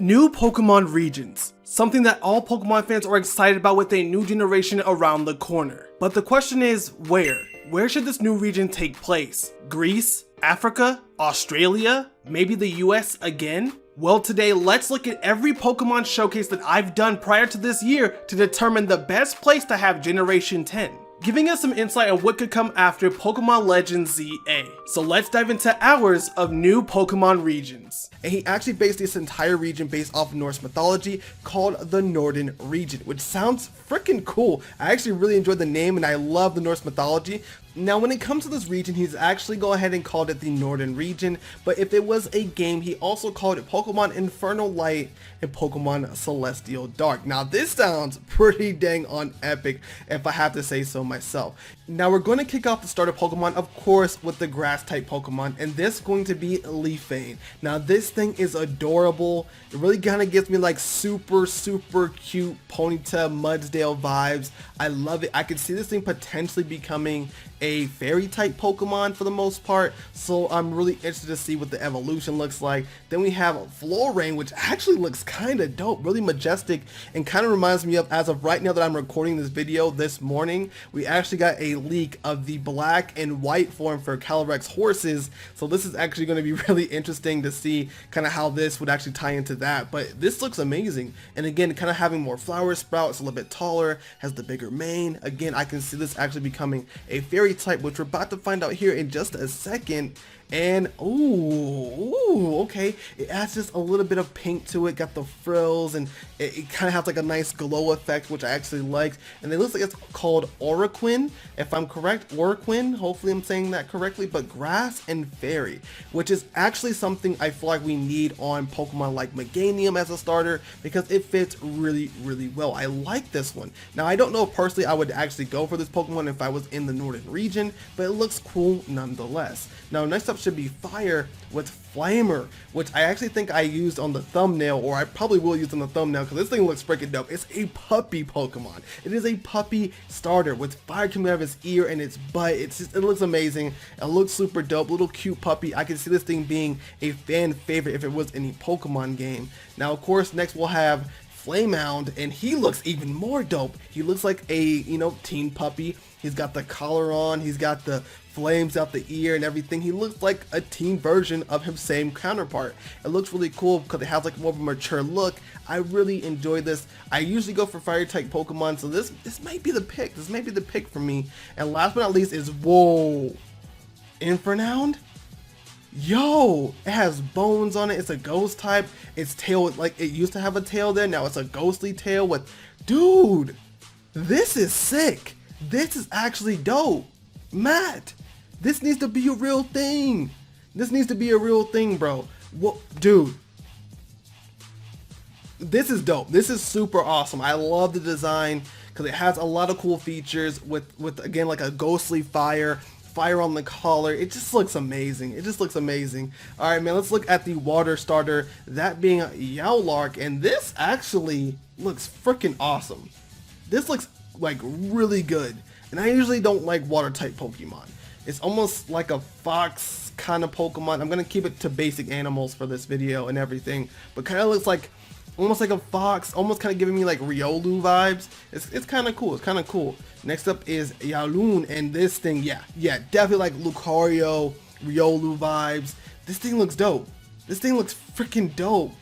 New Pokemon regions, something that all Pokemon fans are excited about with a new generation around the corner. But the question is, where? Where should this new region take place? Greece? Africa? Australia? Maybe the US again? Well, today let's look at every Pokemon showcase that I've done prior to this year to determine the best place to have Generation 10. Giving us some insight on what could come after Pokemon Legends ZA. So let's dive into hours of new Pokemon regions. And he actually based this entire region based off of Norse mythology called the Northern region, which sounds freaking cool. I actually really enjoyed the name and I love the Norse mythology. Now when it comes to this region, he's actually go ahead and called it the Northern region, but if it was a game, he also called it Pokemon Infernal Light and Pokemon Celestial Dark. Now this sounds pretty dang on epic if I have to say so myself. Now we're going to kick off the starter Pokemon, of course, with the grass type Pokemon, and this is going to be Leafane. Now this thing is adorable. It really kind of gives me like super cute Ponyta Mudsdale vibes. I love it. I could see this thing potentially becoming a fairy type Pokemon for the most part, so I'm really interested to see what the evolution looks like. Then we have Florane, which actually looks kind of dope, really majestic, and kind of reminds me of, as of right now that I'm recording this video this morning, we actually got a leak of the black and white form for Calyrex horses, so this is actually going to be really interesting to see kind of how this would actually tie into that. But this looks amazing, and again, kind of having more flower sprouts, a little bit taller, has the bigger mane. Again, I can see this actually becoming a fairy type, which we're about to find out here in just a second. And ooh, okay, it adds just a little bit of pink to it, got the frills, and it kind of has like a nice glow effect, which I actually liked. And it looks like it's called Oroquin, if I'm correct, Oroquin, hopefully I'm saying that correctly, but grass and fairy, which is actually something I feel like we need on Pokemon like Meganium as a starter, because it fits really well. I like this one. Now I don't know if personally I would actually go for this Pokemon if I was in the Northern region, but it looks cool nonetheless. Now next up should be Fire with Flamer, which I actually think I used on the thumbnail, or I probably will use on the thumbnail because this thing looks freaking dope. It's a puppy Pokemon. It is a puppy starter with fire coming out of his ear and its butt. It looks amazing. It looks super dope. Little cute puppy. I can see this thing being a fan favorite if it was any Pokemon game. Now of course next we'll have Flamehound, and he looks even more dope. He looks like a, you know, teen puppy. He's got the collar on, he's got the flames out the ear and everything. He looks like a teen version of his same counterpart. It looks really cool because it has like more of a mature look. I really enjoy this. I usually go for fire type Pokemon, so this might be the pick. This might be the pick for me. And last but not least is, whoa, Infernound? Yo, it has bones on it. It's a ghost type. Its tail, like it used to have a tail there, now it's a ghostly tail with, dude, this is sick. This is actually dope. Matt, this needs to be a real thing. This needs to be a real thing, bro. What, dude? This is dope. This is super awesome. I love the design because it has a lot of cool features with again like a ghostly fire on the collar. It just looks amazing. It just looks amazing. All right, man, let's look at the water starter, that being Yowlark, and this actually looks freaking awesome. This looks like really good, and I usually don't like water type Pokemon. It's almost like a fox kind of Pokemon. I'm gonna keep it to basic animals for this video and everything, but kind of looks like almost like a fox, almost kind of giving me like Riolu vibes. It's kind of cool. It's kind of cool. Next up is Yaloon, and this thing, yeah, definitely like Lucario, Riolu vibes. This thing looks dope. This thing looks freaking dope.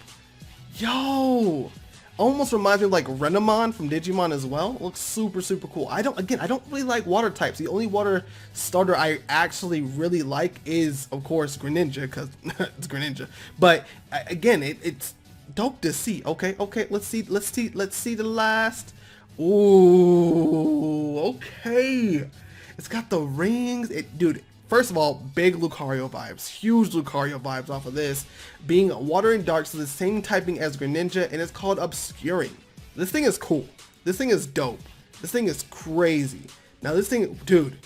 Yo, almost reminds me of like Renamon from Digimon as well. It looks super cool. I don't really like water types. The only water starter I actually really like is, of course, Greninja, because it's Greninja. But again, it's dope to see. Okay, let's see the last. Ooh, okay. It's got the rings. Dude, first of all, big Lucario vibes, huge Lucario vibes off of this. Being water and dark, so the same typing as Greninja, and it's called Obscuring. This thing is cool. This thing is dope. This thing is crazy. Now this thing, dude,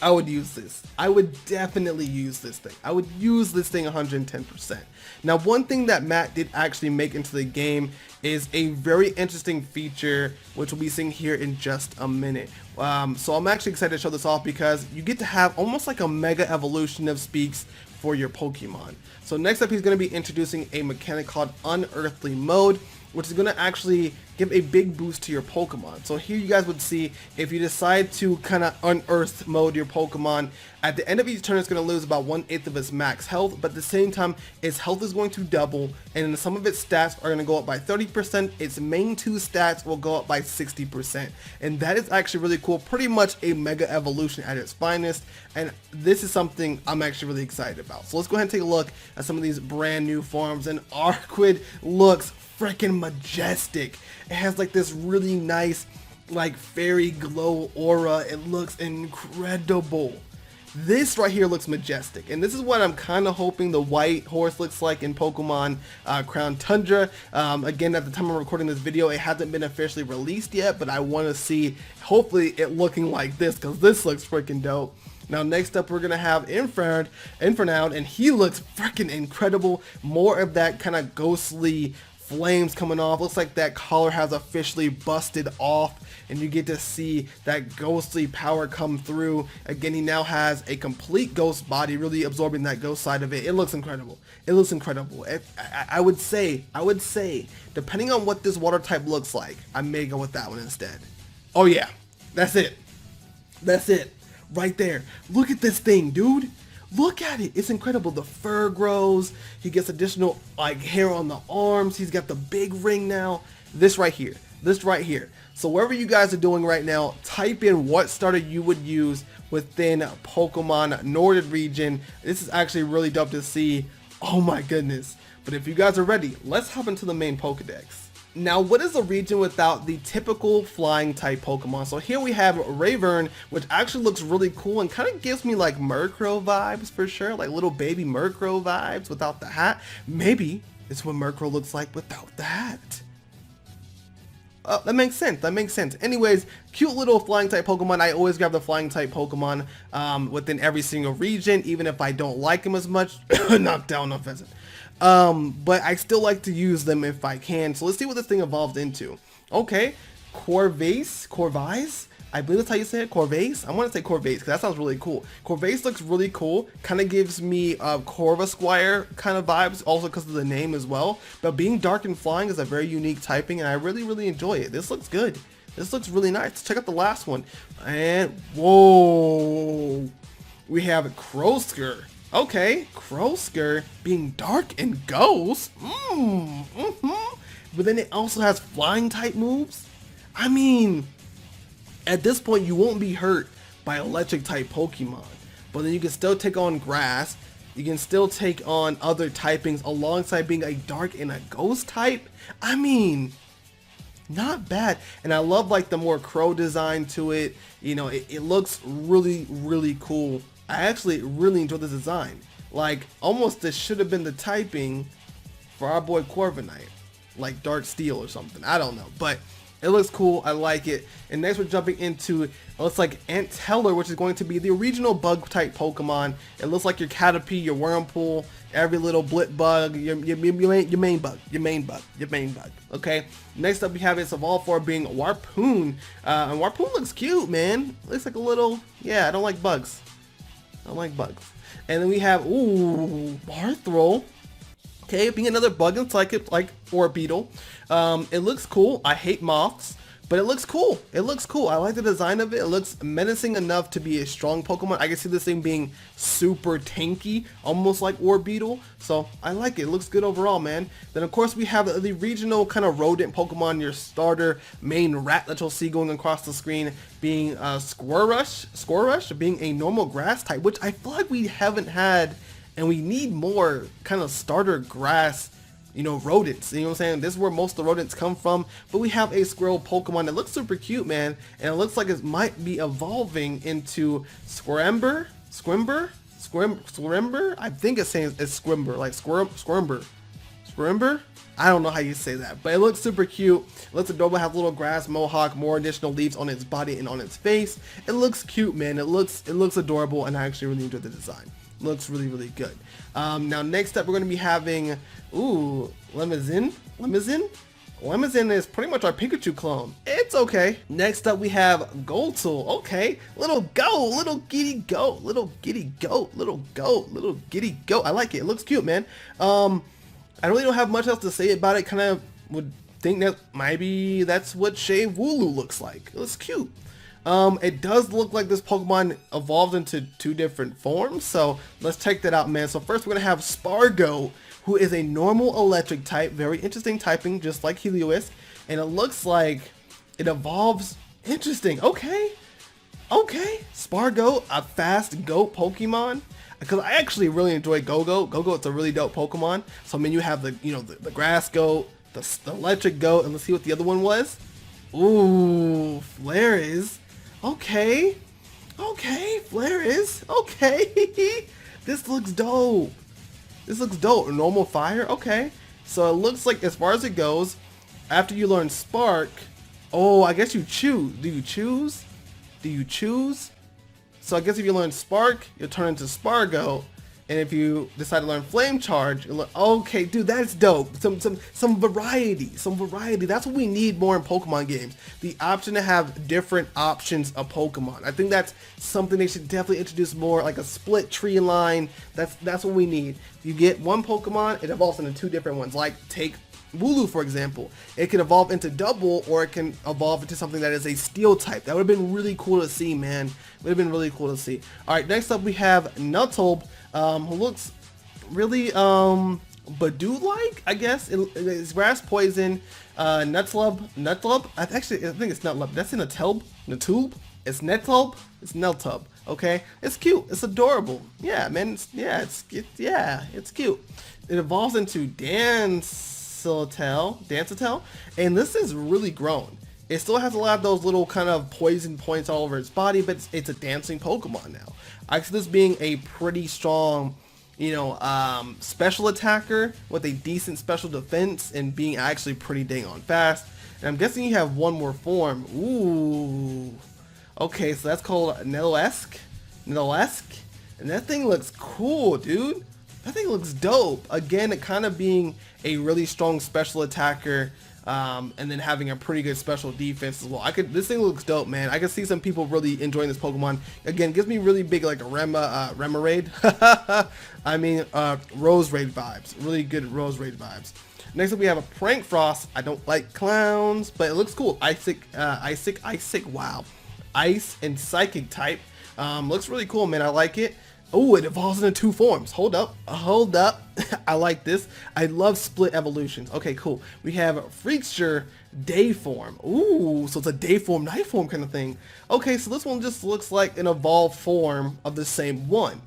I would use this. I would definitely use this thing. I would use this thing 110%. Now, one thing that Matt did actually make into the game is a very interesting feature, which we'll be seeing here in just a minute. So I'm actually excited to show this off because you get to have almost like a mega evolution of Speaks for your Pokemon. So next up, he's going to be introducing a mechanic called Unearthly Mode, which is going to actually give a big boost to your Pokemon. So here you guys would see, if you decide to kind of unearth mode your Pokemon, at the end of each turn it's going to lose about 1/8 of its max health, but at the same time its health is going to double, and some of its stats are going to go up by 30%, its main 2 stats will go up by 60%, and that is actually really cool, pretty much a mega evolution at its finest, and this is something I'm actually really excited about. So let's go ahead and take a look at some of these brand new forms, and Arquid looks freaking majestic. It has like this really nice like fairy glow aura. It looks incredible. This right here looks majestic, and this is what I'm kind of hoping the white horse looks like in Pokemon Crown Tundra. Again, at the time I'm recording this video, it hasn't been officially released yet, but I want to see hopefully it looking like this, because this looks freaking dope. Now next up we're gonna have Infernoud, and he looks freaking incredible. More of that kind of ghostly flames coming off. Looks like that collar has officially busted off, and you get to see that ghostly power come through. Again, he now has a complete ghost body, really absorbing that ghost side of it. It looks incredible. It looks incredible. I would say, depending on what this water type looks like, I may go with that one instead. Oh yeah, that's it. That's it. Right there. Look at this thing, dude. Look at it. It's incredible. The fur grows. He gets additional like hair on the arms. He's got the big ring now. This right here. This right here. So wherever you guys are doing right now, type in what starter you would use within Pokemon Northern region. This is actually really dope to see. Oh my goodness. But if you guys are ready, let's hop into the main Pokedex. Now, what is a region without the typical flying type Pokemon? So here we have Ravern, which actually looks really cool and kind of gives me like Murkrow vibes for sure, like little baby Murkrow vibes without the hat. Maybe it's what Murkrow looks like without the hat. That makes sense. That makes sense. Anyways, cute little flying type Pokemon. I always grab the flying type Pokemon within every single region, even if I don't like them as much. Knocked down, no pheasant. But I still like to use them if I can. So let's see what this thing evolved into. Okay, Corvise. I believe that's how you say it, Corvase. I want to say Corvase because that sounds really cool. Corvase looks really cool. Kind of gives me Corvisquire kind of vibes, also because of the name as well. But being dark and flying is a very unique typing, and I really enjoy it. This looks good. This looks really nice. Check out the last one. And whoa, we have Crosker. Okay, Crosker being dark and ghost. But then it also has flying type moves. I mean, at this point you won't be hurt by electric type Pokemon, but then you can still take on grass. You can still take on other typings alongside being a dark and a ghost type. I mean, not bad. And I love like the more crow design to it. You know, it looks really cool. I actually really enjoy the design. Like, almost this should have been the typing for our boy Corviknight, like Dark Steel or something. I don't know, but it looks cool. I like it. And next we're jumping into, it looks like Anteller, which is going to be the regional bug type Pokemon. It looks like your Caterpie, your Wurmple, every little Blit bug, your main bug. Okay. Next up we have its evolved form being Warpoon. And Warpoon looks cute, man. Looks like a little, yeah, I don't like bugs. I don't like bugs. And then we have, Barthroll. Okay, being another bug and psychic like Orbeetle. It looks cool. I hate moths, but it looks cool. It looks cool. I like the design of it. It looks menacing enough to be a strong Pokemon. I can see this thing being super tanky, almost like Orbeetle. So I like it. It looks good overall, man. Then of course we have the regional kind of rodent Pokemon, your starter main rat that you'll see going across the screen being Squirrush being a normal grass type, which I feel like we haven't had. And we need more kind of starter grass, you know, rodents. You know what I'm saying? This is where most of the rodents come from. But we have a squirrel Pokemon that looks super cute, man. And it looks like it might be evolving into Squirember? I think it's saying it's Squirember, like Squirember? I don't know how you say that, but it looks super cute. It looks adorable. It has a little grass mohawk, more additional leaves on its body and on its face. It looks cute, man. It looks adorable, and I actually really enjoy the design. Looks really good. Now next up we're going to be having Limousin. Lemon is pretty much our Pikachu clone. It's okay. Next up, we have Goldtool. Okay, little goat, little giddy goat, little giddy goat, little goat, little giddy goat. I like it. It looks cute, man. I really don't have much else to say about it. Kind of would think that maybe that's what Shave Wooloo looks like. It looks cute. It does look like this Pokemon evolved into 2 different forms, so let's check that out, man. So first we're gonna have Spargo, who is a normal electric type, very interesting typing, just like Helios, and it looks like it evolves interesting. Okay, Spargo, a fast goat Pokemon, because I actually really enjoy Go-Go. Go-Go, it's a really dope Pokemon. So I mean, you have the, you know, the grass goat, the electric goat, and let's see what the other one was. Ooh, Flare is. Okay, Flare is. Okay, this looks dope. Normal fire. Okay, so it looks like as far as it goes, after you learn Spark, oh, I guess you choose. Do you choose? So I guess if you learn Spark, you'll turn into Spargo. And if you decide to learn Flame Charge, you'll learn, okay, dude, that's dope. Some variety. That's what we need more in Pokemon games. The option to have different options of Pokemon. I think that's something they should definitely introduce more, like a split tree line. That's what we need. You get one Pokemon, it evolves into 2 different ones. Like take Wooloo, for example. It can evolve into Double, or it can evolve into something that is a Steel type. That would have been really cool to see, man. Would have been really cool to see. All right, next up we have Nutolb, who looks really Badoo-like, I guess. It's grass poison. Nutlub. I think it's Nutlub. That's in a Telb. Natulb. It's Netlub. It's Neltub. Okay, it's cute. It's adorable. Yeah, man. It's cute. It evolves into Dancetel, and this is really grown. It still has a lot of those little kind of poison points all over its body, but it's a dancing Pokemon now. I see this being a pretty strong, you know, special attacker with a decent special defense and being actually pretty dang on fast. And I'm guessing you have one more form. Ooh. Okay, so that's called Nidoesque. And that thing looks cool, dude. That thing looks dope. Again, it kind of being a really strong special attacker, and then having a pretty good special defense as well. This thing looks dope, man. I can see some people really enjoying this Pokemon. Again, gives me really big like a Remoraid. I mean, Roserade vibes. Really good Roserade vibes. Next up, we have a Prank Frost. I don't like clowns, but it looks cool. Wow. Ice and Psychic type. Looks really cool, man. I like it. Oh, it evolves into 2 forms. Hold up. I like this. I love split evolutions. Okay, cool. We have Freakster Day Form. Ooh, so it's a day form, night form kind of thing. Okay, so this one just looks like an evolved form of the same one.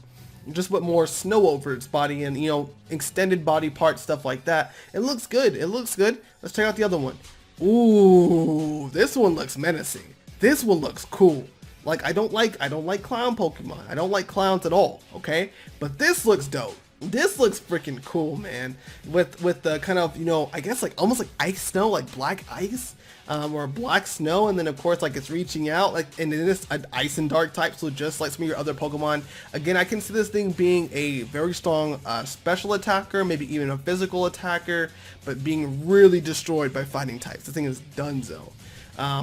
Just with more snow over its body and, you know, extended body parts, stuff like that. It looks good. Let's check out the other one. Ooh, this one looks menacing. This one looks cool. Like, I don't like clown Pokemon. I don't like clowns at all, okay? But this looks dope. This looks freaking cool, man. With the kind of, you know, I guess like almost like ice snow, like black ice, or black snow, and then of course like it's reaching out, like, and then it's an ice and dark type, so just like some of your other Pokemon. Again, I can see this thing being a very strong special attacker, maybe even a physical attacker, but being really destroyed by fighting types. This thing is donezo.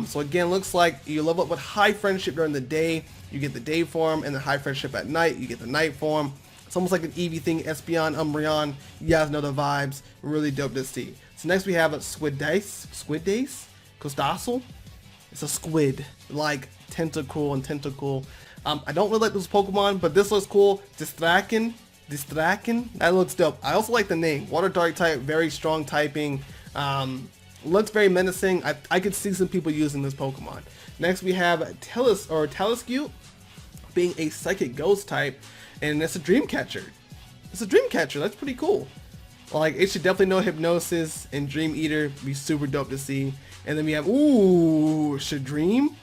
So again, looks like you level up with high friendship during the day, you get the day form, and then high friendship at night, you get the night form. It's almost like an Eevee thing, Espeon, Umbreon. You guys know the vibes. Really dope to see. So next we have a Squiddice, Costacil. It's a squid, like tentacle and tentacle. I don't really like those Pokemon, but this looks cool. Distraken, that looks dope. I also like the name. Water Dark type, very strong typing. Looks very menacing. I could see some people using this Pokemon. Next we have Telescute, being a Psychic Ghost type, and it's a Dreamcatcher. That's pretty cool. Like, it should definitely know Hypnosis and Dream Eater. Be super dope to see. And then we have Shadream.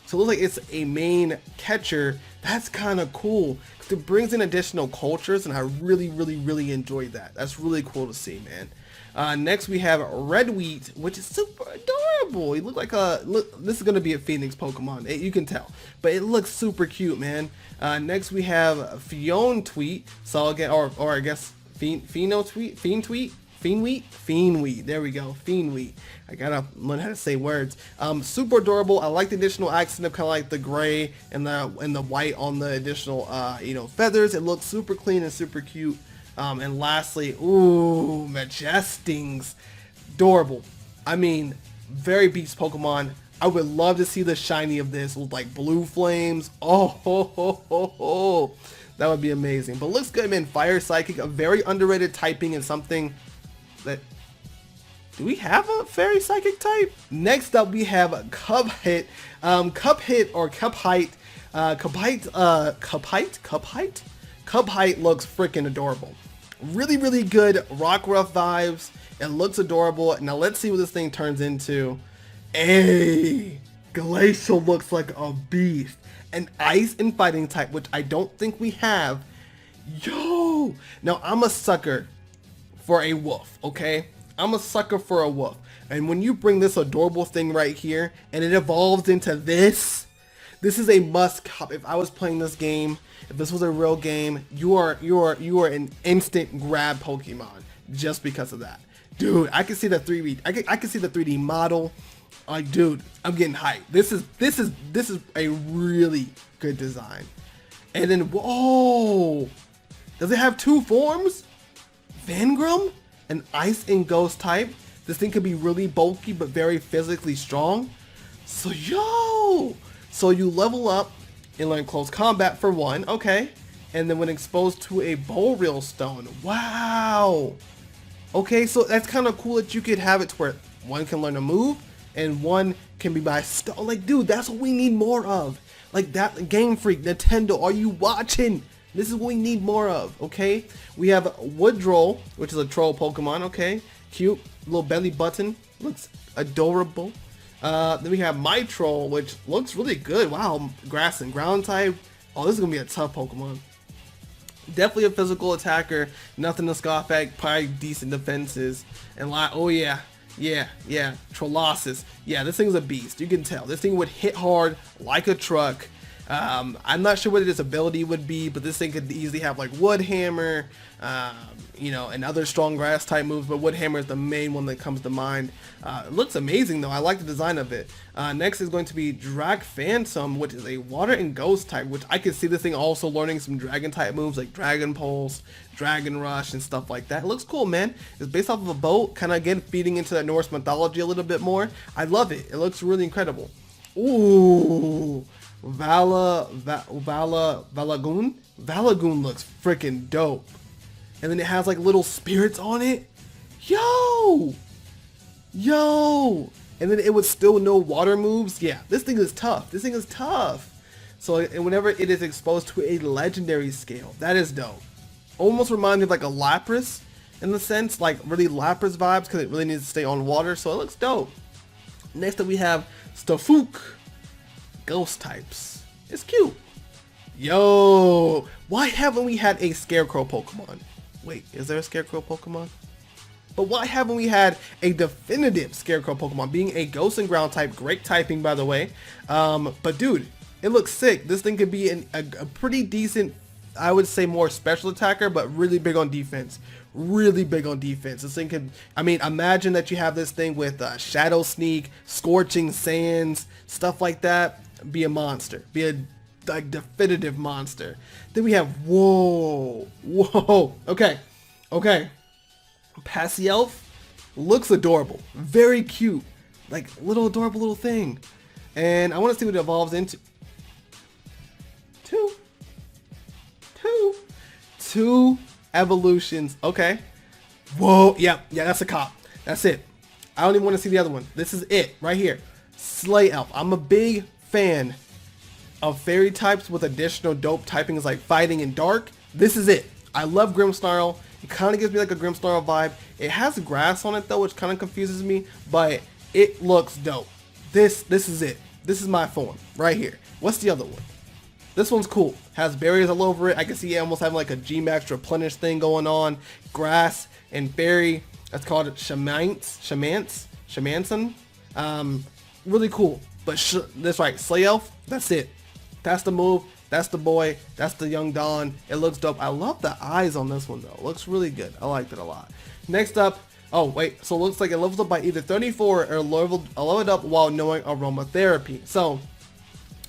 So it looks like it's a main catcher. That's kind of cool. It brings in additional cultures, and I really enjoyed that. That's really cool to see, man. Next we have Red Wheat, which is super adorable. He looks like this is gonna be a Phoenix Pokemon. You can tell, but it looks super cute, man. Next we have Fion Tweet. So again, or I guess Fiend Fiendweed. There we go. Fiendweed. I gotta learn how to say words. Super adorable. I like the additional accent of kind of like the gray and the white on the additional you know, feathers. It looks super clean and super cute. And lastly, ooh, Majestings. Adorable. I mean, very beast Pokemon. I would love to see the shiny of this with like blue flames. Oh, ho, ho, ho, ho. That would be amazing. But looks good, man. Fire Psychic, a very underrated typing and something that... Do we have a Fairy Psychic type? Next up, we have Cubhit. Cubhit or Cubhite. Cubhite looks freaking adorable. Really, really good Rockruff vibes. It looks adorable. Now let's see what this thing turns into. Hey, Glacial looks like a beast. An ice and fighting type, which I don't think we have. Yo, now I'm a sucker for a wolf, okay? I'm a sucker for a wolf. And when you bring this adorable thing right here and it evolves into this is a must cop. If I was playing this game, if this was a real game, you are an instant grab Pokemon just because of that. Dude, I can see the 3D. I can see the 3D model. Like, dude, I'm getting hyped. This is a really good design. And then, whoa, does it have 2 forms? Vangrum, an ice and ghost type. This thing could be really bulky but very physically strong. So so you level up and learn close combat for 1, okay. And then when exposed to a Boreal Stone, wow. Okay, so that's kind of cool that you could have it to where 1 can learn a move and 1 can be by stone. Like, dude, that's what we need more of. Like, that Game Freak, Nintendo, are you watching? This is what we need more of, okay? We have Woodrow, which is a troll Pokemon, okay? Cute, little belly button, looks adorable. Then we have Mytroll, which looks really good. Wow, grass and ground type. Oh, this is gonna be a tough Pokemon. Definitely a physical attacker, nothing to scoff at, probably decent defenses. And like, oh yeah, Trollosis. Yeah, this thing's a beast. You can tell. This thing would hit hard like a truck. I'm not sure what its ability would be, but this thing could easily have like Wood Hammer, you know, and other strong grass type moves, but Wood Hammer is the main one that comes to mind. It looks amazing though. I like the design of it. Next is going to be Drag Phantom, which is a water and ghost type, which I can see this thing also learning some dragon type moves like Dragon Pulse, Dragon Rush, and stuff like that. It looks cool, man. It's based off of a boat, kind of again feeding into that Norse mythology a little bit more. I love it. It looks really incredible. Ooh. Valagoon? Valagoon looks freaking dope. And then it has like little spirits on it. Yo! And then it would still know water moves. Yeah, this thing is tough. So, and whenever it is exposed to a legendary scale, that is dope. Almost reminds me of like a Lapras in the sense, like really Lapras vibes, because it really needs to stay on water. So it looks dope. Next up we have Stafook. Ghost types. It's cute. Yo, why haven't we had a Scarecrow Pokemon? Wait, is there a Scarecrow Pokemon? But why haven't we had a definitive Scarecrow Pokemon? Being a Ghost and Ground type, great typing by the way. But dude, it looks sick. This thing could be a pretty decent, I would say more special attacker, but really big on defense. This thing could, I mean, imagine that you have this thing with Shadow Sneak, Scorching Sands, stuff like that. Be a monster. Be a like definitive monster. Then we have whoa. Okay. Passyelf looks adorable. Very cute. Like little adorable little thing. And I want to see what it evolves into. Two evolutions. Okay. Whoa. Yeah, that's a cop. That's it. I don't even want to see the other one. This is it right here. Slay Elf. I'm a big fan of fairy types with additional dope typings like fighting and dark. This is it. I love Grimmsnarl. It kind of gives me like a Grimmsnarl vibe. It has grass on it though, which kind of confuses me, but it looks dope. This is it. This is my form right here. What's the other one? This one's cool. Has berries all over it. I can see it almost having like a G-Max replenish thing going on. Grass and fairy. That's called Shamanson. Really cool. But that's right, Slay Elf, that's it. That's the move, that's the boy, that's the young Dawn. It looks dope. I love the eyes on this one though. It looks really good. I liked it a lot. Next up, Oh wait, so it looks like it levels up by either 34 or leveled up while knowing aromatherapy. So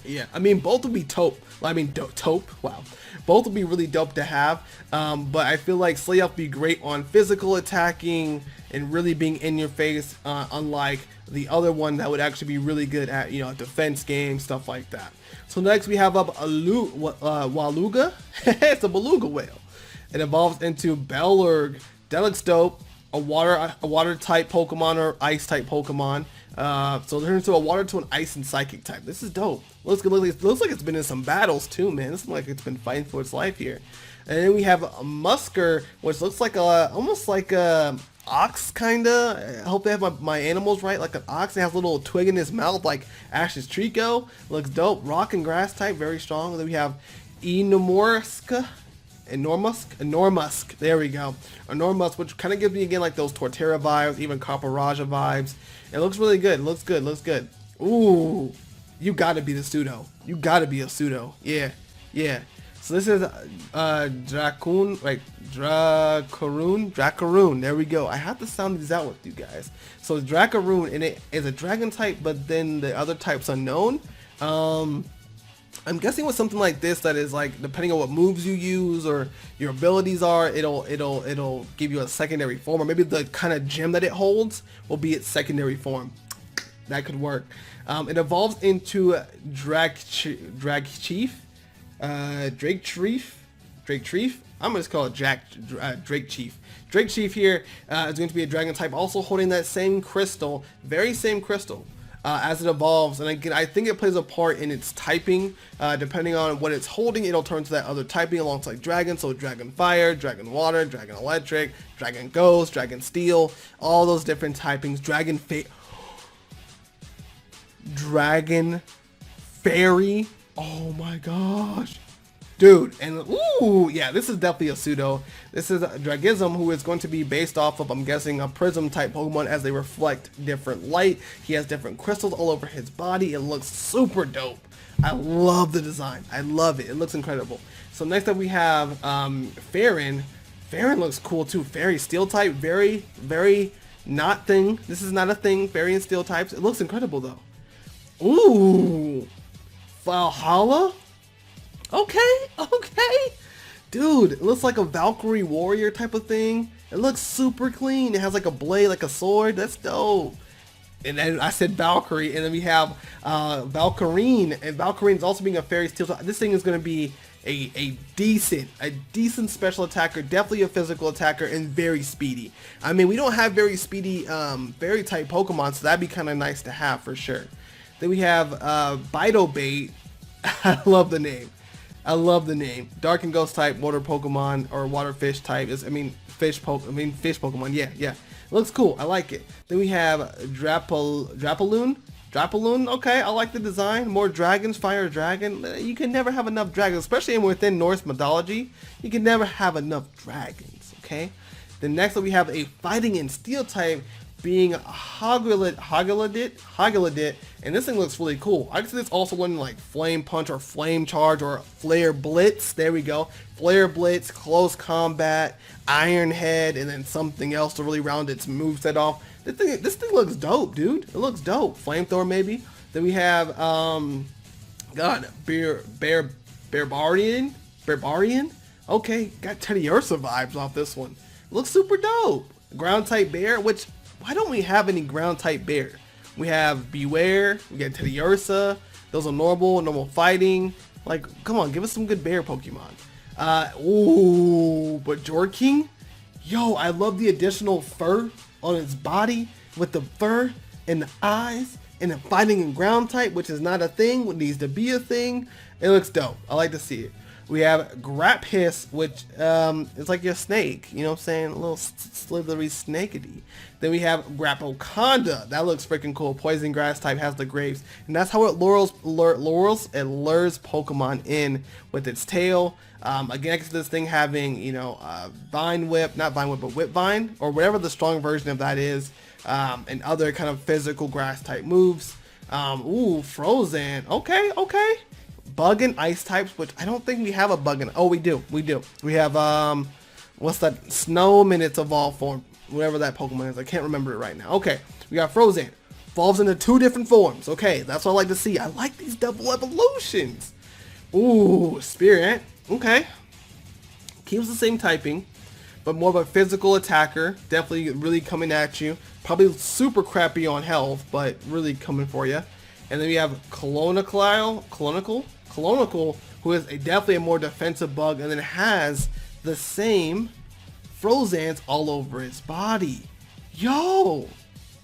yeah, I mean both would be taupe. I mean taupe. Wow, both would be really dope to have. But I feel like Slay would be great on physical attacking and really being in your face. Unlike the other one that would actually be really good at defense games, stuff like that. So next we have up Waluga. It's a beluga whale. It evolves into Bellurg. That looks dope. A water type Pokemon or ice type Pokemon. So it turns into a water to an ice and psychic type. This is dope. Looks like it's been in some battles too, man. This looks like it's been fighting for its life here. And then we have a Musker, which looks like almost like a ox kinda. I hope they have my animals right, like an ox. It has a little twig in his mouth, like Ash's Trico. Looks dope. Rock and grass type, very strong. And then we have Enormusk, there we go. Enormusk, which kind of gives me again like those Torterra vibes, even Caporaja vibes. It looks really good. Looks good. Ooh, you gotta be the pseudo. You gotta be a pseudo. Yeah. So this is Dracoon, like Dracaroon. There we go. I have to sound these out with you guys. So it's Dracaroon, and it is a dragon type, but then the other type's unknown. I'm guessing with something like this that is like depending on what moves you use or your abilities are, it'll give you a secondary form, or maybe the kind of gem that it holds will be its secondary form. That could work. It evolves into Drake Chief. I'm gonna just call it Drake Chief. Drake Chief here is going to be a dragon type, also holding that same crystal, very same crystal. As it evolves, and again, I think it plays a part in its typing. Depending on what it's holding, it'll turn to that other typing alongside dragon. So dragon fire, dragon water, dragon electric, dragon ghost, dragon steel, all those different typings. Dragon fairy. Oh my gosh, dude. And ooh, yeah, this is definitely a pseudo. This is a Dragism, who is going to be based off of, I'm guessing, a prism type Pokemon, as they reflect different light. He has different crystals all over his body. It looks super dope. I love the design. I love it. It looks incredible. So next up we have Farron. Farron looks cool too. Fairy steel type. Very not thing. This is not a thing. Fairy and steel types. It looks incredible though. Ooh, Valhalla. Okay. Dude, it looks like a Valkyrie warrior type of thing. It looks super clean. It has like a blade, like a sword. That's dope. And then I said Valkyrie, and then we have Valkyrien, and Valkyrien's also being a fairy steel. This thing is going to be a decent special attacker, definitely a physical attacker, and very speedy. I mean, we don't have very speedy fairy type Pokemon, so that'd be kind of nice to have for sure. Then we have Bidobait. I love the name. Dark and Ghost type water Pokemon, or water fish type. Fish Pokemon. Yeah. It looks cool. I like it. Then we have Drapaloon. Okay, I like the design. More dragons, fire dragon. You can never have enough dragons, especially within Norse mythology. You can never have enough dragons. Okay. Then next up we have a fighting and steel type, being Haggalidit, and this thing looks really cool. I can see this also learning like Flame Punch or Flame Charge or Flare Blitz. There we go. Flare Blitz, Close Combat, Iron Head, and then something else to really round its moveset off. This thing looks dope, dude. It looks dope. Flamethrower maybe. Then we have Barbarian. Okay, got Teddiursa vibes off this one. Looks super dope. Ground type bear, which why don't we have any ground type bear? We have Beware, we got Teddiursa, those are normal fighting. Like, come on, give us some good bear Pokemon. But Jorking, yo, I love the additional fur on its body, with the fur and the eyes, and the fighting and ground type, which is not a thing, what needs to be a thing. It looks dope. I like to see it. We have Graphiss, which is like your snake, you know what I'm saying? A little slithery snakety. Then we have Grapoconda. That looks freaking cool. Poison grass type, has the grapes. And that's how it lures Pokemon in with its tail. Again, I can see this thing having, Vine Whip, not Vine Whip, but Whip Vine, or whatever the strong version of that is. And other kind of physical grass type moves. Frozen. Okay. Bug and ice types, which I don't think we have a bug and, oh, we do. We have, what's that? Snow in its evolved form. whatever that Pokemon is. I can't remember it right now. Okay, we got Frozan. Evolves into 2 different forms. Okay, that's what I like to see. I like these double evolutions. Ooh, Spirit. Okay. Keeps the same typing, but more of a physical attacker. Definitely really coming at you. Probably super crappy on health, but really coming for you. And then we have Colonical, who is definitely a more defensive bug, and then has the same Frozans all over its body. Yo,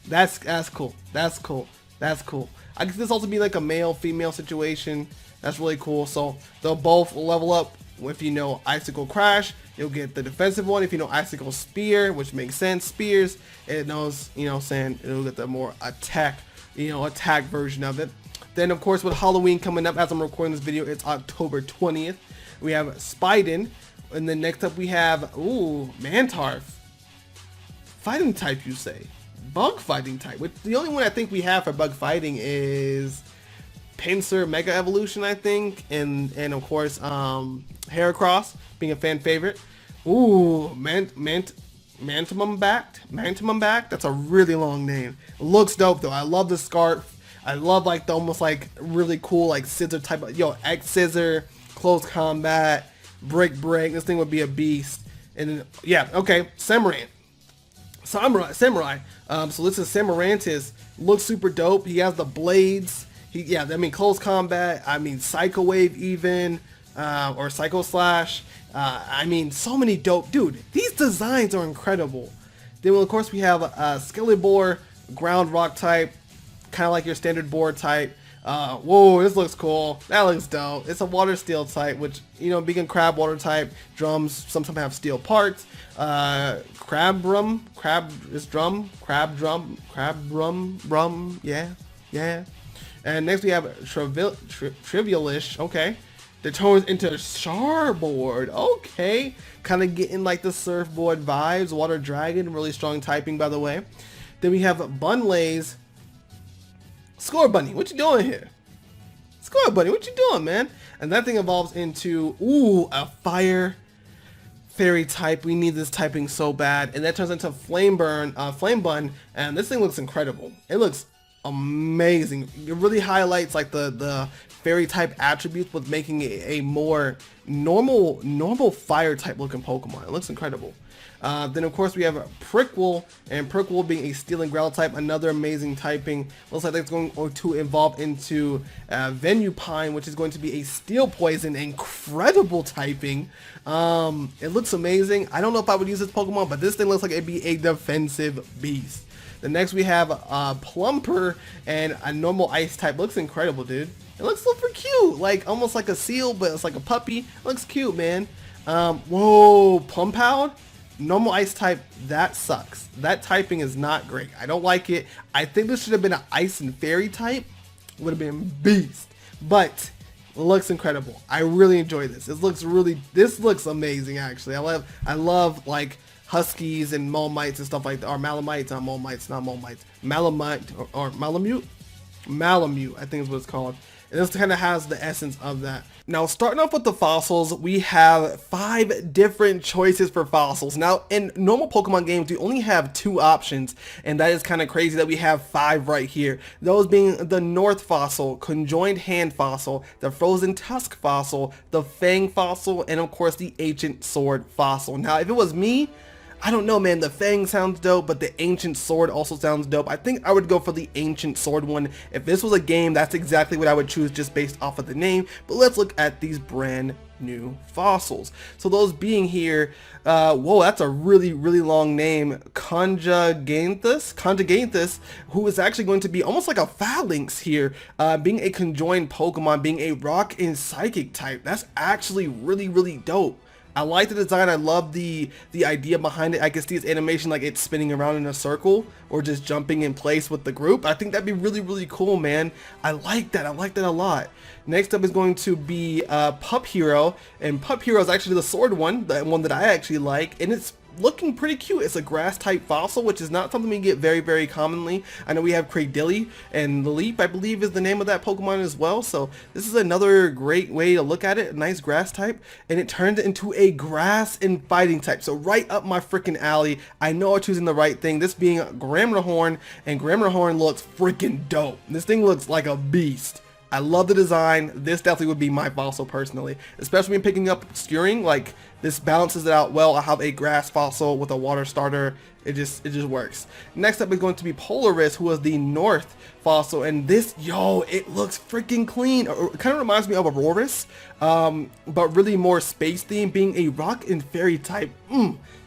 that's cool. That's cool. That's cool. I guess this also be like a male-female situation. That's really cool. So they'll both level up. If you know Icicle Crash, you'll get the defensive one. If you know Icicle Spear, which makes sense, Spears, it knows, you know, saying it'll get the more attack, attack version of it. Then of course with Halloween coming up, as I'm recording this video, it's October 20th. We have Spiden, and then next up we have Mantarf. Fighting type, you say? Bug fighting type. Which the only one I think we have for bug fighting is Pinsir Mega Evolution, I think, and of course Heracross being a fan favorite. Ooh, Mantumum back. That's a really long name. It looks dope though. I love the scarf. I love like the almost like really cool like scissor type of X scissor, close combat, break. This thing would be a beast. And then, yeah, okay, Samurai. So this is Samarantis. Looks super dope. He has the blades. Close combat. Psycho Wave even, or Psycho Slash. So many dope, dude. These designs are incredible. Then of course we have Skellibore, ground rock type, kind of like your standard board type. Whoa, this looks cool. That looks dope. It's a water steel type, which, being a crab water type, drums sometimes have steel parts. Crab drum, yeah. And next we have Trivialish, okay. That turns into Charbord, okay. Kind of getting like the surfboard vibes. Water Dragon, really strong typing, by the way. Then we have Bunlaze. Score Bunny, what you doing here? Score Bunny, what you doing, man? And that thing evolves into, a fire fairy type. We need this typing so bad. And that turns into Flame Bun, and this thing looks incredible. It looks amazing. It really highlights like the fairy type attributes with making it a more normal fire type looking Pokemon. It looks incredible. Then of course we have Prickle, and Prickle being a steel and ground type, another amazing typing. Looks like that's going to evolve into Venupine, which is going to be a steel poison, incredible typing. It looks amazing. I don't know if I would use this Pokemon, but this thing looks like it'd be a defensive beast. The next we have Plumper, and a normal ice type. Looks incredible, dude. It looks super cute, like almost like a seal, but it's like a puppy. It looks cute, man. Whoa, Pumpound. Normal ice type, that sucks. That typing is not great. I don't like it. I think this should have been an ice and fairy type. Would have been beast. But it looks incredible. I really enjoy this. This looks amazing actually. I love like Huskies and Malmites and stuff like that. Or Malamites, not Malmites, not Malmites. Malamite or Malamute? Malamute, I think is what it's called. And this kind of has the essence of that. Now, starting off with the fossils, we have 5 different choices for fossils. Now, in normal Pokemon games, we only have 2 options, and that is kind of crazy that we have 5 right here. Those being the North Fossil, Conjoined Hand Fossil, the Frozen Tusk Fossil, the Fang Fossil, and of course the Ancient Sword Fossil. Now, if it was me, I don't know, man. The Fang sounds dope, but the Ancient Sword also sounds dope. I think I would go for the Ancient Sword one. If this was a game, that's exactly what I would choose just based off of the name. But let's look at these brand new fossils. So those being here, whoa, that's a really long name. Conjuganthus, who is actually going to be almost like a Phalanx here, being a conjoined Pokemon, being a rock and psychic type. That's actually really dope. I like the design. I love the idea behind it. I can see its animation like it's spinning around in a circle or just jumping in place with the group. I think that'd be really cool, man. I like that. I like that a lot. Next up is going to be Pup Hero, and Pup Hero is actually the sword one, the one that I actually like, and it's looking pretty cute. It's a grass type fossil, which is not something we get very commonly. I know we have Cradilly, and Leap, I believe, is the name of that Pokemon as well. So this is another great way to look at it. A nice grass type, and it turns into a grass and fighting type. So right up my freaking alley. I know I'm choosing the right thing. This being Grammarhorn, and Grammarhorn looks freaking dope. This thing looks like a beast. I love the design. This definitely would be my fossil personally, especially when picking up Skuring. Like, this balances it out well. I have a grass fossil with a water starter. It just works. Next up is going to be Polaris, who is the North fossil, and this, yo, it looks freaking clean. It kind of reminds me of Auroras, but really more space theme, being a rock and fairy type.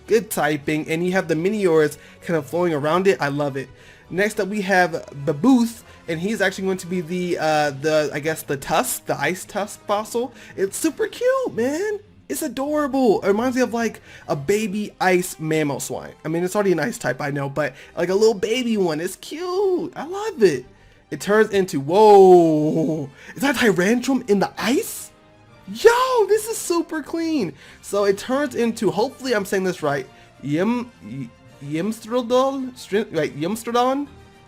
Good typing, and you have the Meteors kind of flowing around it. I love it. Next up we have Babooth, and he's actually going to be the I guess the Tusk, the Ice Tusk fossil. It's super cute, man. It's adorable. It reminds me of like a baby ice Mamoswine. I mean, it's already an ice type, I know, but like a little baby one. It's cute. I love it. It turns into, whoa, is that Tyrantrum in the ice? Yo, this is super clean. So it turns into, hopefully I'm saying this right, Yimstrodon?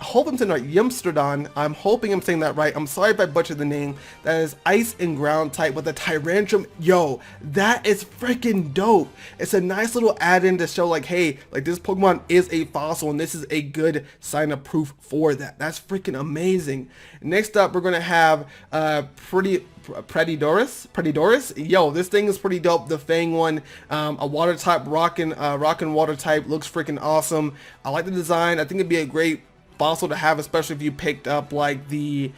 I hope I'm saying right, Yimstrodon. I'm hoping I'm saying that right. I'm sorry if I butchered the name. That is ice and ground type with a Tyrantrum. Yo, that is freaking dope. It's a nice little add-in to show like, hey, like this Pokemon is a fossil, and this is a good sign of proof for that. That's freaking amazing. Next up, we're gonna have Predadoris. Yo, this thing is pretty dope. The Fang one, a water type, rock and water type, looks freaking awesome. I like the design. I think it'd be a great fossil to have, especially if you picked up like the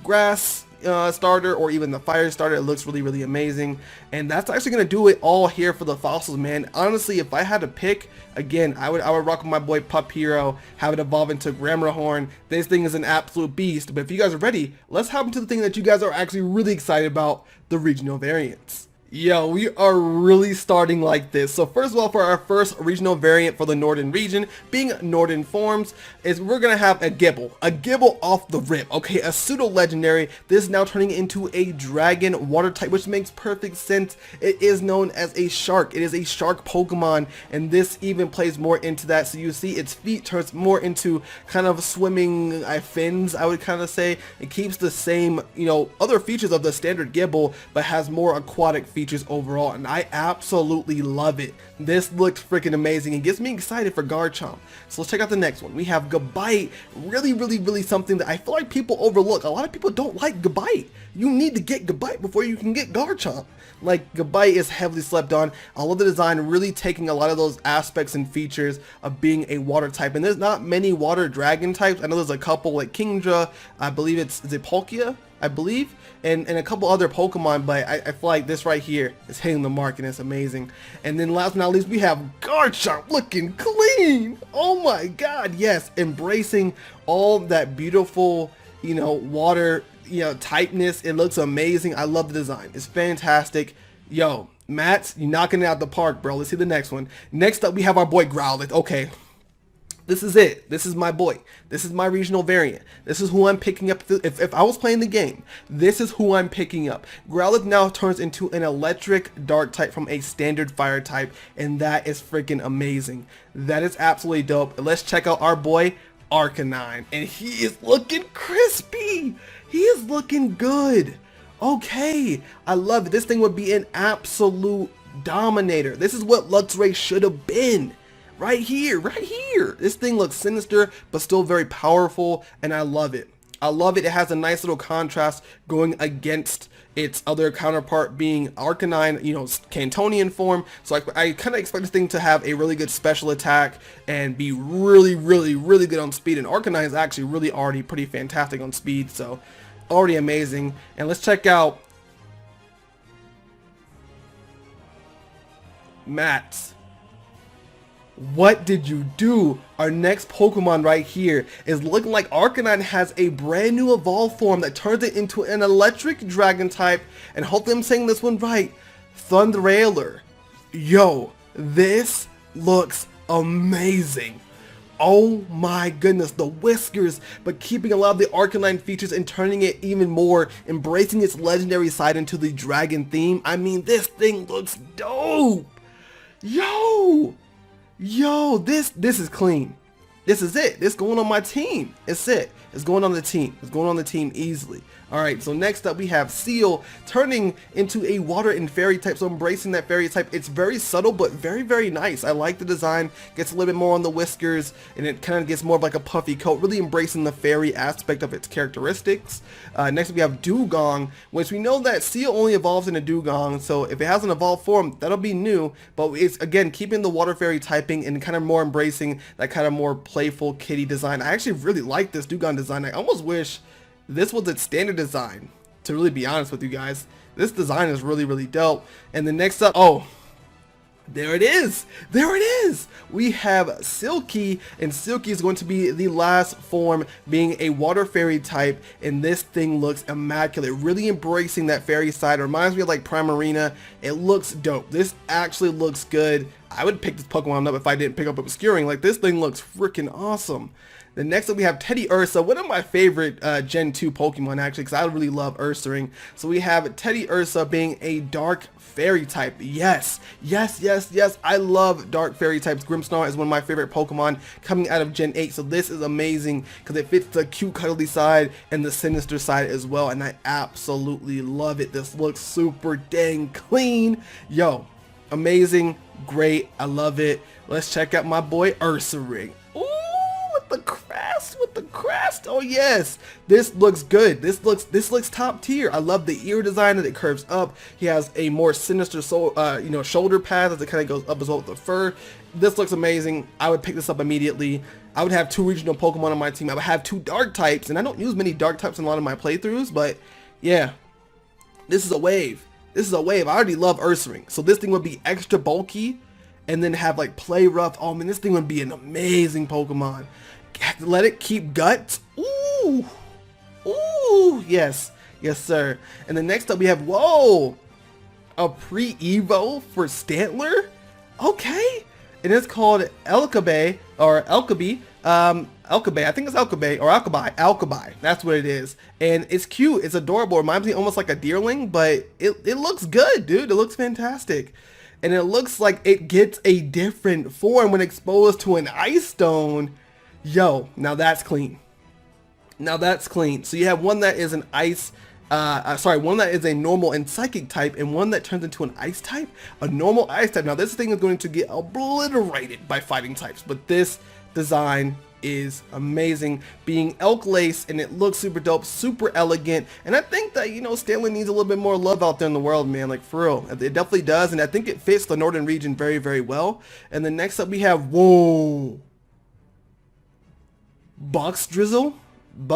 grass starter or even the fire starter. It looks really amazing, and that's actually gonna do it all here for the fossils, man. Honestly, if I had to pick again, I would rock with my boy Pup Hero, have it evolve into Grammarhorn. This thing is an absolute beast. But if you guys are ready, let's hop into the thing that you guys are actually really excited about, the regional variants. Yo, we are really starting like this. So first of all, for our first regional variant for the Northern region, being Northern forms, is we're gonna have a Gibble off the rip. Okay, a pseudo-legendary. This is now turning into a dragon water type, which makes perfect sense. It is known as a shark. It is a shark Pokemon, and this even plays more into that. So you see its feet turns more into kind of swimming fins, I would kind of say. It keeps the same, other features of the standard Gibble, but has more aquatic features overall, and I absolutely love it. This looks freaking amazing and gets me excited for Garchomp. So let's check out the next one. We have Gabite. Really something that I feel like people overlook. A lot of people don't like Gabite. You need to get Gabite before you can get Garchomp. Like, Gabite is heavily slept on. I love the design, really taking a lot of those aspects and features of being a water type. And there's not many water dragon types. I know there's a couple like Kingdra, I believe is it Palkia? I believe, and a couple other Pokemon, but I feel like this right here is hitting the mark, and it's amazing. And then last but not least, we have Garchomp looking clean. Oh my god, yes, embracing all that beautiful, water, typeness. It looks amazing. I love the design. It's fantastic. Yo, Matt, you're knocking it out the park, bro. Let's see the next one. Next up, we have our boy Growlithe. Okay. This is it. This is my boy. This is my regional variant. This is who I'm picking up. If I was playing the game, this is who I'm picking up. Growlithe now turns into an electric dark type from a standard fire type, and that is freaking amazing. That is absolutely dope. Let's check out our boy Arcanine, and he is looking crispy. He is looking good. Okay, I love it. This thing would be an absolute dominator. This is what Luxray should have been. Right here. This thing looks sinister, but still very powerful, and I love it. It has a nice little contrast going against its other counterpart being Arcanine, Cantonian form. So I kind of expect this thing to have a really good special attack and be really good on speed. And Arcanine is actually really already pretty fantastic on speed, so already amazing. And let's check out Matt. What did you do? Our next Pokemon right here is looking like Arcanine has a brand new evolved form that turns it into an electric dragon type, and hopefully I'm saying this one right, Thundrailer. Yo, this looks amazing. Oh my goodness, the whiskers, but keeping a lot of the Arcanine features and turning it even more, embracing its legendary side into the dragon theme. I mean, this thing looks dope. Yo, this is clean. This is it. This going on my team. It's it. It's going on the team. It's going on the team easily. All right, so next up we have Seal turning into a water and fairy type. So embracing that fairy type. It's very subtle, but very, very nice. I like the design. Gets a little bit more on the whiskers, and it kind of gets more of like a puffy coat, really embracing the fairy aspect of its characteristics. Next up we have Dugong, which we know that Seal only evolves in a Dugong, so if it has an evolved form, that'll be new, but it's, again, keeping the water fairy typing and kind of more embracing that kind of more playful kitty design. I actually really like this Dugong design. I almost wish this was its standard design, to really be honest with you guys. This design is really, really dope. And then next up, oh, there it is. There it is. We have Silky, and Silky is going to be the last form, being a water fairy type, and this thing looks immaculate, really embracing that fairy side. It reminds me of like Primarina. It looks dope. This actually looks good. I would pick this Pokemon up if I didn't pick up Obscuring. Like, this thing looks freaking awesome. Then next up we have Teddy Ursa, one of my favorite Gen 2 Pokemon actually, because I really love Ursaring. So we have Teddy Ursa being a dark fairy type. Yes, yes, yes, yes. I love dark fairy types. Grimmsnarl is one of my favorite Pokemon coming out of Gen 8. So this is amazing because it fits the cute cuddly side and the sinister side as well. And I absolutely love it. This looks super dang clean. Yo, amazing, great. I love it. Let's check out my boy Ursaring. With the crest. Oh yes, this looks good. This looks top tier. I love the ear design that it curves up. He has a more sinister shoulder pad as it kind of goes up as well with the fur. This looks amazing. I would pick this up immediately. I would have 2 regional Pokemon on my team. I would have 2 dark types, and I don't use many dark types in a lot of my playthroughs, but yeah, this is a wave. This is a wave. I already love Ursaring, so this thing would be extra bulky, and then have like play rough. Oh man, this thing would be an amazing Pokemon. Let it keep guts. Ooh, ooh, yes, yes sir. And then next up we have, whoa, a pre-evo for Stantler. Okay, and it's called Alkabe or Alkabe. Alkabe, I think it's Alkabe or Alkabi. That's what it is, and it's cute. It's adorable. It reminds me almost like a Deerling, but it looks good, dude. It looks fantastic. And it looks like it gets a different form when exposed to an Ice Stone. Yo, now that's clean. Now that's clean. So you have one that is an ice, one that is a normal and psychic type, and one that turns into an ice type, a normal ice type. Now this thing is going to get obliterated by fighting types, but this design is amazing, being elk lace, and it looks super dope, super elegant. And I think that, you know, Stanley needs a little bit more love out there in the world, man, like for real. It definitely does, and I think it fits the northern region very, very well. And then next up we have, whoa, Buxdrizzle? I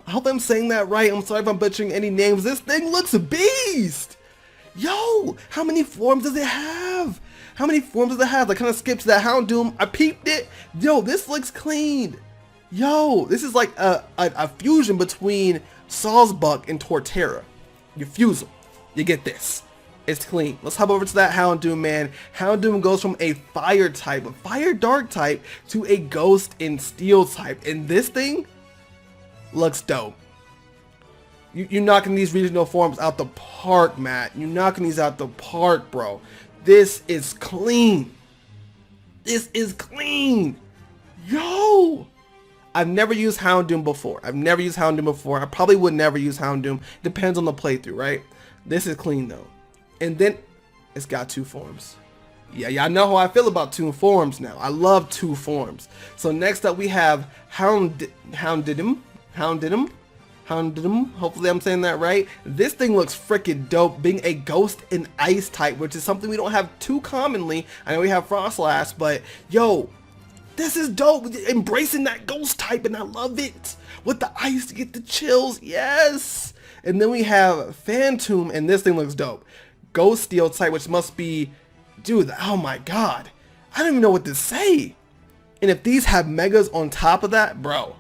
hope I'm saying that right. I'm sorry if I'm butchering any names. This thing looks a beast. Yo, how many forms does it have? How many forms does it have? I kind of skipped that Houndoom. I peeped it. Yo, this looks clean. Yo, this is like a fusion between Sawsbuck and Torterra. You fuse them, you get this. It's clean. Let's hop over to that Houndoom, man. Houndoom goes from a fire type, a fire dark type, to a ghost and steel type. And this thing looks dope. You're knocking these regional forms out the park, Matt. You're knocking these out the park, bro. This is clean. This is clean. Yo! I've never used Houndoom before. I probably would never use Houndoom. Depends on the playthrough, right? This is clean, though. And then it's got 2 forms. Yeah, y'all know how I feel about 2 forms now. I love 2 forms. So next up we have Houndidim. Hopefully I'm saying that right. This thing looks freaking dope, being a ghost and ice type, which is something we don't have too commonly. I know we have Frostlass, but yo, this is dope. Embracing that ghost type, and I love it. With the ice to get the chills, yes. And then we have Phantom, and this thing looks dope. Ghost Steel type, which must be, dude, oh my god, I don't even know what to say. And if these have megas on top of that, bro,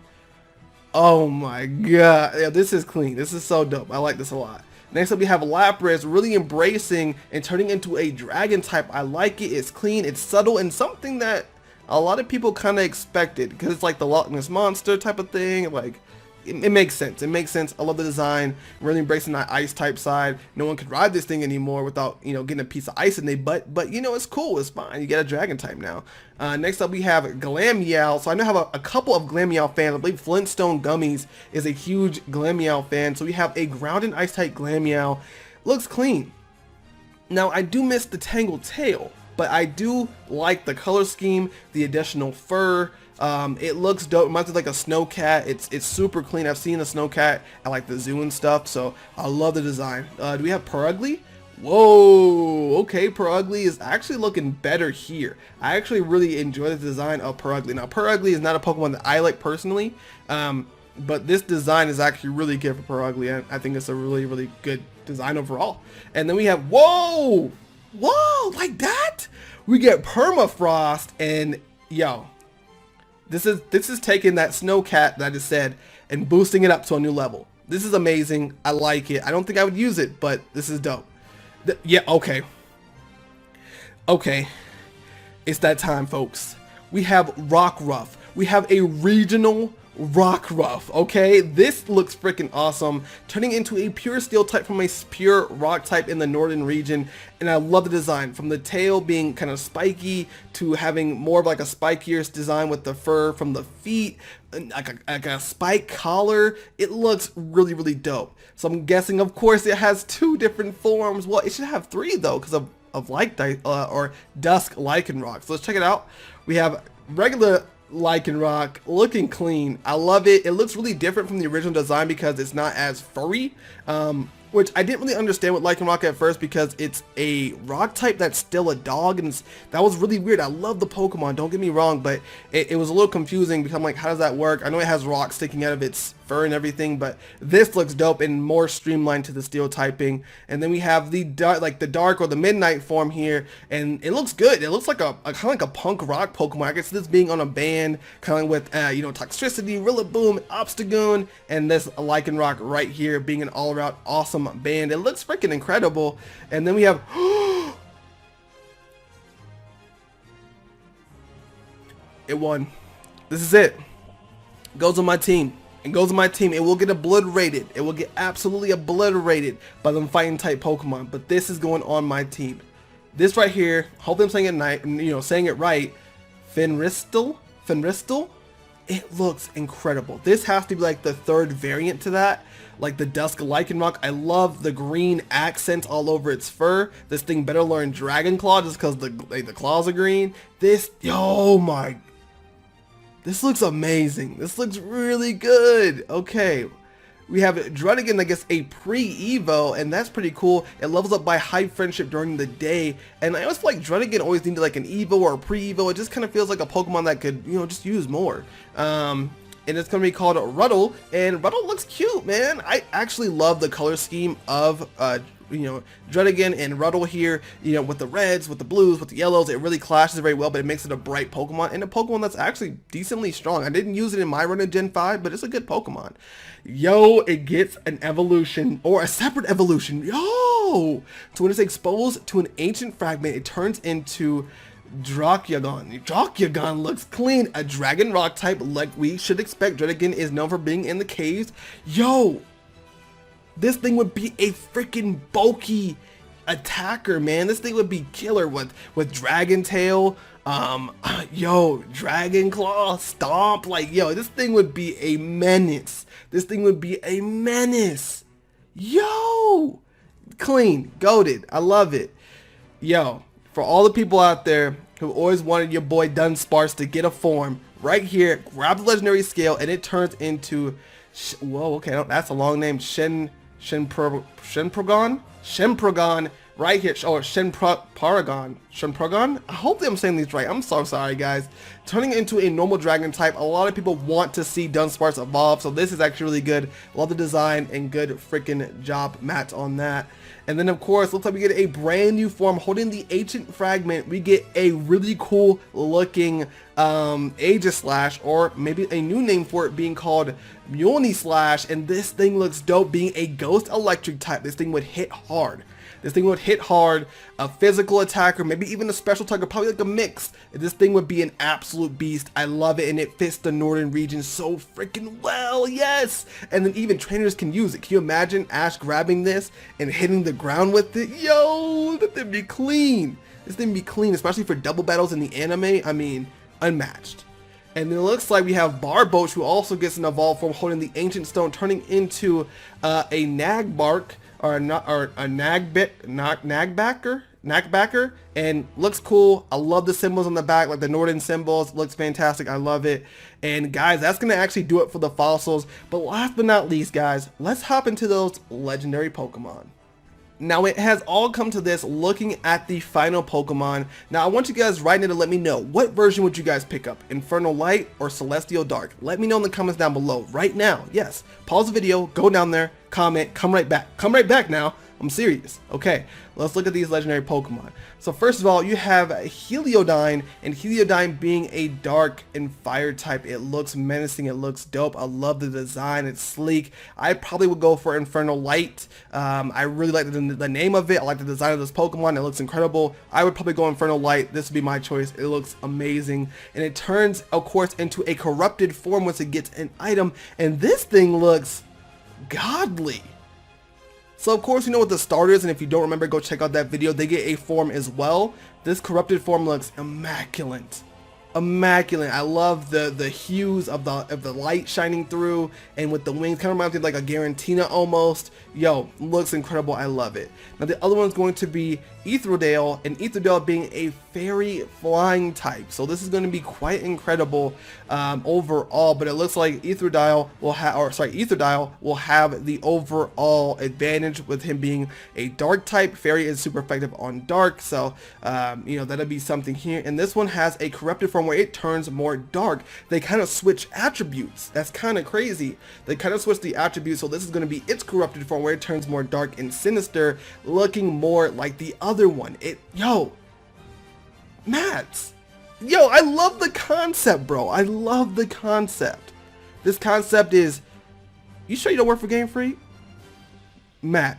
oh my god, yeah, this is clean. This is so dope. I like this a lot. Next up we have Lapras, really embracing and turning into a dragon type. I like it. It's clean, it's subtle, and something that a lot of people kind of expected, because it's like the Loch Ness Monster type of thing. Like, it makes sense. It makes sense. I love the design. Really embracing that ice type side. No one could ride this thing anymore without, you know, getting a piece of ice in their butt. But, you know, it's cool. It's fine. You get a dragon type now. Next up, we have Glameow. So I know I have a couple of Glameow fans. I believe Flintstone Gummies is a huge Glameow fan. So we have a ground and ice type Glameow. Looks clean. Now, I do miss the tangled tail, but I do like the color scheme, the additional fur. It looks dope. It reminds me of like a snowcat. It's super clean. I've seen a snowcat at like the zoo and stuff, so I love the design. Do we have Purugly? Whoa, okay, Purugly is actually looking better here. I actually really enjoy the design of Purugly. Now, Purugly is not a Pokemon that I like personally, but this design is actually really good for Purugly. I think it's a really, really good design overall. And then we have, whoa, like that? We get Permafrost, and yo, this is taking that snowcat that I just said and boosting it up to a new level. This is amazing. I like it. I don't think I would use it, but this is dope. Yeah, okay. Okay. It's that time, folks. We have Rockruff. We have a regional Rockruff, okay? This looks freaking awesome. Turning into a pure steel type from a pure rock type in the northern region. And I love the design. From the tail being kind of spiky to having more of like a spikier design with the fur from the feet. Like a spike collar. It looks really, really dope. So I'm guessing, of course, it has 2 different forms. Well, it should have 3 though, because of or Dusk Lycanroc. So let's check it out. We have regular Lycanroc looking clean. I love it. It looks really different from the original design because it's not as furry, which I didn't really understand with Lycanroc at first because it's a rock type that's still a dog, and that was really weird. I love the Pokemon, don't get me wrong, but it was a little confusing because I'm like, how does that work? I know it has rocks sticking out of its fur and everything, but this looks dope and more streamlined to the steel typing. And then we have the dark or the midnight form here, and it looks good. It looks like a kind of like a punk rock Pokemon. I guess this being on a band, kind of with you know, Toxtricity, Rillaboom, Obstagoon, and this Lycanroc right here being an all-around awesome band. It looks freaking incredible. And then we have it won. This is it. Goes on my team. And goes on my team. It will get obliterated. It will get absolutely obliterated by them fighting type Pokemon. But this is going on my team. This right here, hopefully I'm saying it right. Fenristal. It looks incredible. This has to be like the 3rd variant to that. Like the Dusk Lycanroc. I love the green accents all over its fur. This thing better learn Dragon Claw just because the claws are green. Oh my. This looks amazing. This looks really good. Okay. We have Druddigon, I guess, a pre-evo, and that's pretty cool. It levels up by high friendship during the day, and I always feel like Druddigon always needed like an evo or a pre-evo. It just kind of feels like a Pokemon that could, you know, just use more. And it's going to be called Ruddle, and Ruddle looks cute, man. I actually love the color scheme of you know, Druddigon and Ruddle here, you know, with the reds, with the blues, with the yellows. It really clashes very well, but it makes it a bright Pokemon and a Pokemon that's actually decently strong. I didn't use it in my run in Gen 5, but it's a good Pokemon. Yo, it gets an evolution, or a separate evolution. Yo! So when it's exposed to an ancient fragment, it turns into Dracyagon. Dracyagon looks clean. A dragon rock type like we should expect. Druddigon is known for being in the caves. Yo! This thing would be a freaking bulky attacker, man. This thing would be killer with Dragon Tail, yo, Dragon Claw, Stomp. Like, yo, this thing would be a menace. This thing would be a menace. Yo, clean, goated. I love it. Yo, for all the people out there who always wanted your boy Dunsparce to get a form, right here, grab the legendary scale, and it turns into, whoa, okay, that's a long name, Shenprogon, right here, or Shenprogon. Hopefully I'm saying these right. I'm so sorry, guys. Turning into a normal dragon type. A lot of people want to see Dunsparce evolve, so this is actually really good. Love the design and good freaking job, Matt, on that. And then, of course, looks like we get a brand new form holding the ancient fragment. We get a really cool looking Aegislash, or maybe a new name for it being called Mjolnir Slash. And this thing looks dope, being a ghost electric type. This thing would hit hard. This thing would hit hard, a physical attacker, maybe even a special attacker, probably like a mix. This thing would be an absolute beast. I love it, and it fits the northern region so freaking well, yes! And then even trainers can use it. Can you imagine Ash grabbing this and hitting the ground with it? Yo, that thing be clean. This thing be clean, especially for double battles in the anime. I mean, unmatched. And then it looks like we have Barboach, who also gets an evolved form, holding the ancient stone, turning into a Nagbark or a Nagbacker, and looks cool. I love the symbols on the back, like the Northern symbols. Looks fantastic. I love it. And guys, that's gonna actually do it for the fossils. But last but not least, guys, let's hop into those legendary Pokemon. Now it has all come to this looking at the final Pokemon. Now I want you guys right now to let me know, what version would you guys pick up? Infernal Light or Celestial Dark? Let me know in the comments down below right now. Yes, pause the video, go down there, comment, come right back. Come right back now. I'm serious. Okay, let's look at these legendary Pokemon. So first of all, you have Heliodine, and Heliodine being a dark and fire type. It looks menacing, it looks dope. I love the design, it's sleek. I probably would go for Infernal Light. I really like the name of it. I like the design of this Pokemon, it looks incredible. I would probably go Infernal Light. This would be my choice. It looks amazing. And it turns, of course, into a corrupted form once it gets an item. And this thing looks godly. So of course, you know what the starters, and if you don't remember, go check out that video. They get a form as well. This corrupted form looks immaculate. Immaculate. I love the hues of the light shining through, and with the wings, kind of reminds me of like a Garantina almost. Yo, looks incredible. I love it. Now the other one's going to be Ethereal, and Ethereal being a fairy flying type. So this is going to be quite incredible overall. But it looks like Ethereal will have the overall advantage with him being a dark type. Fairy is super effective on dark, so you know, that'll be something here. And this one has a corrupted form where it turns more dark. They kind of switch attributes. That's kind of crazy. They kind of switch the attributes. So this is going to be its corrupted form where it turns more dark and sinister, looking more like the other one. Mats, yo, I love the concept, bro. I love the concept. This concept is, you sure you don't work for Game Freak? Matt,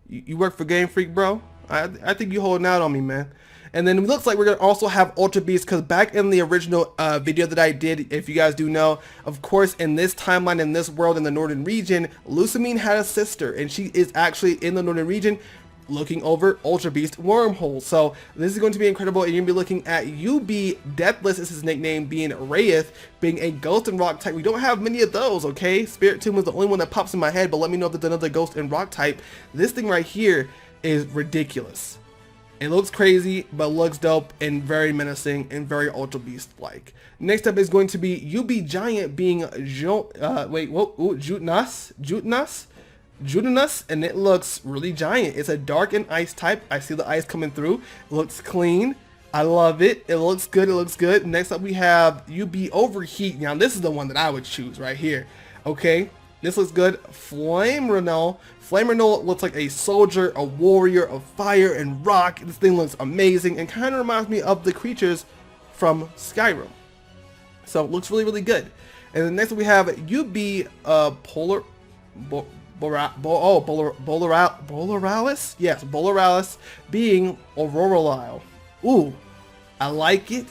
you work for Game Freak, bro? I think you holding out on me, man. And then it looks like we're going to also have Ultra Beast, because back in the original video that I did, if you guys do know, of course, in this timeline, in this world, in the Northern region, Lucamine had a sister, and she is actually in the Northern region looking over Ultra Beast wormhole. So this is going to be incredible, and you're going to be looking at UB Deathless is his nickname, being Wraith, being a ghost and rock type. We don't have many of those, okay? Spirit Tomb was the only one that pops in my head, but let me know if there's another ghost and rock type. This thing right here is ridiculous. It looks crazy, but looks dope and very menacing and very Ultra Beast like. Next up is going to be UB Giant, being Jutinus, and it looks really giant. It's a dark and ice type. I see the ice coming through. It looks clean. I love it. It looks good. It looks good. Next up we have UB Overheat. Now this is the one that I would choose right here. Okay, this looks good. Flame Renault. Flame Renault looks like a soldier, a warrior of fire and rock. This thing looks amazing and kind of reminds me of the creatures from Skyrim. So it looks really, really good. And then next we have UB Boleralis? Yes, Boleralis, being Auroralisle. Ooh, I like it.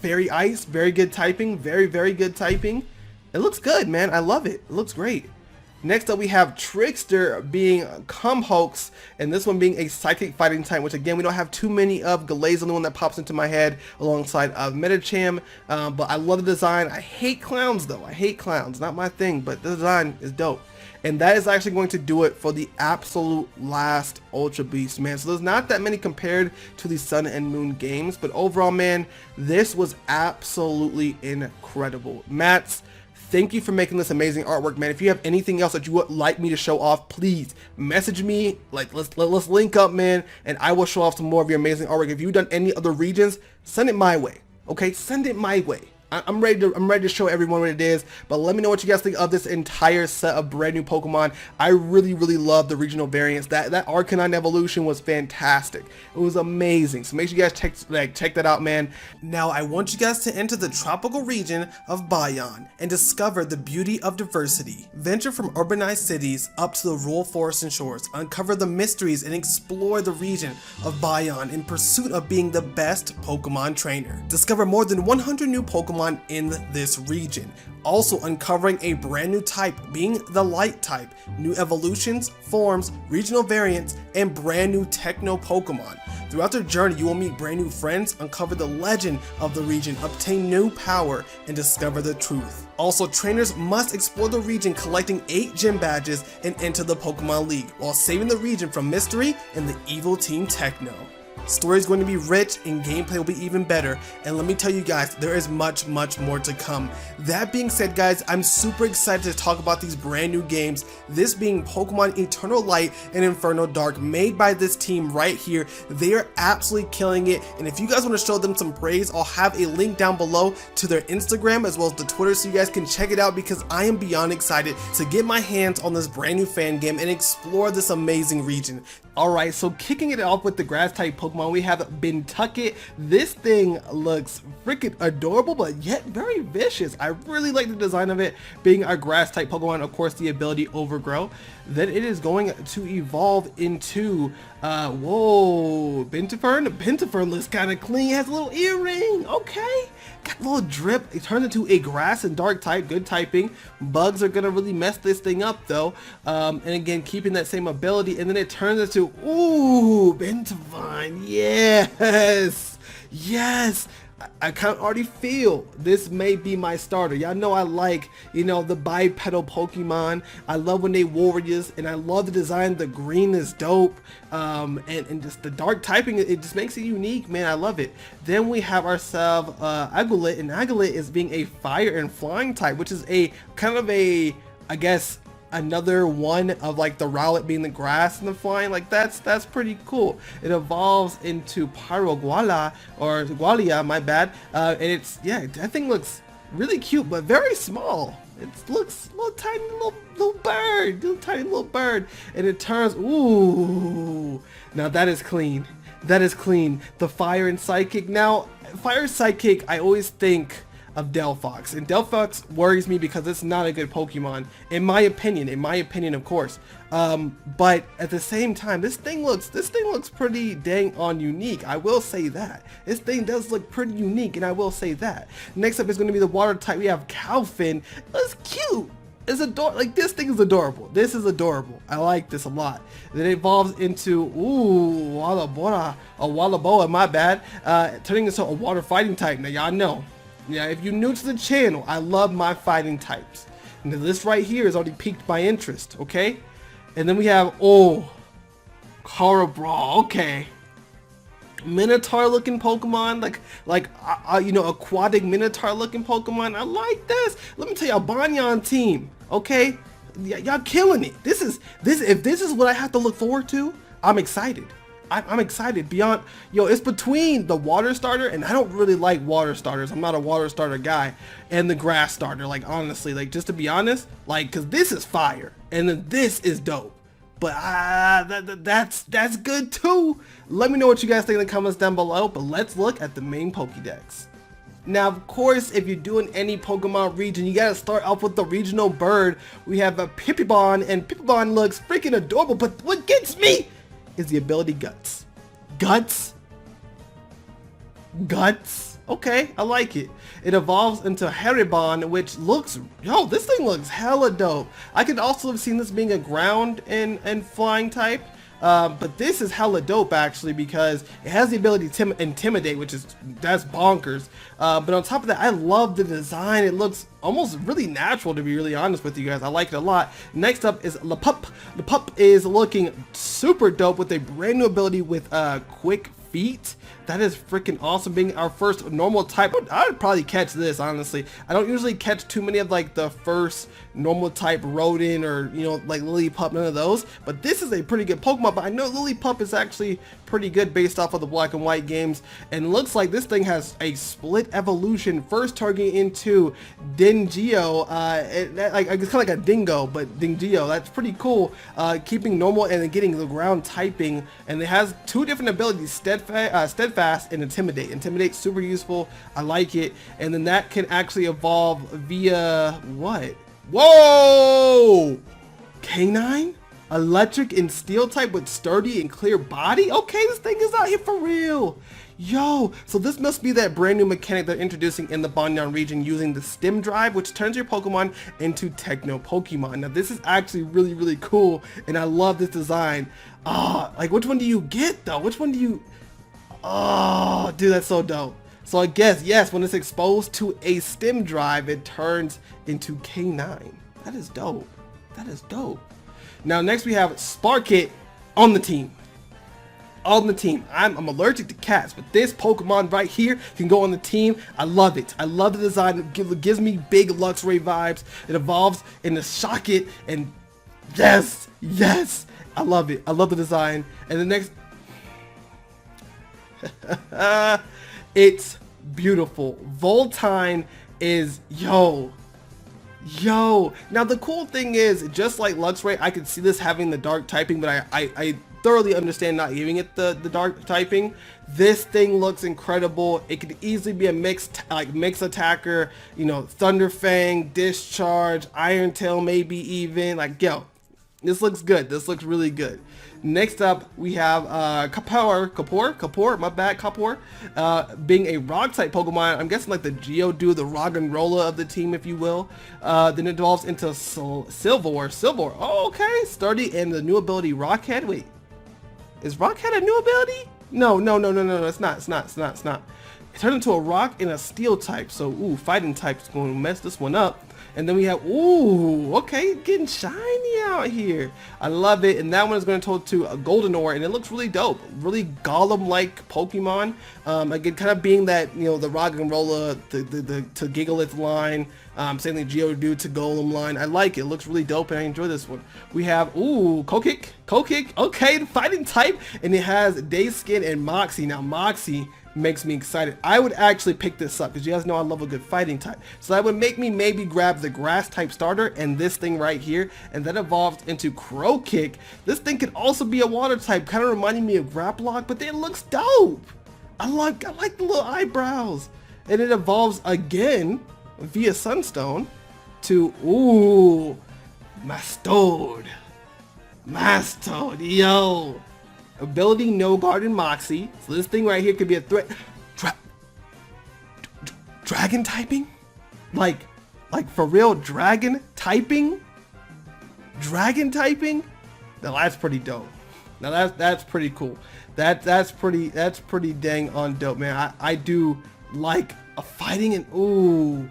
Very ice, very good typing, very, very good typing. It looks good, man. I love it. It looks great. Next up we have Trickster, being Cumhoax, and this one being a psychic fighting type, which again we don't have too many of. Galaze the only one that pops into my head alongside of Metacham, but I love the design. I hate clowns though. I hate clowns, not my thing, but the design is dope. And that is actually going to do it for the absolute last Ultra Beast, man. So there's not that many compared to the Sun and Moon games, but overall, man, this was absolutely incredible. Mats, thank you for making this amazing artwork, man. If you have anything else that you would like me to show off, please message me. Like, let's link up, man, and I will show off some more of your amazing artwork. If you've done any other regions, send it my way, okay? Send it my way. I'm ready to show everyone what it is, but let me know what you guys think of this entire set of brand new Pokemon. I really love the regional variants. That Arcanine evolution was fantastic. It was amazing. So make sure you guys check that out, man. Now I want you guys to enter the tropical region of Bayan and discover the beauty of diversity. Venture from urbanized cities up to the rural forests and shores. Uncover the mysteries and explore the region of Bayan in pursuit of being the best Pokemon trainer. Discover more than 100 new Pokemon in this region. Also uncovering a brand new type, being the light type, new evolutions, forms, regional variants, and brand new techno Pokemon. Throughout their journey, you will meet brand new friends, uncover the legend of the region, obtain new power, and discover the truth. Also, trainers must explore the region collecting 8 gym badges and enter the Pokemon League, while saving the region from mystery and the evil Team Techno. Story is going to be rich and gameplay will be even better, and let me tell you guys, there is much more to come. That being said, guys, I'm super excited to talk about these brand new games, this being Pokemon Eternal Light and Inferno Dark, made by this team right here. They are absolutely killing it, and if you guys want to show them some praise, I'll have a link down below to their Instagram as well as the Twitter so you guys can check it out, because I am beyond excited to get my hands on this brand new fan game and explore this amazing region. Alright, so kicking it off with the grass type Pokemon, we have Bentucket. This thing looks freaking adorable, but yet very vicious. I really like the design of it, being a grass type Pokemon, of course the ability Overgrow. Then it is going to evolve into, whoa, Pentafern. Pentafern looks kind of clean, has a little earring, okay. Got a little drip. It turns into a grass and dark type, good typing. Bugs are gonna really mess this thing up though. And again, keeping that same ability, and then it turns into, ooh, Pentavine, yes, yes. I kind of already feel this may be my starter. Y'all know I like, you know, the bipedal Pokemon. I love when they warriors, and I love the design. The green is dope, and just the dark typing, it just makes it unique, man. I love it. Then we have ourselves Agulite, and Agulite is being a fire and flying type, which is a kind of a, I guess, another one of like the Rowlet being the grass and the flying. Like that's pretty cool. It evolves into Pyroguala, or Gualia, my bad, and it's, yeah, that thing looks really cute but very small. It looks little tiny little bird, little tiny little bird, and it turns, ooh, now that is clean. That is clean. The fire and psychic. Now fire psychic, I always think of Delphox, and Delphox worries me because it's not a good Pokemon in my opinion, of course, but at the same time, this thing looks pretty dang on unique. I will say that this thing does look pretty unique, and I will say that. Next up is going to be the water type. We have Calfin. It's cute. It's adorable. Like, this thing is adorable. This is adorable. I like this a lot. Then it evolves into, ooh, Wallaboa, my bad, turning into a water fighting type. Now y'all know, yeah, if you're new to the channel, I love my fighting types. And this right here has already piqued my interest, okay? And then we have, oh, Carabraw, okay. Minotaur looking Pokemon, like you know, aquatic Minotaur looking Pokemon. I like this. Let me tell y'all, Banyan team, okay? Y'all killing it. If this is what I have to look forward to, I'm excited. I'm excited beyond, yo, it's between the water starter, and I don't really like water starters. I'm not a water starter guy, and the grass starter, like, honestly, like, just to be honest, like, cause this is fire, and then this is dope. But that's good too. Let me know what you guys think in the comments down below, but let's look at the main Pokedex. Now, of course, if you're doing any Pokemon region, you gotta start off with the regional bird. We have a Pipibon, and Pipibon looks freaking adorable, but what gets me is the ability Guts. Guts? Okay, I like it. It evolves into Haribon, which looks, yo, this thing looks hella dope. I could also have seen this being a ground and flying type, but this is hella dope actually, because it has the ability to intimidate, that's bonkers. But on top of that, I love the design. It looks almost really natural, to be really honest with you guys. I like it a lot. Next up is Lepup. Lepup is looking super dope with a brand new ability with quick feet. That is freaking awesome, being our first normal type. I would probably catch this, honestly. I don't usually catch too many of like the first normal type rodent or, you know, like Lillipup, none of those. But this is a pretty good Pokemon, but I know Lillipup is actually pretty good based off of the Black and White games. And looks like this thing has a split evolution, first targeting into Dingio. Like it's kind of like a dingo, but Dingio. That's pretty cool. Keeping normal and then getting the ground typing. And it has two different abilities, steadfast and intimidate. Intimidate, super useful. I like it. And then that can actually evolve via what? Whoa! Canine? Electric and steel type with sturdy and clear body? Okay, this thing is out here for real. Yo, so this must be that brand new mechanic they're introducing in the Banyan region using the stem drive, which turns your Pokemon into techno Pokemon. Now this is actually really, really cool, and I love this design. Like which one do you get though? Which one do you... Oh, dude, that's so dope. So I guess, yes, when it's exposed to a stem drive, it turns into K9. That is dope. That is dope. Now next we have Sparkit on the team. On the team. I'm allergic to cats, but this Pokemon right here can go on the team. I love it. I love the design. It gives me big Luxray vibes. It evolves into Shockit, and yes, yes, I love it. I love the design. And the next, it's beautiful. Voltine is yo. Now the cool thing is, just like Luxray, I can see this having the dark typing, but I thoroughly understand not giving it the dark typing. This thing looks incredible. It could easily be a mixed attacker, you know, Thunder Fang, Discharge, Iron Tail, maybe even. Like, yo, this looks good. This looks really good. Next up, we have Kapor, my bad, Kapor, being a rock type Pokemon. I'm guessing like the Geodude, the Roggenrola of the team, if you will. Then it evolves into Silvor. Oh, okay, sturdy, and the new ability Rockhead. Wait, is Rockhead a new ability? No, it's not. It turned into a rock and a steel type. So, ooh, fighting type's going to mess this one up. And then we have, ooh, okay, getting shiny out here. I love it. And that one is going to turn to a golden ore, and it looks really dope. Really Golem-like Pokemon. Again, kind of being that, you know, the Roggenrola, the to Gigalith line, same thing Geodude to Golem line. I like it. It looks really dope, and I enjoy this one. We have, ooh, Kokik. Okay, the fighting type, and it has Dayskin and Moxie. Now, Moxie makes me excited. I would actually pick this up because you guys know I love a good fighting type. So that would make me maybe grab the grass type starter and this thing right here, and that evolved into Crow Kick. This thing could also be a water type, kind of reminding me of Graplock, but it looks dope. I like the little eyebrows. And it evolves again via Sunstone to, ooh, Mastode, yo. Ability No Garden Moxie. So this thing right here could be a threat. Dragon typing? Like for real, dragon typing? Dragon typing? Now that's pretty dope. Now that's pretty cool. That's pretty dang on dope, man. I do like a fighting and ooh,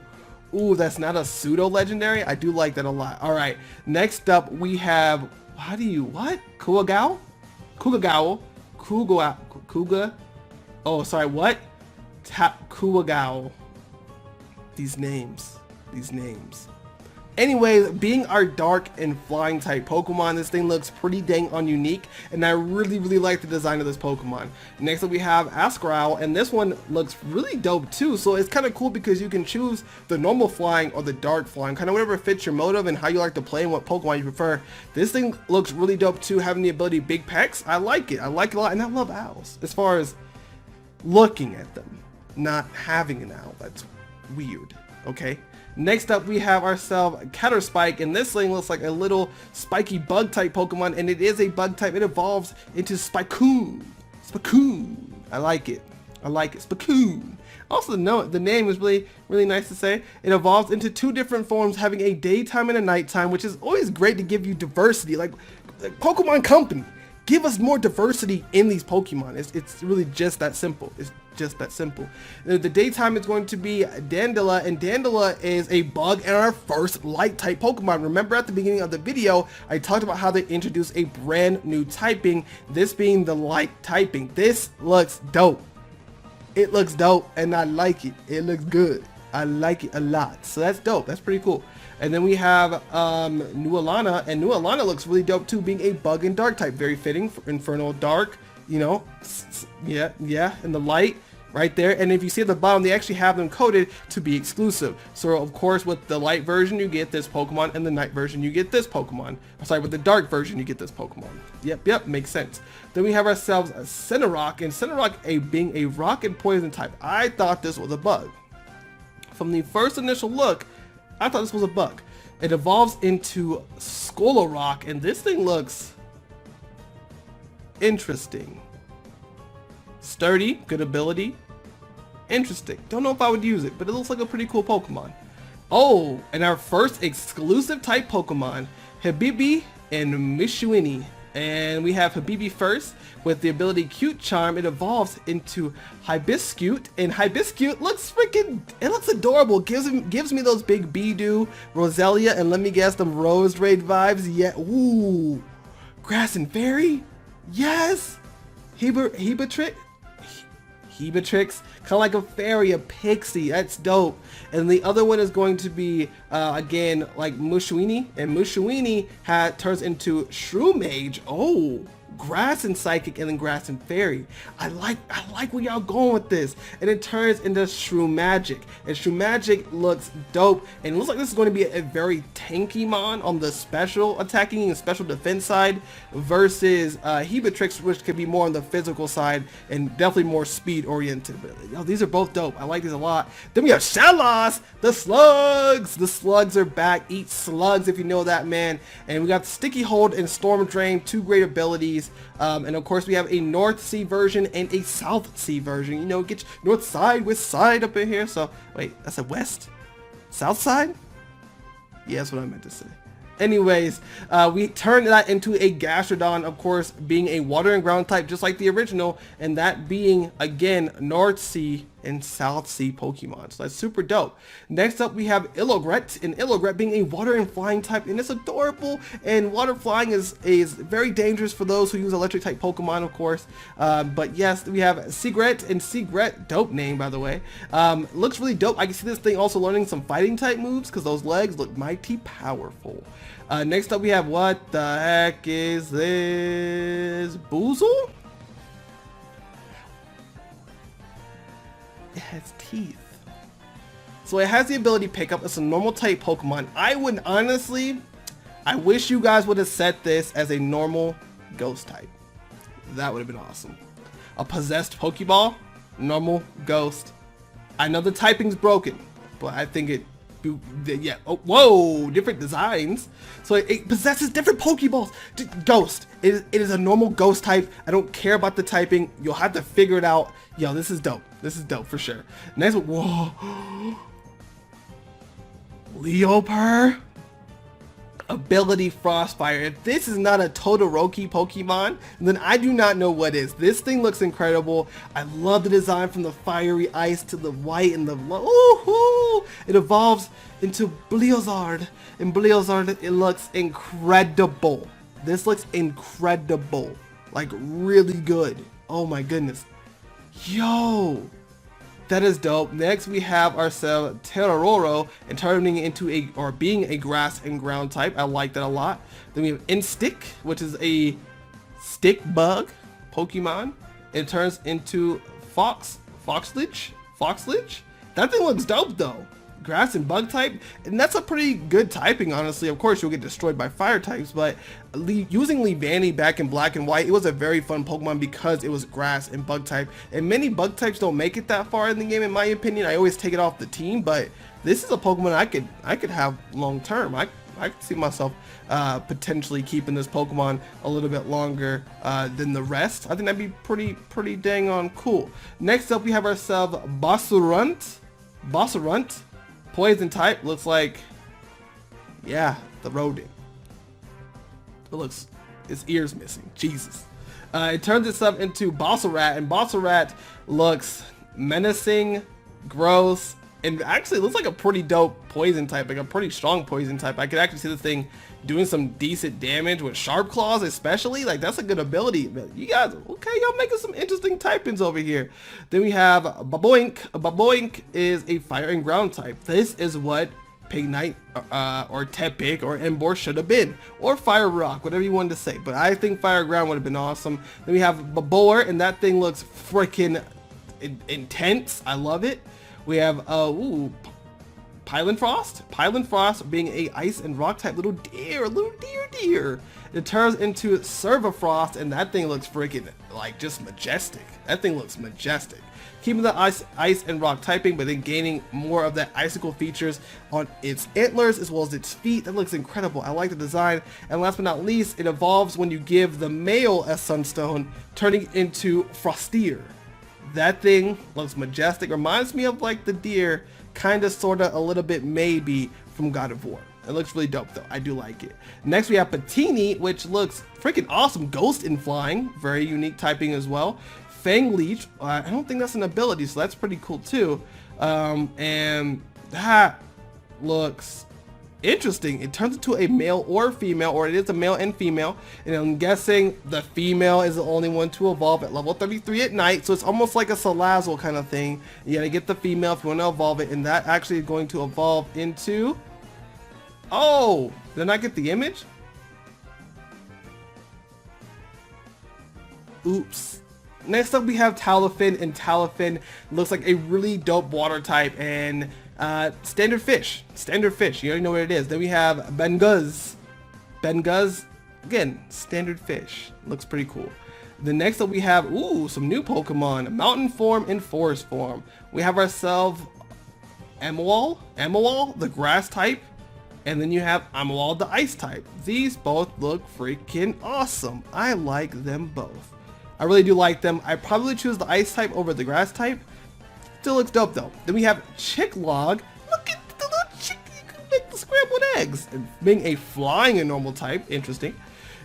that's not a pseudo-legendary. I do like that a lot. All right, next up we have, Kuga? Oh, sorry, what? Kuagao. These names. Anyways, being our dark and flying type Pokemon, this thing looks pretty dang on unique, and I really like the design of this Pokemon. Next up we have Asgrowl, and this one looks really dope too. So it's kind of cool because you can choose the normal flying or the dark flying, kind of whatever fits your motive and how you like to play and what Pokemon you prefer. This thing looks really dope too, having the ability Big Pecs. I like it a lot, and I love owls. As far as looking at them, not having an owl, that's weird, okay? Next up we have ourselves Caterspike, and this thing looks like a little spiky bug type Pokemon, and it is a bug type. It evolves into Spikoon. I like it, Spikoon. Also the name is really nice to say. It evolves into two different forms, having a daytime and a nighttime, which is always great to give you diversity. Like Pokemon Company, give us more diversity in these Pokemon. It's really just that simple. It's just that simple. The daytime is going to be Dandela, and Dandela is a bug and our first light type Pokemon. Remember at the beginning of the video, I talked about how they introduced a brand new typing, this being the light typing. This looks dope. It looks dope, and I like it. It looks good. I like it a lot. So that's dope. That's pretty cool. And then we have New Alana, and New Alana looks really dope too, being a bug and dark type. Very fitting for Infernal Dark, you know. Yeah, and the light right there. And if you see at the bottom, they actually have them coded to be exclusive. So of course, with the light version, you get this Pokemon, and the night version, you get this Pokemon. Sorry, with the dark version, you get this Pokemon. Yep, makes sense. Then we have ourselves a Cinerock, and Cinerock being a rock and poison type. I thought this was a bug. From the first initial look, I thought this was a bug. It evolves into Skolorock, and this thing looks interesting. Sturdy, good ability. Interesting. Don't know if I would use it, but it looks like a pretty cool Pokemon. Oh, and our first exclusive type Pokemon, Habibi and Mishuini. And we have Habibi first with the ability Cute Charm. It evolves into Hibiscute, and Hibiscute looks freaking, it looks adorable. Gives me those big Bidoof, Roselia, and let me guess, them Rose Raid vibes. Yeah, ooh, Grass and Fairy, yes. Hebatrix, kind of like a fairy, a pixie. That's dope. And the other one is going to be again like Mushuini, and Mushuini turns into Shroommage. Oh, grass and psychic, and then grass and fairy. I like where y'all going with this. And it turns into Shroomagic, and Shroomagic looks dope, and it looks like this is going to be a very tanky mon on the special attacking and special defense side versus Hebatrix, which could be more on the physical side and definitely more speed oriented. But yo, these are both dope. I like these a lot. Then we have Shellos, the slugs. The slugs are back. Eat slugs if you know that, man. And we got Sticky Hold and Storm Drain, two great abilities. And of course we have a North Sea version and a South Sea version. You know, get North side with side up in here. So wait, that's a West? South side? Yeah, that's what I meant to say. Anyways, we turned that into a Gastrodon, of course, being a water and ground type, just like the original, and that being, again, North Sea and South Sea Pokemon. So that's super dope. Next up, we have Illogret, and Illogret being a water and flying type, and it's adorable, and water flying is very dangerous for those who use electric type Pokemon, of course. But yes, we have Seagret, and Seagret, dope name, by the way. Looks really dope. I can see this thing also learning some fighting type moves, because those legs look mighty powerful. Next up, we have, what the heck is this? Boozle? It has teeth. So it has the ability to pick up. It's a normal type Pokemon. I would honestly, I wish you guys would have set this as a normal ghost type. That would have been awesome. A possessed Pokeball, normal ghost. I know the typing's broken, but I think it, yeah. Oh, whoa, different designs. So it possesses different Pokeballs. Ghost. It is a normal ghost type. I don't care about the typing. You'll have to figure it out. Yo, this is dope. This is dope for sure. Next one. Whoa. Leopard. Ability Frostfire. If this is not a Todoroki Pokemon, then I do not know what is. This thing looks incredible. I love the design from the fiery ice to the white and the woohoo! It evolves into Blizzard. In Blizzard, it looks incredible. This looks incredible. Like really good. Oh my goodness. Yo! That is dope. Next, we have ourselves Terrororo, and turning into being a grass and ground type. I like that a lot. Then we have Instick, which is a stick bug Pokemon. It turns into Foxlich. That thing looks dope though. Grass and bug type, and that's a pretty good typing, honestly. Of course, you'll get destroyed by fire types, but using Leavanny back in black and white, it was a very fun Pokemon because it was grass and bug type, and many bug types don't make it that far in the game, in my opinion. I always take it off the team, but this is a Pokemon I could have long term. I could see myself potentially keeping this Pokemon a little bit longer than the rest. I think that'd be pretty dang on cool. Next up, we have ourselves Bossarunt. Poison type, looks like, yeah, the rodent. It looks, its ears missing, Jesus. It turns itself into Bossarat, and Bossarat looks menacing, gross, And actually it looks like a pretty dope poison type, like a pretty strong poison type. I could actually see this thing doing some decent damage with sharp claws especially. Like that's a good ability. You guys, okay, y'all making some interesting typings over here. Then we have Baboink. Baboink is a fire and ground type. This is what Pignite or Tepig or Emboar should have been, or Fire Rock, whatever you wanted to say, but I think Fire Ground would have been awesome. Then we have Babor, and that thing looks freaking intense. I love it. We have Pylon Frost. Pylon Frost being a ice and rock type little deer. It turns into Servafrost, and that thing looks freaking like just majestic. That thing looks majestic. Keeping the ice and rock typing, but then gaining more of that icicle features on its antlers as well as its feet. That looks incredible. I like the design. And last but not least, it evolves when you give the male a Sunstone, turning into Frostier. That thing looks majestic. Reminds me of like the deer, kind of, sort of, a little bit maybe from God of War. It looks really dope though. I do like it. Next we have Patini, which looks freaking awesome. Ghost in flying. Very unique typing as well. Fang Leech, I don't think that's an ability, so that's pretty cool too. And that looks interesting. It turns into a male or female, or it is a male and female, and I'm guessing the female is the only one to evolve at level 33 at night, so it's almost like a Salazzle kind of thing. You gotta get the female if you want to evolve it, and that actually is going to evolve into... Oh, did I get the image? Oops. Next up we have Talafin, and Talafin looks like a really dope water type and standard fish. You already know what it is. Then we have Benguz. Benguz, again, standard fish. Looks pretty cool. The next up we have, some new Pokemon, mountain form and forest form. We have ourselves Amawal, the grass type. And then you have Amawal, the ice type. These both look freaking awesome. I like them both. I really do like them. I probably choose the ice type over the grass type. Still looks dope though. Then we have Chicklog. Look at the little chick. You can make the scrambled eggs. And being a flying and normal type. Interesting.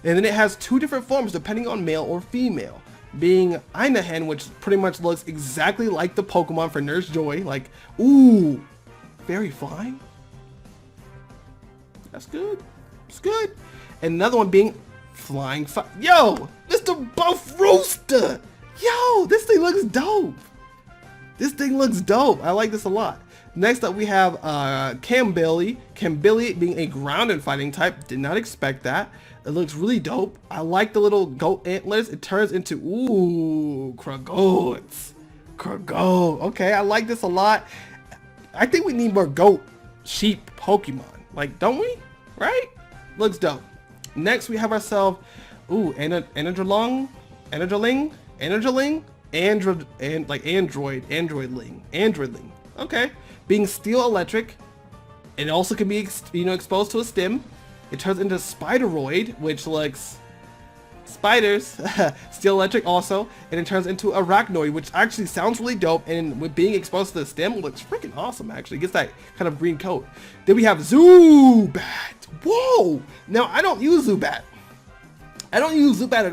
And then it has two different forms depending on male or female. Being Inahen, which pretty much looks exactly like the Pokemon for Nurse Joy. Like, ooh, fairy flying. That's good. It's good. And another one being Flying Yo, Mr. Buff Rooster. Yo, this thing looks dope. This thing looks dope. I like this a lot. Next up we have Cambilly. Cambilly being a ground and fighting type. Did not expect that. It looks really dope. I like the little goat antlers. It turns into, Kragoats. Kragoat. Okay, I like this a lot. I think we need more goat sheep Pokemon. Like, don't we? Right? Looks dope. Next we have ourselves, Androidling, Androidling. Okay, being steel electric. It also can be, exposed to a stim. It turns into Spideroid, which looks spiders, steel electric also, and it turns into Arachnoid, which actually sounds really dope, and with being exposed to the stem looks freaking awesome. Actually, it gets that kind of green coat. Then we have Zubat. Whoa! Now I don't use Zubat. I don't use Zubat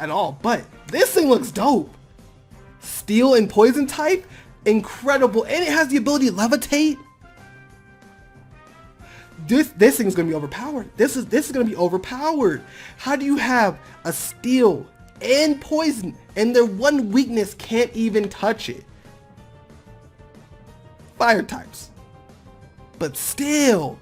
at all. But this thing looks dope. Steel and poison type, incredible, and it has the ability to levitate. This thing's gonna be overpowered. This is gonna be overpowered. How do you have a steel and poison and their one weakness can't even touch it? Fire types. But still,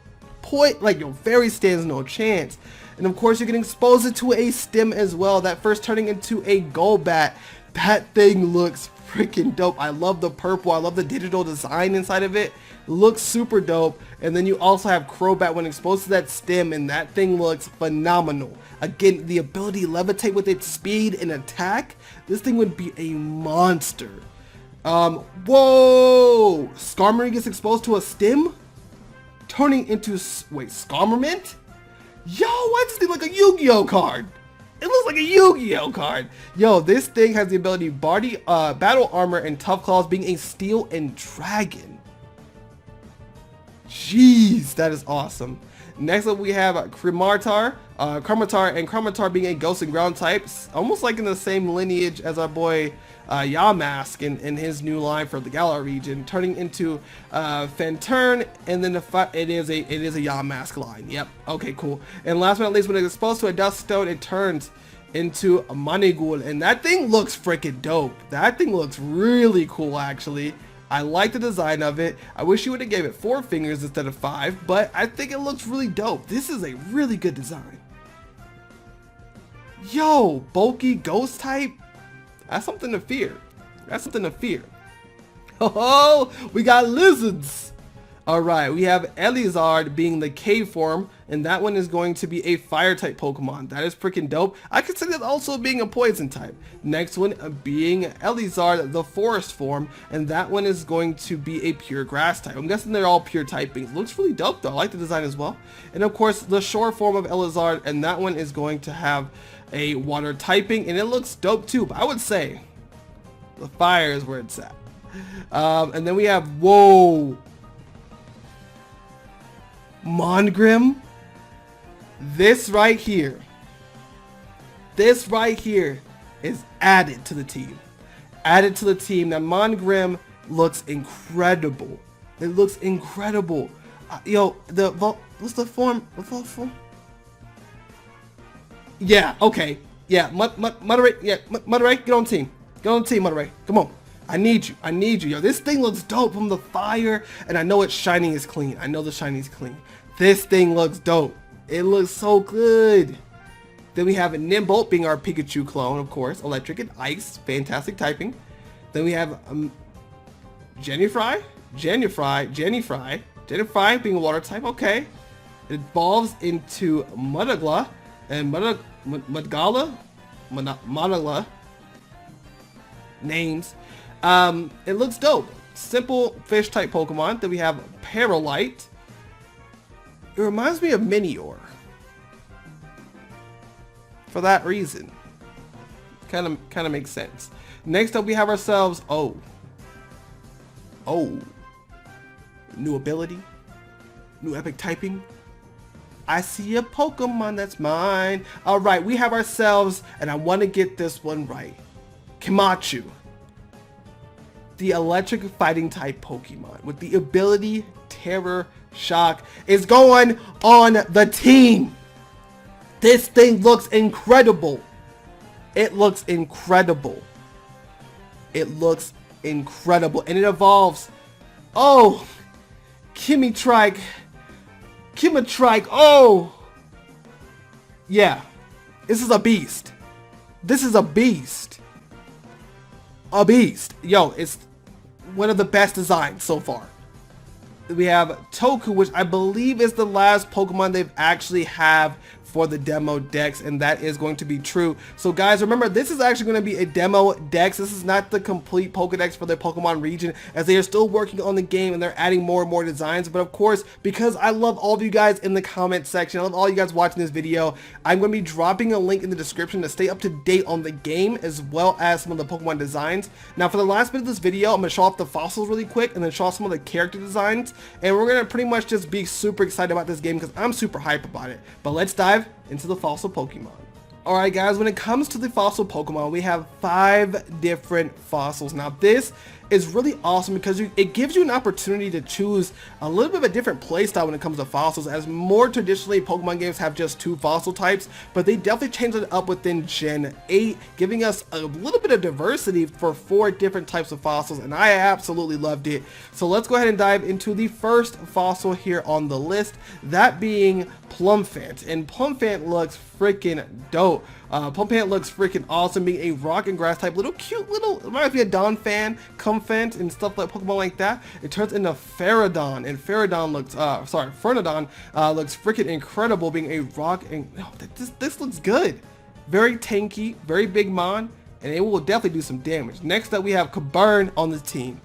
your fairy stands no chance. And of course you're getting exposed to a stem as well. That first turning into a Golbat. That thing looks freaking dope. I love the purple. I love the digital design inside of it. Looks super dope. And then you also have Crobat when exposed to that stem, and that thing looks phenomenal. Again, the ability to levitate with its speed and attack, this thing would be a monster. Whoa! Skarmory gets exposed to a stem, turning into, Skarmory? Yo, why does this thing look like a Yu-Gi-Oh card? It looks like a Yu-Gi-Oh card. Yo, this thing has the ability Battle Armor and Tough Claws, being a Steel and Dragon. Jeez, that is awesome. Next up we have Kramatar, and Kramatar being a ghost and ground type, almost like in the same lineage as our boy Yamask in his new line for the Galar region, turning into Fantern, and then it is a Yamask line. Yep. Okay, cool. And last but not least, when it's exposed to a dust stone, it turns into a Manigul, and that thing looks freaking dope. That thing looks really cool, actually. I like the design of it. I wish you would have gave it 4 fingers instead of 5, but I think it looks really dope. This is a really good design. Yo, bulky ghost type. That's something to fear. That's something to fear. Oh, we got lizards. All right, we have Elizard being the cave form, and that one is going to be a fire type Pokemon. That is freaking dope. I consider it also being a poison type. Next one being Elizard, the forest form, and that one is going to be a pure grass type. I'm guessing they're all pure typings. Looks really dope though. I like the design as well. And of course, the shore form of Elizard, and that one is going to have a water typing, and it looks dope too. But I would say the fire is where it's at. And then we have, whoa, Mongrim. This right here is added to the team. Added to the team. Now Mongrim looks incredible. It looks incredible. Yo, what's the form? Yeah, okay. Yeah, moderate. Yeah, moderate. Get on team. Get on team, moderate. Come on. I need you. I need you. Yo, this thing looks dope from the fire, and I know its shining is clean. I know the shining is clean. This thing looks dope. It looks so good. Then we have a Nimbolt being our Pikachu clone, of course. Electric and Ice. Fantastic typing. Then we have Jennyfry being a water type. Okay. It evolves into Mudagla and Mudgala. Names. It looks dope. Simple fish type Pokemon. Then we have Paralite. It reminds me of Minior. For that reason. Kind of makes sense. Next up we have ourselves, new ability, new epic typing. I see a Pokemon that's mine. All right, we have ourselves, and I want to get this one right, Kimachu, the electric fighting type Pokemon with the ability Terror Shock, is going on the team. This thing looks incredible. It looks incredible. It looks incredible. And it evolves. Oh, Kimatrike. Oh, yeah. This is a beast. This is a beast. A beast. Yo, it's one of the best designs so far. We have Toku, which I believe is the last Pokemon they've actually have for the demo dex, and that is going to be true. So guys, remember, this is actually going to be a demo dex. This is not the complete Pokedex for the Pokemon region, as they are still working on the game and they're adding more and more designs. But of course, because I love all of you guys in the comment section, I love all you guys watching this video, I'm going to be dropping a link in the description to stay up to date on the game as well as some of the Pokemon designs. Now for the last bit of this video, I'm going to show off the fossils really quick and then show off some of the character designs, and we're going to pretty much just be super excited about this game because I'm super hyped about it. But let's dive into the fossil Pokemon. Alright guys, when it comes to the fossil Pokemon, we have 5 different fossils. Now this is really awesome because it gives you an opportunity to choose a little bit of a different playstyle when it comes to fossils, as more traditionally Pokemon games have just 2 fossil types, but they definitely changed it up within Gen 8, giving us a little bit of diversity for 4 different types of fossils, and I absolutely loved it. So let's go ahead and dive into the first fossil here on the list, that being Plumfant. And Plumfant looks freaking dope. Plumfant looks freaking awesome, being a rock and grass type, cute little, reminds me of Donphan, Comfant, and stuff like Pokemon like that. It turns into Ferrodon, and Ferrodon looks, Fernodon looks freaking incredible, being a rock, and this looks good. Very tanky, very big mon, and it will definitely do some damage. Next up, we have Caburn on the team.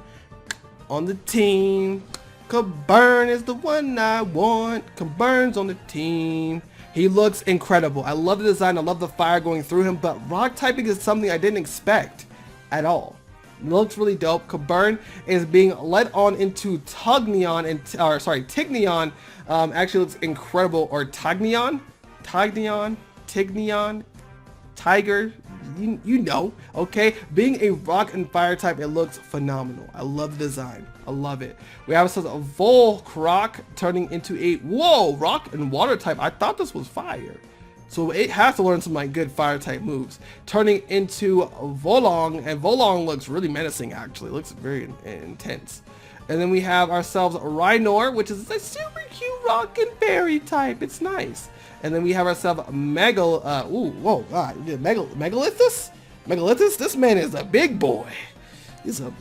Caburn is the one I want. Caburn's on the team. He looks incredible. I love the design. I love the fire going through him, but rock typing is something I didn't expect at all. It looks really dope. Caburn is being led on into Tugneon and Tigneon. Actually looks incredible. Or Tagneon, Tigneon, Tiger. You know, okay. Being a rock and fire type, it looks phenomenal. I love the design. I love it. We have ourselves a Volcroc turning into a rock and water type. I thought this was fire. So it has to learn some like good fire type moves. Turning into Volong, and Volong looks really menacing actually. It looks very intense. And then we have ourselves Rhinor, which is a super cute rock and fairy type. It's nice. And then we have ourselves Megalithus? Megalithus? This man is a big boy. He's a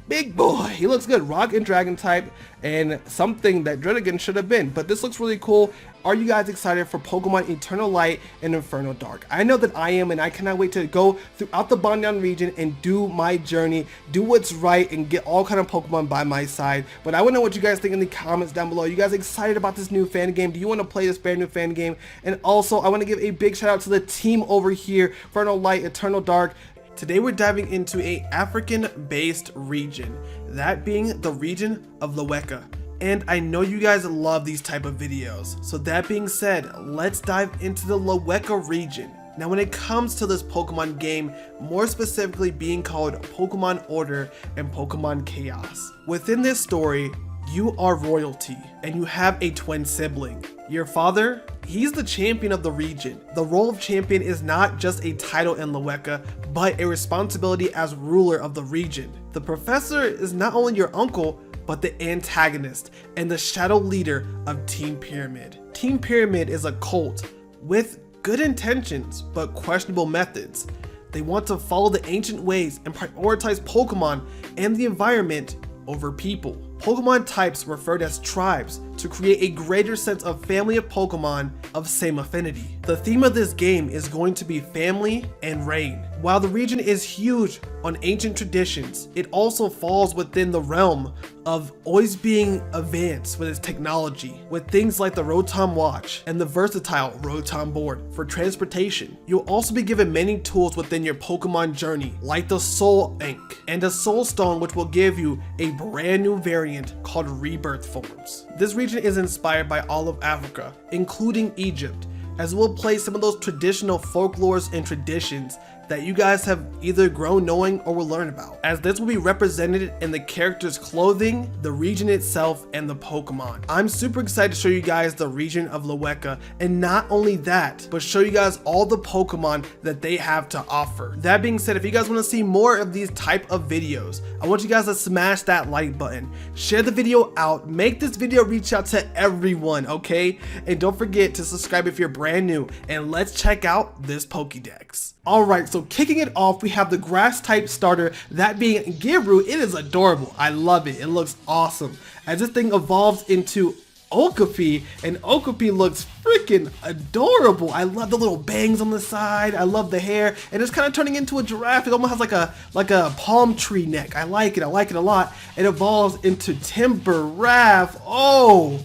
big boy. He looks good. Rock and dragon type, and something that Dredagon should have been. But this looks really cool. Are you guys excited for Pokemon Eternal Light and Inferno Dark? I know that I am, and I cannot wait to go throughout the Banyan region and do my journey, do what's right, and get all kind of Pokemon by my side. But I want to know what you guys think in the comments down below. Are you guys excited about this new fan game? Do you want to play this brand new fan game? And also, I want to give a big shout out to the team over here, Inferno Light, Eternal Dark. Today we're diving into a African-based region, that being the region of Leweka. And I know you guys love these type of videos. So that being said, let's dive into the Leweka region. Now when it comes to this Pokemon game, more specifically being called Pokemon Order and Pokemon Chaos. Within this story, you are royalty and you have a twin sibling. Your father, he's the champion of the region. The role of champion is not just a title in Leweka, but a responsibility as ruler of the region. The professor is not only your uncle, but the antagonist and the shadow leader of Team Pyramid. Team Pyramid is a cult with good intentions, but questionable methods. They want to follow the ancient ways and prioritize Pokemon and the environment over people. Pokemon types referred as tribes to create a greater sense of family of Pokemon of same affinity. The theme of this game is going to be family and reign. While the region is huge on ancient traditions, it also falls within the realm of always being advanced with its technology, with things like the Rotom Watch and the versatile Rotom Board for transportation. You'll also be given many tools within your Pokemon journey, like the Soul Ink and a Soul Stone, which will give you a brand new variant called Rebirth forms. This region is inspired by all of Africa, including Egypt, as we'll play some of those traditional folklores and traditions that you guys have either grown knowing or will learn about, as this will be represented in the characters' clothing, the region itself, and the Pokemon. I'm super excited to show you guys the region of Leweka, and not only that, but show you guys all the Pokemon that they have to offer. That being said, if you guys want to see more of these type of videos, I want you guys to smash that like button, share the video out, make this video reach out to everyone, okay? And don't forget to subscribe if you're brand new, and let's check out this Pokedex. Alright, so kicking it off, we have the grass type starter, that being Giru. It is adorable. I love it. It looks awesome. As this thing evolves into Okapi, and Okapi looks freaking adorable. I love the little bangs on the side. I love the hair, and it's kind of turning into a giraffe. It almost has like a palm tree neck. I like it. I like it a lot. It evolves into Timberwrath. Oh!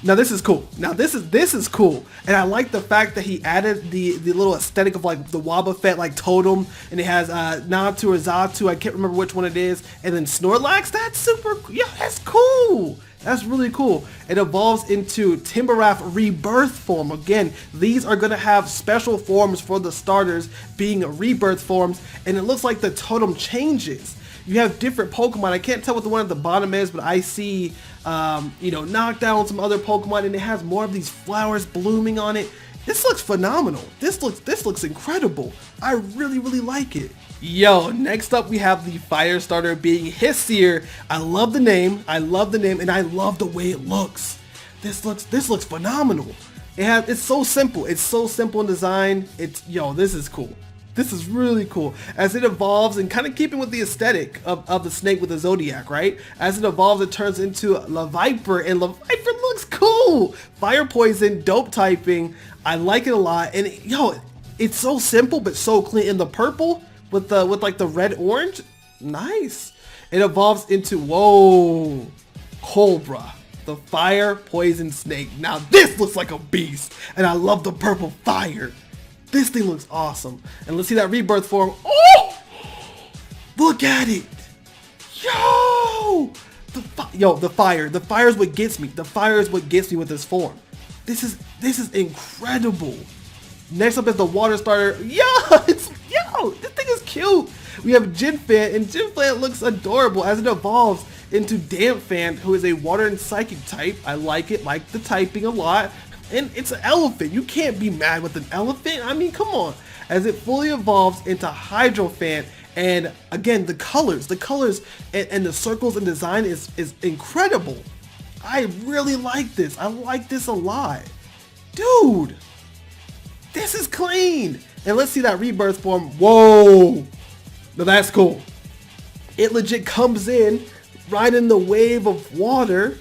Now this is cool. Now this is cool, and I like the fact that he added the little aesthetic of like the Wobbuffet like totem, and it has Natu or Zatu. I can't remember which one it is, and then Snorlax. That's super. Yeah, that's cool. That's really cool. It evolves into Timberwrath Rebirth form. Again, these are gonna have special forms for the starters, being Rebirth forms, and it looks like the totem changes. You have different Pokemon. I can't tell what the one at the bottom is, but I see, Knockdown, some other Pokemon, and it has more of these flowers blooming on it. This looks phenomenal. This looks incredible. I really, really like it. Yo, next up we have the fire starter being Hissier. I love the name, and I love the way it looks. This looks phenomenal. It's so simple. It's so simple in design. This is cool. This is really cool. As it evolves, and kind of keeping with the aesthetic of the snake with the Zodiac, right? As it evolves, it turns into Leviper, and Leviper looks cool. Fire poison, dope typing. I like it a lot. And it's so simple but so clean. In the purple with like the red orange, nice. It evolves into Cobra, the fire poison snake. Now this looks like a beast, and I love the purple fire. This thing looks awesome. And let's see that rebirth form. Oh! Look at it. Yo! The fire. The fire is what gets me. The fire is what gets me with this form. This is incredible. Next up is the water starter. Yo, this thing is cute. We have Jinfan, and Jinfan looks adorable as it evolves into Dampfan, who is a water and psychic type. I like it, like the typing a lot. And it's an elephant. You can't be mad with an elephant. I mean, come on. As it fully evolves into Hydrofan, and again, the colors and the circles and design is incredible. I really like this. I like this a lot. Dude, this is clean. And let's see that rebirth form. Whoa. Now that's cool. It legit comes in riding the wave of water.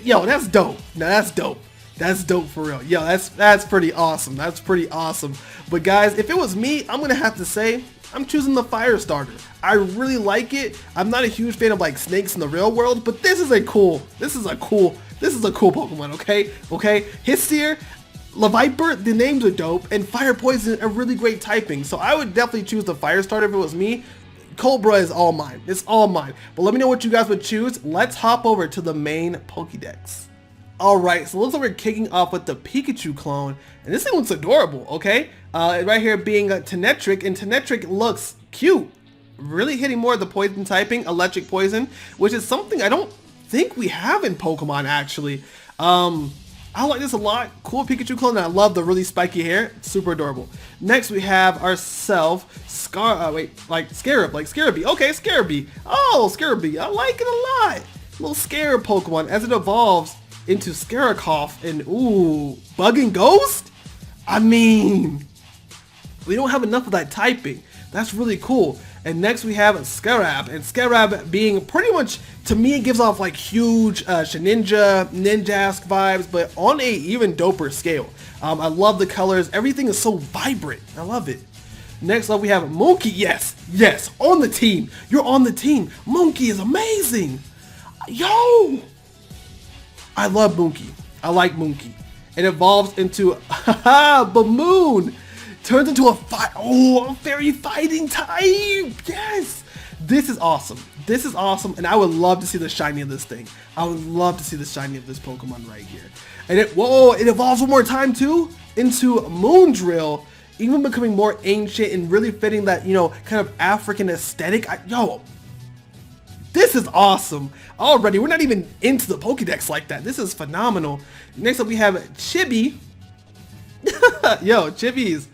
Yo, that's dope. Now that's dope. That's dope for real. Yo, that's pretty awesome. That's pretty awesome. But guys, if it was me, I'm gonna have to say I'm choosing the fire starter. I really like it. I'm not a huge fan of like snakes in the real world, but this is a cool Pokemon, okay? Hisier, Leviper, the names are dope, and Fire Poison are really great typing. So I would definitely choose the fire starter if it was me. Cobra is all mine. It's all mine. But let me know what you guys would choose. Let's hop over to the main Pokédex. Alright, so looks like we're kicking off with the Pikachu clone, and this thing looks adorable, okay? Right here being Tenetric, and Tenetric looks cute. Really hitting more of the poison typing, electric poison, which is something I don't think we have in Pokemon actually. I like this a lot. Cool Pikachu clone, and I love the really spiky hair. It's super adorable. Next we have ourselves Scarab, like Scarabee. Okay, Scarabee. Oh, Scarabee. I like it a lot. Little Scarab Pokemon as it evolves into Scarecough and ooh, Bug and Ghost? I mean, we don't have enough of that typing. That's really cool. And next we have Scarab, and Scarab being pretty much, to me, it gives off like huge ninja-esque vibes, but on a even doper scale. I love the colors. Everything is so vibrant. I love it. Next up we have Monkey. Yes, on the team. You're on the team. Monkey is amazing. Yo! I love Monkey. I like Monkey. It evolves into Bamoon. Turns into a very fighting type. Yes. This is awesome. This is awesome, and I would love to see the shiny of this thing. I would love to see the shiny of this Pokemon right here. And it evolves one more time too into Moondrill, even becoming more ancient and really fitting that, you know, kind of African aesthetic. This is awesome. Already, we're not even into the Pokedex like that. This is phenomenal. Next up, we have Chibi. Yo, Chibis.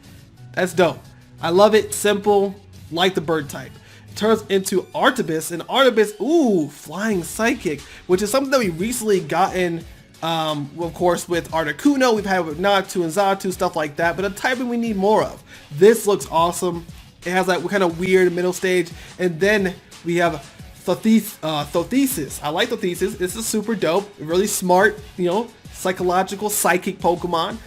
That's dope. I love it. Simple, like the bird type. Turns into Artibus, and Artibus, ooh, flying psychic, which is something that we recently gotten, of course, with Articuno. We've had with Natu and Xatu, stuff like that, but a typing we need more of. This looks awesome. It has that kind of weird middle stage, and then we have Thothesis. I like Thothesis. This is super dope. Really smart, you know, psychological, psychic Pokemon.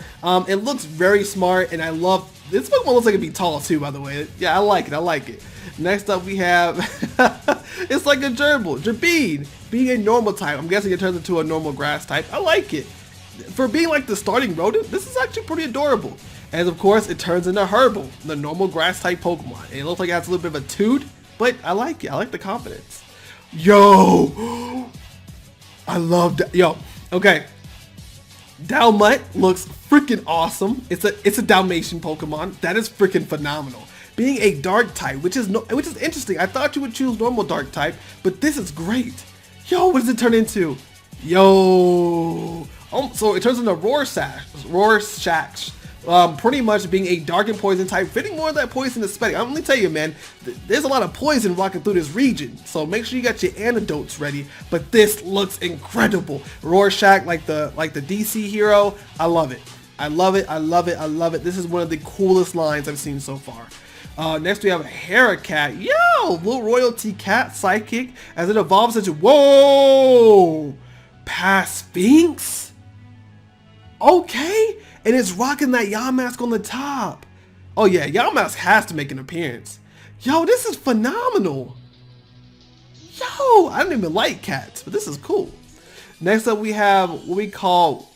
It looks very smart, and I love this Pokemon. Looks like it'd be tall too, by the way. Yeah, I like it. Next up, we have it's like a gerbil, Jabeen, being a normal type. I'm guessing it turns into a normal grass type. I like it. For being like the starting rodent, this is actually pretty adorable. And of course, it turns into Herbal, the normal grass type Pokemon. And it looks like it has a little bit of a toot, but I like it. I like the confidence. Yo, I love that. Yo, okay. Dalmut looks freaking awesome. It's a Dalmatian Pokemon. That is freaking phenomenal. Being a dark type, which is interesting. I thought you would choose normal dark type, but this is great. Yo, what does it turn into? Yo, so it turns into Rorschach. Pretty much being a dark and poison type, fitting more of that poison aesthetic. I'm gonna tell you, man, there's a lot of poison walking through this region, so make sure you got your antidotes ready. But this looks incredible. Rorschach, like the DC hero. I love it. I love it. This is one of the coolest lines I've seen so far. Next we have a Haracat. Yo, little royalty cat psychic as it evolves into whoa, Sphinx. Okay. And it's rocking that Yamask on the top. Oh yeah, Yamask has to make an appearance. Yo, this is phenomenal. Yo, I don't even like cats, but this is cool. Next up we have what we call,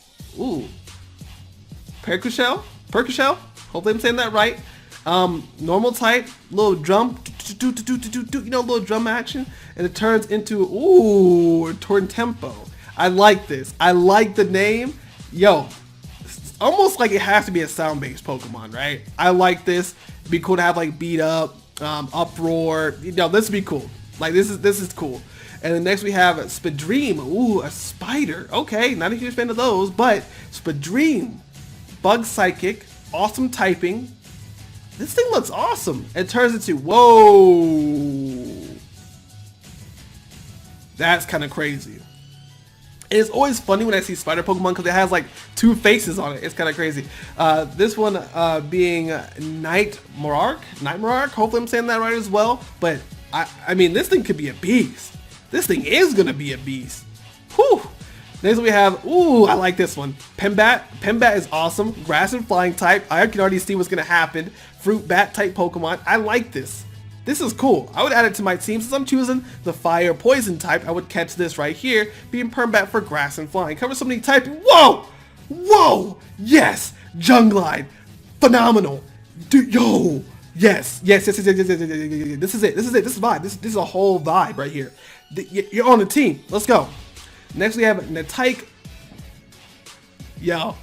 Percushell? Hopefully I'm saying that right. Normal type, little jump, you know, a little drum action, and it turns into, ooh, Torn Tempo. I like this. I like the name. Yo, it's almost like it has to be a sound-based Pokemon, right? I like this. It'd be cool to have like Beat Up, Uproar. You know, this would be cool. Like this is cool. And then next we have Spadream. Ooh, a spider. Okay, not a huge fan of those, but Spadream, Bug Psychic, awesome typing. This thing looks awesome. It turns into, whoa. That's kind of crazy. And it's always funny when I see spider Pokemon because it has like 2 faces on it. It's kind of crazy. This one being Night Monarch. Hopefully I'm saying that right as well. But I mean, this thing could be a beast. This thing is gonna be a beast. Whew. Next we have, ooh, I like this one. Pembat. Pembat is awesome. Grass and flying type. I can already see what's gonna happen. Fruit bat type Pokemon. I like this. This is cool. I would add it to my team since I'm choosing the fire poison type. I would catch this right here, being Permbat for grass and flying. Cover so many typing. Whoa! Whoa! Yes! Junglide. Phenomenal. Dude, yo! Yes. Yes. This is it. This is it. This is vibe. This is a whole vibe right here. You're on the team. Let's go. Next we have Natike. Yo.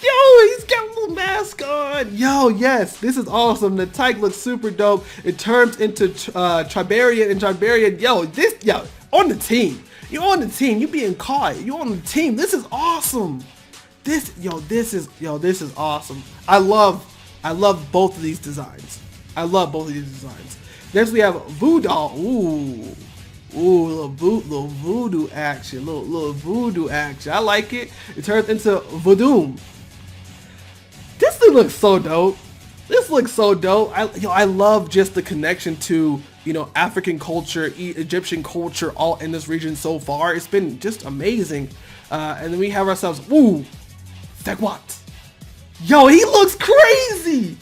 Yo, he's got a little mask on. Yo, yes, this is awesome. The Tyke looks super dope. It turns into Tribarian and Tribarian. Yo, on the team. You're on the team. You being caught. You're on the team. This is awesome. This is awesome. I love both of these designs. Next we have Voodoo. Ooh, little voodoo action. Little voodoo action. I like it. It turns into Voodoo. This thing looks so dope. I love just the connection to, you know, African culture, Egyptian culture, all in this region so far. It's been just amazing. And then we have ourselves, ooh, Fekwat. Yo, he looks crazy.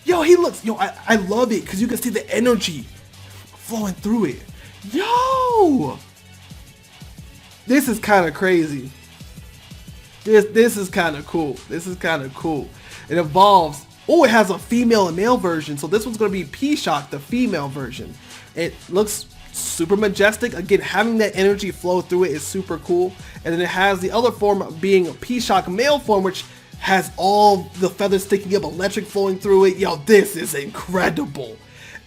I love it because you can see the energy flowing through it. Yo, this is kind of crazy. This is kind of cool. It evolves. Oh, it has a female and male version. So this one's going to be P-Shock, the female version. It looks super majestic. Again, having that energy flow through it is super cool. And then it has the other form being P-Shock male form, which has all the feathers sticking up, electric flowing through it. Yo, this is incredible.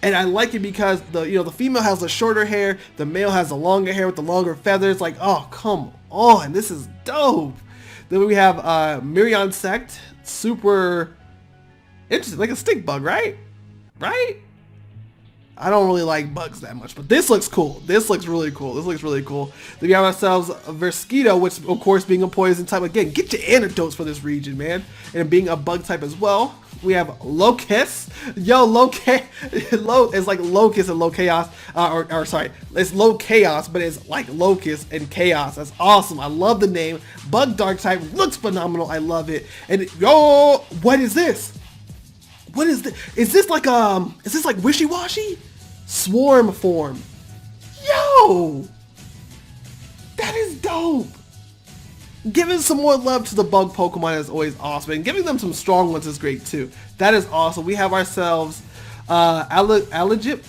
And I like it because the female has the shorter hair, the male has the longer hair with the longer feathers. Like, oh, come on, this is dope. Then we have Mirion Sect, super interesting, like a stick bug, right? I don't really like bugs that much, but this looks cool. This looks really cool. Then we have ourselves a Versquito, which of course being a poison type. Again, get your antidotes for this region, man. And being a bug type as well. We have Locust. Yo, it's like Locust and Low Chaos. Sorry, it's Low Chaos, but it's like Locust and Chaos. That's awesome. I love the name. Bug Dark type looks phenomenal. I love it. And yo, what is this? What is this? Is this like Wishy-Washy? Swarm form. Yo, that is dope. Giving some more love to the bug Pokemon is always awesome, and giving them some strong ones is great too. That is awesome. We have ourselves Alagypt.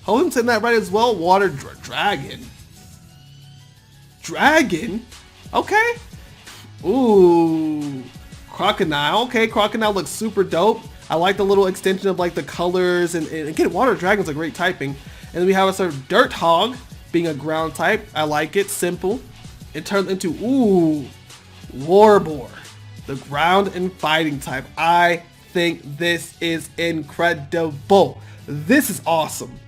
Hope I'm saying that right as well. Water Dragon. Okay. Ooh. Crocodile. Okay, Crocodile looks super dope. I like the little extension of like the colors, and again, Water Dragon's a great typing. And then we have ourselves Dirt Hog, being a ground type. I like it. Simple. It turns into, ooh, Warboar, the ground and fighting type. I think this is incredible. This is awesome.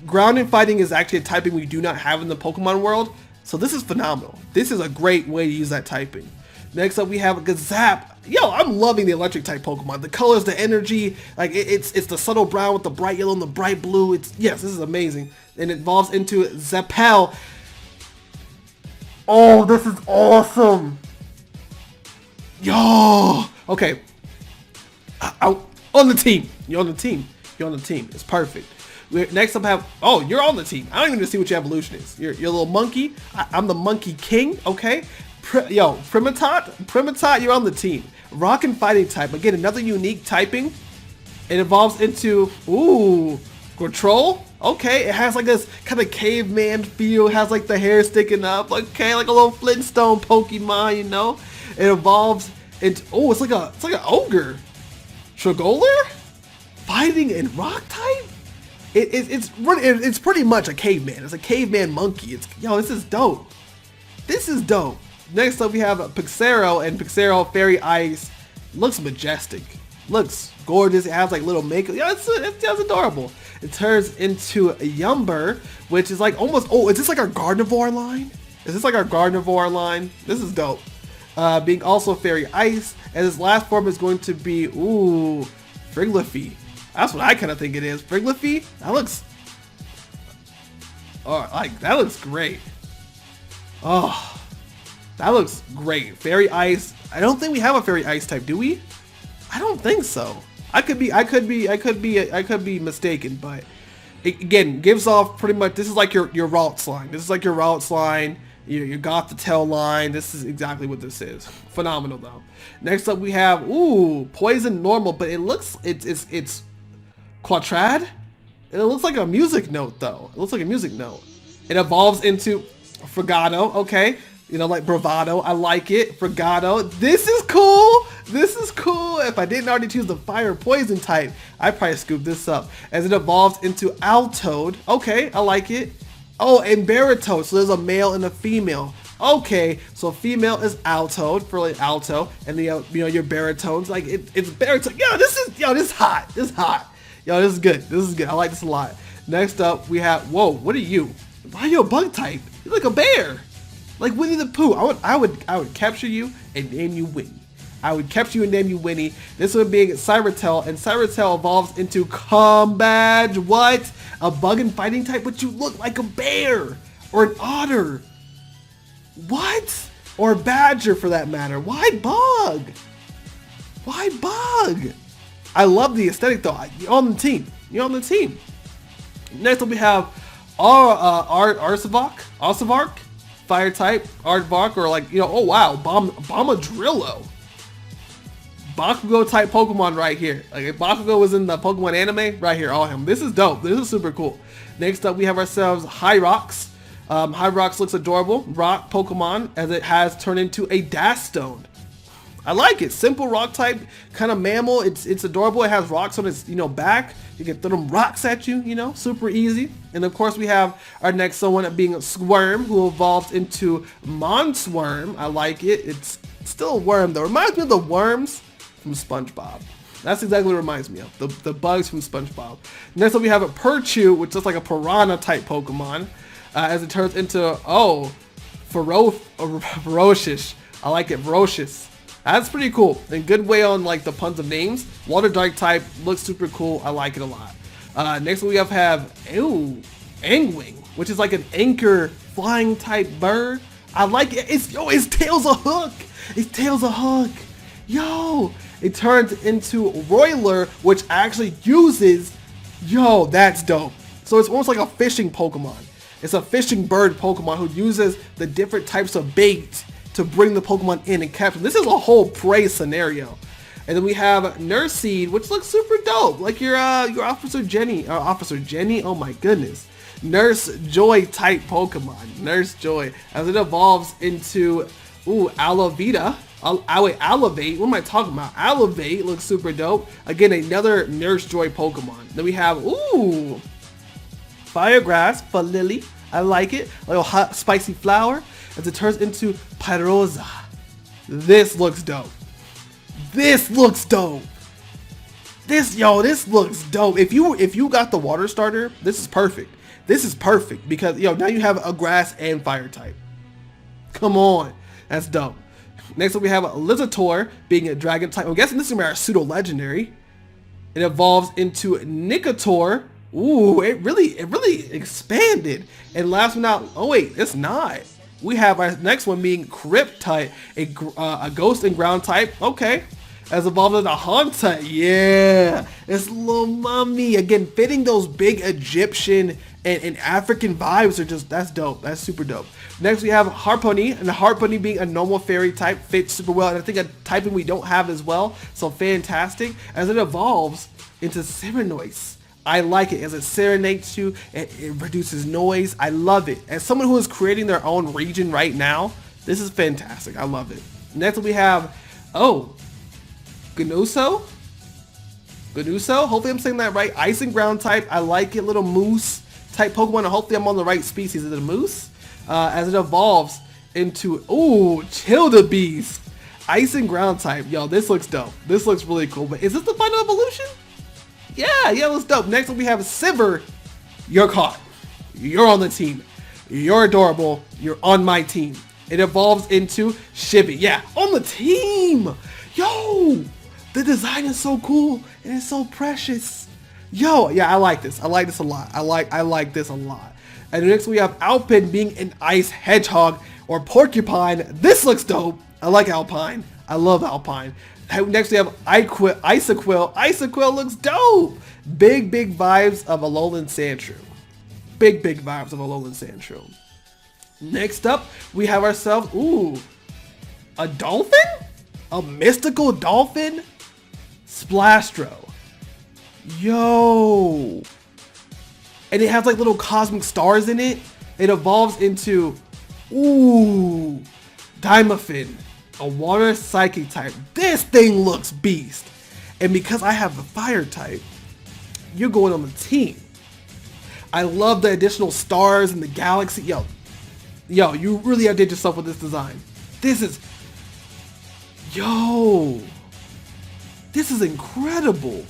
Ground and fighting is actually a typing we do not have in the Pokemon world, so this is phenomenal. This is a great way to use that typing. Next up we have Gazap. Yo, I'm loving the electric type Pokemon. The colors, the energy, like it's the subtle brown with the bright yellow and the bright blue. Yes, this is amazing. And it evolves into Zapel. Oh, this is awesome. Yo. Okay. On the team. You're on the team. It's perfect. Next up have, oh, you're on the team. I don't even see what your evolution is. You're a little monkey. I'm the monkey king. Okay. Primitot, you're on the team. Rock and fighting type. Again, another unique typing. It evolves into, ooh, Control. Okay, it has like this kind of caveman feel. It has like the hair sticking up. Okay, like a little Flintstone Pokemon, you know. It evolves into, oh, it's like an ogre. Trigoler? Fighting in rock type? It's pretty much a caveman. It's a caveman monkey. Yo, this is dope. This is dope. Next up we have Pixero, and Pixero Fairy Ice looks majestic. Looks gorgeous. It has like little makeup. Yeah, it's adorable. It turns into a Yumber, which is like almost, oh, is this like our Gardevoir line? Is this like our Gardevoir line? This is dope. Being also Fairy Ice, and this last form is going to be, ooh, Friglify. That's what I kind of think it is. Friglify? That looks, oh, like, that looks great. Oh, that looks great. Fairy Ice. I don't think we have a Fairy Ice type, do we? I don't think so. I could be mistaken, but it, again, gives off pretty much, this is like your Rodents line. This is like your Rodents line, your Gothitelle line. This is exactly what this is. Phenomenal though. Next up we have, ooh, Poison Normal, but it looks, it's Quadrad? It looks like a music note though. It looks like a music note. It evolves into Frigado, okay. You know, like Bravado, I like it. Frigado, this is cool. This is cool. If I didn't already choose the fire poison type, I'd probably scoop this up. As it evolves into Altoad, okay, I like it. Oh, and Baritoad, so there's a male and a female. Okay, so female is Altoad for like Alto, and the you know, your Baritoads, like it's Baritoad. Yo, this is hot. This is hot. Yo, this is good. This is good. I like this a lot. Next up, we have, whoa, what are you? Why are you a bug type? You're like a bear. Like Winnie the Pooh. I would capture you and name you Winnie. I would capture you and name you Winnie. This one being Cyrotelle, and Cyrotelle evolves into Combadge. What? A bug and fighting type, but you look like a bear or an otter. What? Or a badger for that matter. Why bug? Why bug? I love the aesthetic though. You're on the team. You're on the team. Next up we have Arcevark. Fire type, Aardvark, or like, you know, oh wow, Bombadrillo. Bakugo type Pokemon right here. Like if Bakugo was in the Pokemon anime, right here, all him. This is dope. This is super cool. Next up, we have ourselves Hyrox. Hyrox looks adorable. Rock Pokemon, as it has turned into a Dastone. I like it. Simple rock type, kind of mammal. It's adorable. It has rocks on its, you know, back. You can throw them rocks at you, you know, super easy. And of course we have our next one being Squirm, who evolves into Monsworm. I like it. It's still a worm though. Reminds me of the worms from SpongeBob. That's exactly what it reminds me of. The bugs from SpongeBob. Next up we have a Perchew, which looks like a piranha type Pokemon. As it turns into, oh, ferocious. I like it, ferocious. That's pretty cool. And good way on like the puns of names. Water Dark type looks super cool. I like it a lot. Next we have Angwing, which is like an anchor flying type bird. I like it. Its tail's a hook. Its tail's a hook. Yo, it turns into Roiler, which actually uses, yo, that's dope. So it's almost like a fishing Pokemon. It's a fishing bird Pokemon who uses the different types of bait to bring the Pokemon in and capture them. This is a whole prey scenario. And then we have Nurseed, which looks super dope. Like your Officer Jenny, oh my goodness. Nurse Joy type Pokemon. Nurse Joy. As it evolves into, ooh, Alavita. Alavate, what am I talking about? Alavate looks super dope. Again, another Nurse Joy Pokemon. Then we have, ooh, Firegrass for Lily. I like it. A little hot, spicy flower. As it turns into Pyroza. This looks dope. This looks dope. This looks dope. If you got the water starter, this is perfect. This is perfect because, yo, now you have a grass and fire type. Come on. That's dope. Next up we have a Lizator being a dragon type. I'm guessing this is gonna be our pseudo-legendary. It evolves into Nicator. Ooh, it really expanded. And last but not, oh wait, it's not. We have our next one being Crypt type, a ghost and ground type. Okay, as evolved into Haunta. Yeah, it's little mummy again, fitting those big Egyptian and African vibes are just, that's dope. That's super dope. Next we have Harpony, and the Harpony being a normal fairy type fits super well, and I think a typing we don't have as well. So fantastic. As it evolves, into Serenoise. I like it as it serenades you, it reduces noise. I love it. As someone who is creating their own region right now, this is fantastic. I love it. Next we have, oh, Ganuso? Hopefully I'm saying that right. Ice and ground type. I like it. Little moose type Pokemon. And hopefully I'm on the right species. Is it a moose? As it evolves into, ooh, Childebeest. Ice and ground type. Yo, this looks dope. This looks really cool. But is this the final evolution? Yeah, it looks dope. Next we have Sivir. You're caught. You're on the team. You're adorable. You're on my team. It evolves into Shibi. Yeah, on the team. Yo, the design is so cool and it's so precious. Yo, yeah, I like this. I like this a lot. I like this a lot. And next we have Alpine being an ice hedgehog or porcupine. This looks dope. I like Alpine. I love Alpine. Next we have Isequil. Isequil looks dope. Big vibes of Alolan Sandshrew. Big vibes of Alolan Sandshrew. Next up, we have ourselves, ooh, a dolphin? A mystical dolphin? Splastro. Yo. And it has like little cosmic stars in it. It evolves into, ooh, Dimorphin, a water psychic type. This thing looks beast. And because I have the fire type, you're going on the team. I love the additional stars in the galaxy. Yo, you really outdid yourself with this design. This is, yo, this is incredible.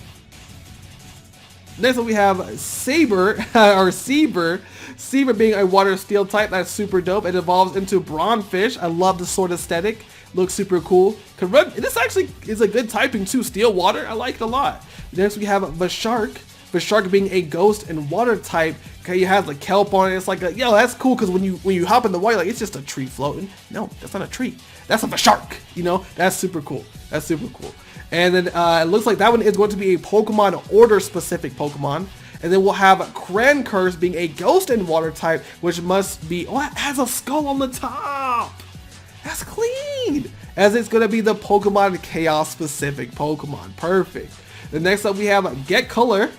Next up we have Saber, or Seaber. Seaber being a water steel type, that's super dope. It evolves into Bronfish. I love the sword aesthetic. Looks super cool. This actually is a good typing too. Steel water, I like it a lot. Next we have Vishark. Vishark being a ghost and water type. Okay, it has like kelp on it. It's like, yo, that's cool because when you hop in the water, like it's just a tree floating. No, that's not a tree. That's a Vishark. You know, that's super cool. That's super cool. And then it looks like that one is going to be a Pokemon order specific Pokemon. And then we'll have Krankurs being a ghost and water type, which must be, oh, it has a skull on the top. That's clean. As it's going to be the Pokemon Chaos specific Pokemon. Perfect. The next up we have Getcolor.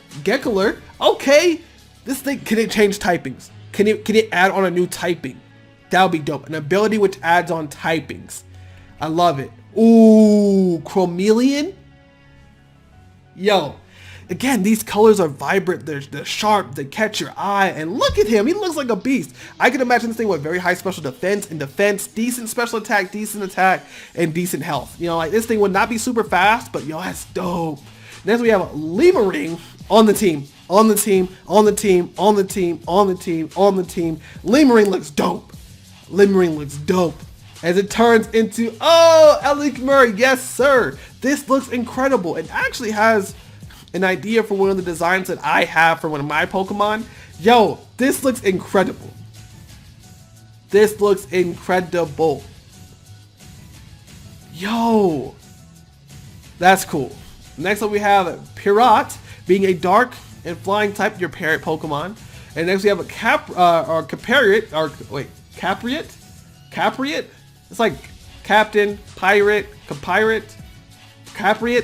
Okay. This thing, can it change typings? Can it add on a new typing? That would be dope. An ability which adds on typings. I love it. Ooh, Chromeleon. Yo, again, these colors are vibrant. They're sharp. They catch your eye. And look at him. He looks like a beast. I can imagine this thing with very high special defense, decent special attack, decent attack, and decent health. You know, like this thing would not be super fast, but yo, that's dope. Next we have Lemurring on the team. Lemurring looks dope. As it turns into, oh, Ellie Murray, yes sir. This looks incredible. It actually has an idea for one of the designs that I have for one of my Pokemon. Yo, this looks incredible. This looks incredible. Yo, that's cool. Next up we have Pirat being a dark and flying type, your parrot Pokemon. And next we have a Capriate. It's like Captain, Pirate, Capriate.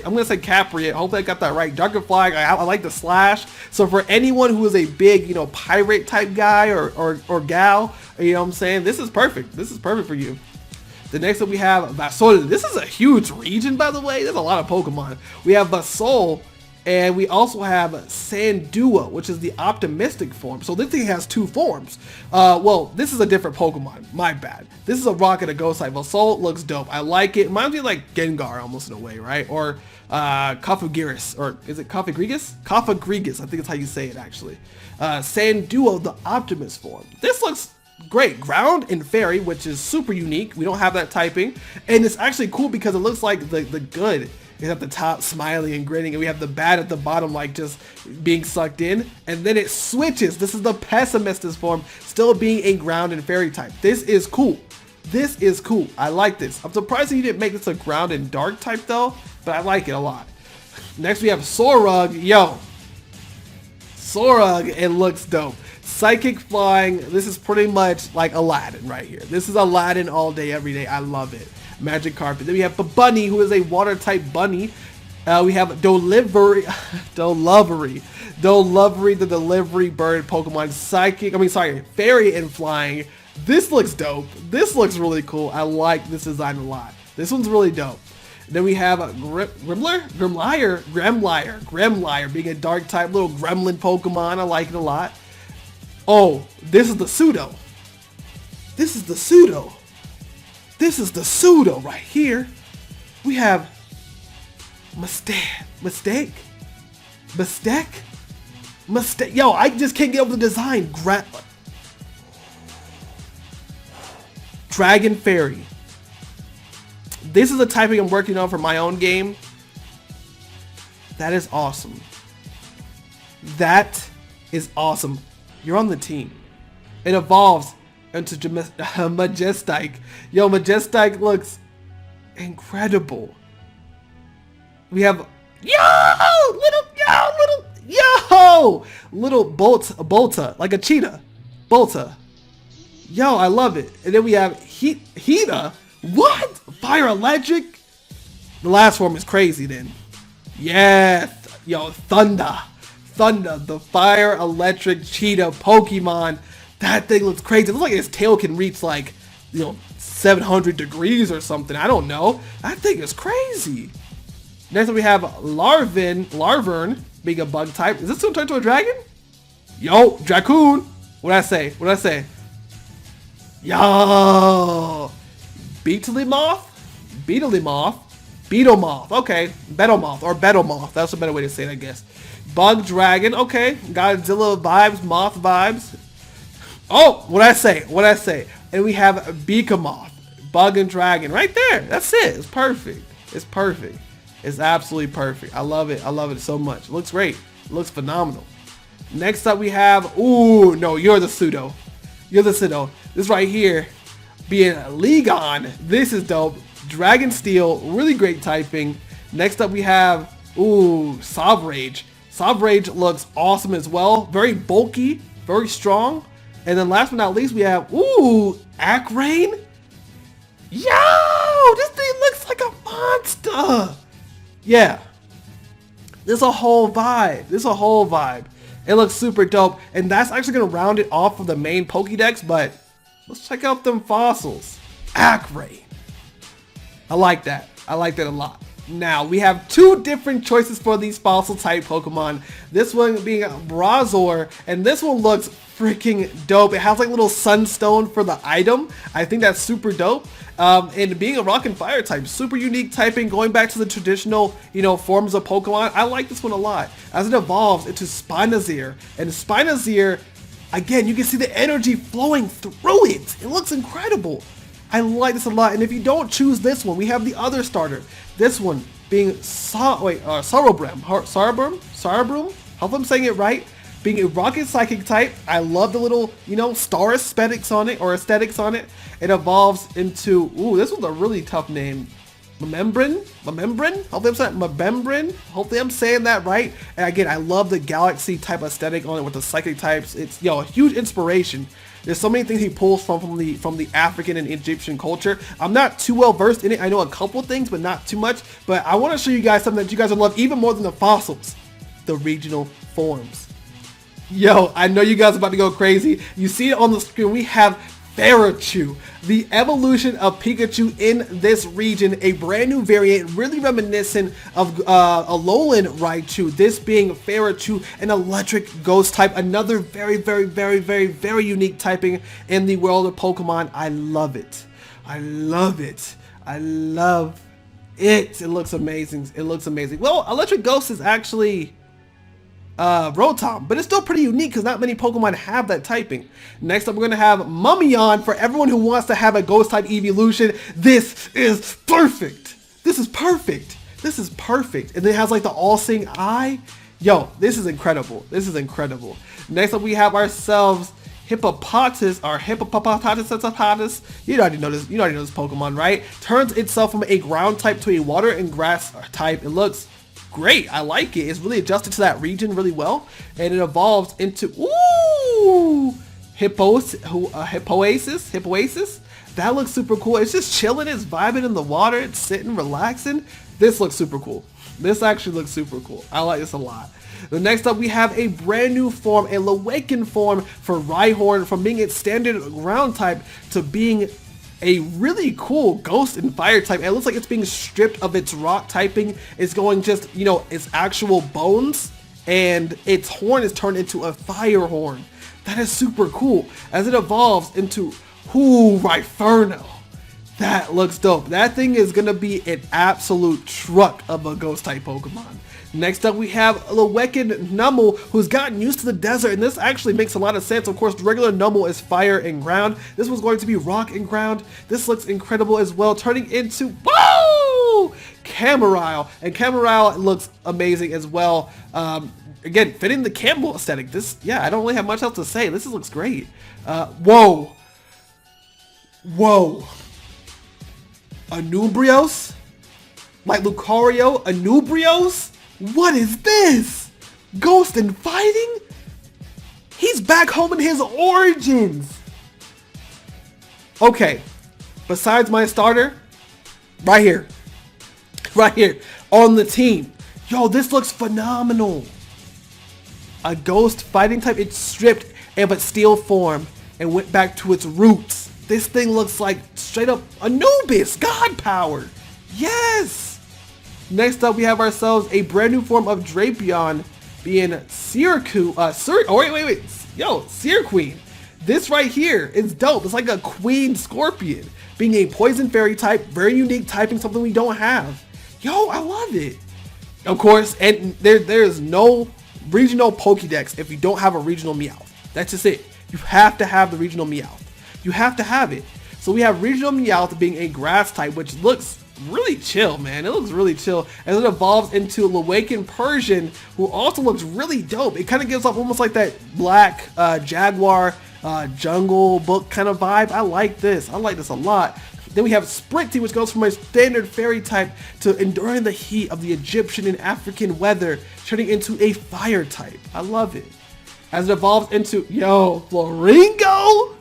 I'm gonna say Capriate. Hopefully I got that right. Dark and flying. I like the slash. So for anyone who is a big, pirate type guy or gal, you know what I'm saying? This is perfect. This is perfect for you. The next up we have Vasol. This is a huge region, by the way. There's a lot of Pokemon. We have Vasol, and we also have Sandua, which is the optimistic form. So this thing has two forms. Well, this is a different Pokemon. My bad. This is a rock and a ghost type. Vasol looks dope. I like it. Reminds me of like Gengar almost in a way, right? Or Kofagiris, or is it Kofagrigus? Kofagrigus, I think it's how you say it actually. Sandua, the optimist form. This looks great. Ground and fairy, which is super unique. We don't have that typing, and it's actually cool because it looks like the good is at the top smiling and grinning, and we have the bad at the bottom like just being sucked in, and then it switches. This is the pessimist's form, still being a ground and fairy type. This is cool. This is cool. I like this. I'm surprised that you didn't make this a ground and dark type though, but I like it a lot. Next we have Sorug. Yo, Sorug, it looks dope. Psychic flying. This is pretty much like Aladdin right here. This is Aladdin all day, every day. I love it. Magic carpet. Then we have Bunny, who is a water type bunny. We have Delivery, Delivery, the delivery bird Pokemon, fairy and flying. This looks dope. This looks really cool. I like this design a lot. This one's really dope. Then we have a Gremlire being a dark type little gremlin Pokemon. I like it a lot. Oh, this is the pseudo. This is the pseudo. This is the pseudo right here. We have Mistake. Yo, I just can't get over the design. Dragon Fairy. This is the typing I'm working on for my own game. That is awesome. That is awesome. You're on the team. It evolves into Majestic. Yo, Majestic looks incredible. We have little Bolta, like a cheetah. Bolta. Yo, I love it. And then we have Hita. What? Fire electric? The last form is crazy then. Yeah. Yo, Thunder, the fire electric cheetah Pokemon. That thing looks crazy. It looks like its tail can reach like, 700 degrees or something. I don't know. That thing is crazy. Next we have Larvern being a bug type. Is this gonna turn to a dragon? Yo, Dracoon. What'd I say? Yo. Beetlemoth. Okay. Bettlemoth. That's a better way to say it, I guess. Bug Dragon. Okay. Godzilla vibes, moth vibes. Oh, what'd I say? And we have Beakomoth. Bug and Dragon. Right there. That's it. It's perfect. It's absolutely perfect. I love it so much. It looks great. It looks phenomenal. Next up we have, ooh, no, you're the pseudo. This right here, being Legon. This is dope. Dragon Steel, really great typing. Next up we have, ooh, Sovrage. Sovrage looks awesome as well. Very bulky, very strong. And then last but not least we have, ooh, Acrain. Yo, this thing looks like a monster. Yeah, there's a whole vibe. It looks super dope, and that's actually gonna round it off of the main Pokédex. But let's check out them fossils. Acrain. I like that a lot. Now we have two different choices for these fossil type Pokemon. This one being Brazor, and this one looks freaking dope. It has like little sunstone for the item. I think that's super dope. And being a rock and fire type, super unique typing, going back to the traditional, forms of Pokemon. I like this one a lot as it evolves into Spinazeer. And Spinazeer, again, you can see the energy flowing through it. It looks incredible. I like this a lot. And if you don't choose this one, we have the other starter. This one being Sorobrum. Hope I'm saying it right. Being a rocket psychic type, I love the little, star aesthetics on it. It evolves into, ooh, this was a really tough name. Memembrin? Hopefully I'm saying that right. And again, I love the galaxy type aesthetic on it with the psychic types. It's, a huge inspiration. There's so many things he pulls from the African and Egyptian culture. I'm not too well versed in it. I know a couple things, but not too much. But I want to show you guys something that you guys will love even more than the fossils. The regional forms. Yo, I know you guys are about to go crazy. You see it on the screen. We have Ferachu, the evolution of Pikachu in this region, a brand new variant, really reminiscent of Alolan Raichu. This being Ferachu, an electric ghost type, another very, very, very, very, very unique typing in the world of Pokemon. I love it. It looks amazing. Well, electric ghost is actually Rotom, but it's still pretty unique because not many Pokemon have that typing. Next up, we're going to have Mumion for everyone who wants to have a ghost type evolution. This is perfect. And then it has like the all-seeing eye. Yo, this is incredible. Next up, we have ourselves Hippopotas. You already know this Pokemon, right? Turns itself from a ground type to a water and grass type. It looks great. I like it. It's really adjusted to that region really well, and it evolves into Hippoasis. That looks super cool. It's just chilling, it's vibing in the water, it's sitting, relaxing. This looks super cool. This actually looks super cool. I like this a lot. The next up, we have a brand new form, a Lewaken form for Rhyhorn, from being its standard ground type to being a really cool ghost and fire type. It looks like it's being stripped of its rock typing. It's going just, you know, its actual bones, and its horn is turned into a fire horn. That is super cool as it evolves into Rhyferno. That looks dope. That thing is gonna be an absolute truck of a ghost type Pokemon. Next up, we have Lewaken Numel, who's gotten used to the desert, and this actually makes a lot of sense. Of course, regular Numel is fire and ground. This was going to be rock and ground. This looks incredible as well, turning into Camaryle, and Camaryle looks amazing as well. Again, fitting the Campbell aesthetic. This, yeah, I don't really have much else to say. This looks great. Whoa. Anubrios? Like Lucario, Anubrios? What is this? Ghost and fighting? He's back home in his origins. Okay, besides my starter, right here on the team. Yo, this looks phenomenal. A ghost fighting type, it's stripped but steel form and went back to its roots. This thing looks like straight up Anubis, god power. Yes. Next up, we have ourselves a brand new form of Drapion, being Searqueen. This right here is dope. It's like a queen scorpion, being a poison fairy type, very unique typing, something we don't have. Yo, I love it. Of course, and there's no regional Pokedex if you don't have a regional Meowth. That's just it. You have to have the regional Meowth. You have to have it. So we have regional Meowth being a grass type, which looks really chill, man. It looks really chill as it evolves into Lewaken Persian, who also looks really dope. It kind of gives off almost like that black Jaguar jungle book kind of vibe. I like this. I like this a lot. Then we have Sprinty, which goes from a standard fairy type to enduring the heat of the Egyptian and African weather, turning into a fire type. I love it. As it evolves into, Floringo?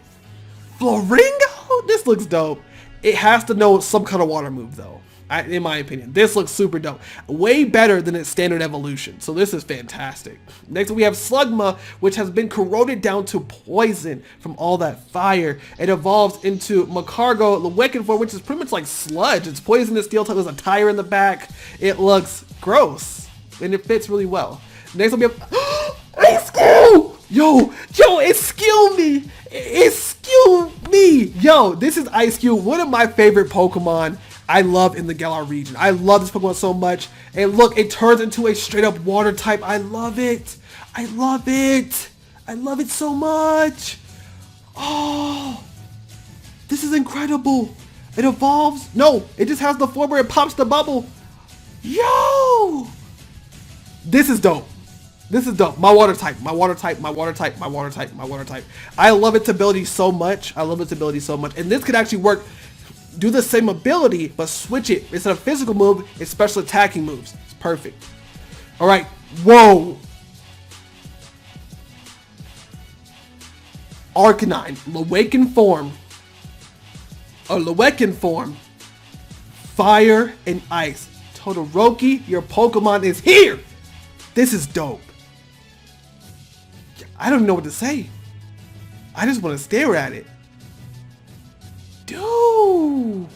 This looks dope. It has to know some kind of water move though, in my opinion. This looks super dope. Way better than its standard evolution. So this is fantastic. Next we have Slugma, which has been corroded down to poison from all that fire. It evolves into Macargo Lewaken form, which is pretty much like sludge. It's poisonous steel type with a tire in the back. It looks gross and it fits really well. Next we have Ice-Cube! Yo, excuse me. Yo, this is Ice-Cube, one of my favorite Pokemon I love in the Galar region. I love this Pokemon so much. And look, it turns into a straight up water type. I love it. I love it so much. Oh, this is incredible. It evolves. No, it just has the form where it pops the bubble. Yo, this is dope. This is dope. My water type. I love its ability so much. And this could actually work, do the same ability, but switch it. Instead of physical move, it's special attacking moves. It's perfect. All right. Whoa. Arcanine. Lewaken form. Fire and ice. Todoroki, your Pokemon is here. This is dope. I don't know what to say. I just want to stare at it. Dude.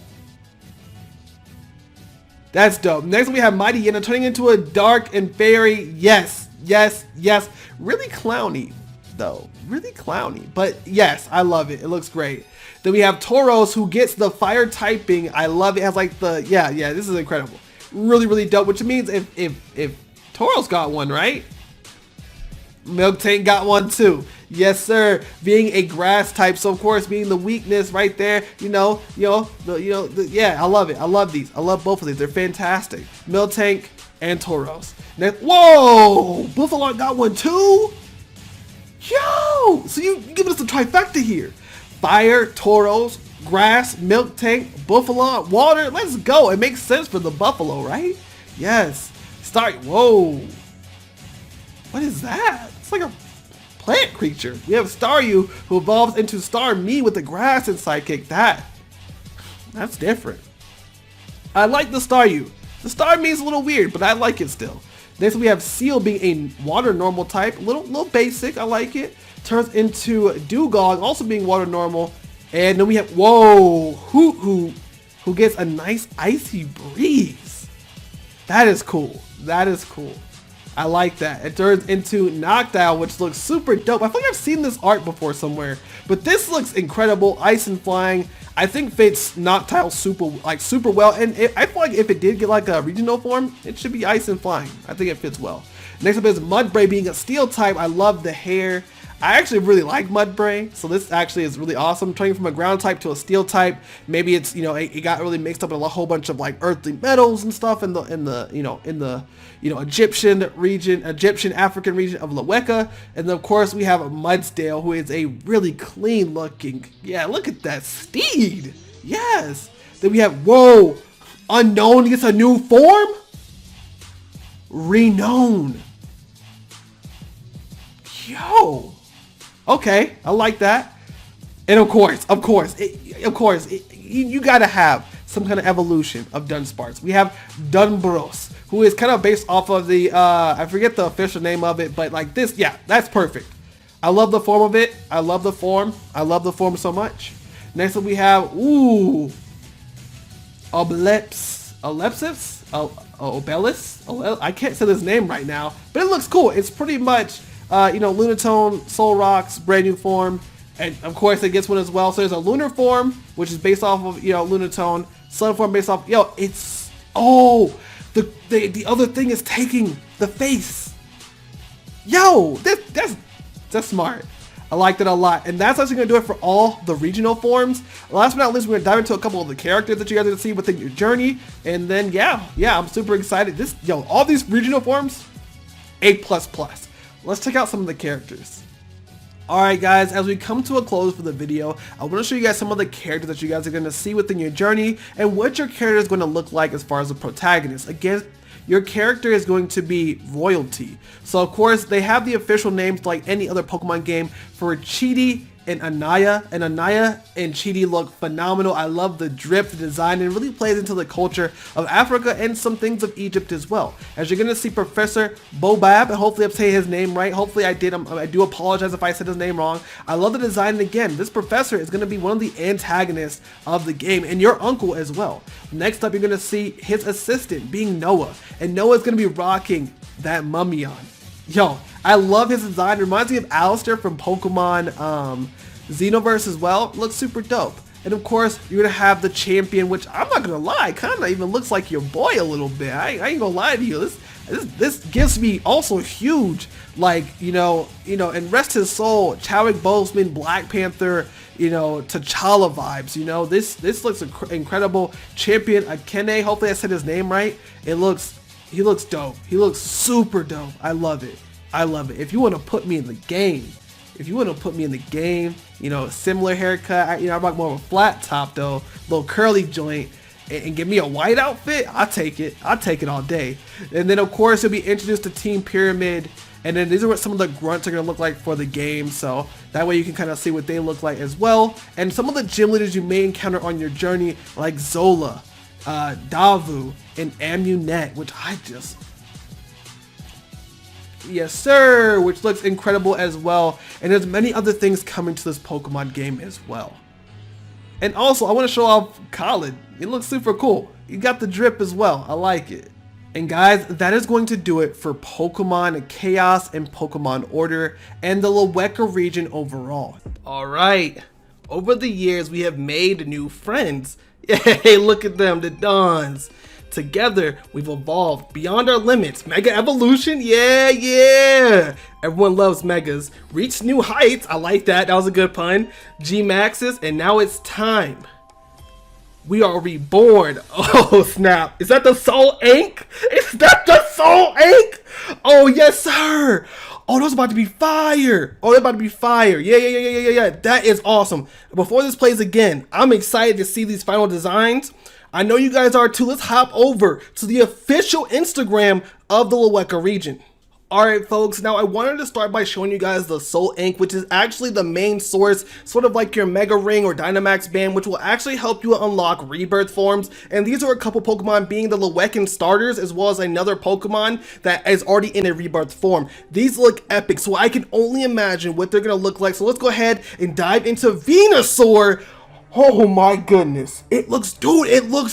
That's dope. Next we have Mighty Yenna turning into a dark and fairy. Yes. Really clowny though. But yes, I love it. It looks great. Then we have Tauros, who gets the fire typing. I love it. It has like the, this is incredible. Really dope, which means if Tauros got one, right? Miltank got one too. Yes, sir. Being a grass type, so of course being the weakness right there. I love it. I love these. I love both of these. They're fantastic. Miltank and Tauros. Next, whoa! Buffalo got one too. Yo! So you giving us a trifecta here. Fire, Tauros, grass, Miltank, Buffalo, water. Let's go. It makes sense for the Buffalo, right? Yes. Whoa. What is that? It's like a plant creature. We have Staryu, who evolves into Starmie with the grass and Psychic. That That's different. I like the Staryu. The Starmie is a little weird, but I like it still. Next we have Seal being a water normal type, a little basic. I like it. Turns into Dugong, also being water normal, and then we have Hoot Hoot, who gets a nice icy breeze. That is cool. That is cool. I like that. It turns into Noctowl, which looks super dope. I think I've seen this art before somewhere, but this looks incredible. Ice and flying. I think fits Noctowl super well, and I feel like if it did get like a regional form, it should be ice and flying. I think it fits well. Next up is Mudbray being a steel type. I love the hair. I actually really like Mudbray, so this actually is really awesome. Turning from a ground type to a steel type. Maybe it's, you know, it got really mixed up in a whole bunch of like earthly metals and stuff in the Egyptian region, African region of Leweka. And then of course we have a Mudsdale, who is a really clean looking, yeah, look at that steed. Yes. Then we have, Unknown gets a new form? Renown. Yo. Okay, I like that. And of course, you gotta have some kind of evolution of Dunsparce. We have Dunbros, who is kind of based off of the, I forget the official name of it, but like this, yeah, that's perfect. I love the form of it. I love the form. I love the form so much. Next up we have, Obelis? I can't say this name right now, but it looks cool. It's pretty much, Lunatone, Solrock's brand new form, and of course it gets one as well. So there's a lunar form, which is based off of, Lunatone, sun form based off, the other thing is taking the face. That's smart. I like that a lot, and that's actually going to do it for all the regional forms. Last but not least, we're going to dive into a couple of the characters that you guys are going to see within your journey, and then yeah, I'm super excited. All these regional forms, A++. Let's check out some of the characters. Alright guys, as we come to a close for the video, I want to show you guys some of the characters that you guys are going to see within your journey and what your character is going to look like as far as a protagonist. Again, your character is going to be royalty. So of course, they have the official names like any other Pokemon game for Chidi and Anaya. And Anaya and Chidi look phenomenal. I love the drip, the design, and it really plays into the culture of Africa and some things of Egypt as well. As you're going to see Professor Bobab, and hopefully I'm saying his name right. Hopefully I did. I do apologize if I said his name wrong. I love the design, and again, this professor is going to be one of the antagonists of the game, and your uncle as well. Next up, you're going to see his assistant being Noah, and Noah's going to be rocking that Mummion. I love his design. It reminds me of Alistair from Pokemon Xenoverse as well. Looks super dope. And of course, you're going to have the champion, which I'm not going to lie, kind of even looks like your boy a little bit. I ain't going to lie to you. This gives me also huge, like, and rest his soul, Chadwick Boseman, Black Panther, T'Challa vibes. This looks incredible. Champion Akene, hopefully I said his name right. He looks dope. He looks super dope. I love it. If you want to put me in the game, similar haircut, I rock more of a flat top though, little curly joint, and give me a white outfit, I'll take it all day. And then of course you'll be introduced to Team Pyramid, and then these are what some of the grunts are going to look like for the game, so that way you can kind of see what they look like as well. And some of the gym leaders you may encounter on your journey, like Zola, Davu, and Amunet, which yes sir, which looks incredible as well. And there's many other things coming to this Pokemon game as well. And also, I want to show off Khaled. It looks super cool. You got the drip as well. I like it. And guys, that is going to do it for Pokemon Chaos and Pokemon Order and the Leweka region overall. Alright, over the years we have made new friends. Hey, look at them, the Dons. Together, we've evolved beyond our limits. Mega evolution? Yeah! Everyone loves megas. Reached new heights. I like that. That was a good pun. G-Maxes, and now it's time. We are reborn. Oh, snap. Is that the Soul Ink? Oh, yes, sir. Oh, those about to be fire. Yeah. That is awesome. Before this plays again, I'm excited to see these final designs. I know you guys are too. Let's hop over to the official Instagram of the Leweka region. Alright folks, now I wanted to start by showing you guys the Soul Ink, which is actually the main source, sort of like your Mega Ring or Dynamax Band, which will actually help you unlock Rebirth forms. And these are a couple Pokemon, being the Lewekin starters, as well as another Pokemon that is already in a Rebirth form. These look epic, so I can only imagine what they're going to look like. So let's go ahead and dive into Venusaur. Oh my goodness, it looks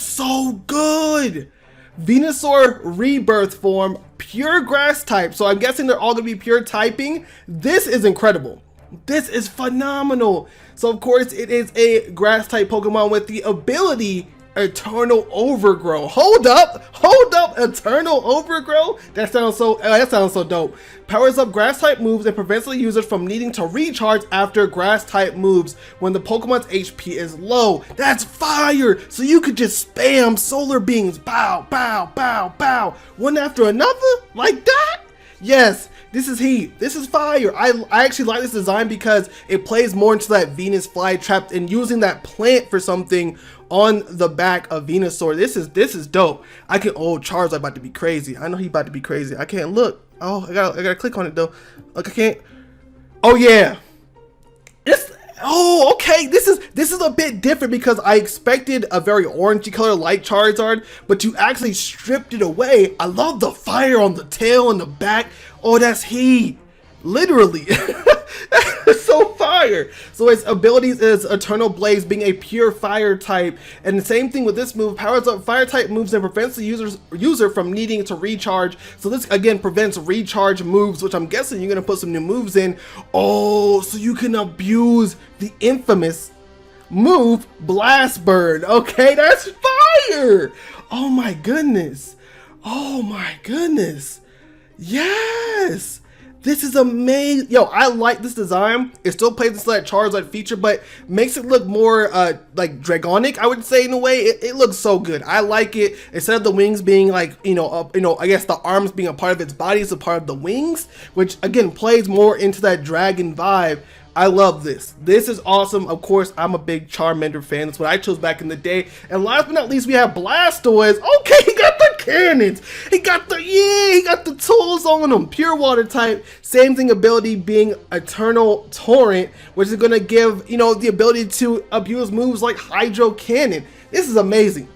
so good. Venusaur Rebirth form, pure grass type, so I'm guessing they're all gonna be pure typing. This is incredible. This is phenomenal. So of course it is a grass type Pokemon with the ability Eternal Overgrow. Hold up, Eternal Overgrow? That sounds so dope. Powers up grass type moves and prevents the user from needing to recharge after grass type moves when the Pokemon's HP is low. That's fire! So you could just spam solar beams, bow, bow, bow, bow, one after another, like that? Yes, this is heat. This is fire. I actually like this design because it plays more into that Venus flytrap and using that plant for something on the back of Venusaur. This is dope. I can, oh, Charizard about to be crazy. I know he about to be crazy. I can't look. Oh, I gotta click on it though. Look, I can't. Oh yeah. Oh, okay. This is a bit different because I expected a very orangey color like Charizard, but you actually stripped it away. I love the fire on the tail and the back. Oh, that's heat. Literally. It's so fire. So its abilities is Eternal Blaze, being a pure fire type, and the same thing with this move, powers up fire type moves and prevents the user from needing to recharge. So this again prevents recharge moves, which I'm guessing you're gonna put some new moves in. Oh, so you can abuse the infamous move Blast Bird. Okay, that's fire. Oh my goodness. Oh my goodness. Yes. This is amazing. Yo, I like this design. It still plays into that Charizard feature, but makes it look more like Dragonic, I would say, in a way. It looks so good. I like it. Instead of the wings being like, I guess the arms being a part of its body is a part of the wings, which again plays more into that dragon vibe. I love this. This is awesome. Of course, I'm a big Charmander fan. That's what I chose back in the day. And last but not least, we have Blastoise. Okay, he got the cannons. He got the tools on him. Pure water type. Same thing ability being Eternal Torrent, which is going to give, the ability to abuse moves like Hydro Cannon. This is amazing.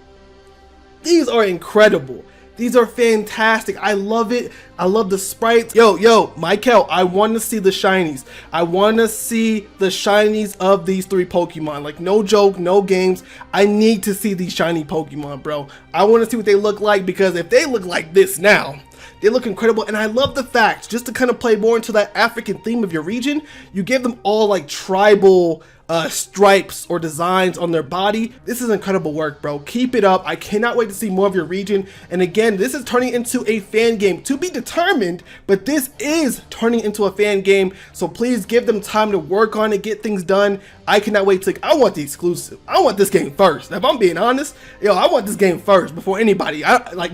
These are incredible. These are fantastic. I love it. I love the sprites. Yo, Michael, I want to see the shinies. I want to see the shinies of these three Pokemon. Like, no joke, no games. I need to see these shiny Pokemon, bro. I want to see what they look like, because if they look like this now, they look incredible. And I love the fact, just to kind of play more into that African theme of your region, you give them all like tribal stripes or designs on their body. This is incredible work, bro. Keep it up. I cannot wait to see more of your region. And again, this is turning into a fan game, to be determined, but this is turning into a fan game. So please give them time to work on it, get things done. I cannot wait to, I want the exclusive. I want this game first. If I'm being honest, I want this game first before anybody.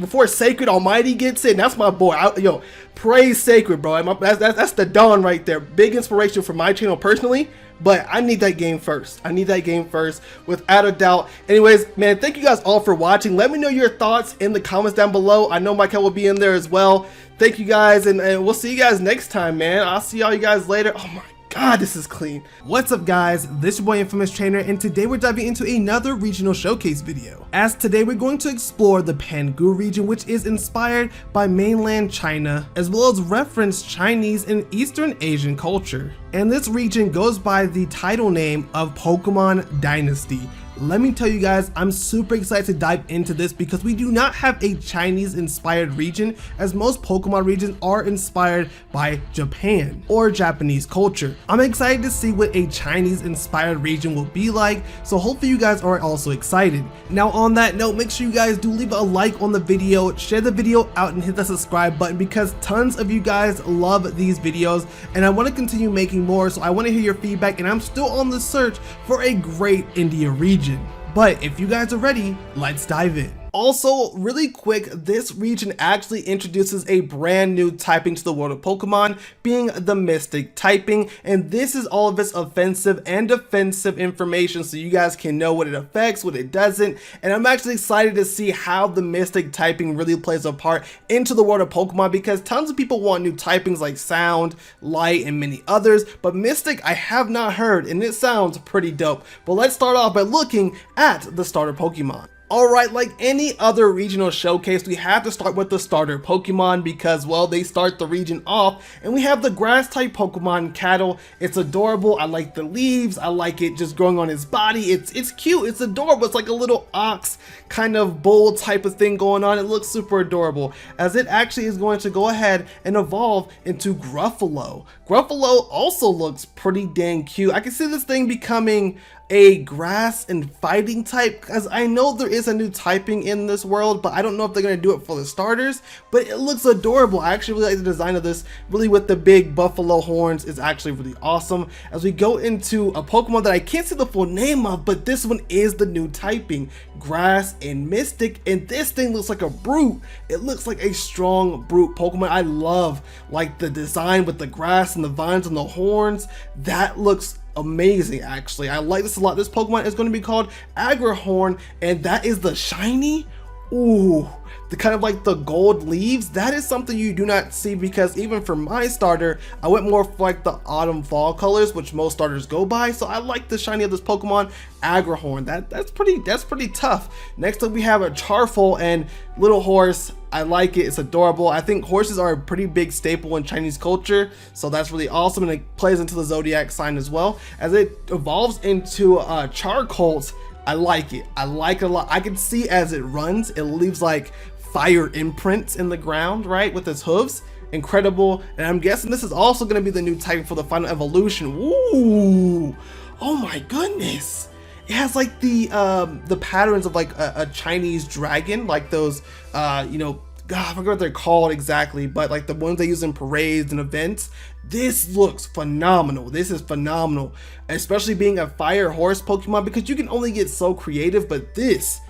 Before Sacred Almighty gets it. That's my boy. Praise Sacred, bro. That's the Dawn right there. Big inspiration for my channel personally. But I need that game first. I need that game first, without a doubt. Anyways, man, thank you guys all for watching. Let me know your thoughts in the comments down below. I know Michael will be in there as well. Thank you guys, and we'll see you guys next time, man. I'll see all you guys later. Oh my God, this is clean. What's up, guys? This is your boy InfamousTrainer, and today we're diving into another regional showcase video. As today we're going to explore the Pangu region, which is inspired by mainland China, as well as reference Chinese and Eastern Asian culture. And this region goes by the title name of Pangu Dynasty. Let me tell you guys, I'm super excited to dive into this because we do not have a Chinese inspired region, as most Pokemon regions are inspired by Japan or Japanese culture. I'm excited to see what a Chinese inspired region will be like, so hopefully you guys are also excited. Now on that note, make sure you guys do leave a like on the video, share the video out, and hit the subscribe button, because tons of you guys love these videos and I want to continue making more, so I want to hear your feedback, and I'm still on the search for a great India region. But if you guys are ready, let's dive in. Also, really quick, this region actually introduces a brand new typing to the world of Pokemon, being the Mystic typing, and this is all of its offensive and defensive information so you guys can know what it affects, what it doesn't, and I'm actually excited to see how the Mystic typing really plays a part into the world of Pokemon, because tons of people want new typings like Sound, Light, and many others, but Mystic I have not heard, and it sounds pretty dope. But let's start off by looking at the starter Pokemon. Alright, like any other regional showcase, we have to start with the starter Pokemon because, well, they start the region off, and we have the grass type Pokemon Cattle. It's adorable. I like the leaves. I like it just growing on his body. It's cute. It's adorable. It's like a little ox kind of bull type of thing going on. It looks super adorable, as it actually is going to go ahead and evolve into Gruffalo. Gruffalo also looks pretty dang cute. I can see this thing becoming a grass and fighting type, because I know there is a new typing in this world, but I don't know if they're going to do it for the starters, but it looks adorable. I actually really like the design of this, really with the big buffalo horns is actually really awesome. As we go into a Pokemon that I can't see the full name of, but this one is the new typing, Grass and Mystic, and this thing looks like a brute. It looks like a strong brute Pokemon. I love like the design with the grass and the vines and the horns. That looks amazing. Actually, I like this a lot. This Pokemon is going to be called Agrahorn, and that is the shiny. Ooh, the kind of like the gold leaves. That is something you do not see, because even for my starter, I went more for like the autumn fall colors, which most starters go by. So I like the shiny of this Pokemon, Agrahorn. That's pretty tough. Next up, we have a Charfol and little horse. I like it. It's adorable. I think horses are a pretty big staple in Chinese culture, so that's really awesome, and it plays into the zodiac sign as well. As it evolves into Charcolt, I like it. I like it a lot. I can see as it runs, it leaves like fire imprints in the ground, right, with its hooves. Incredible. And I'm guessing this is also going to be the new type for the final evolution. Ooh, oh my goodness. It has like the patterns of like a Chinese dragon, like those you know, God, I forget what they're called exactly, but like the ones they use in parades and events. This looks phenomenal. This is phenomenal, especially being a fire horse Pokemon, because you can only get so creative, but this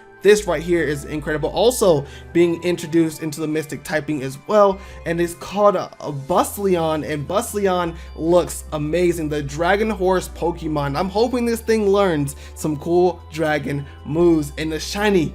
right here is incredible. Also being introduced into the Mystic typing as well, and it's called a Busleon, and Busleon looks amazing. The dragon horse Pokemon. I'm hoping this thing learns some cool dragon moves, and the shiny,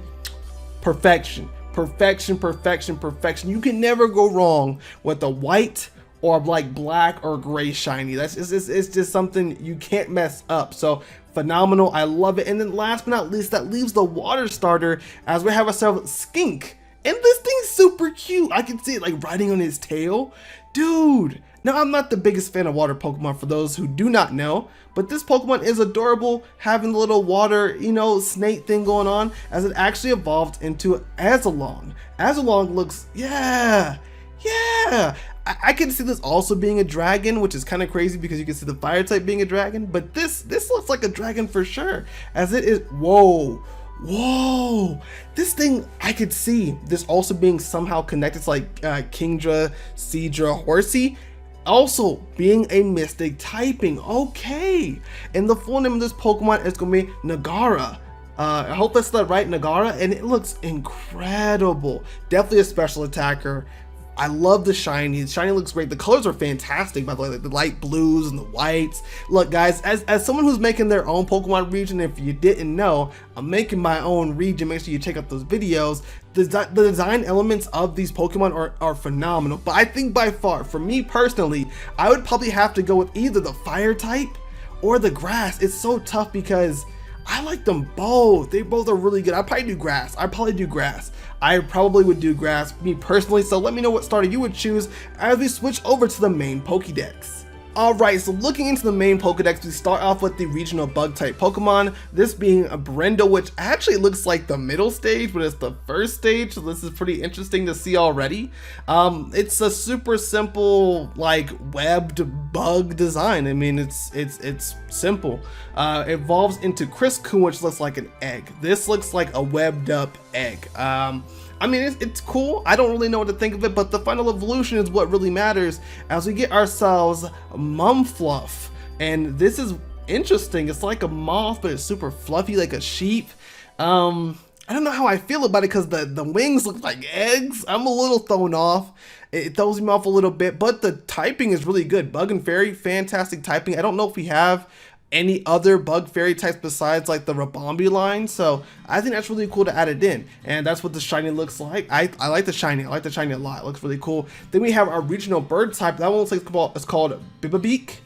perfection. Perfection, perfection, perfection. You can never go wrong with a white or like black or gray shiny. That's just, it's just something you can't mess up. So phenomenal. I love it. And then last but not least, that leaves the water starter, as we have ourselves Skink. And this thing's super cute. I can see it like riding on his tail. Dude. Now, I'm not the biggest fan of water Pokemon, for those who do not know, but this Pokemon is adorable, having the little water, you know, snake thing going on, as it actually evolved into Azalong. Azalong looks, yeah. I can see this also being a dragon, which is kind of crazy because you can see the fire type being a dragon, but this looks like a dragon for sure, as it is, whoa, this thing, I could see this also being somehow connected to like Kingdra, Seadra, Horsey, also being a Mystic typing. Okay, and the full name of this Pokemon is going to be Nagara. I hope that's the right, Nagara, and it looks incredible. Definitely a special attacker. I love the shiny. The shiny looks great. The colors are fantastic, by the way, like the light blues and the whites. Look, guys, as someone who's making their own Pokemon region, if you didn't know, I'm making my own region. Make sure you check out those videos. The design elements of these Pokemon are phenomenal. But I think by far, for me personally, I would probably have to go with either the fire type or the grass. It's so tough because I like them both. They both are really good. I'd probably do grass. I probably would do grass, me personally. So let me know what starter you would choose as we switch over to the main Pokédex. Alright, so looking into the main Pokédex, we start off with the regional bug type Pokemon, this being a Brendo, which actually looks like the middle stage, but it's the first stage, so this is pretty interesting to see already. It's a super simple, like, webbed bug design. I mean, it's simple. Evolves into Criscoon, which looks like an egg. This looks like a webbed up egg. I mean, it's cool. I don't really know what to think of it, but the final evolution is what really matters, as we get ourselves Mumfluff. And this is interesting. It's like a moth, but it's super fluffy like a sheep. I don't know how I feel about it because the wings look like eggs. I'm a little thrown off. It throws me off a little bit, but the typing is really good. Bug and Fairy, fantastic typing. I don't know if we have any other bug fairy types besides like the Rabombi line, so I think that's really cool to add it in, and that's what the shiny looks like. I like the shiny. I like the shiny a lot. It looks really cool. Then we have our regional bird type. That one looks like it's called Bibabeak,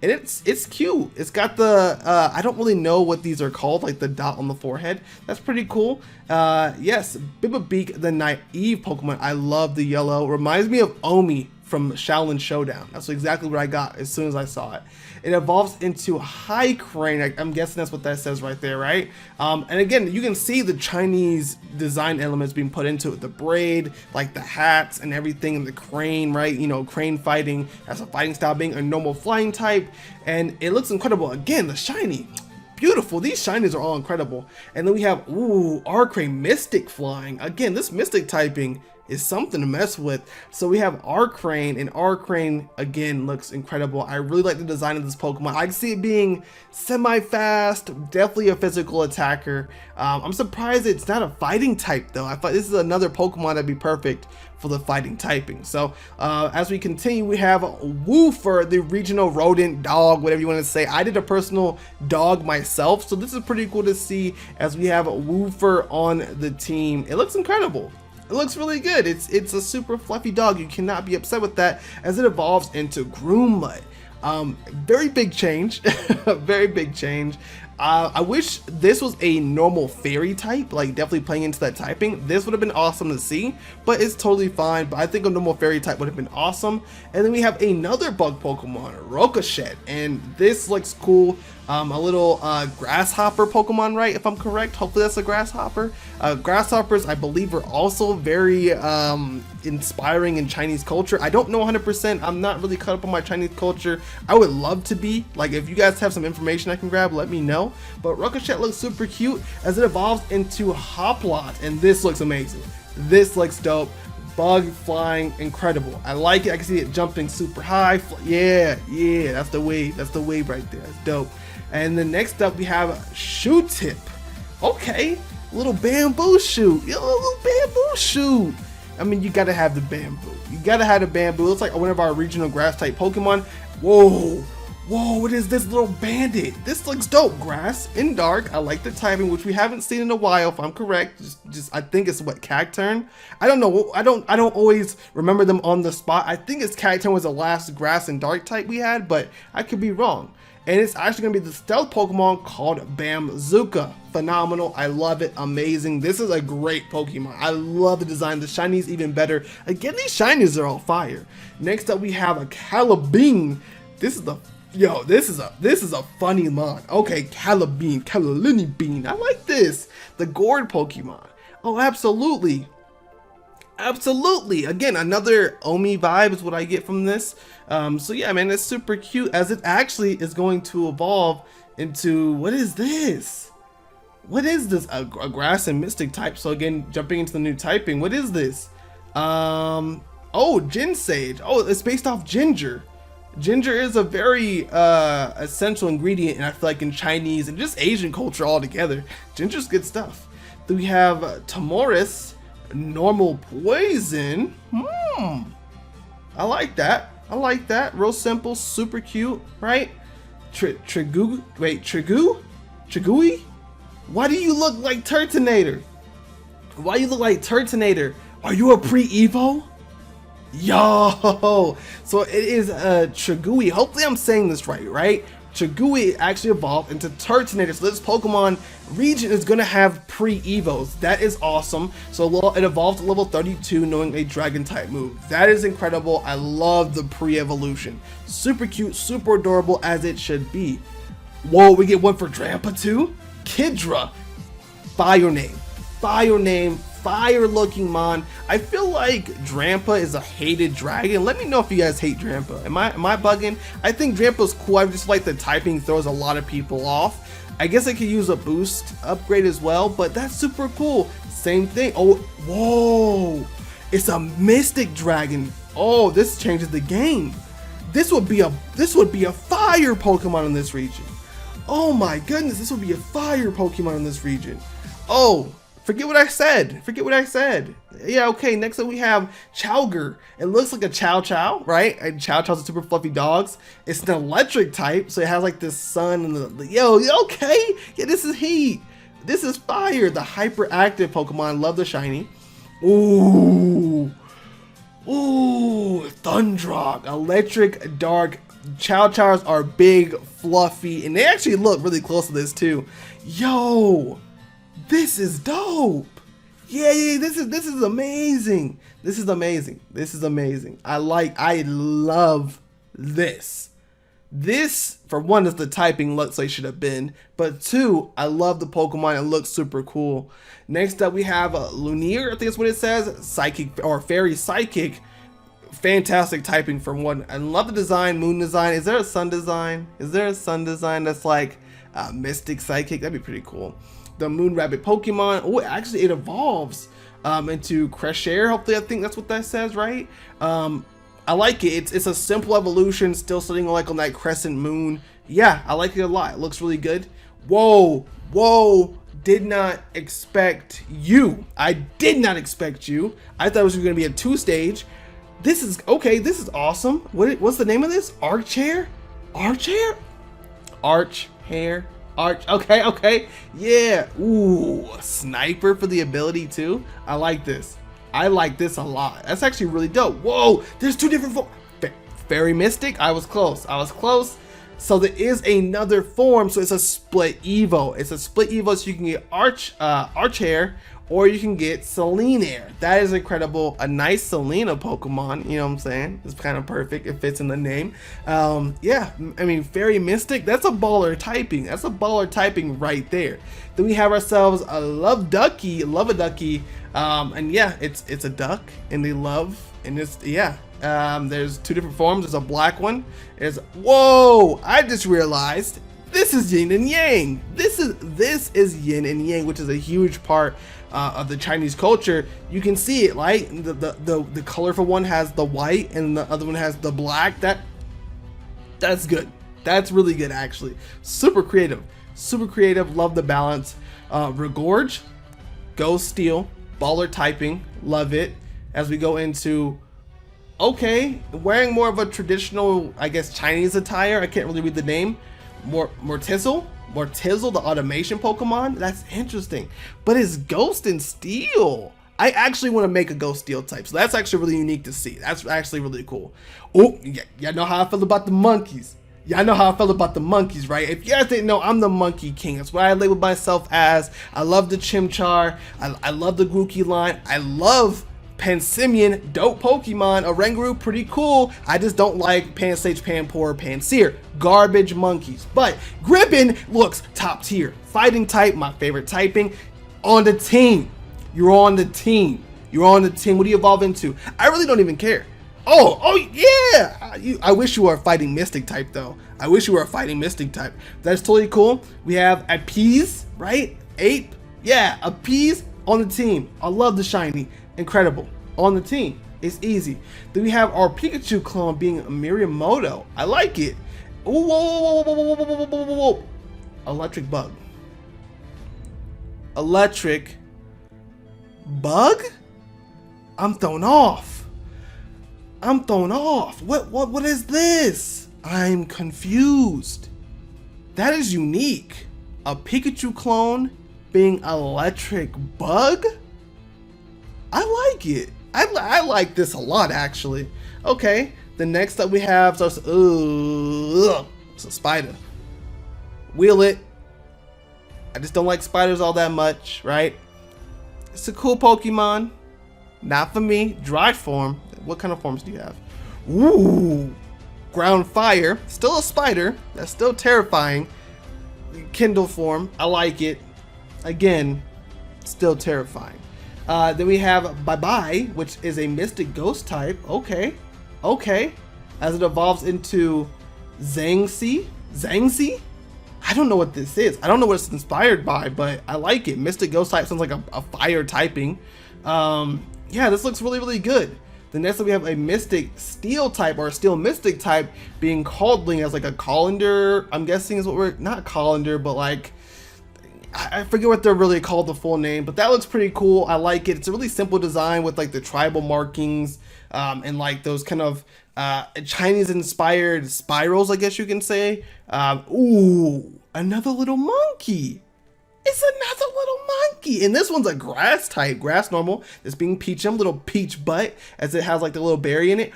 and it's cute. It's got the I don't really know what these are called, like the dot on the forehead. That's pretty cool. Yes, Bibabeak, the naive Pokemon. I love the yellow. Reminds me of Omi from Shaolin Showdown. That's exactly what I got as soon as I saw it. It evolves into High Crane. I'm guessing that's what that says right there, right? And again, you can see the Chinese design elements being put into it. The braid, like the hats and everything, and the crane, right? You know, crane fighting as a fighting style, being a normal flying type. And it looks incredible. Again, the shiny. Beautiful. These shinies are all incredible. And then we have, Arcane Mystic flying. Again, this Mystic typing is something to mess with. So we have Arcane, and Arcane again looks incredible. I really like the design of this Pokemon. I can see it being semi-fast, definitely a physical attacker. I'm surprised it's not a fighting type though. I thought this is another Pokemon that'd be perfect for the fighting typing. So as we continue, we have Woofer, the regional rodent dog, whatever you want to say. I did a personal dog myself, so this is pretty cool to see as we have Woofer on the team. It looks incredible. It looks really good. It's a super fluffy dog. You cannot be upset with that as it evolves into Groomlet. Very big change. Very big change. I wish this was a normal fairy type, like definitely playing into that typing. This would have been awesome to see, but it's totally fine. But I think a normal fairy type would have been awesome. And then we have another bug Pokemon, Ricochet, and this looks cool. A little grasshopper Pokemon, right? If I'm correct, hopefully that's a grasshopper. Grasshoppers, I believe, are also very inspiring in Chinese culture. I don't know 100%. I'm not really caught up on my Chinese culture. I would love to be. Like, if you guys have some information I can grab, let me know. But Ricochet looks super cute as it evolves into Hoplot, and this looks amazing. This looks dope. Bug flying, incredible. I like it. I can see it jumping super high. Yeah, that's the wave. That's the wave right there. That's dope. And then next up we have Shootip. Okay, little bamboo shoot. Yo, little bamboo shoot. I mean, you gotta have the bamboo. You gotta have the bamboo. It's like one of our regional grass type Pokemon. Whoa, what is this little bandit? This looks dope. Grass and dark. I like the typing, which we haven't seen in a while, if I'm correct. Just I think it's what, Cacturn? I don't know. I don't always remember them on the spot. I think it's Cacturn was the last grass and dark type we had, but I could be wrong. And it's actually going to be the stealth Pokemon called Bamzuka. Phenomenal. I love it. Amazing. This is a great Pokemon. I love the design. The shinies even better. Again, these shinies are all fire. Next up, we have a Calabean. This is a funny mon. Okay, Calini Bean. I like this. The gourd Pokemon. Oh, absolutely. Absolutely. Again, another Omi vibe is what I get from this. So yeah, man, it's super cute as it actually is going to evolve into, what is this? What is this? A grass and mystic type. So again, jumping into the new typing, what is this? Oh, Gin Sage. Oh, it's based off ginger. Ginger is a very essential ingredient, and I feel like in Chinese and just Asian culture altogether, ginger's good stuff. Then we have Tamoris. Normal poison. I like that. I like that. Real simple, super cute, right? Trigui? Why do you look like Turtonator? Why you look like Turtonator? Are you a pre-evo? Yo! So it is a Trigui. Hopefully I'm saying this right? Trigui actually evolved into Turtonator. So this Pokemon region is going to have pre-evos. That is awesome. So it evolved to level 32 knowing a dragon type move. That is incredible. I love the pre-evolution. Super cute, super adorable as it should be. Whoa, we get one for Drampa too? Kidra. Fire name. Fire looking mon. I feel like Drampa is a hated dragon. Let me know if you guys hate Drampa. Am I bugging? I think Drampa's cool. I just like the typing throws a lot of people off. I guess I could use a boost upgrade as well, but that's super cool. Same thing. Oh, whoa. It's a mystic dragon. Oh, this changes the game. This would be a fire Pokemon in this region. Oh my goodness, this would be a fire Pokemon in this region. Oh, forget what I said. Forget what I said. Yeah, okay, next up we have Chowger. It looks like a Chow Chow, right? And Chow Chows are super fluffy dogs. It's an electric type, so it has like this sun and yo, okay. Yeah, this is heat. This is fire. The hyperactive Pokemon. Love the shiny. Ooh. Ooh, Thundrock. Electric dark. Chow Chows are big, fluffy, and they actually look really close to this too. Yo, this is dope. Yeah, this is amazing. This is amazing. This is amazing. I love this. This, for one, is the typing looks like it should have been, but two, I love the Pokemon. It looks super cool. Next up, we have Lumiere, I think that's what it says, Psychic or Fairy Psychic. Fantastic typing for one. I love the design, moon design. Is there a sun design? Is there a sun design that's like Mystic Psychic? That'd be pretty cool. The Moon Rabbit Pokemon. Oh, actually, it evolves into Crusher. Hopefully, I think that's what that says, right? I like it. It's a simple evolution, still sitting like on that crescent moon. Yeah, I like it a lot. It looks really good. Whoa, whoa. Did not expect you. I did not expect you. I thought it was going to be a 2-stage. This is okay. This is awesome. What's the name of this? Archair? Archair? Archair? Okay, okay. Yeah. Ooh, sniper for the ability too. I like this. I like this a lot. That's actually really dope. Whoa, there's 2 different forms. Fairy Mystic. I was close. I was close. So there is another form. So it's a split Evo. It's a split Evo, so you can get Archair, or you can get Selene. That is incredible. A nice Selena Pokemon, you know what I'm saying? It's kind of perfect. It fits in the name. Yeah, I mean, Fairy Mystic, that's a baller typing. That's a baller typing right there. Then we have ourselves a Love-a-Ducky. And yeah, it's a duck, and they love, and it's, yeah. There's 2 different forms. There's a black one. Whoa, I just realized this is yin and yang. This is yin and yang, which is a huge part of the Chinese culture. You can see it, right? The colorful one has the white, and the other one has the black. That's good. That's really good, actually. Super creative. Super creative. Love the balance. Regorge, Ghost Steel, baller typing. Love it. As we go into, okay, wearing more of a traditional, I guess, Chinese attire. I can't really read the name. Mortizzle, the automation Pokemon. That's interesting, but it's Ghost and Steel. I actually want to make a Ghost Steel type, so that's actually really unique to see. That's actually really cool. Oh, y'all know how I feel about the monkeys. Y'all know how I felt about the monkeys, right? If you guys didn't know, I'm the Monkey King. That's what I label myself as. I love the Chimchar. I love the Grookey line. I love Pansimian, dope Pokemon. Oranguru, pretty cool. I just don't like Pansage, Panpour, Pansear. Garbage monkeys. But Gribbon looks top tier. Fighting type, my favorite typing. On the team. You're on the team. You're on the team. What do you evolve into? I really don't even care. Oh yeah. I wish you were a fighting mystic type though. I wish you were a fighting mystic type. That's totally cool. We have Appease, right? Ape. Yeah, Appease on the team. I love the shiny. Incredible. On the team. It's easy. Then we have our Pikachu clone being Miriamoto. I like it. Whoa. Electric Bug. Electric Bug? I'm thrown off. What is this? I'm confused. That is unique. A Pikachu clone being Electric Bug? I like it. I like this a lot, actually. Okay, the next that we have, so it's a spider. Wheel it. I just don't like spiders all that much, right? It's a cool Pokemon. Not for me. Dry form. What kind of forms do you have? Ooh, ground fire. Still a spider. That's still terrifying. Kindle form. I like it. Again, still terrifying. Then we have Bye-Bye, which is a Mystic Ghost type. Okay. As it evolves into Zangxi. I don't know what this is. I don't know what it's inspired by, but I like it. Mystic Ghost type sounds like a fire typing. Yeah, this looks really, really good. The next one we have a Mystic Steel type, or a Steel Mystic type, being Caldling as like a colander. I'm guessing is what we're, not colander, but like, I forget what they're really called, the full name, but that looks pretty cool. I like it. It's a really simple design with like the tribal markings and like those kind of Chinese inspired spirals, I guess you can say. Ooh, another little monkey. It's another little monkey. And this one's a grass type, grass normal. This being Peachum, little peach butt, as it has like the little berry in it.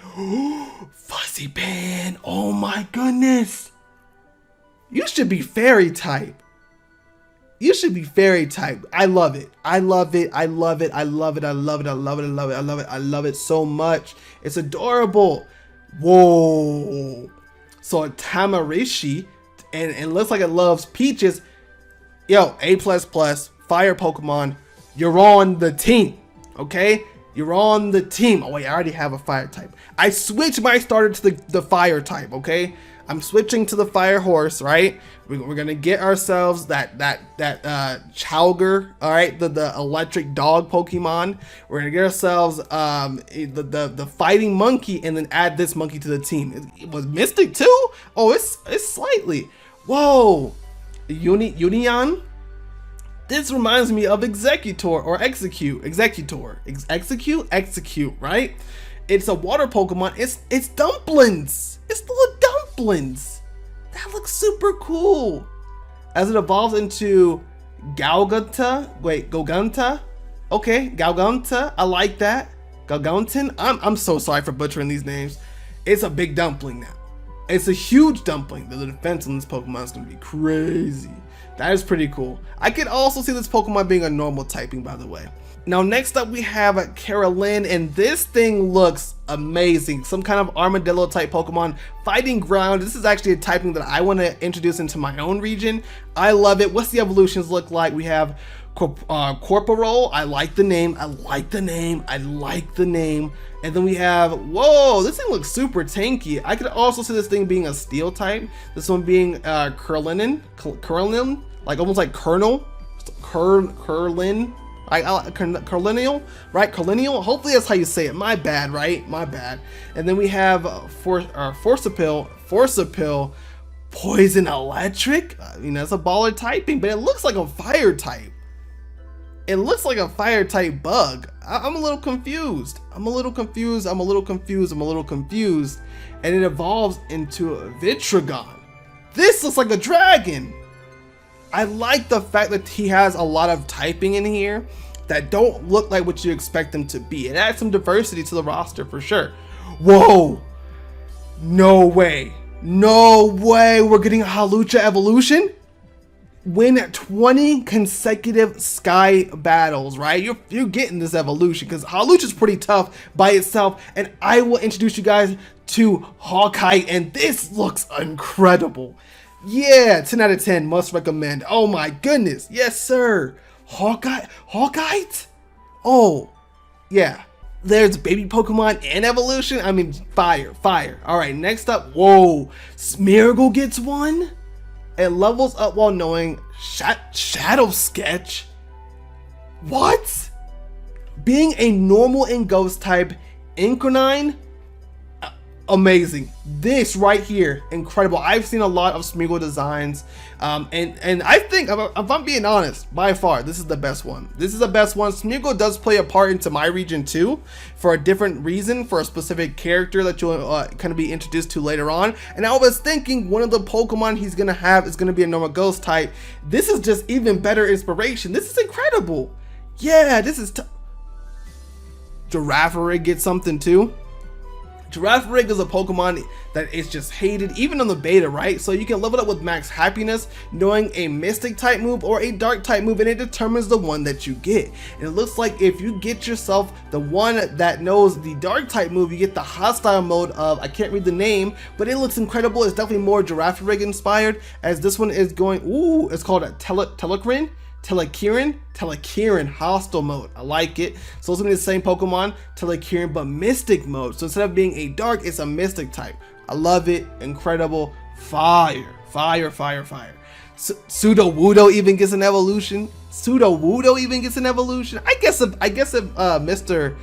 Fuzzy Band. Oh my goodness. You should be fairy type. You should be fairy type. I love it. I love it. I love it. I love it. I love it. I love it. I love it. I love it. I love it so much. It's adorable. Whoa. So a Tamarishi, and it looks like it loves peaches. Yo, A++, fire Pokemon. You're on the team. Okay? You're on the team. Oh wait, I already have a fire type. I switched my starter to the fire type, okay? I'm switching to the fire horse, right? We're gonna get ourselves that Chowger, all right, the electric dog Pokemon. We're gonna get ourselves the fighting monkey, and then add this monkey to the team. It was Mystic too? Oh, it's slightly. Whoa, Union. This reminds me of Executor or Execute, right? It's a water Pokemon. It's dumplings. It's the little dumplings. That looks super cool. As it evolves into Galganta. Wait, Goganta. Okay, Galganta. I like that. Galgantin. I'm so sorry for butchering these names. It's a big dumpling now. It's a huge dumpling. The defense on this Pokemon is gonna be crazy. That is pretty cool. I could also see this Pokemon being a normal typing, by the way. Now, next up we have Carolyn, and this thing looks amazing. Some kind of armadillo type Pokemon, fighting ground. This is actually a typing that I want to introduce into my own region. I love it. What's the evolutions look like? We have Corporal. I like the name. I like the name. I like the name. And then we have, whoa, this thing looks super tanky. I could also see this thing being a steel type. This one being Curlinin, like almost like Curlin. Curlinial, right? Curlinial. Hopefully that's how you say it. My bad, right? My bad. And then we have Forcipil, Poison Electric. It's a baller typing, but it looks like a fire type. It looks like a fire type bug. I'm a little confused. I'm a little confused. And it evolves into a Vitragon. This looks like a dragon. I like the fact that he has a lot of typing in here that don't look like what you expect them to be. It adds some diversity to the roster for sure. Whoa, no way we're getting a Hawlucha evolution. Win 20 consecutive sky battles, right? You're getting this evolution because Hawlucha is pretty tough by itself, and I will introduce you guys to Hawkeye, and this looks incredible. Yeah, 10 out of 10, must recommend. Oh my goodness, yes sir. Hawkeye? Oh, yeah. There's baby Pokemon and evolution. I mean, fire. All right, next up, whoa. Smeargle gets one? It levels up while knowing Shadow Sketch. What? Being a normal and ghost type, Incarnine, amazing. This right here, incredible. I've seen a lot of Smeargle designs, and I think, if I'm being honest, by far this is the best one. Smeargle does play a part into my region too, for a different reason, for a specific character that you'll kind of be introduced to later on. And I was thinking one of the Pokemon he's gonna have is gonna be a normal ghost type. This is just even better inspiration. This is incredible. Yeah, this is Girafarig gets something too. Girafarig is a Pokemon that is just hated, even on the beta, right? So you can level it up with max happiness, knowing a mystic type move or a dark type move, and it determines the one that you get. And it looks like if you get yourself the one that knows the dark type move, you get the hostile mode of, I can't read the name, but it looks incredible. It's definitely more Girafarig inspired, as this one is going, ooh, it's called a Telekirin hostile mode. I like it. So it's gonna be the same Pokemon, Telekirin, but mystic mode. So instead of being a dark, it's a mystic type. I love it. Incredible. Fire. Pseudo-Wudo even gets an evolution. I guess if Mr.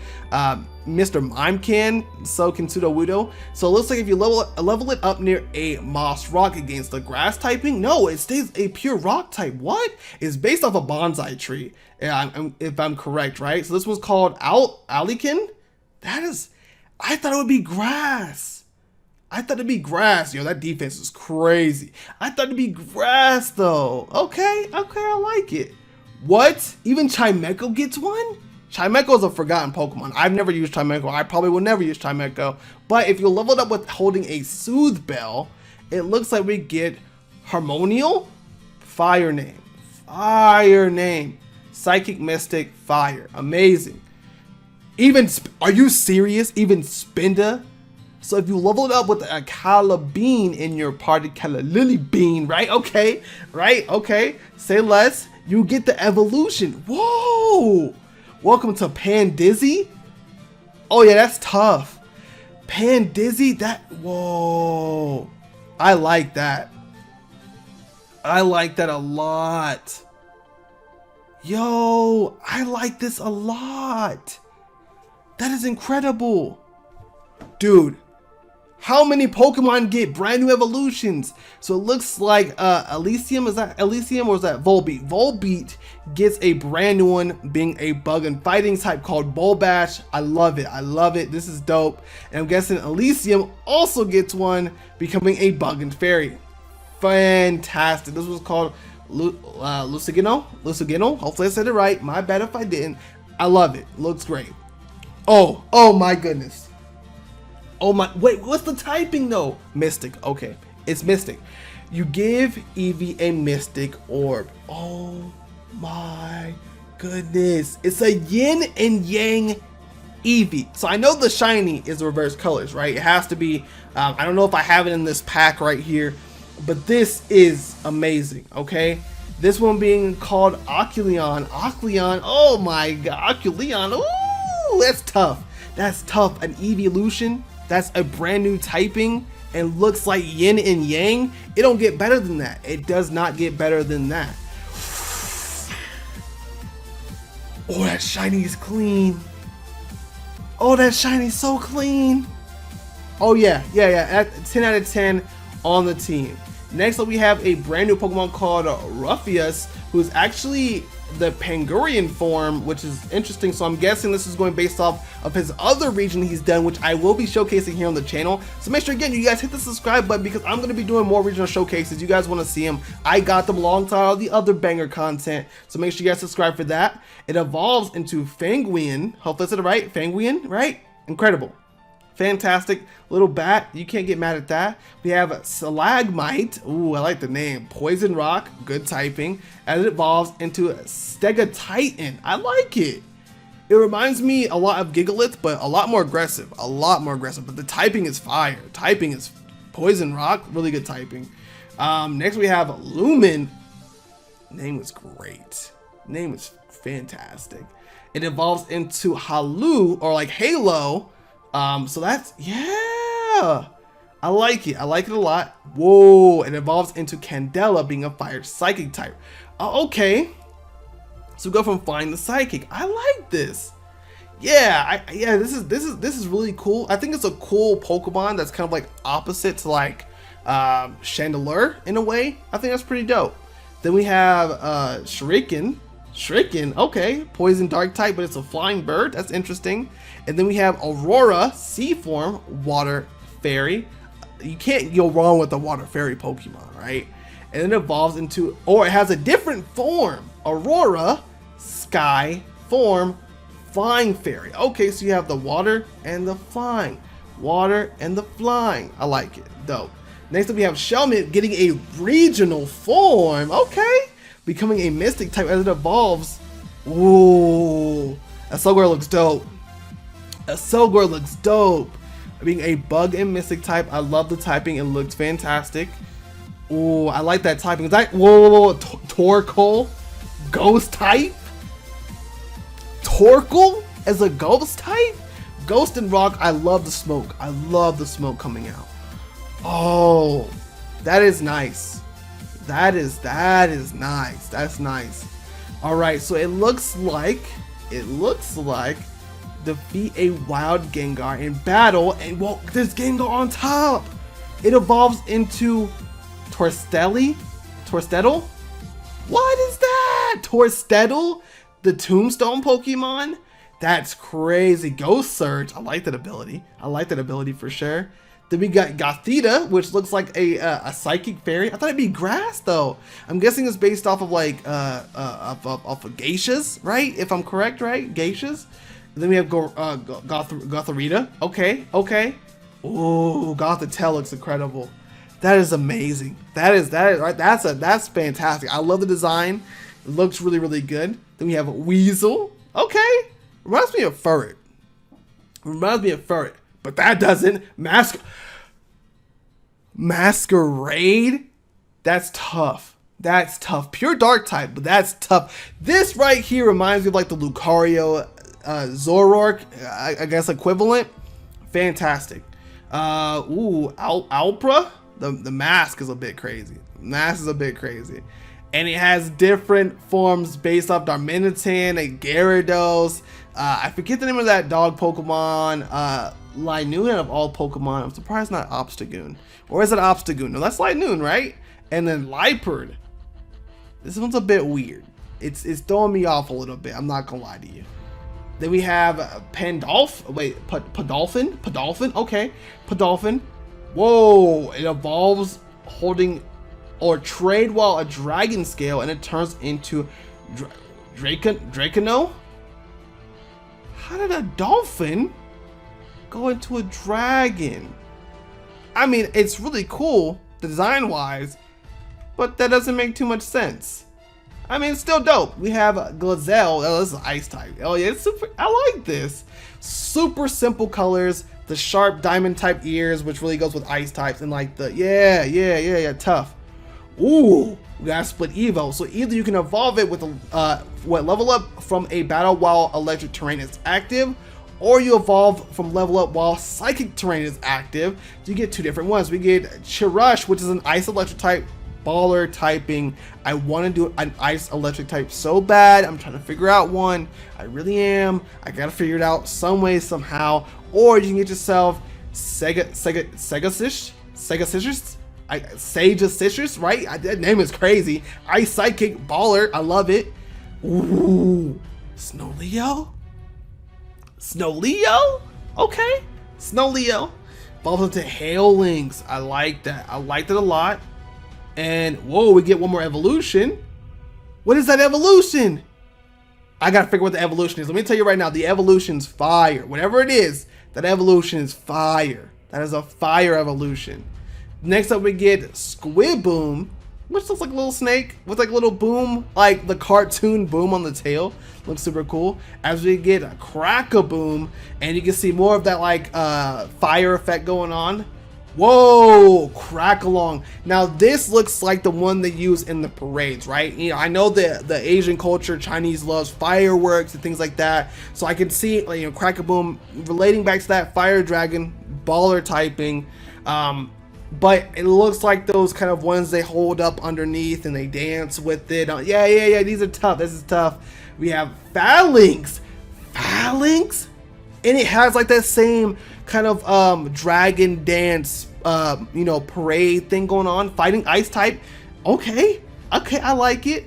Mr. Mime can, so can Pseudo-Wudo. So it looks like if you level it up near a moss rock against the grass typing, no, it stays a pure rock type. What? It's based off a bonsai tree, if I'm correct, right? So this one's called Alikin. That is, I thought it would be grass. I thought it'd be grass. Yo, that defense is crazy. I thought it'd be grass though. Okay, I like it. What? Even Chimecho gets one? Chimecho is a forgotten Pokemon. I've never used Chimecho. I probably will never use Chimecho. But if you level it up with holding a Soothe Bell, it looks like we get Harmonial, Fire Name. Fire Name. Psychic Mystic, Fire. Amazing. Even, are you serious? Even Spinda? So if you level it up with a Calabean in your party, Lily Bean, right? Okay, right? Okay. Say less. You get the evolution. Whoa! Welcome to Pandizzy. Oh yeah, that's tough. Pandizzy, that, whoa. I like that. I like that a lot. Yo, I like this a lot. That is incredible. Dude, how many Pokemon get brand new evolutions? So it looks like Elysium, is that Elysium or is that Volbeat? Volbeat gets a brand new one, being a bug and fighting type called Bulbash. I love it. I love it. This is dope. And I'm guessing Elysium also gets one, becoming a bug and fairy. Fantastic. This was called Lucigino. Hopefully I said it right. My bad if I didn't. I love it. Looks great. Oh my goodness. Oh my, wait, what's the typing though? Mystic, okay, it's Mystic. You give Eevee a Mystic Orb. Oh my goodness. It's a yin and yang Eevee. So I know the shiny is reverse colors, right? It has to be, I don't know if I have it in this pack right here, but this is amazing, okay? This one being called Ocleon. Oh my god, Ocleon, ooh, that's tough. That's tough, an evolution. That's a brand new typing and looks like yin and yang. It don't get better than that. It does not get better than that. Oh, that shiny is clean. Oh, that shiny is so clean. Oh yeah. 10 out of 10 on the team. Next up, we have a brand new Pokemon called Ruffius, who's actually the Pangurian form, which is interesting. So I'm guessing this is going based off of his other region he's done, which I will be showcasing here on the channel. So make sure, again, you guys hit the subscribe button because I'm going to be doing more regional showcases. You guys want to see them. I got them alongside all the other banger content. So make sure you guys subscribe for that. It evolves into Fanguin. Hopefully I said it right. Fanguin, right? Incredible. Fantastic little bat. You can't get mad at that. We have Stalagmite. Ooh, I like the name. Poison Rock. Good typing. As it evolves into Stegatitan. I like it. It reminds me a lot of Gigalith, but a lot more aggressive. But the typing is fire. Typing is Poison Rock. Really good typing. Next we have Lumen. Name is great. Name is fantastic. It evolves into Halu, or like Halo. So that's, yeah, I like it. I like it a lot. Whoa, it evolves into Candela, being a fire psychic type. Okay, so we go from flying to psychic. I like this. Yeah, this is really cool. I think it's a cool Pokemon that's kind of like opposite to like Chandelure in a way. I think that's pretty dope. Then we have Shuriken, okay, poison dark type, but it's a flying bird. That's interesting. And then we have Aurora, sea form, water fairy. You can't go wrong with the water fairy Pokemon, right? And then it evolves into, or it has a different form, Aurora, sky form, flying fairy. Okay, so you have the water and the flying. I like it, dope. Next up we have Shelmet getting a regional form. Okay, becoming a mystic type as it evolves. Ooh, Asogore looks dope. Being a bug and mystic type. I love the typing. It looks fantastic. Ooh, I like that typing. Is that, whoa, Torkoal, ghost type? Torkoal as a ghost type? Ghost and rock. I love the smoke. I love the smoke coming out. Oh, that is nice. That is nice. That's nice. All right, so it looks like defeat a wild Gengar in battle, and well, there's Gengar on top. It evolves into Torstedel? What is that? Torstedel? The Tombstone Pokemon? That's crazy. Ghost Surge. I like that ability. I like that ability for sure. Then we got Gothita, which looks like a psychic fairy. I thought it'd be grass though. I'm guessing it's based off of like off of geishas, right? If I'm correct, right? Geishas. Then we have Gothorita. Okay, okay. Ooh, Gothitelle looks incredible. That is amazing. That's fantastic. I love the design. It looks really, really good. Then we have a Weasel. Okay. Reminds me of Furret. But that doesn't. Masquerade? That's tough. That's tough. Pure dark type, but that's tough. This right here reminds me of like the Lucario Zoroark, I guess equivalent. Fantastic. Alpra? The mask is a bit crazy. And it has different forms based off Darmanitan and Gyarados. I forget the name of that dog Pokemon. Linoon of all Pokemon. I'm surprised not Obstagoon. Or is it Obstagoon? No, that's Linoon, right? And then Liepard. This one's a bit weird. It's throwing me off a little bit. I'm not gonna lie to you. Then we have Pandolph. Wait, Podolphin? Podolphin? Okay. Podolphin. Whoa. It evolves holding or trade while a dragon scale, and it turns into Dracano? How did a dolphin go into a dragon? I mean, it's really cool design wise, but that doesn't make too much sense. I mean, it's still dope. We have Glazel. Oh, this is ice type. Oh yeah, it's super. I like this. Super simple colors. The sharp diamond type ears, which really goes with ice types, and like the tough. Ooh, we got split evo. So either you can evolve it with a level up from a battle while electric terrain is active, or you evolve from level up while psychic terrain is active. So you get two different ones. We get Chirush, which is an ice electric type baller typing. I want to do an ice electric type so bad. I'm trying to figure out one. I really am. I gotta figure it out some way, somehow. Or you can get yourself Sega Citrus, right? That name is crazy. Ice Psychic Baller. I love it. Ooh. Snowleo? Okay. Snowleo. Evolves into Hail Links. I like that. I liked it a lot. And whoa, we get one more evolution. What is that evolution? I gotta figure what the evolution is. Let me tell you right now, the evolution's fire. Whatever it is, that evolution is fire. That is a fire evolution. Next up we get Squibboom, which looks like a little snake with like a little boom, like the cartoon boom on the tail. Looks super cool. As we get a Crack-a-Boom, and you can see more of that like fire effect going on. Whoa, Crack-a-Long. Now this looks like the one they use in the parades, right? You know, I know the Asian culture, Chinese loves fireworks and things like that. So I can see, like, you know, Crack-a-Boom relating back to that fire dragon baller typing. But it looks like those kind of ones they hold up underneath and they dance with it. Yeah, these are tough. This is tough. We have Phalanx. And it has like that same kind of dragon dance, you know, parade thing going on. Fighting ice type. Okay, I like it.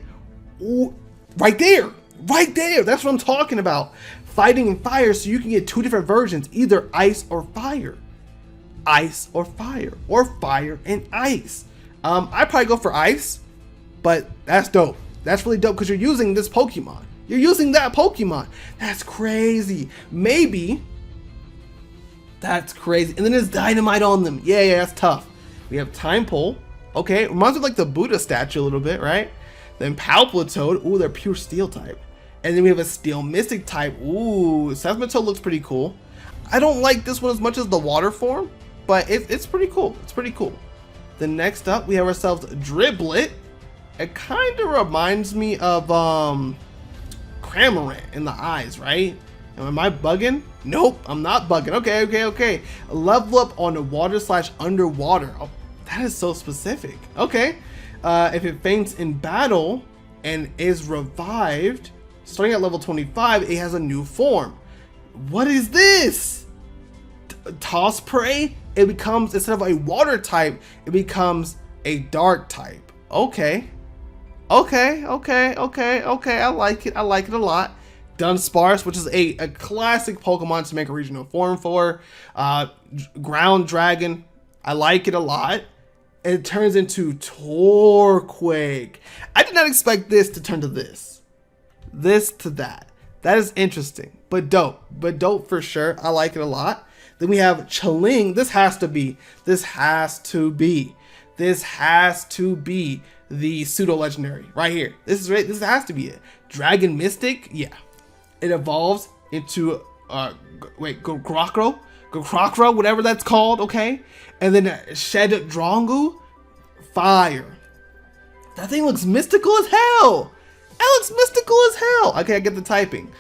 Ooh, right there. That's what I'm talking about. Fighting and fire, so you can get two different versions, either ice or fire. Ice or fire and ice. I probably go for ice, but that's dope. That's really dope because you're using this Pokemon. You're using that Pokemon. That's crazy. Maybe that's crazy. And then there's Dynamite on them. Yeah, that's tough. We have Time Pole. Okay, reminds me of like the Buddha statue a little bit, right? Then Palpitoad. Ooh, they're pure steel type. And then we have a Steel Mystic type. Ooh, Seismitoad looks pretty cool. I don't like this one as much as the water form, but it's pretty cool. Then next up, we have ourselves Driblet. It kind of reminds me of Cramorant in the eyes, right? Am I bugging? Nope, I'm not bugging. Okay. Level up on the water / underwater. Oh, that is so specific. Okay. If it faints in battle and is revived, starting at level 25, it has a new form. What is this? Toss prey? It becomes, instead of a water type, it becomes a dark type. Okay. Okay. I like it. I like it a lot. Dunsparce, which is a classic Pokemon to make a regional form for. Ground Dragon. I like it a lot. It turns into Torquake. I did not expect this to turn to this. This to that. That is interesting, but dope. But dope for sure. I like it a lot. Then we have Chilling. This has to be the pseudo-legendary right here. This is right. This has to be it. Dragon Mystic. Yeah. It evolves into Gokrakro, whatever that's called, okay? And then Shed Drongu, Fire. That thing looks mystical as hell. That looks mystical as hell. Okay, I get the typing.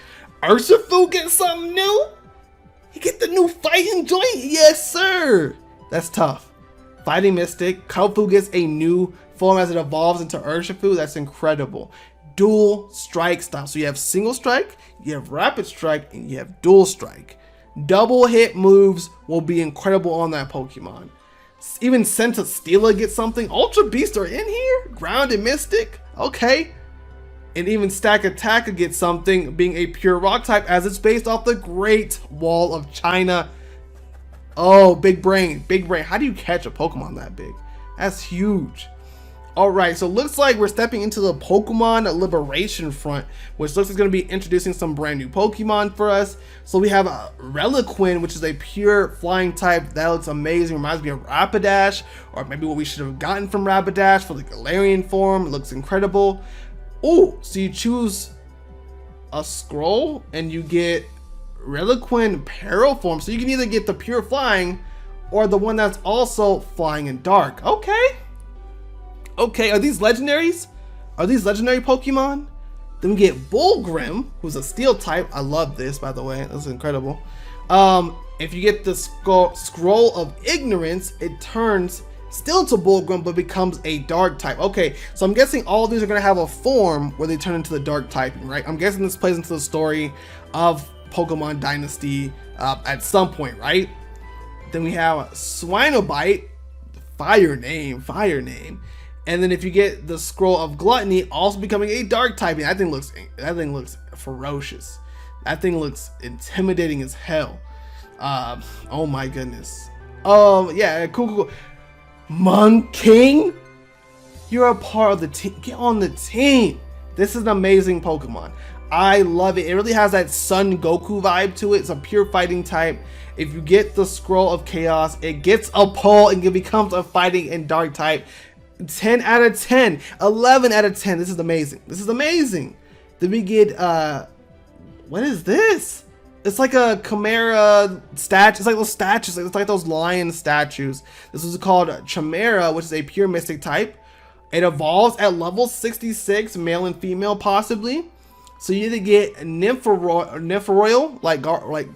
Urshifu gets something new? You get the new fighting joint? Yes, sir. That's tough. Fighting Mystic. Kaufu gets a new form as it evolves into Urshifu. That's incredible. Dual strike style. So you have single strike, you have rapid strike, and you have dual strike. Double hit moves will be incredible on that Pokemon. Even Centistela gets something. Ultra Beast are in here. Grounded Mystic. Okay. And even Stack Attacker gets something, being a pure rock type, as it's based off the Great Wall of China. Oh, big brain. Big brain. How do you catch a Pokemon that big? That's huge. Alright, so looks like we're stepping into the Pokemon Liberation front, which looks like it's going to be introducing some brand new Pokemon for us. So we have a Reliquin, which is a pure flying type. That looks amazing. Reminds me of Rapidash, or maybe what we should have gotten from Rapidash for the Galarian form. It looks incredible. Oh, so you choose a scroll and you get Reliquin Peril form. So you can either get the pure flying or the one that's also flying in dark. Okay. Okay, are these legendaries? Are these legendary Pokemon? Then we get Bullgrim, who's a steel type. I love this, by the way. This is incredible. If you get the Scroll of Ignorance, it turns still to Bullgrim, but becomes a dark type. Okay, so I'm guessing all of these are going to have a form where they turn into the dark typing, right? I'm guessing this plays into the story of Pokemon Dynasty at some point, right? Then we have Swinobite, fire name. And then if you get the Scroll of Gluttony, also becoming a dark typing, that thing looks ferocious. That thing looks intimidating as hell. Oh my goodness. Yeah, cool. King, you're a part of the team. Get on the team. This is an amazing Pokemon. I love it. It really has that Son Goku vibe to it. It's a pure fighting type. If you get the Scroll of Chaos, it gets a pull and it becomes a fighting and dark type. 10 out of 10, 11 out of 10. This is amazing. This is amazing. Then we get, what is this? It's like a Chimera statue. It's like those statues. It's like those lion statues. This is called Chimera, which is a pure mystic type. It evolves at level 66, male and female possibly. So you either get Nympharoyal, like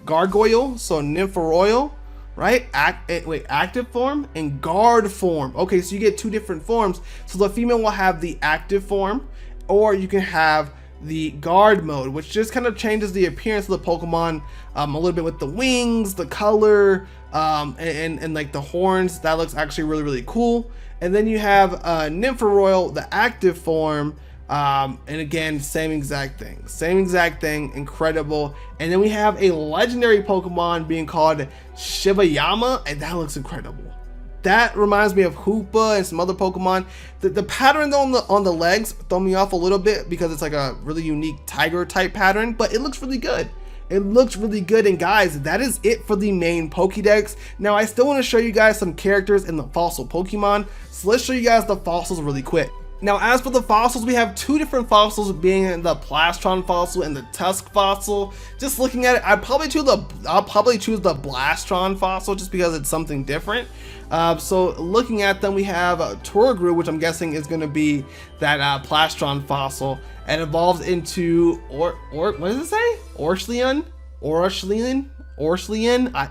Gargoyle. So Nympharoyal, right? Active form and guard form. Okay, so you get two different forms. So the female will have the active form, or you can have the guard mode, which just kind of changes the appearance of the Pokemon a little bit with the wings, the color, and like the horns. That looks actually really cool. And then you have Nympharoyal, the active form, and again, same exact thing, incredible. And then we have a legendary Pokemon being called Shibayama, and that looks incredible. That reminds me of Hoopa and some other Pokemon. The pattern on the legs throw me off a little bit because it's like a really unique tiger type pattern, but it looks really good. It looks really good. And guys, that is it for the main Pokédex. Now I still want to show you guys some characters in the fossil Pokemon, so let's show you guys the fossils really quick. Now, as for the fossils, we have two different fossils, being the Plastron fossil and the Tusk fossil. Just looking at it, I'll probably choose the Blastron fossil just because it's something different. So looking at them, we have Torgru, which I'm guessing is going to be that Plastron fossil, and evolves into what does it say? Orschlian.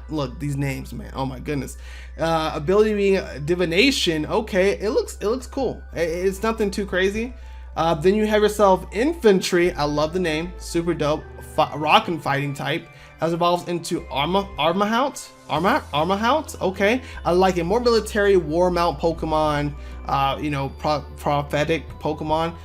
Look, these names, man. Oh my goodness. Ability being divination. Okay, it looks cool. It's nothing too crazy. Then you have yourself Infantry. I love the name, super dope. Rock and fighting type. has evolved into Armahout. Okay, I like it. More military war mount Pokemon, you know, prophetic Pokemon.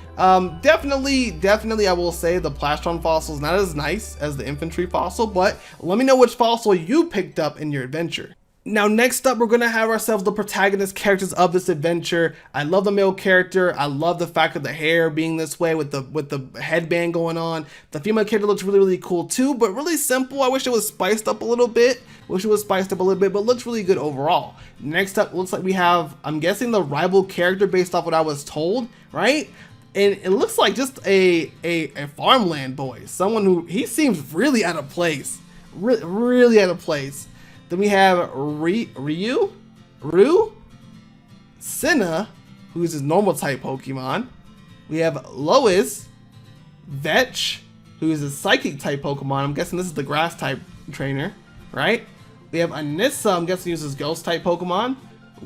Definitely I will say the Plastron fossil is not as nice as the infantry fossil, but let me know which fossil you picked up in your adventure. Now, next up, we're gonna have ourselves the protagonist characters of this adventure. I love the male character. I love the fact of the hair being this way with the headband going on. The female character looks really cool too, but really simple. I wish it was spiced up a little bit. But looks really good overall. Next up, looks like we have, I'm guessing, the rival character based off what I was told, right? And it looks like just a farmland boy. Someone who, he seems really out of place. Really out of place. Then we have Ryu, Sinna, who's his normal type Pokemon. We have Lois, Vetch, who is a psychic type Pokemon. I'm guessing this is the grass type trainer, right? We have Anissa, I'm guessing uses ghost type Pokemon.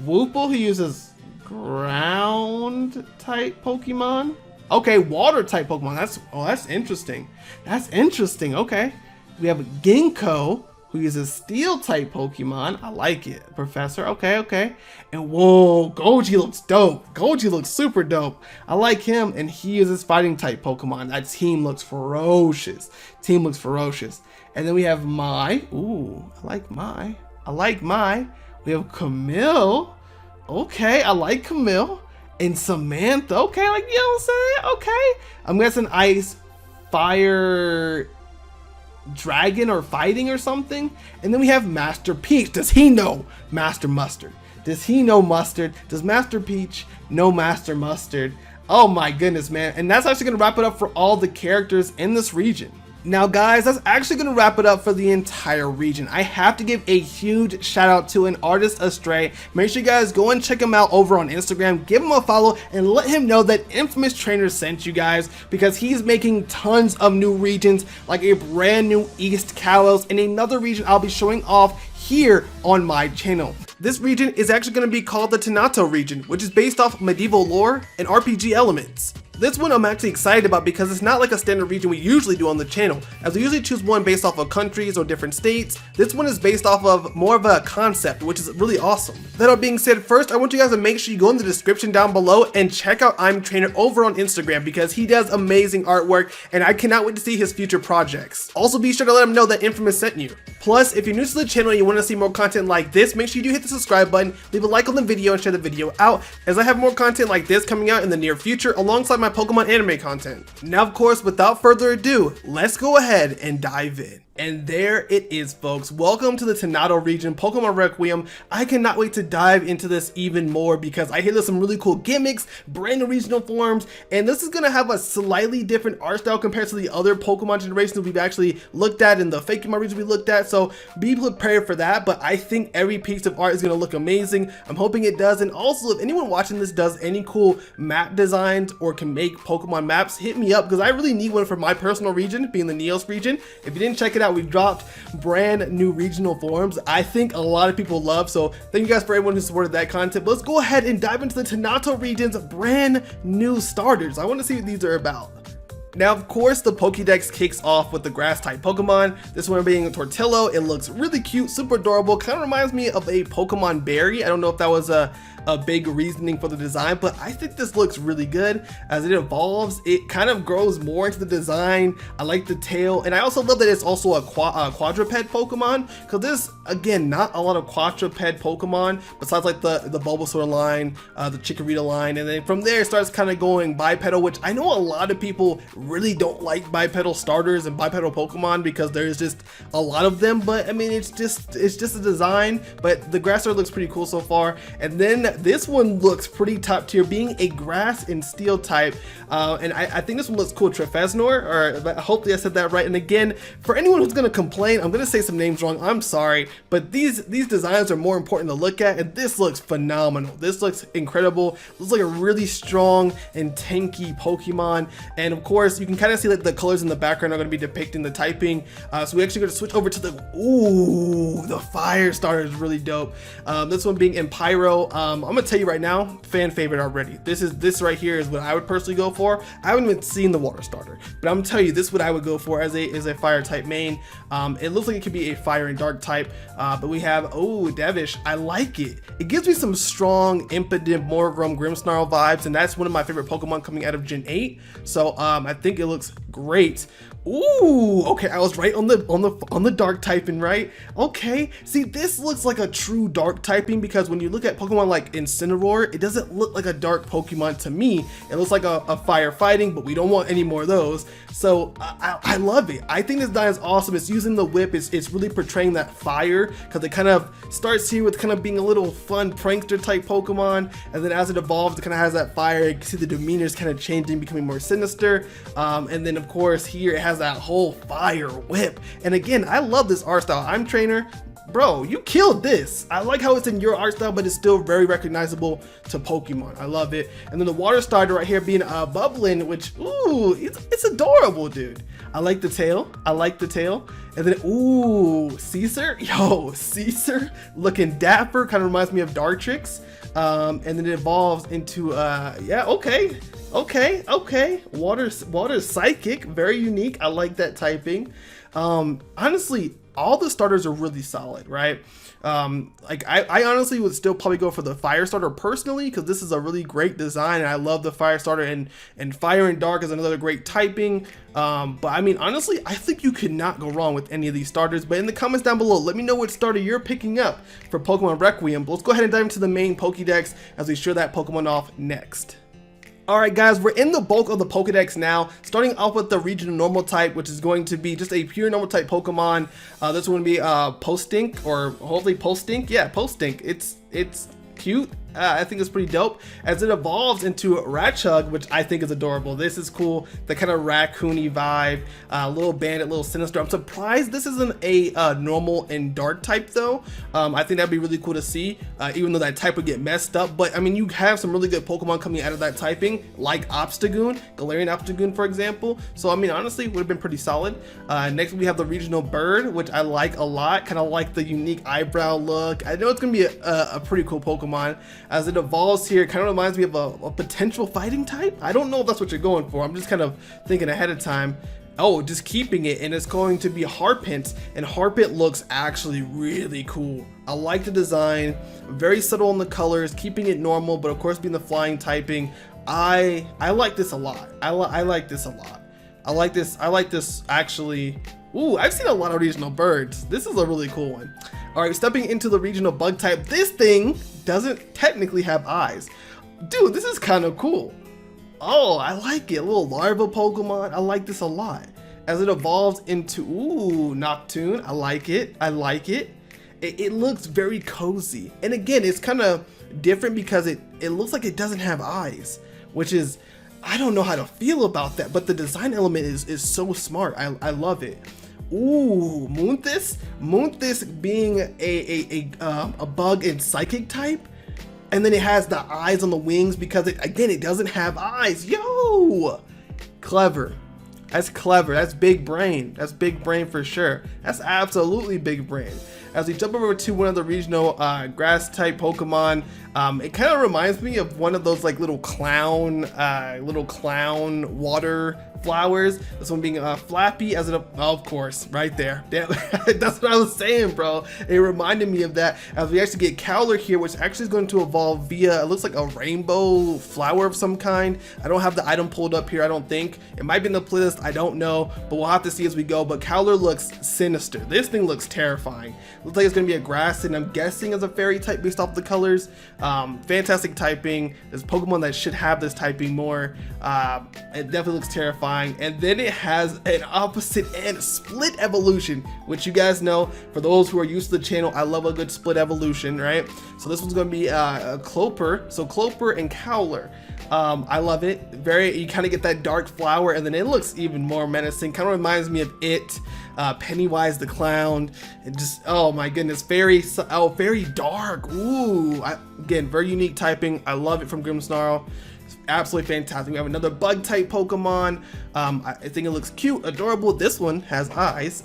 Woople, who uses ground type Pokemon. Okay, water type Pokemon. That's interesting. That's interesting. Okay. We have Ginkgo, who uses steel type Pokemon. I like it. Professor. Okay. And whoa, Goji looks dope. Goji looks super dope. I like him, and he uses fighting type Pokemon. That team looks ferocious. And then we have Mai. Ooh, I like Mai. We have Camille. Okay, I like Camille. And Samantha. Okay, like, you know what I'm saying? Okay. I'm guessing ice, fire, dragon, or fighting or something. And then we have Master Peach. Does he know Master Mustard? Does he know Mustard? Does Master Peach know Master Mustard? Oh my goodness, man. And that's actually going to wrap it up for all the characters in this region. Now guys, that's actually going to wrap it up for the entire region. I have to give a huge shout out to an artist Astray. Make sure you guys go and check him out over on Instagram, give him a follow, and let him know that InfamousTrainer sent you guys, because he's making tons of new regions, like a brand new East Kalos and another region I'll be showing off here on my channel. This region is actually going to be called the Tanato region, which is based off medieval lore and RPG elements. This one I'm actually excited about because it's not like a standard region we usually do on the channel, as we usually choose one based off of countries or different states. This one is based off of more of a concept, which is really awesome. That all being said, first I want you guys to make sure you go in the description down below and check out InfamousTrainer over on Instagram, because he does amazing artwork and I cannot wait to see his future projects. Also be sure to let him know that Infamous sent you. Plus, if you're new to the channel and you want to see more content like this, make sure you do hit the subscribe button, leave a like on the video, and share the video out, as I have more content like this coming out in the near future alongside my Pokemon anime content. Now, of course, without further ado, let's go ahead and dive in. And there it is, folks. Welcome to the Tanato region, Pokemon Requiem. I cannot wait to dive into this even more, because I hear there's some really cool gimmicks, brand new regional forms, and this is going to have a slightly different art style compared to the other Pokemon generations we've actually looked at in the fakemon region we looked at, so be prepared for that. But I think every piece of art is going to look amazing. I'm hoping it does. And also, if anyone watching this does any cool map designs or can make Pokemon maps, hit me up, because I really need one for my personal region, being the Neos region. If you didn't check it out, we've dropped brand new regional forms I think a lot of people love, so thank you guys for everyone who supported that content. But let's go ahead and dive into the Tanato region's brand new starters. I want to see what these are about. Now, of course, the Pokedex kicks off with the grass type Pokemon. This one being a Tortillo. It looks really cute, super adorable, kind of reminds me of a Pokemon Berry. I don't know if that was a big reasoning for the design, but I think this looks really good. As it evolves, it kind of grows more into the design. I like the tail, and I also love that it's also a quadruped Pokemon, because there's, again, not a lot of quadruped Pokemon besides like the Bulbasaur line, the Chikorita line, and then from there it starts kind of going bipedal, which I know a lot of people really don't like bipedal starters and bipedal Pokemon because there's just a lot of them. But I mean, it's just a design. But the grass starter looks pretty cool so far, and then this one looks pretty top tier, being a grass and steel type, and I think this one looks cool. Trefesnor, or hopefully I said that right. And again, for anyone who's gonna complain, I'm gonna say some names wrong, I'm sorry, but these designs are more important to look at, and this looks phenomenal. This looks incredible. Looks like a really strong and tanky Pokemon, and of course you can kind of see that the colors in the background are going to be depicting the typing. So we actually going to switch over to the fire starter is really dope. This one being Empyro. gonna tell you right now, fan favorite already. This right here is what I would personally go for. I haven't even seen the water starter, but I'm gonna tell you, this is what I would go for as a fire type main. It looks like it could be a fire and dark type, but we have, oh, Devish. I like it. It gives me some strong Impidimp, Morgrem, Grimmsnarl vibes, and that's one of my favorite Pokemon coming out of Gen 8. So I think it looks great. Ooh, okay, I was right on the dark typing, right? Okay, see, this looks like a true dark typing, because when you look at Pokemon like Incineroar, it doesn't look like a dark Pokemon to me. It looks like a fire fighting, but we don't want any more of those. So I love it. I think this design is awesome. It's using the whip. It's really portraying that fire, because it kind of starts here with kind of being a little fun prankster type Pokemon, and then as it evolves, it kind of has that fire. You can see the demeanor is kind of changing, becoming more sinister, and then of course here it has that whole fire whip. And again, I love this art style. I'm Trainer, bro, you killed this. I like how it's in your art style, but it's still very recognizable to Pokemon. I love it. And then the water starter right here being bubbling, which, ooh, it's adorable, dude. I like the tail. I like the tail. And then, ooh, Caesar. Yo, Caesar looking dapper. Kind of reminds me of Dartrix. And then it evolves into, yeah, okay. Water psychic, very unique. I like that typing. Honestly, all the starters are really solid, right? Like I honestly would still probably go for the fire starter personally, because this is a really great design, and I love the fire starter, and fire and dark is another great typing. But I mean, honestly, I think you could not go wrong with any of these starters. But in the comments down below, let me know what starter you're picking up for Pokemon Requiem. But let's go ahead and dive into the main Pokédex as we show that Pokemon off next. Alright guys, we're in the bulk of the Pokedex now, starting off with the regional normal type, which is going to be just a pure normal type Pokemon. This one will be Postink, or hopefully Postink. Yeah, Postink. It's cute. I think it's pretty dope as it evolves into Ratchug, which I think is adorable. This is cool, the kind of raccoony vibe, little bandit, little sinister. I'm surprised this isn't a normal and dark type though. I think that'd be really cool to see, even though that type would get messed up. But I mean, you have some really good Pokemon coming out of that typing, like Obstagoon, Galarian Obstagoon, for example. So I mean, honestly, would have been pretty solid. Next we have the regional bird, which I like a lot. Kind of like the unique eyebrow look. I know it's gonna be a pretty cool Pokemon. As it evolves here, it kind of reminds me of a potential fighting type. I don't know if that's what you're going for. I'm just kind of thinking ahead of time. Oh, just keeping it, and it's going to be Harpent, and Harpent looks actually really cool. I like the design, very subtle in the colors, keeping it normal, but of course being the flying typing. I like this a lot. I like this a lot. I like this actually. Ooh, I've seen a lot of regional birds. This is a really cool one. All right, stepping into the regional bug type. This thing doesn't technically have eyes. Dude, this is kind of cool. Oh, I like it. A little larva Pokemon. I like this a lot. As it evolves into, ooh, Noctoon. I like it. I like it. It looks very cozy. And again, it's kind of different because it looks like it doesn't have eyes, which is, I don't know how to feel about that, but the design element is so smart. I love it. Ooh, Moonthis. Moonthis being a bug and psychic type, and then it has the eyes on the wings because it doesn't have eyes. Yo, clever. That's clever. That's big brain. That's big brain for sure. That's absolutely big brain. As we jump over to one of the regional grass type Pokemon, it kind of reminds me of one of those like little clown water flowers. This one being Flappy, as it, of course, right there. That's what I was saying, bro. It reminded me of that. As we actually get Cowler here, which actually is going to evolve via, it looks like a rainbow flower of some kind. I don't have the item pulled up here, I don't think. It might be in the playlist, I don't know, but we'll have to see as we go. But Cowler looks sinister. This thing looks terrifying. Looks like it's going to be a grass, and I'm guessing as a fairy type based off the colors. Fantastic typing. There's Pokemon that should have this typing more. It definitely looks terrifying. And then it has an opposite and split evolution, which you guys know, for those who are used to the channel, I love a good split evolution, right? So this one's going to be a Cloper. So Cloper and Cowler. I love it. You kind of get that dark flower, and then it looks even more menacing. Kind of reminds me of It, Pennywise the Clown. And just, oh my goodness, very dark. Ooh, again, very unique typing. I love it from Grimmsnarl. It's absolutely fantastic. We have another bug type Pokemon. I think it looks cute, adorable. This one has eyes.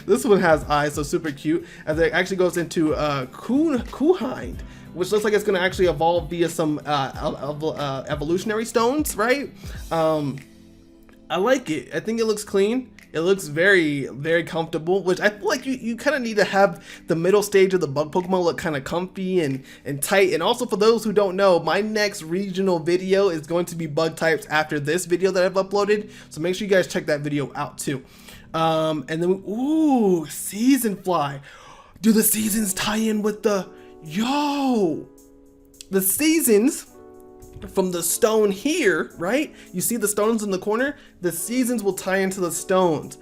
This one has eyes, so super cute. As it actually goes into Kuhind, which looks like it's gonna actually evolve via some evolutionary stones, right? I like it. I think it looks clean. It looks very, very comfortable, which I feel like you kind of need to have the middle stage of the bug Pokemon look kind of comfy and tight. And also, for those who don't know, my next regional video is going to be bug types after this video that I've uploaded. So make sure you guys check that video out too. And then, ooh, Season Fly. Do the seasons tie in with the, the seasons from the stone here, right? You see the stones in the corner? The seasons will tie into the stones.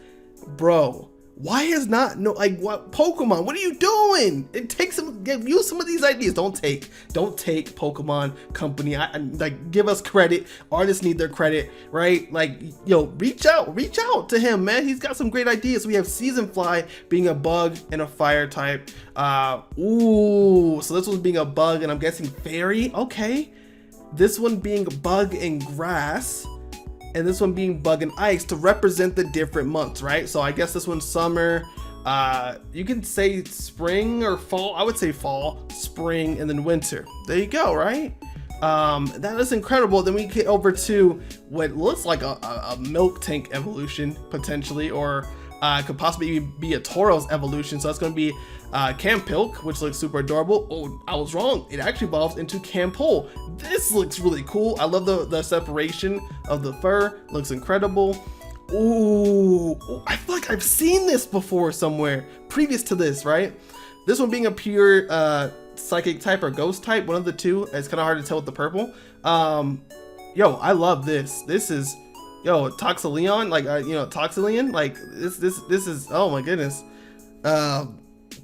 Bro, why is not, no, like, what, Pokemon, what are you doing? It takes some, use some of these ideas. Don't take Pokemon Company. Like, give us credit. Artists need their credit, right? Like, yo, reach out to him, man. He's got some great ideas. We have Season Fly being a bug and a fire type. Ooh, so this one's being a bug, and I'm guessing fairy. Okay. This one being bug and grass, and this one being bug and ice to represent the different months, right? So I guess this one's summer. You can say spring or fall. I would say fall, spring, and then winter. There you go, right? That is incredible. Then we get over to what looks like a milk tank evolution potentially, or could possibly be a Tauros evolution. So that's going to be Campilk, which looks super adorable. Oh, I was wrong. It actually evolves into Campole. This looks really cool. I love the separation of the fur. Looks incredible. Ooh, I feel like I've seen this before somewhere previous to this, right? This one being a pure psychic type or ghost type, one of the two. It's kind of hard to tell with the purple. Yo, I love this. This is, yo, Toxeleon, like, Toxeleon, like, this is, oh my goodness.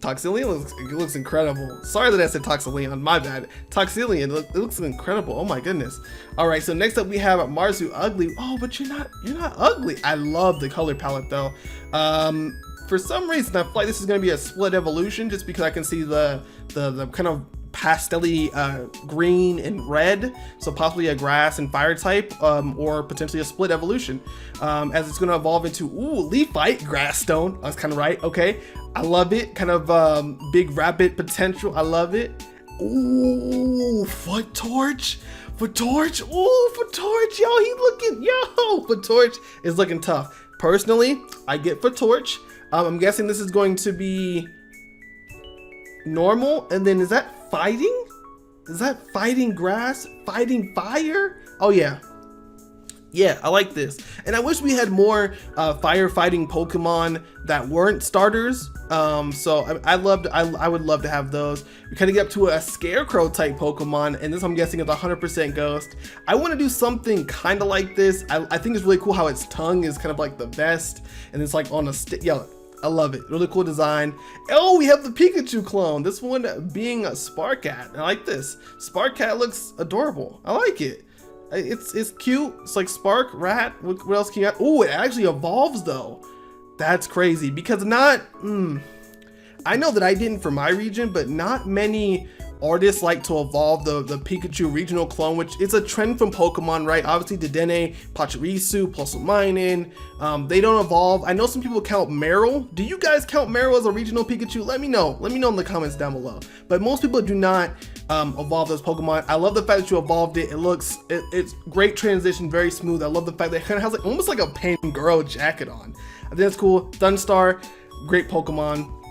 Toxeleon looks incredible. Sorry that I said Toxeleon, my bad. Toxeleon, it looks incredible. Oh my goodness. All right, so next up we have Marzu Ugly. Oh, but you're not ugly. I love the color palette though. For some reason, I feel like this is gonna be a split evolution, just because I can see the kind of pastel-y green and red, so possibly a grass and fire type, or potentially a split evolution, as it's going to evolve into Leafite grass stone. I was kind of right. Okay, I love it. Kind of big rabbit potential. I love it. Ooh, foot torch. Ooh, foot torch. Yo, foot torch is looking tough. Personally, I get foot torch. I'm guessing this is going to be normal, and then is that fighting? Is that fighting grass? Fighting fire? Oh yeah. Yeah, I like this. And I wish we had more firefighting Pokemon that weren't starters. So I would love to have those. We kind of get up to a Scarecrow type Pokemon, and this I'm guessing is 100% Ghost. I want to do something kind of like this. I think it's really cool how its tongue is kind of like the vest, and it's like on a stick. Yeah, I love it. Really cool design. Oh, we have the Pikachu clone. This one being a Sparkat. I like this. Sparkat looks adorable. I like it. It's cute. It's like Spark, Rat. What else can you have? Oh, it actually evolves though. That's crazy, because I know that I didn't for my region, but not many artists like to evolve the Pikachu regional clone, which is a trend from Pokemon, right? Obviously, Dedenne, Pachirisu, Pulsuminen, they don't evolve. I know some people count Meryl. Do you guys count Meryl as a regional Pikachu? Let me know. Let me know in the comments down below. But most people do not evolve those Pokemon. I love the fact that you evolved it. It's great transition, very smooth. I love the fact that it kind of has like almost like a Pangoro jacket on. I think that's cool. Dunstar, great Pokemon.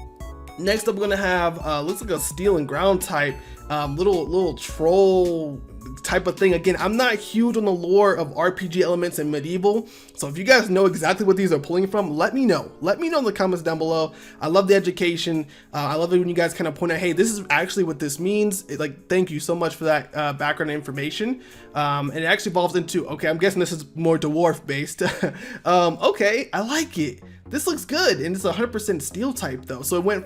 Next up, we're gonna have looks like a steel and ground type, little troll type of thing. Again, I'm not huge on the lore of RPG elements in medieval, so if you guys know exactly what these are pulling from, let me know. Let me know in the comments down below. I love the education. I love it when you guys kind of point out, hey, this is actually what this means. Like, thank you so much for that background information. And it actually evolves into, okay, I'm guessing this is more dwarf based. Okay, I like it. This looks good, and it's 100% steel type though. So it went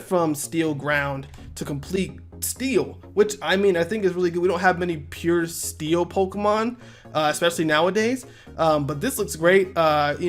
from steel ground to complete steel, which I mean, I think is really good. We don't have many pure steel Pokemon, especially nowadays. But this looks great. Dormer.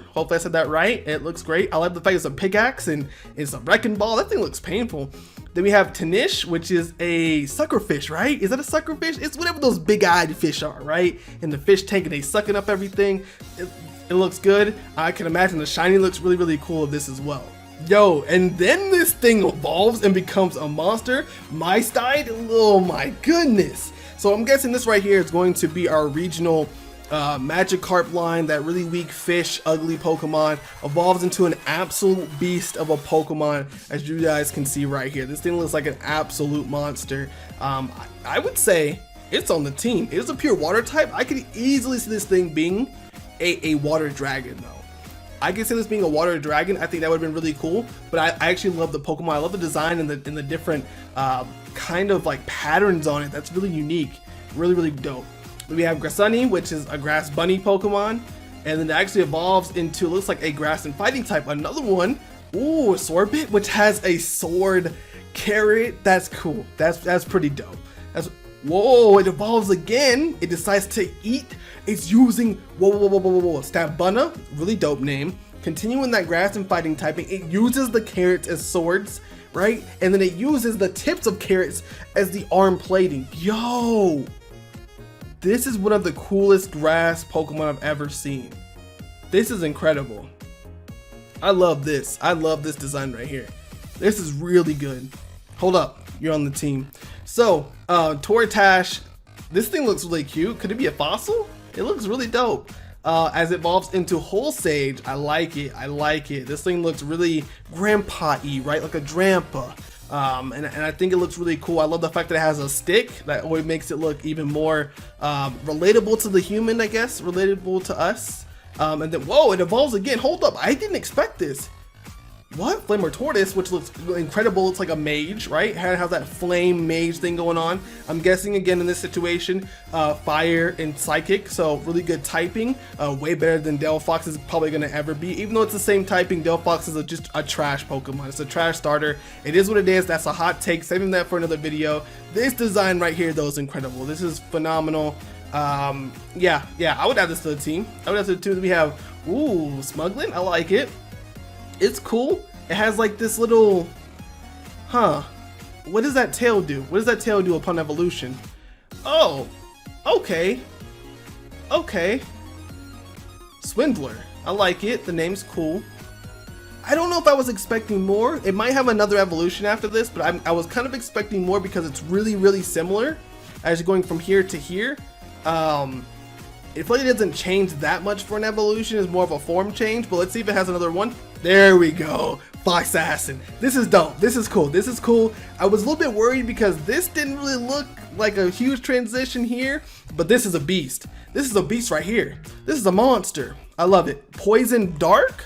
Hopefully I said that right. It looks great. I like the fact it's a pickaxe and it's a wrecking ball. That thing looks painful. Then we have Tanish, which is a suckerfish, right? Is that a suckerfish? It's whatever those big-eyed fish are, right? In the fish tank, and they sucking up everything. It looks good. I can imagine the shiny looks really, really cool of this as well. Yo, and then this thing evolves and becomes a monster. Mystide, oh my goodness. So I'm guessing this right here is going to be our regional Magikarp line. That really weak fish, ugly Pokemon evolves into an absolute beast of a Pokemon, as you guys can see right here. This thing looks like an absolute monster. I would say it's on the team. It is a pure water type. I could easily see this thing being a water dragon though. I could see this being a water dragon. I think that would have been really cool, but I actually love the Pokemon. I love the design and the different kind of like patterns on it. That's really unique, really dope. We have Grassuni, which is a grass bunny Pokemon, and then it actually evolves into, looks like a grass and fighting type. Another one, ooh, Sorbet, which has a sword carrot. That's cool. That's pretty dope. Whoa, it evolves again. It decides to eat. It's using, whoa, Stabunna, really dope name. Continuing that grass and fighting typing, it uses the carrots as swords, right? And then it uses the tips of carrots as the arm plating. Yo, this is one of the coolest grass Pokemon I've ever seen. This is incredible. I love this. I love this design right here. This is really good. Hold up, you're on the team. So, Tortash, this thing looks really cute. Could it be a fossil? It looks really dope. As it evolves into Whole Sage, I like it. I like it. This thing looks really grandpa-y, right? Like a Drampa. And I think it looks really cool. I love the fact that it has a stick. That always makes it look even more relatable to the human, I guess. Relatable to us. And then, whoa, it evolves again. Hold up. I didn't expect this. What? Flamer Tortoise, which looks incredible. It's like a mage, right? It has that flame mage thing going on. I'm guessing again in this situation, fire and psychic. So really good typing. Way better than Delphox is probably going to ever be. Even though it's the same typing, Delphox is just a trash Pokemon. It's a trash starter. It is what it is. That's a hot take. Saving that for another video. This design right here though is incredible. This is phenomenal. Yeah, I would add this to the team. I would add this to the team. We have, ooh, Smuggling. I like it. It's cool. It has like this little, what does that tail do? What does that tail do upon evolution? Oh, okay. Swindler. I like it. The name's cool. I don't know if I was expecting more. It might have another evolution after this, but I was kind of expecting more because it's really similar as you're going from here to here. It really doesn't change that much for an evolution. It's more of a form change, but let's see if it has another one. There we go. Assassin. This is dope. This is cool. This is cool. I was a little bit worried because this didn't really look like a huge transition here, but this is a beast. This is a beast right here. This is a monster. I love it. Poison Dark?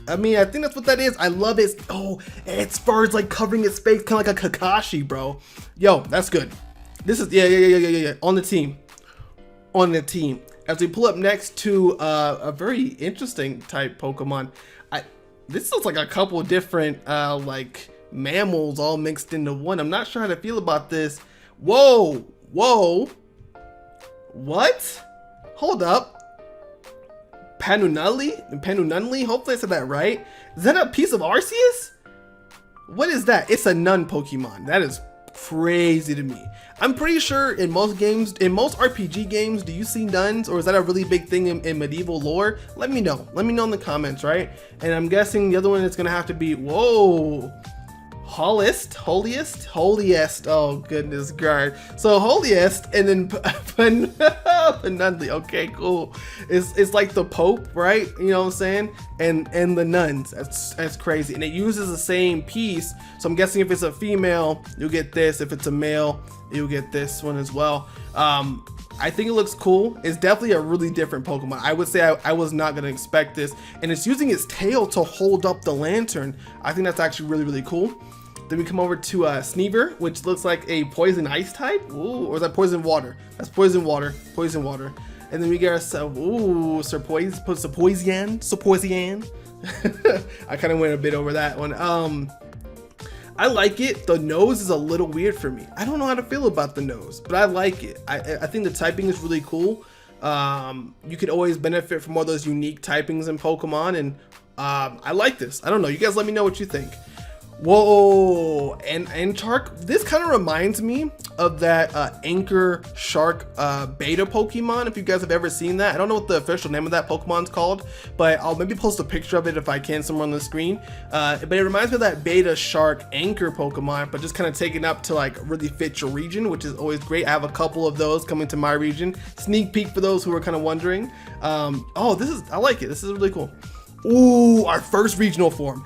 I mean, I think that's what that is. I love it. Oh, its fur is like covering its face, kind of like a Kakashi, bro. Yo, that's good. This is, yeah. On the team. On the team. As we pull up next to a very interesting type Pokemon. This looks like a couple different like mammals all mixed into one. I'm not sure how to feel about this. Whoa. What? Hold up. Panununli? Hopefully I said that right. Is that a piece of Arceus? What is that? It's a nun Pokemon. That is crazy to me. I'm pretty sure in most games, in most RPG games, do you see nuns, or is that a really big thing in medieval lore? Let me know in the comments, right? And I'm guessing the other one is gonna have to be, whoa, holiest, oh goodness God. So holiest, and then Panunli. Okay, cool. It's like the Pope, right? You know what I'm saying? And the nuns. That's crazy. And it uses the same piece. So I'm guessing if it's a female, you'll get this. If it's a male, you'll get this one as well. I think it looks cool. It's definitely a really different Pokemon. I would say I was not gonna expect this. And it's using its tail to hold up the lantern. I think that's actually really cool. Then we come over to Sneaver, which looks like a poison ice type. Ooh, or is that poison water? That's poison water. And then we get ourselves, ooh, Serpoisian. I kind of went a bit over that one. I like it. The nose is a little weird for me. I don't know how to feel about the nose, but I like it. I think the typing is really cool. You could always benefit from all those unique typings in Pokemon, and I like this. I don't know. You guys let me know what you think. Whoa, and shark. This kind of reminds me of that anchor shark beta Pokemon. If you guys have ever seen that, I don't know what the official name of that Pokemon's called, but I'll maybe post a picture of it if I can somewhere on the screen. But it reminds me of that beta shark anchor Pokemon, but just kind of taken up to like really fit your region, which is always great. I have a couple of those coming to my region. Sneak peek for those who are kind of wondering. Oh, I like it. This is really cool. Ooh, our first regional form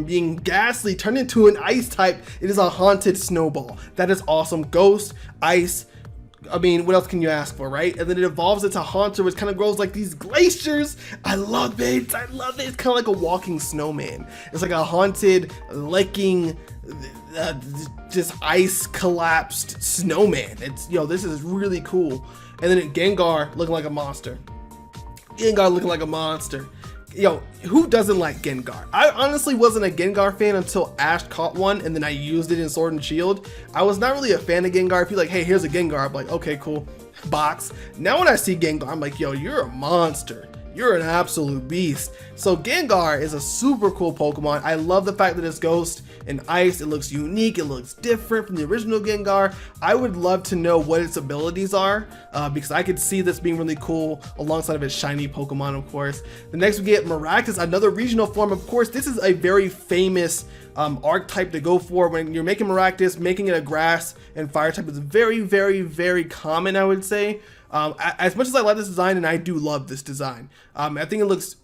being Ghastly turned into an ice type. It is a haunted snowball. That is awesome. Ghost, ice. I mean, what else can you ask for, right? And then it evolves into Haunter, which kind of grows like these glaciers. I love it. It's kind of like a walking snowman. It's like a haunted, licking, just ice collapsed snowman. This is really cool. And then Gengar looking like a monster. Who doesn't like Gengar? I honestly wasn't a Gengar fan until Ash caught one and then I used it in Sword and Shield. I was not really a fan of Gengar. If you're like, hey, here's a Gengar, I'm like, okay, cool, box. Now when I see Gengar, I'm like, yo, you're a monster. You're an absolute beast. So Gengar is a super cool Pokemon. I love the fact that it's Ghost and Ice. It looks unique. It looks different from the original Gengar. I would love to know what its abilities are because I could see this being really cool alongside of its shiny Pokemon, of course. The next we get Maractus, another regional form. Of course, this is a very famous archetype to go for when you're making Maractus. Making it a grass and fire type is very, very, very common, I would say. As much as I like this design, and I do love this design, I think it looks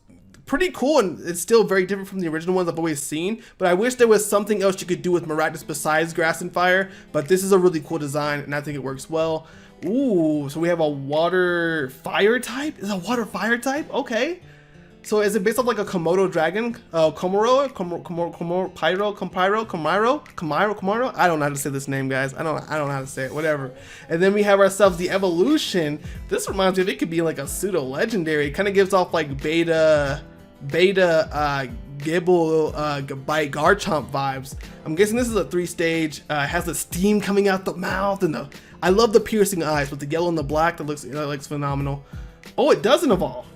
pretty cool, and it's still very different from the original ones I've always seen, but I wish there was something else you could do with Maractus besides grass and fire. But this is a really cool design, and I think it works well. Ooh, so we have a water fire type. Is a water fire type? Okay. So is it based off like a Komodo dragon? Komaro? I don't know how to say this name, guys. I don't know how to say it, whatever. And then we have ourselves the evolution. This reminds me of, it could be like a pseudo-legendary. It kind of gives off like beta Gibble by Garchomp vibes. I'm guessing this is a 3-stage. It has the steam coming out the mouth, and I love the piercing eyes with the yellow and the black. That looks phenomenal. Oh, it doesn't evolve.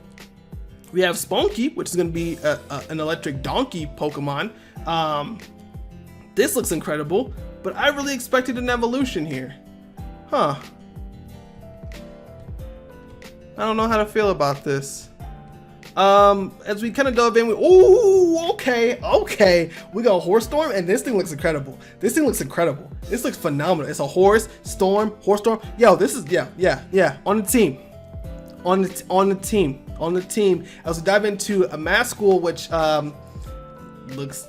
We have Spunky, which is going to be an electric donkey Pokemon. This looks incredible, but I really expected an evolution here. Huh. I don't know how to feel about this. As we kind of dove in, okay. We got Horse Storm, and this thing looks incredible. This looks phenomenal. It's a horse storm. Yo, this is, yeah. On the team. As we dive into a Mascool, which looks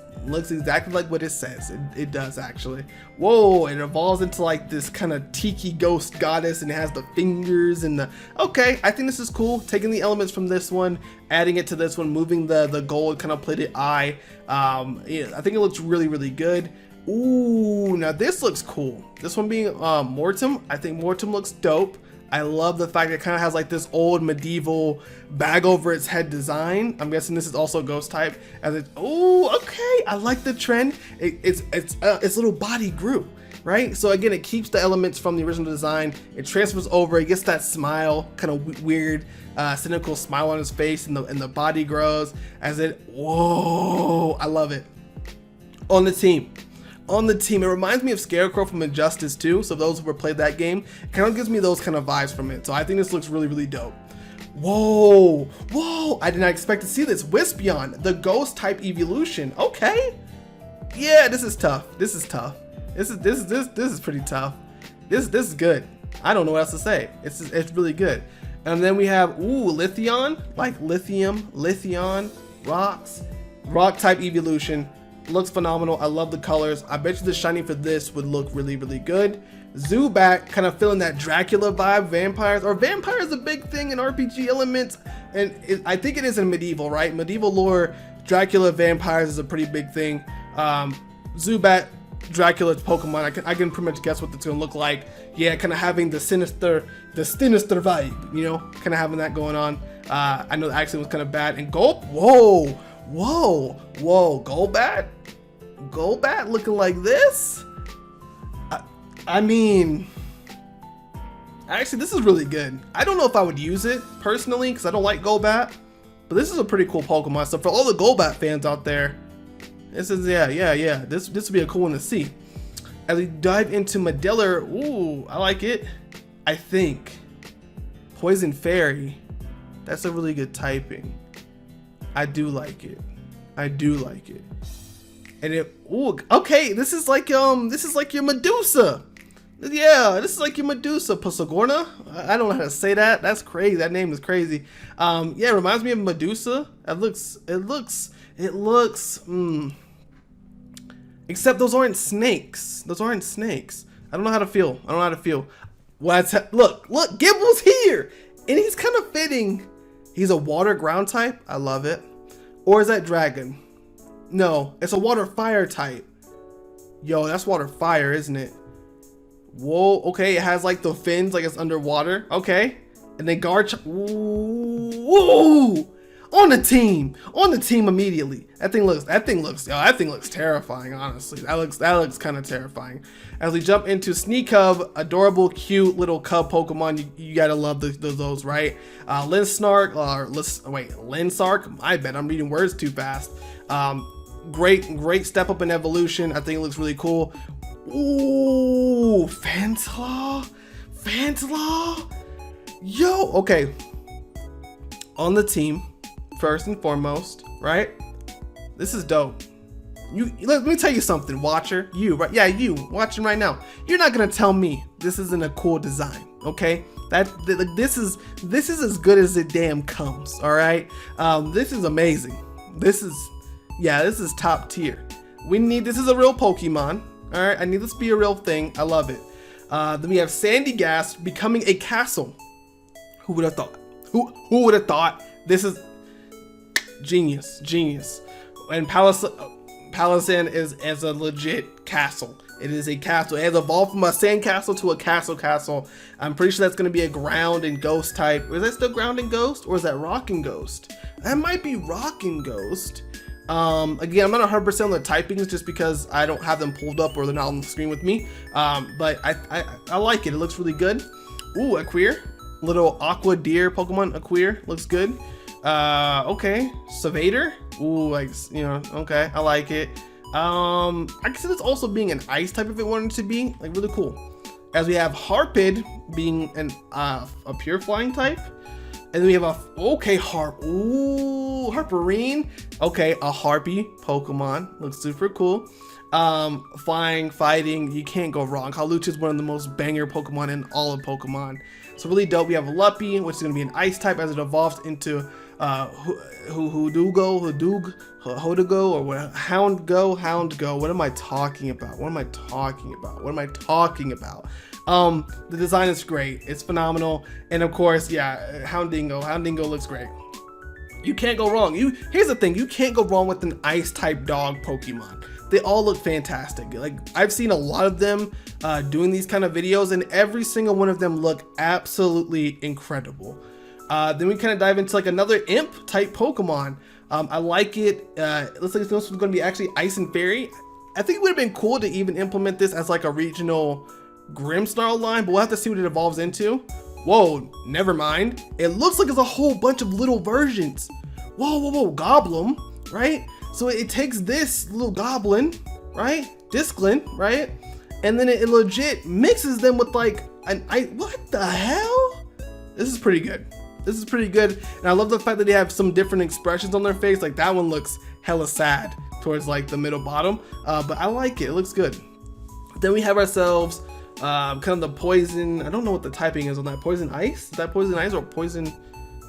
exactly like what it says. It does actually. Whoa, it evolves into like this kind of tiki ghost goddess, and it has the fingers and okay, I think this is cool. Taking the elements from this one, adding it to this one, moving the gold kind of plated eye. Yeah, I think it looks really, really good. Ooh, now this looks cool. This one being Mortem. I think Mortem looks dope. I love the fact that it kind of has like this old medieval bag over its head design. I'm guessing this is also ghost type. Oh, okay. I like the trend. Its little body grew, right? So again, it keeps the elements from the original design. It transfers over. It gets that smile, kind of weird, cynical smile on his face, and the body grows as it. Whoa, I love it. On the team, it reminds me of Scarecrow from Injustice 2. So those who ever played that game, it kind of gives me those kind of vibes from it. So I think this looks really, really dope. Whoa, I did not expect to see this. Wispion, the ghost type evolution. Okay, yeah, this is tough. This is pretty tough. This is good. I don't know what else to say. It's really good. And then we have Lithion, like lithium, rock type evolution. Looks phenomenal. I love the colors. I bet you the shiny for this would look really, really good. Zubat, kind of feeling that Dracula vibe. Vampires a big thing in RPG elements, and I think it is in medieval, right? Medieval lore, Dracula, vampires is a pretty big thing. Zubat, Dracula Pokemon. I can pretty much guess what it's gonna look like. Yeah, kind of having the sinister vibe, you know, kind of having that going on. I know the accent was kind of bad. And Gulp, whoa, Golbat looking like this. I mean, actually, this is really good. I don't know if I would use it personally because I don't like Golbat, But this is a pretty cool Pokemon. So for all the Golbat fans out there, this is, yeah. This would be a cool one to see. As we dive into Medillion, ooh, I like it. I think Poison Fairy, that's a really good typing. I do like it. And ooh, okay, this is like your Medusa. Yeah, this is like your Medusa. Pasagorna? I don't know how to say that. That's crazy. That name is crazy. Yeah, it reminds me of Medusa. It looks, except those aren't snakes. I don't know how to feel. Look, Gibble's here. And he's kind of fitting. He's a water ground type. I love it. Or is that dragon? No, it's a water fire type. Yo, that's water fire, isn't it? Whoa, okay, it has like the fins, like it's underwater. Okay. And then Whoa! On the team immediately. That thing looks terrifying, honestly. That looks kind of terrifying. As we jump into Sneekub, adorable, cute little cub Pokemon. You gotta love those, right? Linsark, my bad, I'm reading words too fast. Great step up in evolution. I think it looks really cool. Ooh, Fantlaw. Yo, okay. On the team, first and foremost, right? This is dope. Let me tell you something, watcher. You watching right now. You're not gonna tell me this isn't a cool design, okay? This is as good as it damn comes. All right. This is amazing. This is top tier. This is a real Pokemon. All right. I need this to be a real thing. I love it. Then we have Sandy Gas becoming a castle. Who would have thought? Who would have thought? This is genius. And Palossand is a legit castle. It is a castle. It has evolved from a sand castle to a castle. I'm pretty sure that's going to be a ground and ghost type. Is that still ground and ghost, or is that rock and ghost? That might be rock and ghost. Again, I'm not 100% on the typings just because I don't have them pulled up or they're not on the screen with me. But I like it. It looks really good. Ooh, a queer. Little aqua deer Pokemon, a queer. Looks good. Okay. Savator. Ooh, okay. I like it. I can see this also being an ice type if it wanted to be, like, really cool. As we have Harpid being a pure flying type. And then we have Harperine. Okay, a Harpy Pokemon. Looks super cool. Flying, fighting, you can't go wrong. Hawlucha is one of the most banger Pokemon in all of Pokemon. So really dope. We have Luppy, which is going to be an ice type as it evolves into Hodugo, or what? Houndgo. What am I talking about? The design is great. It's phenomenal. And of course, yeah, Houndingo looks great. You can't go wrong. Here's the thing, you can't go wrong with an ice type dog Pokemon. They all look fantastic. Like, I've seen a lot of them doing these kind of videos, and every single one of them look absolutely incredible. Then we kind of dive into like another imp type Pokemon. I like it. It looks like this one's going to be actually Ice and Fairy. I think it would have been cool to even implement this as like a regional Grimmsnarl line, but we'll have to see what it evolves into. Whoa, never mind. It looks like it's a whole bunch of little versions. Whoa, Goblin, right? So it takes this little Goblin, right? Disclin, right? And then it legit mixes them with like what the hell? This is pretty good. And I love the fact that they have some different expressions on their face. Like that one looks hella sad towards like the middle bottom. But I like it. It looks good. Then we have ourselves kind of the poison. I don't know what the typing is on that. Poison ice? Is that poison ice or poison?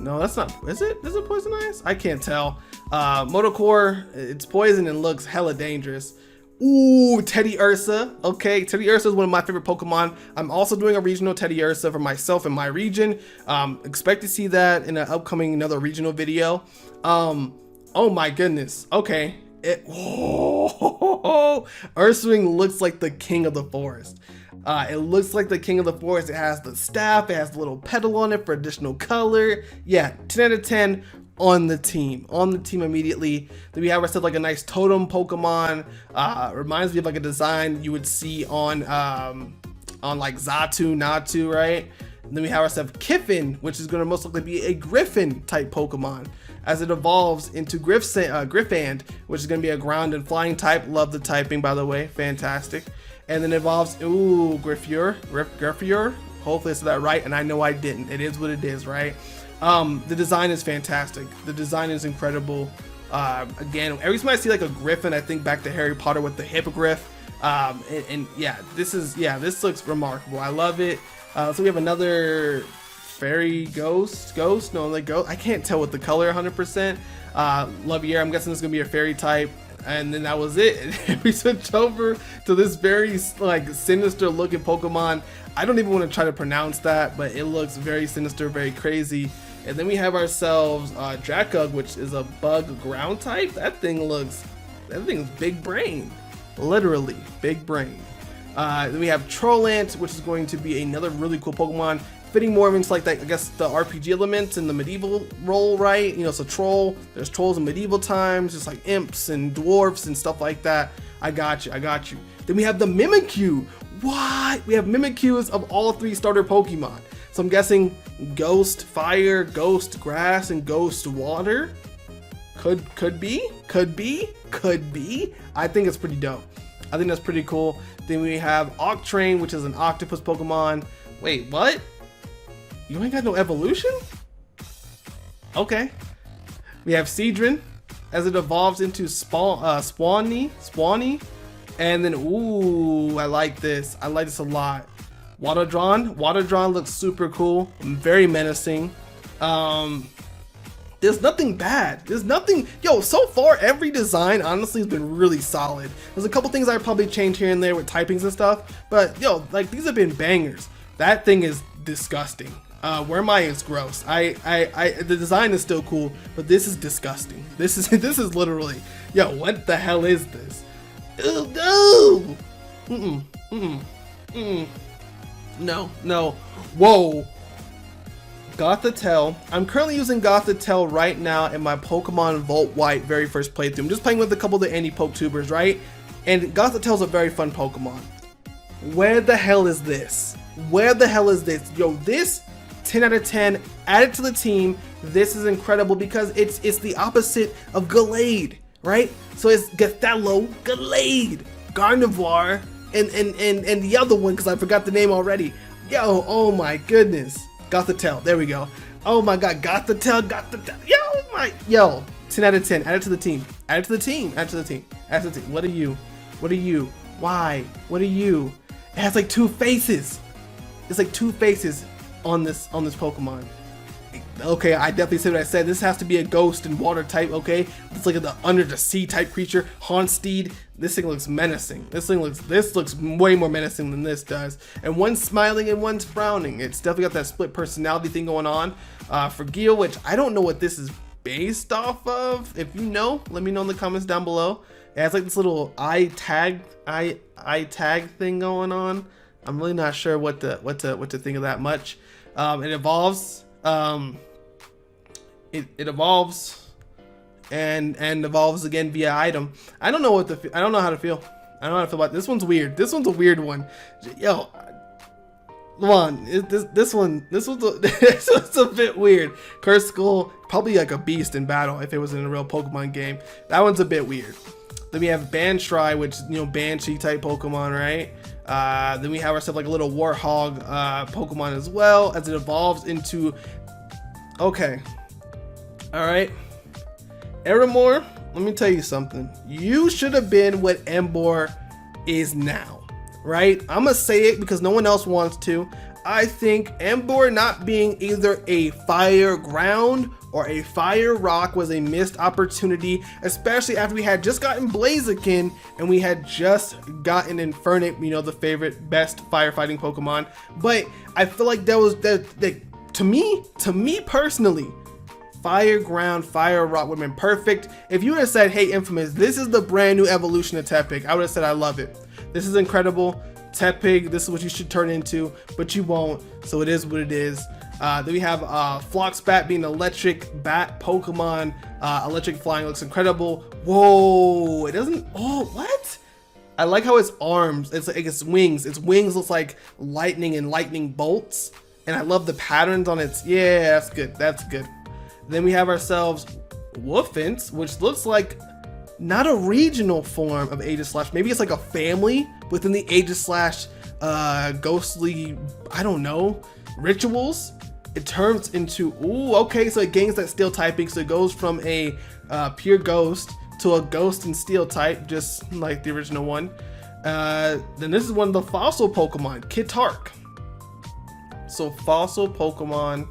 No, that's not. Is it poison ice? I can't tell. Motocore, it's poison and looks hella dangerous. Ooh, Teddy Ursa. Okay, Teddy Ursa is one of my favorite Pokemon. I'm also doing a regional Teddy Ursa for myself in my region. Expect to see that in an upcoming another regional video. Oh my goodness. Okay. Ursaring looks like the king of the forest. It looks like the king of the forest. It has the staff. It has the little petal on it for additional color. Yeah, 10 out of 10 on the team. Immediately. Then we have ourselves like a nice totem Pokemon. Reminds me of like a design you would see on like Natu, right? Then we have ourselves Kiffin, which is going to most likely be a Griffin type Pokemon as it evolves into Griffand, which is going to be a ground and flying type. Love the typing, by the way. Fantastic. And then it evolves, Griffier. Hopefully I said that right, and I know I didn't. It is what it is, right? The design is fantastic. The design is incredible. Again, every time I see like a Griffin, I think back to Harry Potter with the Hippogriff. And yeah, this looks remarkable. I love it. So we have another fairy ghost. I can't tell with the color 100%. Lovier, I'm guessing this is gonna be a fairy type. And then that was it. And we switched over to this very like sinister looking Pokemon. I don't even want to try to pronounce that, but it looks very sinister, very crazy. And then we have ourselves Dracug, which is a bug ground type. That thing is big brain, literally big brain. Then we have Trollant, which is going to be another really cool Pokemon, fitting more into like that, I guess, the RPG elements in the medieval role, right? You know, so there's trolls in medieval times, just like imps and dwarfs and stuff like that. I got you. Then we have the Mimikyu. What? We have Mimikyus of all 3 starter Pokemon. So I'm guessing Ghost Fire, Ghost Grass, and Ghost Water. Could be. I think it's pretty dope. I think that's pretty cool. Then we have Octrain, which is an octopus Pokemon. Wait, what? You ain't got no evolution? Okay. We have Seadrin as it evolves into Spawny. And then, ooh, I like this. I like this a lot. Waterdron looks super cool. Very menacing. There's nothing bad. So far every design honestly has been really solid. There's a couple things I probably change here and there with typings and stuff, but like these have been bangers. That thing is disgusting. Where Maya is gross. The design is still cool, but this is disgusting. This is literally, what the hell is this? No. No. Whoa. Gothitelle. I'm currently using Gothitelle right now in my Pokemon Volt White very first playthrough. I'm just playing with a couple of the anti-Poketubers, right? And Gothitelle's a very fun Pokemon. Where the hell is this? This 10 out of 10. Add it to the team. This is incredible because it's the opposite of Gallade, right? So it's Gothitelle, Gallade, Gardevoir, and the other one because I forgot the name already. Oh my goodness. Gothitelle, there we go. Oh my god, Gothitelle. 10 out of 10. Add it to the team. What are you? Why? What are you? It has like 2 faces. It's like 2 faces on this Pokemon. Okay, I definitely said what I said. This has to be a ghost and water type, okay? It's like the under the sea type creature. Haunsteed. This thing looks menacing. This looks way more menacing than this does. And one's smiling and one's frowning. It's definitely got that split personality thing going on. For Gil, which I don't know what this is based off of. If you know, let me know in the comments down below. It has like this little eye tag thing going on. I'm really not sure what to think of that much. It evolves. It evolves and evolves again via item. I don't know how to feel. I don't know how to feel about this. One's weird. This one's a weird one. This one's a bit weird. Curse Skull, probably like a beast in battle if it was in a real Pokemon game. That one's a bit weird. Then we have Banshry, which is Banshee type Pokemon, right? Then we have ourselves like a little Warthog Pokemon as well as it evolves into. Okay. All right. Eramore, let me tell you something. You should have been what Emboar is now, right? I'm gonna say it because no one else wants to. I think Emboar not being either a fire ground or a fire rock was a missed opportunity, especially after we had just gotten Blaziken and we had just gotten Infernape, the favorite, best firefighting Pokemon. But I feel like to me personally, fire ground, fire rock would have been perfect. If you would have said, hey, Infamous, this is the brand new evolution of Tepig, I would have said, I love it. This is incredible. Tepig, this is what you should turn into, but you won't, so it is what it is. Then we have Floxbat being electric bat Pokemon. Electric flying looks incredible. Whoa, it doesn't, what? I like how its arms, it's like its wings looks like lightning and lightning bolts. And I love the patterns on its, yeah, that's good, that's good. Then we have ourselves Woofants, which looks like not a regional form of Aegis Slash. Maybe it's like a family within the Aegis Slash ghostly, I don't know, rituals. It turns into, ooh, okay, so it gains that steel typing. So it goes from a pure ghost to a ghost and steel type, just like the original one. Then this is one of the fossil Pokemon, Kitark. So fossil Pokemon,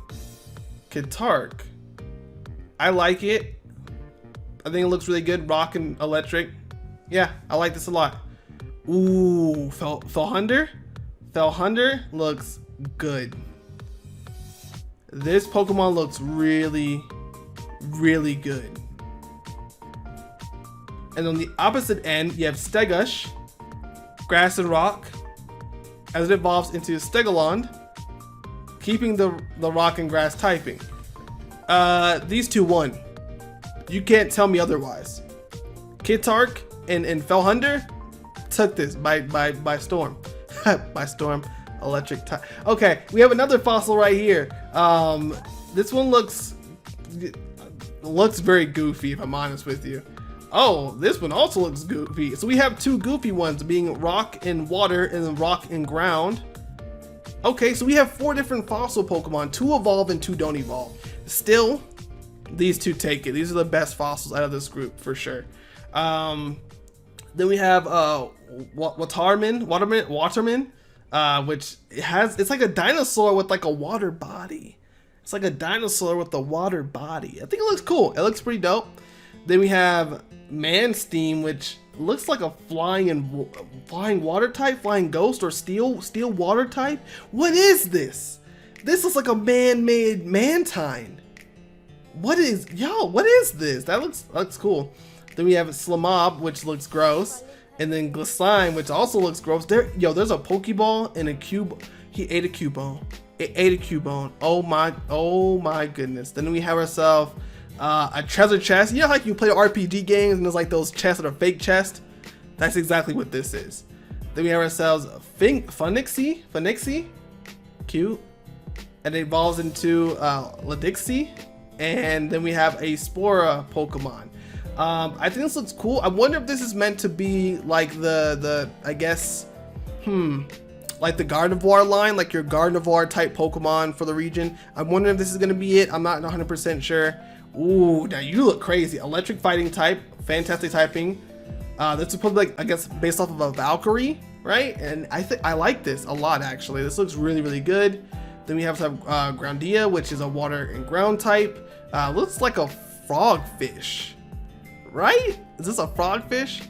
Kitark. I like it. I think it looks really good. Rock and electric. Yeah, I like this a lot. Ooh, Felhunder? Felhunder looks good. This Pokemon looks really, really good. And on the opposite end, you have Stegush, Grass and Rock, as it evolves into Stegalond, keeping the rock and grass typing. These two won. You can't tell me otherwise. Kitark and Felhunder took this by storm. By storm. Electric type. Okay, we have another fossil right here. This one looks very goofy, if I'm honest with you. Oh, this one also looks goofy. So we have two goofy ones, being rock and water and then rock and ground. Okay, so we have 4 different fossil Pokemon. 2 evolve and 2 don't evolve. Still, these 2 take it. These are the best fossils out of this group for sure. Then we have Waterman, which it's like a dinosaur with like a water body. It's like a dinosaur with a water body. I think it looks cool. It looks pretty dope. Then we have Mansteam, which looks like a flying water type, flying ghost, or steel water type. What is this? This looks like a man-made Mantine. What is this? That looks cool. Then we have Slamob, which looks gross, and then Glissime, which also looks gross. There's a Pokeball and a cube. He ate a Cubone. It ate a Cubone. Oh my goodness. Then we have ourselves a treasure chest. You know how like you play RPG games and there's like those chests that are fake chests? That's exactly what this is. Then we have ourselves Funixie, cute, and it evolves into Ladixie. And then we have a Spora Pokemon. I think this looks cool. I wonder if this is meant to be like the I guess, like the Gardevoir line, like your Gardevoir type Pokemon for the region. I'm wondering if this is gonna be it. I'm not 100% sure. Ooh, now you look crazy. Electric fighting type, fantastic typing. This is probably like, I guess, based off of a Valkyrie, right? And I think I like this a lot actually. This looks really, really good. Then we have some Groundia, which is a water and ground type. Looks like a frogfish, right? Is this a frogfish?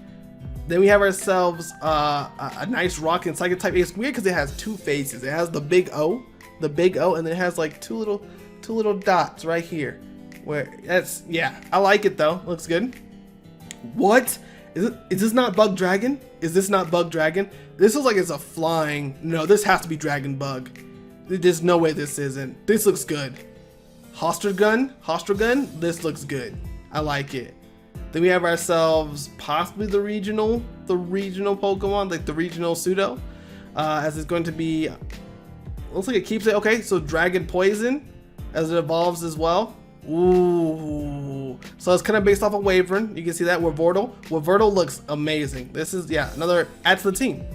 Then we have ourselves a nice rock and psychic type. It's weird because it has 2 faces. It has the big O, and then it has like two little dots right here. Where that's, yeah, I like it though. Looks good. What is this not Bug Dragon? Is this not Bug Dragon? This looks like it's a flying. No, this has to be Dragon Bug. There's no way this isn't. This looks good. Hostragun, this looks good. I like it. Then we have ourselves possibly the regional Pokemon, like the regional pseudo, as it's going to be, looks like it keeps it. Okay, so Dragon Poison as it evolves as well. Ooh, so it's kind of based off of Waverin. You can see that Wavertle looks amazing. This is, yeah, another add to the team.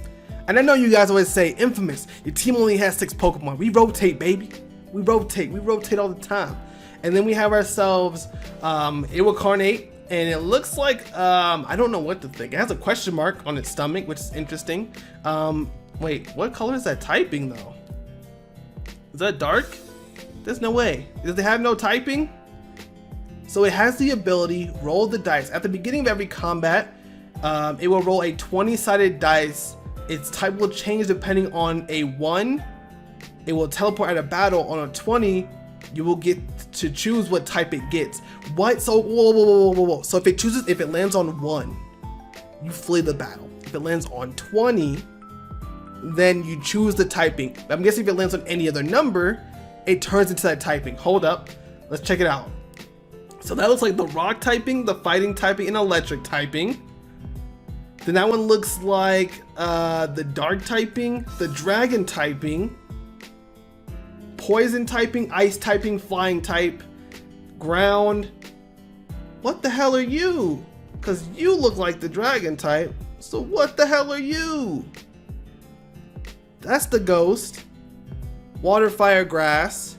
And I know you guys always say, Infamous, your team only has 6 Pokemon. We rotate, baby. We rotate all the time. And then we have ourselves Iwakarnate, and it looks like I don't know what to think. It has a question mark on its stomach, which is interesting. Wait, what color is that typing though? Is that dark? There's no way. Does it have no typing? So it has the ability, roll the dice. At the beginning of every combat, it will roll a 20-sided dice. Its type will change depending on a 1. It will teleport at a battle. On a 20, you will get to choose what type it gets. What? So whoa. So if it lands on 1, you flee the battle. If it lands on 20, then you choose the typing. I'm guessing if it lands on any other number, it turns into that typing. Hold up, let's check it out. So that looks like the rock typing, the fighting typing, and electric typing. Then that one looks like the dark typing, the dragon typing, poison typing, ice typing, flying type, ground. What the hell are you? Because you look like the dragon type. So what the hell are you? That's the ghost. Water, fire, grass.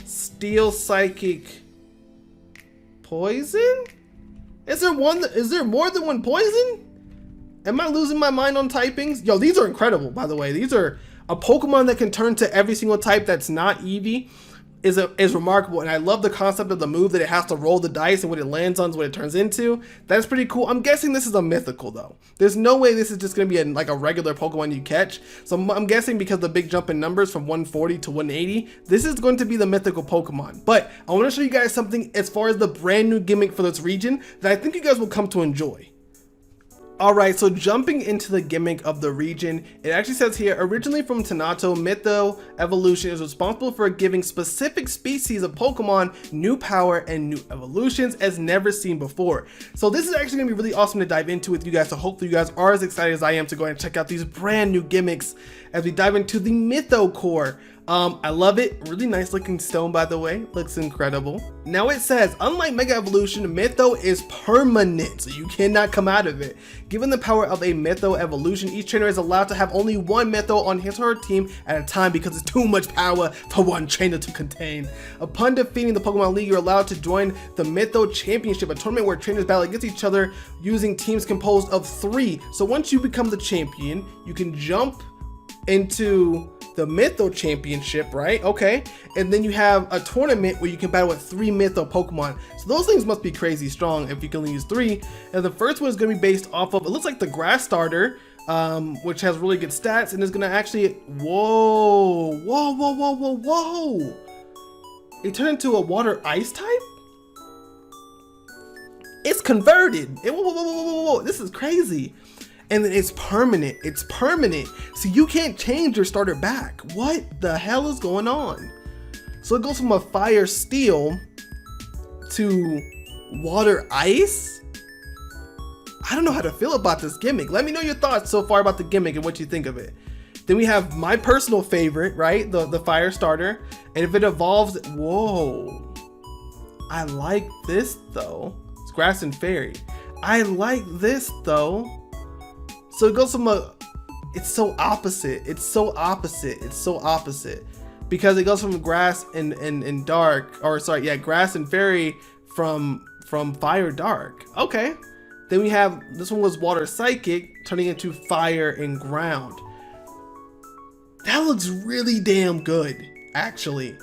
Steel, psychic, poison? Is there more than one poison? Am I losing my mind on typings? Yo, these are incredible, by the way. These are a Pokemon that can turn to every single type that's not Eevee is remarkable, and I love the concept of the move that it has to roll the dice, and what it lands on is what it turns into. That's pretty cool. I'm guessing this is a mythical though. There's no way this is just gonna be like a regular Pokemon you catch. So I'm guessing because the big jump in numbers from 140 to 180, this is going to be the mythical Pokemon. But I want to show you guys something as far as the brand new gimmick for this region that I think you guys will come to enjoy. Alright, so jumping into the gimmick of the region, it actually says here, originally from Tanato, Mytho Evolution is responsible for giving specific species of Pokemon new power and new evolutions as never seen before. So this is actually going to be really awesome to dive into with you guys, so hopefully you guys are as excited as I am to go ahead and check out these brand new gimmicks as we dive into the Mytho core. I love it. Really nice looking stone, by the way. Looks incredible. Now it says, unlike Mega Evolution, Mytho is permanent, so you cannot come out of it. Given the power of a Mytho Evolution, each trainer is allowed to have only one Mytho on his or her team at a time because it's too much power for one trainer to contain. Upon defeating the Pokemon League, you're allowed to join the Mytho Championship, a tournament where trainers battle against each other using teams composed of 3. So once you become the champion, you can jump into the Mytho Championship, right? Okay. And then you have a tournament where you can battle with 3 Mytho Pokemon. So those things must be crazy strong if you can only use 3. And the first one is going to be based off of, it looks like the Grass Starter, which has really good stats and is going to actually, whoa. It turned into a water ice type? It's converted. Whoa. This is crazy. And then it's permanent. It's permanent. So you can't change your starter back. What the hell is going on? So it goes from a fire steel to water ice. I don't know how to feel about this gimmick. Let me know your thoughts so far about the gimmick and what you think of it. Then we have my personal favorite, right? The fire starter. And if it evolves, whoa. I like this though. It's grass and fairy. I like this though. So it goes from it's so opposite. It's so opposite. It's so opposite. Because it goes from grass and dark, or sorry, yeah, grass and fairy from fire dark. Okay. Then we have, this one was water psychic, turning into fire and ground. That looks really damn good, actually.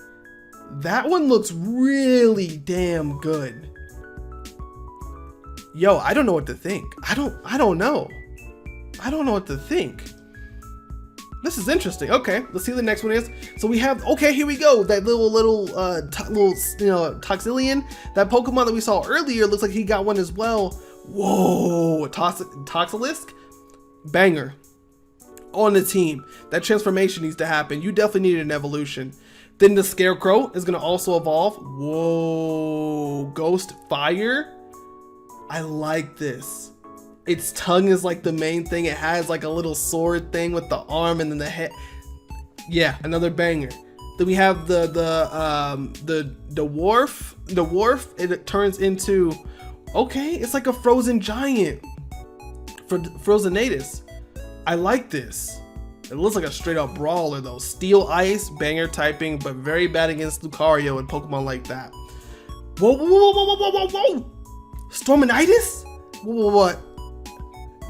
That one looks really damn good. Yo, I don't know what to think. I don't know. I don't know what to think. This is interesting. Okay, let's see what the next one is. So we have, okay, here we go. That little Toxilian, that Pokemon that we saw earlier, looks like he got one as well. Whoa, Toxilisk? Banger. On the team. That transformation needs to happen. You definitely needed an evolution. Then the Scarecrow is gonna also evolve. Whoa, Ghost Fire. I like this. Its tongue is like the main thing. It has like a little sword thing with the arm and then the head. Yeah, another banger. Then we have the dwarf. The dwarf, it turns into, okay, it's like a frozen giant for Frozenatus. I like this. It looks like a straight up brawler though. Steel Ice, banger typing, but very bad against Lucario and Pokemon like that. Whoa. Storminitis? What?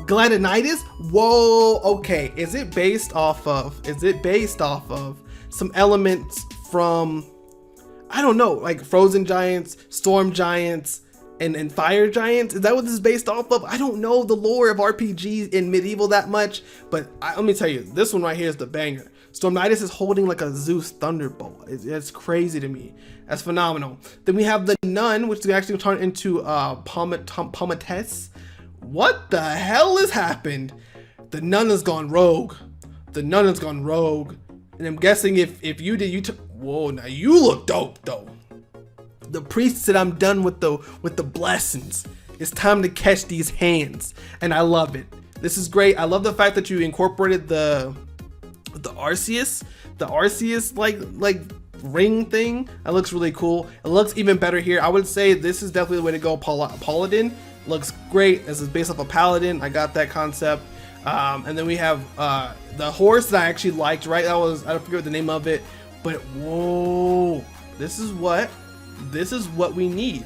Gladinitis? Whoa, okay. Is it based off of some elements from, I don't know, like frozen giants, storm giants, and fire giants? Is that what this is based off of? I don't know the lore of RPGs in medieval that much, but let me tell you, this one right here is the banger. Storminitis is holding like a Zeus Thunderbolt. It's crazy to me. That's phenomenal. Then we have the Nun, which is actually turn into Pomates. What the hell has happened? The Nun has gone rogue. The Nun has gone rogue. And I'm guessing if you did, whoa, now you look dope though. The priest said, I'm done with the blessings. It's time to catch these hands. And I love it. This is great. I love the fact that you incorporated the Arceus, the Arceus like ring thing. That looks really cool. It looks even better here. I would say this is definitely the way to go. Paladin looks great. This is based off a paladin. I got that concept. And then we have the horse that I actually liked, right? That was, I don't forget the name of it, but whoa, this is what we need.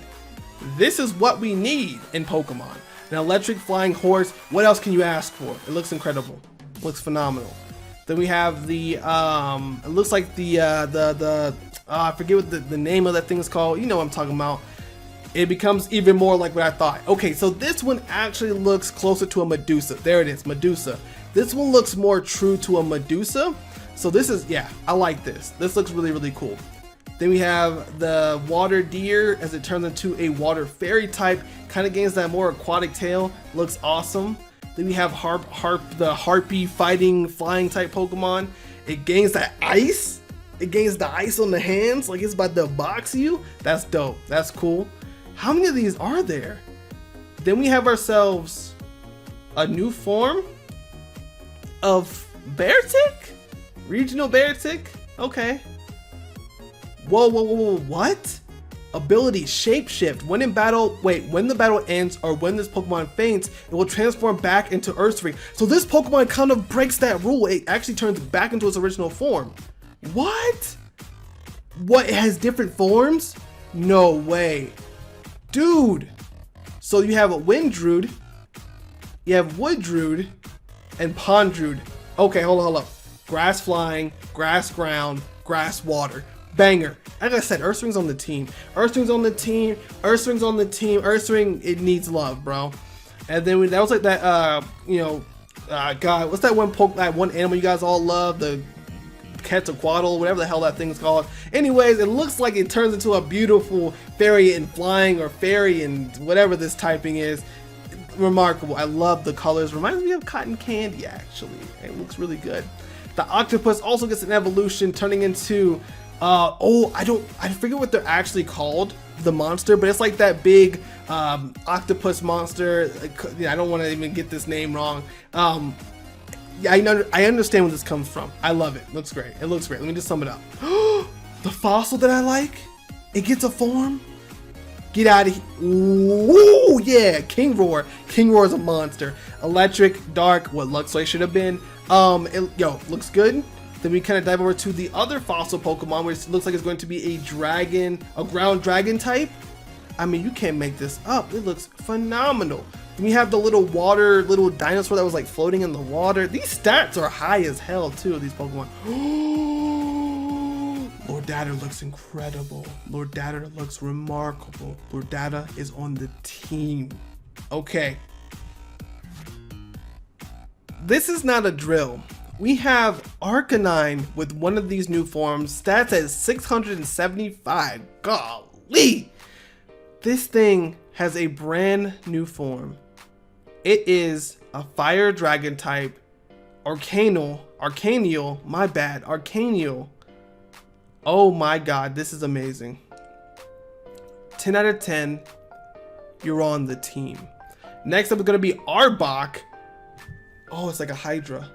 This is what we need in Pokemon. An electric flying horse. What else can you ask for? It looks incredible. It looks phenomenal. Then we have the it looks like the I forget what the name of that thing is called. You know what I'm talking about. It becomes even more like what I thought. Okay, so this one actually looks closer to a Medusa. There it is, Medusa. This one looks more true to a Medusa. So this is, yeah, I like this. This looks really, really cool. Then we have the water deer as it turns into a water fairy type. Kind of gains that more aquatic tail. Looks awesome. Then we have the harpy fighting flying type Pokemon. It gains that ice. It gains the ice on the hands like it's about to box you. That's dope. That's cool. How many of these are there? Then we have ourselves a new form of Beartic? Regional Beartic? Okay. Whoa, what? Ability Shapeshift. When in battle, when the battle ends or when this Pokemon faints, it will transform back into Earthspring. So this Pokemon kind of breaks that rule. It actually turns back into its original form. What? What, it has different forms? No way. Dude. So you have a Windrude, you have Woodrude, and Pondrude. Okay, hold up. Grass flying, grass ground, grass water. Banger. Like I said, Earthspring's on the team. Earthspring's on the team. Earthspring's on the team. Earthspring, it needs love, bro. And then that was like that, God, what's that one animal you guys all love? The Quetzalcoatl, whatever the hell that thing's called. Anyways, it looks like it turns into a beautiful fairy in flying or fairy and whatever this typing is. Remarkable. I love the colors. Reminds me of cotton candy, actually. It looks really good. The octopus also gets an evolution, turning into I forget what they're actually called, the monster, but it's like that big octopus monster. I don't want to even get this name wrong. Yeah, I understand where this comes from. I love it. Looks great. It looks great. Let me just sum it up. The fossil that I like, it gets a form. Get out of here. Ooh, yeah, King Roar. King Roar is a monster. Electric, dark, what looks like should have been. Looks good. Then we kind of dive over to the other fossil Pokemon, which looks like it's going to be a dragon, a ground dragon type. I mean, you can't make this up. It looks phenomenal. Then we have the little dinosaur that was like floating in the water. These stats are high as hell too, these Pokemon. Lord Data looks incredible. Lord Data looks remarkable. Lord Data is on the team. Okay. This is not a drill. We have Arcanine with one of these new forms, stats at 675. Golly! This thing has a brand new form. It is a fire dragon type, Arcanial. Oh my god, this is amazing. 10 out of 10, you're on the team. Next up is gonna be Arbok. Oh, it's like a Hydra.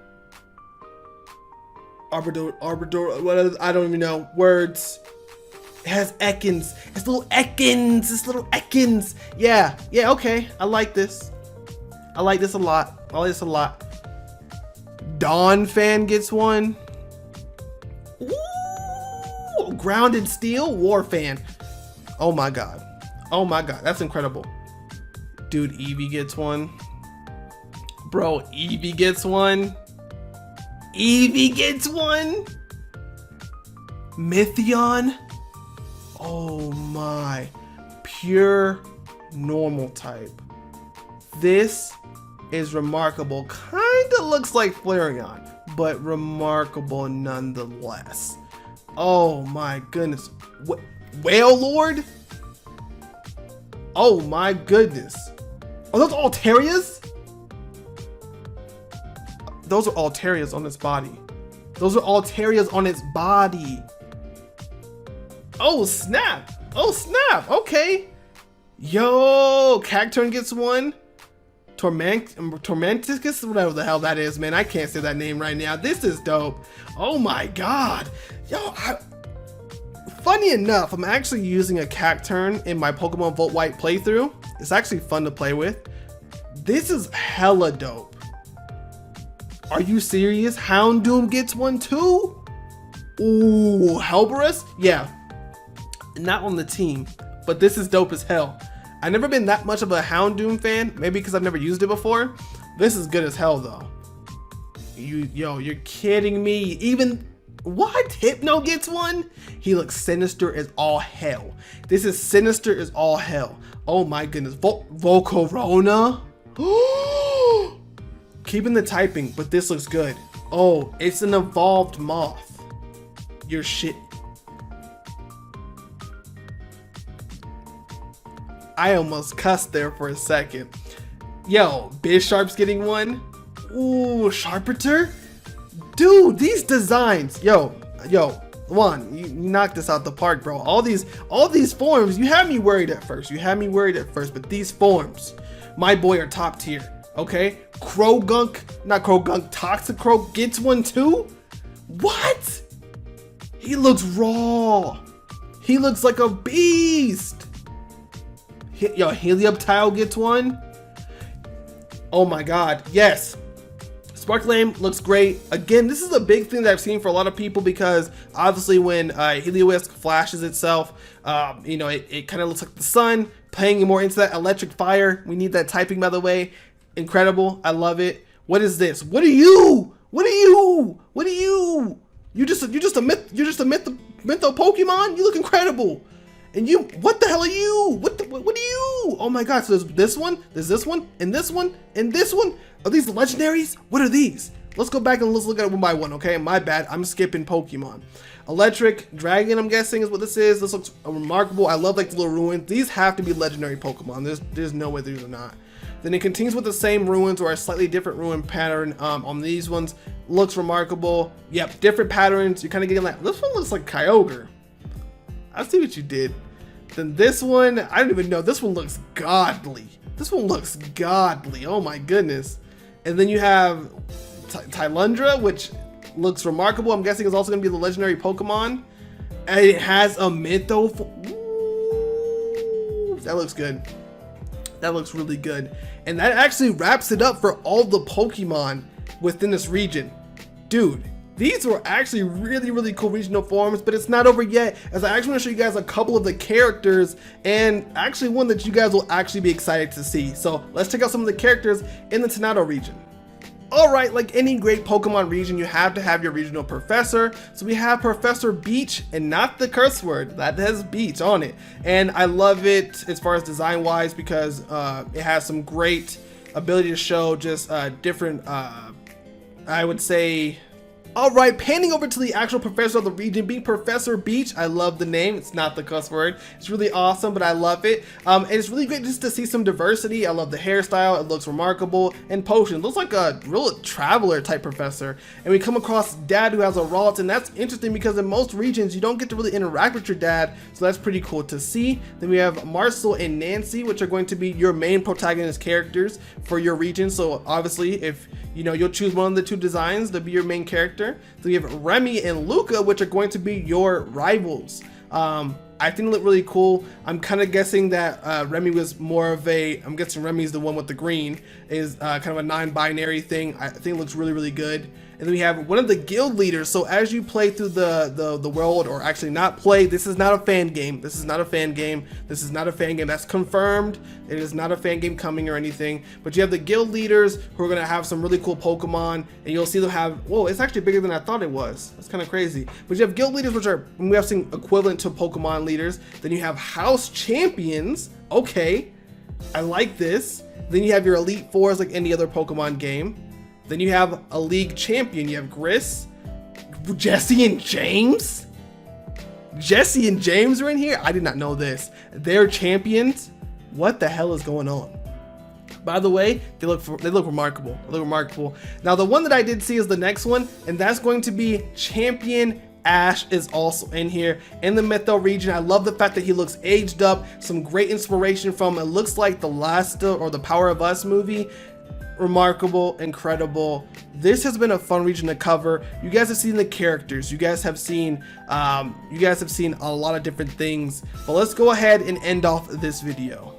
Arbor, what, I don't even know words. It has Ekans. It's little Ekans. Yeah, okay. I like this. I like this a lot. Dawn Fan gets one. Ooh, Grounded Steel War Fan. Oh my god, that's incredible. Dude, Eevee gets one. Bro, Eevee gets one. Mythion. Oh my. Pure normal type. This is remarkable. Kinda looks like Flareon, but remarkable nonetheless. Oh my goodness. Whale Lord? Oh my goodness. Are those Altarias? Those are Altarias on its body. Oh snap. Okay. Yo, Cacturne gets one. Tormenticus, whatever the hell that is, man. I can't say that name right now. This is dope. Oh my god. Yo, funny enough, I'm actually using a Cacturn in my Pokemon Volt White playthrough. It's actually fun to play with. This is hella dope. Are you serious? Houndoom gets one too? Ooh, Helberus? Yeah. Not on the team, but this is dope as hell. I've never been that much of a Houndoom fan, maybe because I've never used it before. This is good as hell though. You're kidding me. Even, what? Hypno gets one? He looks sinister as all hell. This is sinister as all hell. Oh my goodness. Volcarona? Keeping the typing, but this looks good. Oh, it's an evolved moth. You're shit. I almost cussed there for a second. Yo, Bisharp's getting one. Ooh, Sharpeter? Dude, these designs. Yo, Juan, you knocked this out the park, bro. All these forms, you had me worried at first. But these forms, my boy, are top tier. Okay? Toxicroak gets one too? What? He looks raw. He looks like a beast. Yo, Helioptile gets one. Oh my god, yes. Sparkflame looks great. Again, this is a big thing that I've seen for a lot of people because obviously when Heliolisk flashes itself, it kind of looks like the sun, playing more into that electric fire. We need that typing, by the way. Incredible. I love it. What is this? What are you? You're just a mytho Pokemon? You look incredible. And you, what the hell are you? What are you? Oh my god, so there's this one, and this one, and this one. Are these legendaries? What are these? Let's go back and let's look at it one by one, okay? My bad, I'm skipping Pokemon. Electric Dragon, I'm guessing, is what this is. This looks remarkable. I love like the little ruins. These have to be legendary Pokemon. There's no way these are not. Then it continues with the same ruins or a slightly different ruin pattern on these ones. Looks remarkable. Yep, different patterns. You're kind of getting like, this one looks like Kyogre. I see what you did. Then this one, I don't even know. This one looks godly. Oh my goodness. And then you have Tylundra, which looks remarkable. I'm guessing it's also going to be the legendary Pokemon. And it has a Mytho. Ooh, that looks good. That looks really good. And that actually wraps it up for all the Pokemon within this region. Dude. These were actually really cool regional forms, but it's not over yet, as I actually want to show you guys a couple of the characters and actually one that you guys will actually be excited to see. So let's check out some of the characters in the Tornado region. Alright, like any great Pokemon region, you have to have your regional professor. So we have Professor Beach, and not the curse word, that has beach on it. And I love it as far as design wise because it has some great ability to show just different, I would say. Alright, panning over to the actual professor of the region, being Professor Beach. I love the name. It's not the cuss word. It's really awesome, but I love it. And it's really great just to see some diversity. I love the hairstyle. It looks remarkable. And Potion. It looks like a real traveler type professor. And we come across Dad, who has a Rodent, and that's interesting because in most regions, you don't get to really interact with your dad. So that's pretty cool to see. Then we have Marcel and Nancy, which are going to be your main protagonist characters for your region. So obviously, if you'll choose one of the two designs to be your main character. So we have Remy and Luca, which are going to be your rivals. I think they look really cool. I'm kind of guessing that Remy was more of I'm guessing Remy's the one with the green, is kind of a non-binary thing. I think it looks really good. And then we have one of the guild leaders. So as you play through the world, or actually not play, this is not a fan game. That's confirmed. It is not a fan game coming or anything. But you have the guild leaders who are going to have some really cool Pokemon. And you'll see them have, whoa, it's actually bigger than I thought it was. That's kind of crazy. But you have guild leaders, which are, we have seen equivalent to Pokemon leaders. Then you have house champions. Okay, I like this. Then you have your Elite Fours like any other Pokemon game. Then you have a league champion. You have Gris, Jesse and James. Jesse and James are in here. I did not know this. They're champions. What the hell is going on? By the way, they look remarkable. Now the one that I did see is the next one, and that's going to be Champion Ash is also in here. In the Mytho region, I love the fact that he looks aged up. Some great inspiration from, it looks like the last or the Power of Us movie. Remarkable, incredible. This has been a fun region to cover. You guys have seen the characters. You guys have seen a lot of different things. But let's go ahead and end off this video.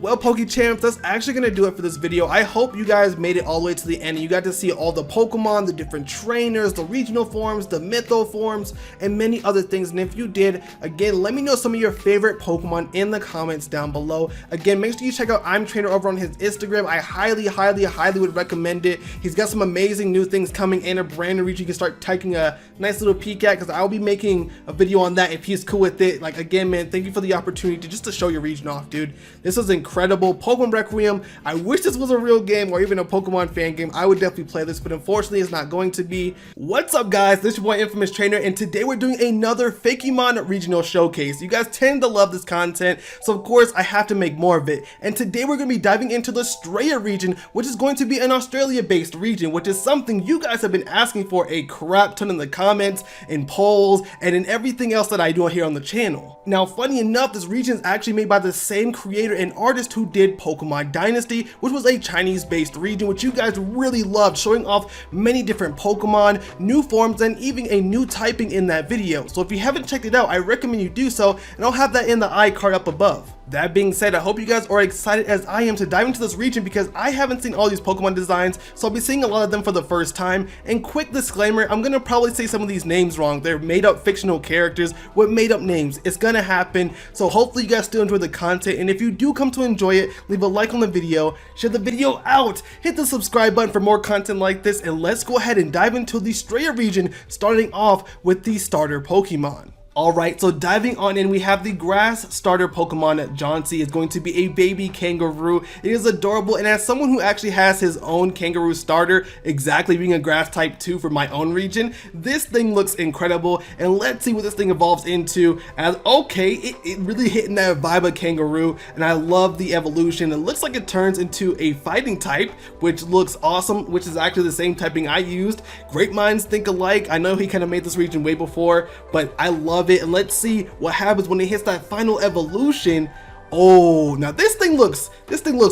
Well, Pokechamps, that's actually going to do it for this video. I hope you guys made it all the way to the end and you got to see all the Pokemon, the different trainers, the regional forms, the Mytho forms, and many other things. And if you did, again, let me know some of your favorite Pokemon in the comments down below. Again, make sure you check out InfamousTrainer over on his Instagram. I highly would recommend it. He's got some amazing new things coming in, a brand new region you can start taking a nice little peek at, because I'll be making a video on that if he's cool with it. Like, again, man, thank you for the opportunity to show your region off, dude. This was incredible. Pokemon Requiem. I wish this was a real game or even a Pokemon fan game. I would definitely play this, but unfortunately it's not going to be. What's up, guys? This is your boy InfamousTrainer, and today we're doing another Fakemon regional showcase. You guys tend to love this content, so of course I have to make more of it. And today we're going to be diving into the Australia region, which is going to be an Australia-based region, which is something you guys have been asking for a crap ton in the comments, in polls, and in everything else that I do here on the channel. Now, funny enough, this region is actually made by the same creator and artist who did Pangu Dynasty, which was a Chinese-based region, which you guys really loved, showing off many different Pokemon, new forms, and even a new typing in that video. So if you haven't checked it out, I recommend you do so, and I'll have that in the iCard up above. That being said, I hope you guys are excited as I am to dive into this region, because I haven't seen all these Pokemon designs, so I'll be seeing a lot of them for the first time. And quick disclaimer, I'm gonna probably say some of these names wrong. They're made up fictional characters with made up names. It's gonna happen, so hopefully you guys still enjoy the content, and if you do come to enjoy it, leave a like on the video, share the video out, hit the subscribe button for more content like this, and let's go ahead and dive into the Australia region, starting off with the starter Pokemon. Alright, so diving on in, we have the grass starter Pokemon. Johnsy is going to be a baby kangaroo. It is adorable, and as someone who actually has his own kangaroo starter, exactly being a grass type 2 for my own region, this thing looks incredible, and let's see what this thing evolves into. As okay, it really hitting that vibe of kangaroo, and I love the evolution. It looks like it turns into a fighting type, which looks awesome, which is actually the same typing I used. Great minds think alike. I know he kind of made this region way before, but I love it, and let's see what happens when it hits that final evolution. Oh, now this thing looks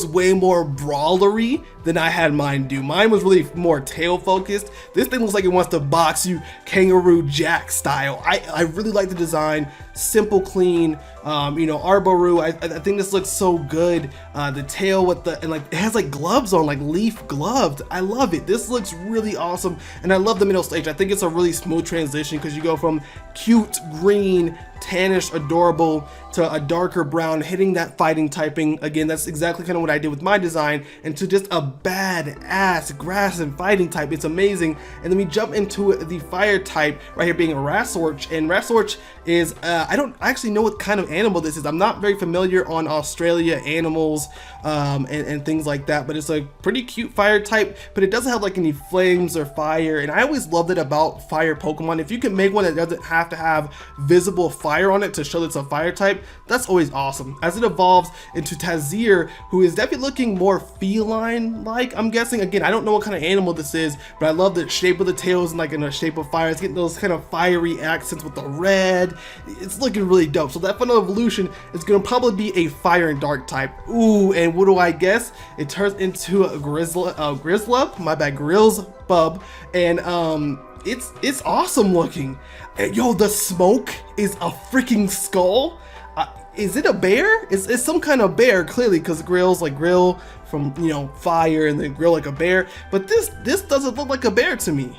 way more brawlery than I had mine do. Mine was really more tail focused. This thing looks like it wants to box you Kangaroo Jack style. I really like the design. Simple, clean, you know, Arboru. I think this looks so good. The tail with the, and like it has like gloves on, like leaf gloves. I love it. This looks really awesome, and I love the middle stage. I think it's a really smooth transition, because you go from cute green, tannish, adorable to a darker brown, hitting that fighting typing. Again, that's exactly kind of what I did with my design, and to just a badass grass and fighting type. It's amazing. And then we jump into the fire type right here, being a Rassorch, and Rassorch is I don't actually know what kind of animal this is. I'm not very familiar on Australia animals and things like that, but it's a pretty cute fire type, but it doesn't have like any flames or fire. And I always loved it about fire Pokemon. If you can make one that doesn't have to have visible fire on it to show that it's a fire type, that's always awesome. As it evolves into Tazir, who is definitely looking more feline like, I'm guessing. Again, I don't know what kind of animal this is, but I love the shape of the tails and like in the shape of fire. It's getting those kind of fiery accents with the red. It's looking really dope. So that final evolution is going to probably be a fire and dark type. Ooh, and what do I guess? It turns into a Grizzlub, my bad, Grillsbub, and it's awesome looking. And yo, the smoke is a freaking skull. Is it a bear? It's some kind of bear, clearly, because grill's like grill from, you know, fire, and then grill like a bear. But this doesn't look like a bear to me.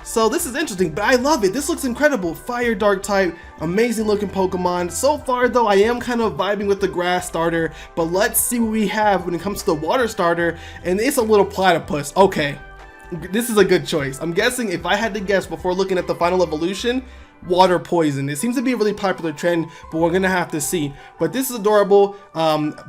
So this is interesting, but I love it. This looks incredible. Fire dark type, amazing looking Pokemon. So far though, I am kind of vibing with the grass starter, but let's see what we have when it comes to the water starter, and it's a little platypus. Okay, this is a good choice. I'm guessing, if I had to guess before looking at the final evolution, water poison. It seems to be a really popular trend, but we're gonna have to see. But this is adorable.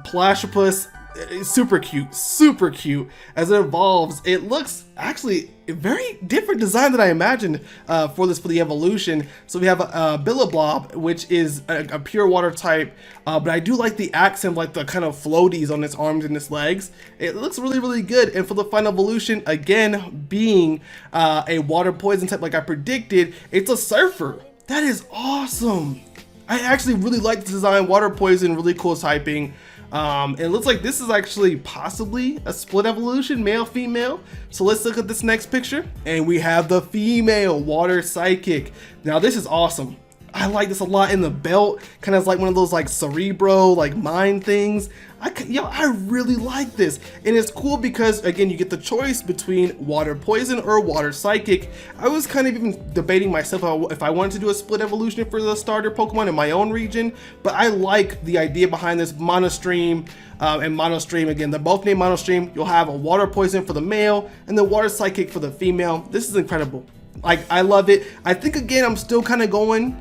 Platypus. It's super cute, super cute. As it evolves, it looks actually a very different design than I imagined for the evolution. So we have a Billablob, which is a pure water type, but I do like the accent, like the kind of floaties on its arms and its legs. It looks really, really good. And for the final evolution, again, being a water poison type like I predicted, it's a surfer. That is awesome. I actually really like the design, water poison, really cool typing. It looks like this is actually possibly a split evolution, male, female. So let's look at this next picture. And we have the female water psychic. Now this is awesome. I like this a lot in the belt, kind of like one of those like cerebro, like mind things. I really like this. And it's cool because again, you get the choice between water poison or water psychic. I was kind of even debating myself if I wanted to do a split evolution for the starter Pokemon in my own region, but I like the idea behind this monostream and monostream. Again, they're both named monostream. You'll have a water poison for the male and the water psychic for the female. This is incredible. Like, I love it. I think again, I'm still kind of going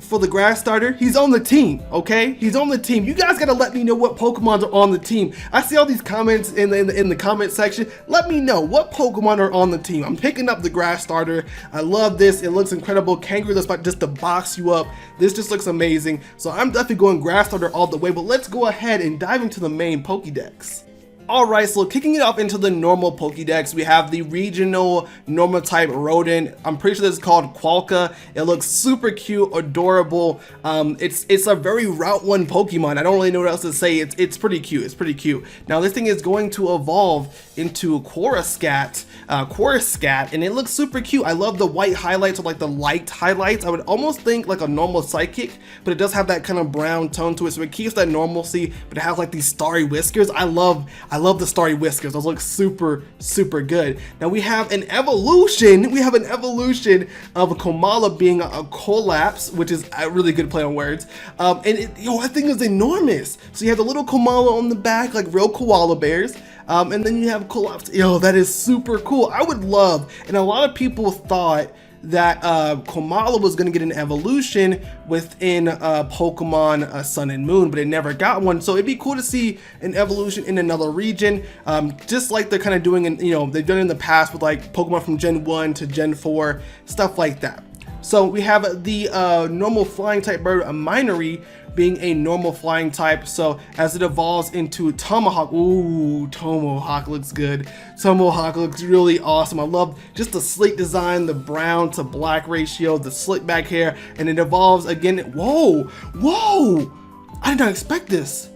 for the grass starter. He's on the team, okay? He's on the team. You guys gotta let me know what Pokemons are on the team. I see all these comments in the comment section. Let me know what Pokemon are on the team. I'm picking up the grass starter. I love this. It looks incredible. Kangaroo that's about just to box you up. This just looks amazing. So I'm definitely going grass starter all the way, but let's go ahead and dive into the main Pokedex. Alright, so kicking it off into the normal Pokedex, we have the regional normal type rodent. I'm pretty sure this is called Qualka. It looks super cute, adorable. It's a very Route 1 Pokemon. I don't really know what else to say. It's pretty cute. It's pretty cute. Now this thing is going to evolve into Coruscat, and it looks super cute. I love the white highlights, or like the light highlights. I would almost think like a normal psychic, but it does have that kind of brown tone to it, so it keeps that normalcy, but it has like these starry whiskers. I love the starry whiskers. Those look super, super good. Now we have an evolution. We have an evolution of a Komala being a Collapse, which is a really good play on words. And that thing is enormous. So you have the little Komala on the back, like real koala bears. And then you have Collapse. That is super cool. I would love, and a lot of people thought that Komala was going to get an evolution within Pokemon Sun and Moon, but it never got one. So it'd be cool to see an evolution in another region, just like they're kind of doing they've done in the past with like Pokemon from Gen 1 to Gen 4, stuff like that. So we have the normal flying type bird, a Minery, being a normal flying type. So as it evolves into Tomahawk, ooh, Tomahawk looks good. Tomahawk looks really awesome. I love just the sleek design, the brown to black ratio, the slick back hair, and it evolves again. Whoa, I did not expect this.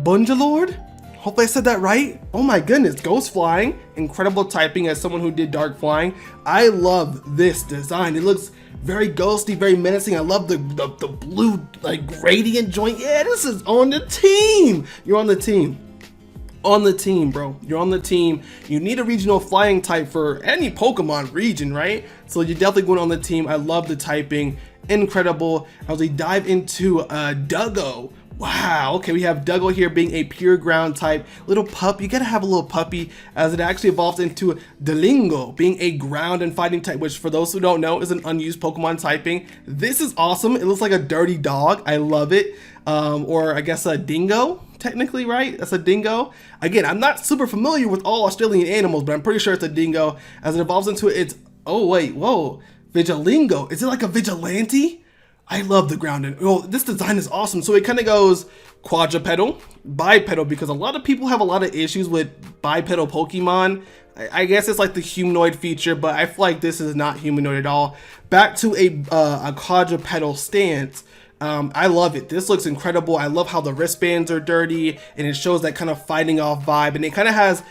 Bunjalord? Hopefully I said that right. Oh my goodness, Ghost Flying, incredible typing as someone who did Dark Flying. I love this design. It looks very ghosty, very menacing. I love the blue like gradient joint. Yeah, this is on the team. You're on the team. On the team, bro. You're on the team. You need a regional flying type for any Pokemon region, right? So you're definitely going on the team. I love the typing. Incredible. As we dive into Duggo. Wow, okay, we have Duggo here being a pure ground type, little pup. You gotta have a little puppy, as it actually evolves into Delingo, being a ground and fighting type, which for those who don't know is an unused Pokemon typing. This is awesome. It looks like a dirty dog. I love it. Or I guess a dingo, technically, right? That's a dingo. Again, I'm not super familiar with all Australian animals, but I'm pretty sure it's a dingo. As it evolves into its, oh wait, whoa, Vigilingo. Is it like a vigilante? I love the ground, and this design is awesome. So it kind of goes quadrupedal, bipedal, because a lot of people have a lot of issues with bipedal Pokemon. I guess it's like the humanoid feature, but I feel like this is not humanoid at all. Back to a quadrupedal stance. I love it. This looks incredible. I love how the wristbands are dirty, and it shows that kind of fighting off vibe, and it kind of has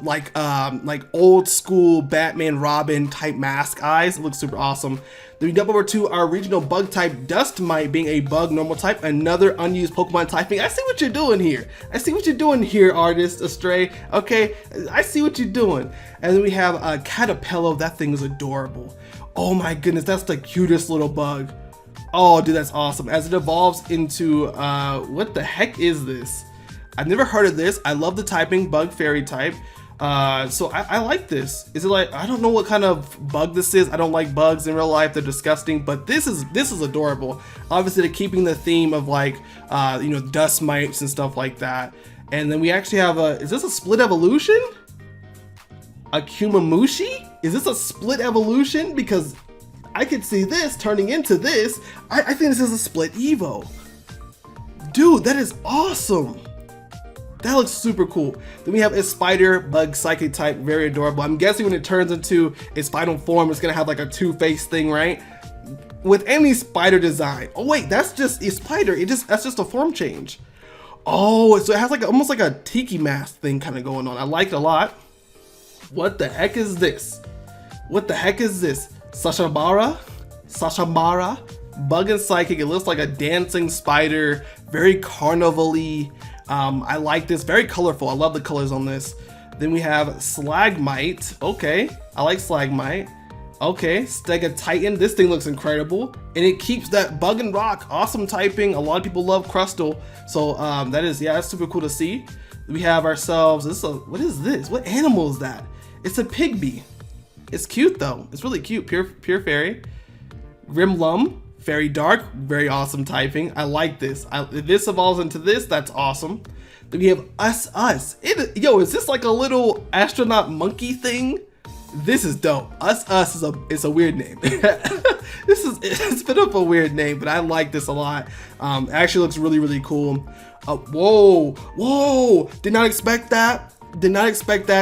like old school Batman Robin type mask eyes. It looks super awesome. Then we jump over to our regional bug type, Dustmite, being a bug normal type, another unused Pokemon typing. I see what you're doing here. I see what you're doing here, Artist Astray. Okay, I see what you're doing. And then we have a Caterpillar. That thing is adorable. Oh my goodness, that's the cutest little bug. Oh, dude, that's awesome. As it evolves into, what the heck is this? I've never heard of this. I love the typing, bug fairy type. So I like this. Is it like, I don't know what kind of bug this is. I don't like bugs in real life. They're disgusting, but this is adorable. Obviously they're keeping the theme of like, dust mites and stuff like that. And then we actually have a, is this a split evolution? A Kumamushi? Is this a split evolution? Because I could see this turning into this. I think this is a split Evo. Dude, that is awesome. That looks super cool. Then we have a spider bug psychic type, very adorable. I'm guessing when it turns into its final form, it's gonna have like a two-faced thing, right? With any spider design. Oh wait, that's just a spider. That's just a form change. Oh, so it has like almost like a tiki mask thing kind of going on. I like it a lot. What the heck is this? What the heck is this? Sashabara, bug and psychic. It looks like a dancing spider, very carnival-y. I like this, very colorful. I love the colors on this. Then we have Slagmite. Okay, I like Slagmite. Okay, Stega Titan. This thing looks incredible, and it keeps that bug and rock. Awesome typing. A lot of people love Crustal, so that is, yeah, that's super cool to see. We have ourselves. What is this? What animal is that? It's a Pigby. It's cute though. It's really cute. Pure fairy. Grimlum. Very dark, very awesome typing. I like this. If this evolves into this, that's awesome. Then we have Us. Yo, is this like a little astronaut monkey thing? This is dope. Us is a weird name. It's a bit of a weird name, but I like this a lot. It actually looks really, really cool. Whoa! Did not expect that.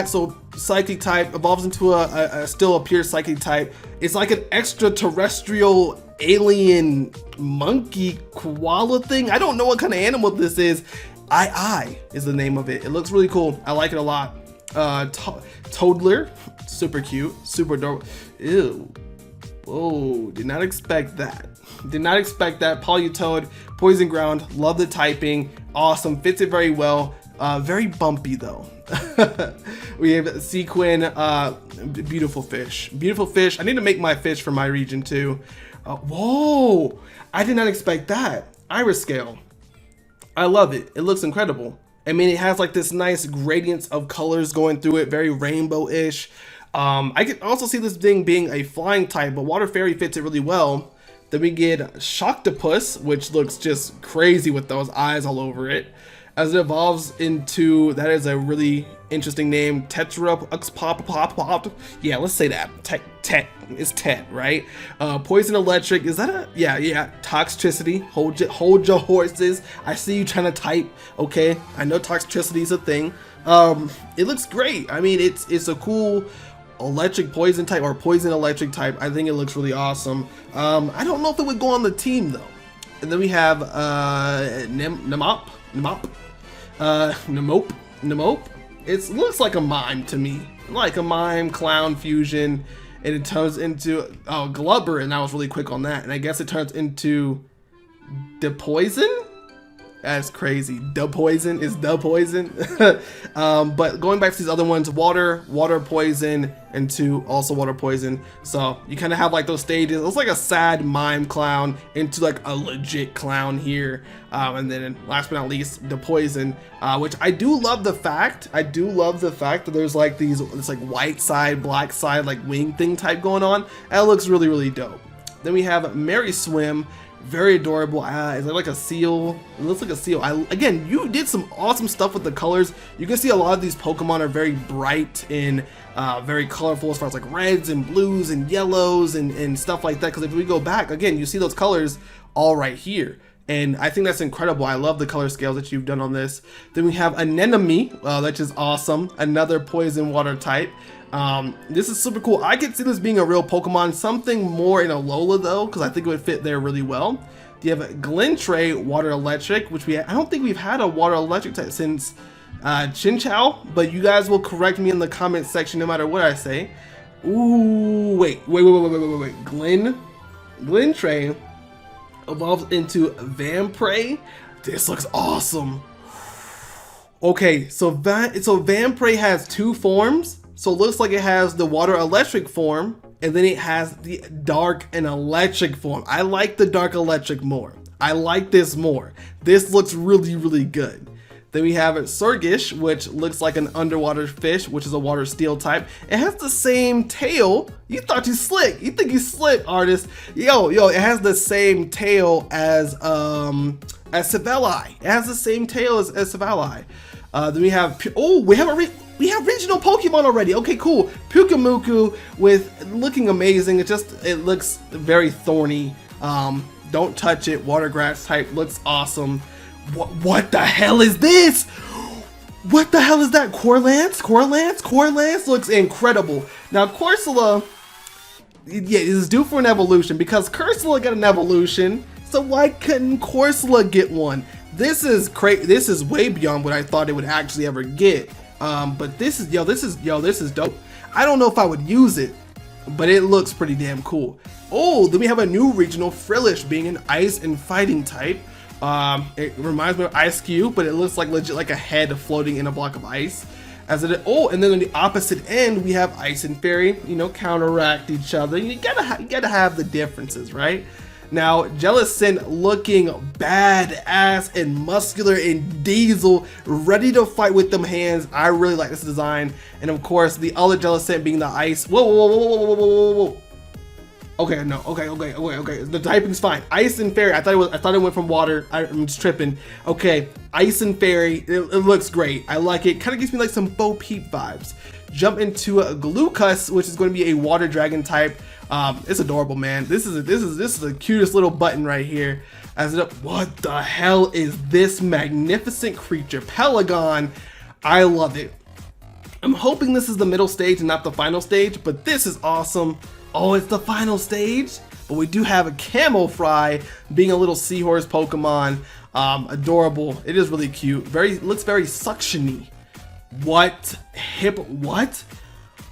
So psychic type evolves into still a pure psychic type. It's like an extraterrestrial alien toddler koala thing. I don't know what kind of animal this is. I is the name of it. It looks really cool. I like it a lot. Toddler, super cute, super adorable. Ew. Whoa, did not expect that. Polytoad, poison ground, love the typing, awesome, fits it very well. Very bumpy though. We have Sequin, beautiful fish. I need to make my fish for my region too. Whoa, I did not expect that. Iris scale. I love it. It looks incredible. I mean, it has like this nice gradients of colors going through it, very rainbow-ish. I can also see this thing being a flying type, but Water Fairy fits it really well. Then we get Shocktopus, which looks just crazy with those eyes all over it. As it evolves into, that is a really interesting name, Tetra. Yeah, let's say that. It's Tet, right? Poison Electric, is that a, yeah. Toxicity, hold your horses. I see you trying to type, okay? I know toxicity is a thing. It looks great. I mean, it's a cool electric poison type or poison electric type. I think it looks really awesome. I don't know if it would go on the team though. And then we have Nemope. It looks like a mime to me, like a mime clown fusion, and it turns into Glubber, and I was really quick on that, and I guess it turns into the poison. That's crazy. The poison is the poison. But going back to these other ones, water poison, into also water poison. So you kind of have like those stages. It's like a sad mime clown into like a legit clown here. And then last but not least, the poison, which I do love the fact. That there's like it's like white side, black side, like wing thing type going on. That looks really, really dope. Then we have Mary Swim. Very adorable. Is it like a seal? It looks like a seal. Again, you did some awesome stuff with the colors. You can see a lot of these Pokemon are very bright and very colorful as far as like reds and blues and yellows and stuff like that. Because if we go back, again, you see those colors all right here. And I think that's incredible. I love the color scales that you've done on this. Then we have Anemone, which is awesome. Another poison water type. This is super cool. I could see this being a real Pokemon, something more in Alola though, because I think it would fit there really well. You have Glintray Water Electric, which I don't think we've had a Water Electric type since Chinchou, but you guys will correct me in the comment section no matter what I say. Ooh, wait. Glintray evolves into Vampray. This looks awesome. Okay, so Vampray has two forms. So it looks like it has the water electric form, and then it has the dark and electric form. I like the dark electric more. I like this more. This looks really, really good. Then we have Surgish, which looks like an underwater fish, which is a water steel type. It has the same tail. You thought you slick. You think you slick, artist. Yo, it has the same tail as Savelli. It has the same tail as Savelli. Then we have, we have regional Pokemon already. Okay, cool. Pukamuku with looking amazing. It looks very thorny. Don't touch it. Water grass type looks awesome. What the hell is this? What the hell is that? Corlance looks incredible. Now Corsola, yeah, is due for an evolution because Cursula got an evolution. So why couldn't Corsola get one? This is crazy. This is way beyond what I thought it would actually ever get. But this is dope. I don't know if I would use it, but it looks pretty damn cool. Oh, then we have a new regional Frillish being an ice and fighting type. It reminds me of Ice Cube, but it looks like legit like a head floating in a block of ice. And then on the opposite end we have Ice and Fairy, you know, counteract each other. You gotta have the differences, right? Now Jellicent looking badass and muscular and diesel, ready to fight with them hands. I really like this design. And of course the other Jellicent being the ice. Whoa. Okay, no, okay. The typing's fine. Ice and Fairy. I thought it went from water. I'm just tripping. Okay, Ice and Fairy. It looks great. I like it. Kind of gives me like some Bo Peep vibes. Jump into a Glucus, which is going to be a water dragon type. It's adorable, man. This is the cutest little button right here. What the hell is this magnificent creature? Pelagon. I love it. I'm hoping this is the middle stage and not the final stage, but this is awesome. Oh, it's the final stage, but we do have a Camofry being a little seahorse Pokemon. Adorable. It is really cute. Looks very suctiony. What?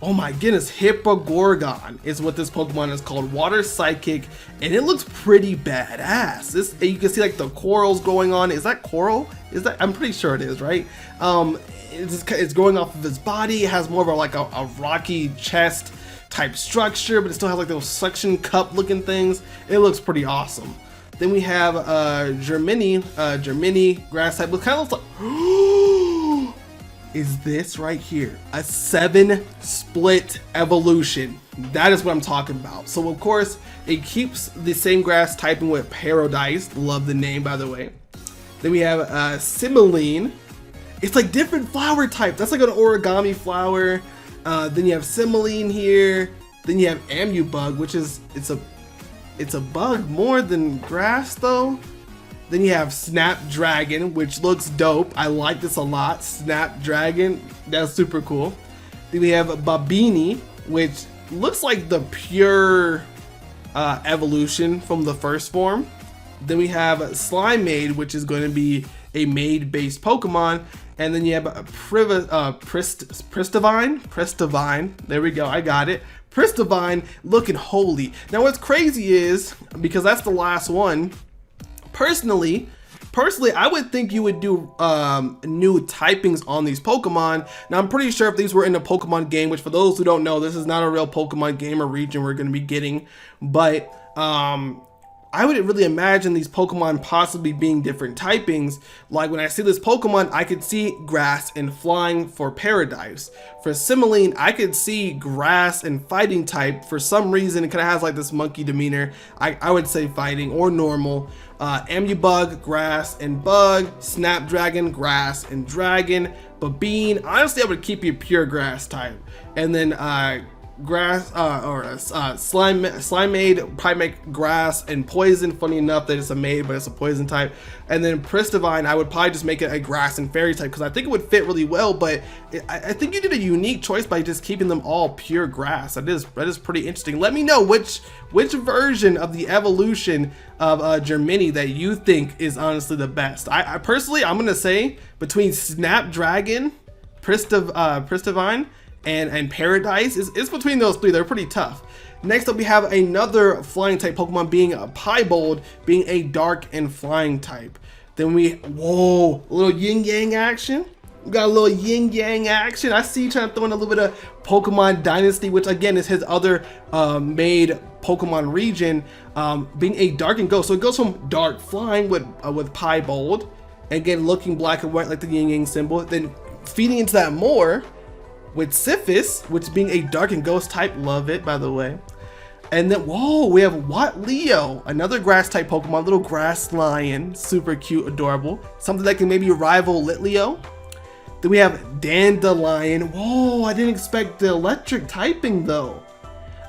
Oh my goodness, Hippogorgon is what this Pokemon is called. Water Psychic, and it looks pretty badass. You can see like the corals going on. Is that coral? I'm pretty sure it is, right? It's going off of his body. It has more of a rocky chest type structure, but it still has like those suction cup looking things. It looks pretty awesome. Then we have Germini grass type. It kind of looks like is this right here a 7-split evolution? That is what I'm talking about. So of course it keeps the same grass typing with Paradise. Love the name, by the way. Then we have Simeline. It's like different flower type. That's like an origami flower. Then you have Simeline here. Then you have Amubug, which is it's a bug more than grass though. Then you have Snapdragon, which looks dope. I like this a lot. Snapdragon, that's super cool. Then we have Babini, which looks like the pure evolution from the first form. Then we have Slimeade, which is going to be a maid-based Pokemon. And then you have Pristivine. There we go, I got it. Pristivine looking holy. Now what's crazy is, because that's the last one, personally, I would think you would do new typings on these Pokemon. Now I'm pretty sure if these were in a Pokemon game, which for those who don't know, this is not a real Pokemon game or region we're going to be getting, but I would really imagine these Pokemon possibly being different typings. Like when I see this Pokemon, I could see grass and flying for Paradise. For Simeline, I could see grass and fighting type. For some reason, it kind of has like this monkey demeanor. I would say fighting or normal. Amubug, grass and bug. Snapdragon, grass and dragon. Babine, honestly, I would keep you pure grass type. And then Slimeade probably make grass and poison. Funny enough that it's a maid, but it's a poison type. And then Pristivine, I would probably just make it a grass and fairy type because I think it would fit really well. But I think you did a unique choice by just keeping them all pure grass. That is pretty interesting. Let me know which version of the evolution of Germini that you think is honestly the best. I personally, I'm gonna say between Snapdragon, Pristivine, and Paradise is between those three. They're pretty tough. Next up, we have another flying type Pokemon being a Piebold, being a dark and flying type. Then a little yin yang action. We got a little yin yang action. I see you trying to throw in a little bit of Pokemon Dynasty, which again is his other made Pokemon region, being a dark and ghost. So it goes from dark flying with Piebold, again looking black and white like the yin yang symbol. Then feeding into that more with Syphis, which being a dark and ghost type. Love it, by the way. And then we have Leo, another grass type Pokemon, little grass lion, super cute, adorable, something that can maybe rival Litleo. Then we have Dandelion. Whoa, I didn't expect the electric typing though.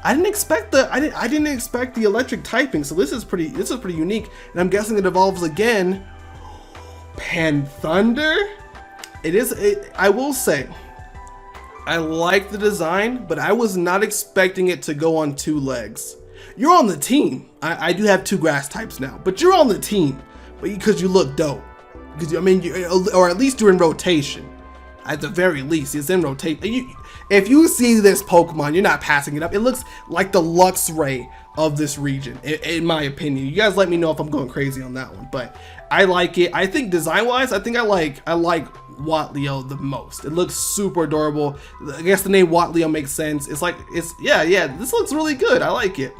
I didn't expect the electric typing. So this is pretty unique. And I'm guessing it evolves again. Panthunder. I will say, I like the design, but I was not expecting it to go on 2 legs. You're on the team. I do have 2 grass types now, but you're on the team because you look dope. Because or at least you're in rotation. At the very least, it's in rotation. If you see this Pokemon, you're not passing it up. It looks like the Luxray of this region, in my opinion. You guys let me know if I'm going crazy on that one, but I like it. I think design-wise, I like Watleo the most. It looks super adorable. I guess the name Watleo makes sense. Yeah, this looks really good. I like it.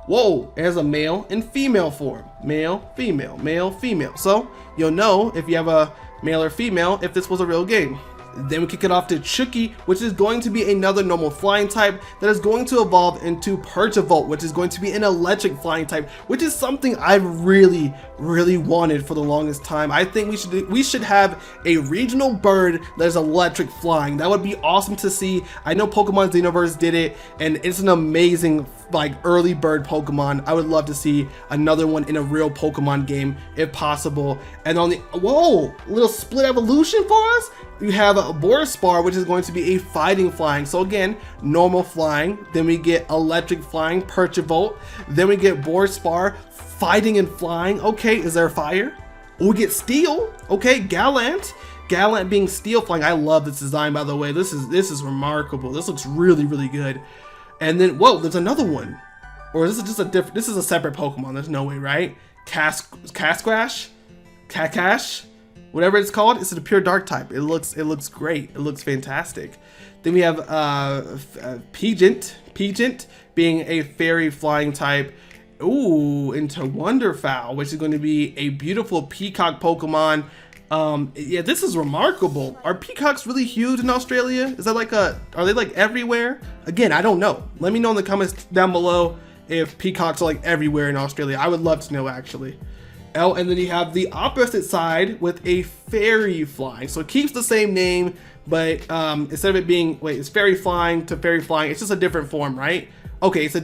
Whoa, it has a male and female form. Male, female, male, female. So you'll know if you have a male or female if this was a real game. Then we kick it off to Chucky, which is going to be another normal flying type that is going to evolve into Perchavolt, which is going to be an electric flying type, which is something I've really wanted for the longest time. I think we should have a regional bird that is electric flying. That would be awesome to see. I know Pokemon Xenoverse did it, and it's an amazing early bird Pokemon. I would love to see another one in a real Pokemon game if possible. And on the whoa, little split evolution for us. You have a Borspar, which is going to be a fighting flying. So again, normal flying. Then we get electric flying, Perchavolt. Then we get Borspar, fighting and flying. Okay, is there fire? We get steel. Okay, Gallant. Gallant being steel flying. I love this design, by the way. This is remarkable. This looks really good. And then, whoa, there's another one. Or is this just a different? This is a separate Pokemon. There's no way, right? Cascrash, Kakash. Whatever it's called, it's a pure dark type. It looks great. It looks fantastic. Then we have Peagant being a fairy flying type. Ooh, into Wonderfowl, which is going to be a beautiful peacock Pokemon. Yeah, this is remarkable. Are peacocks really huge in Australia? Is that are they everywhere? Again, I don't know. Let me know in the comments down below if peacocks are everywhere in Australia. I would love to know actually. Oh, and then you have the opposite side with a fairy flying. So it keeps the same name, but instead of it being, it's fairy flying to fairy flying, it's just a different form, right? Okay, it's a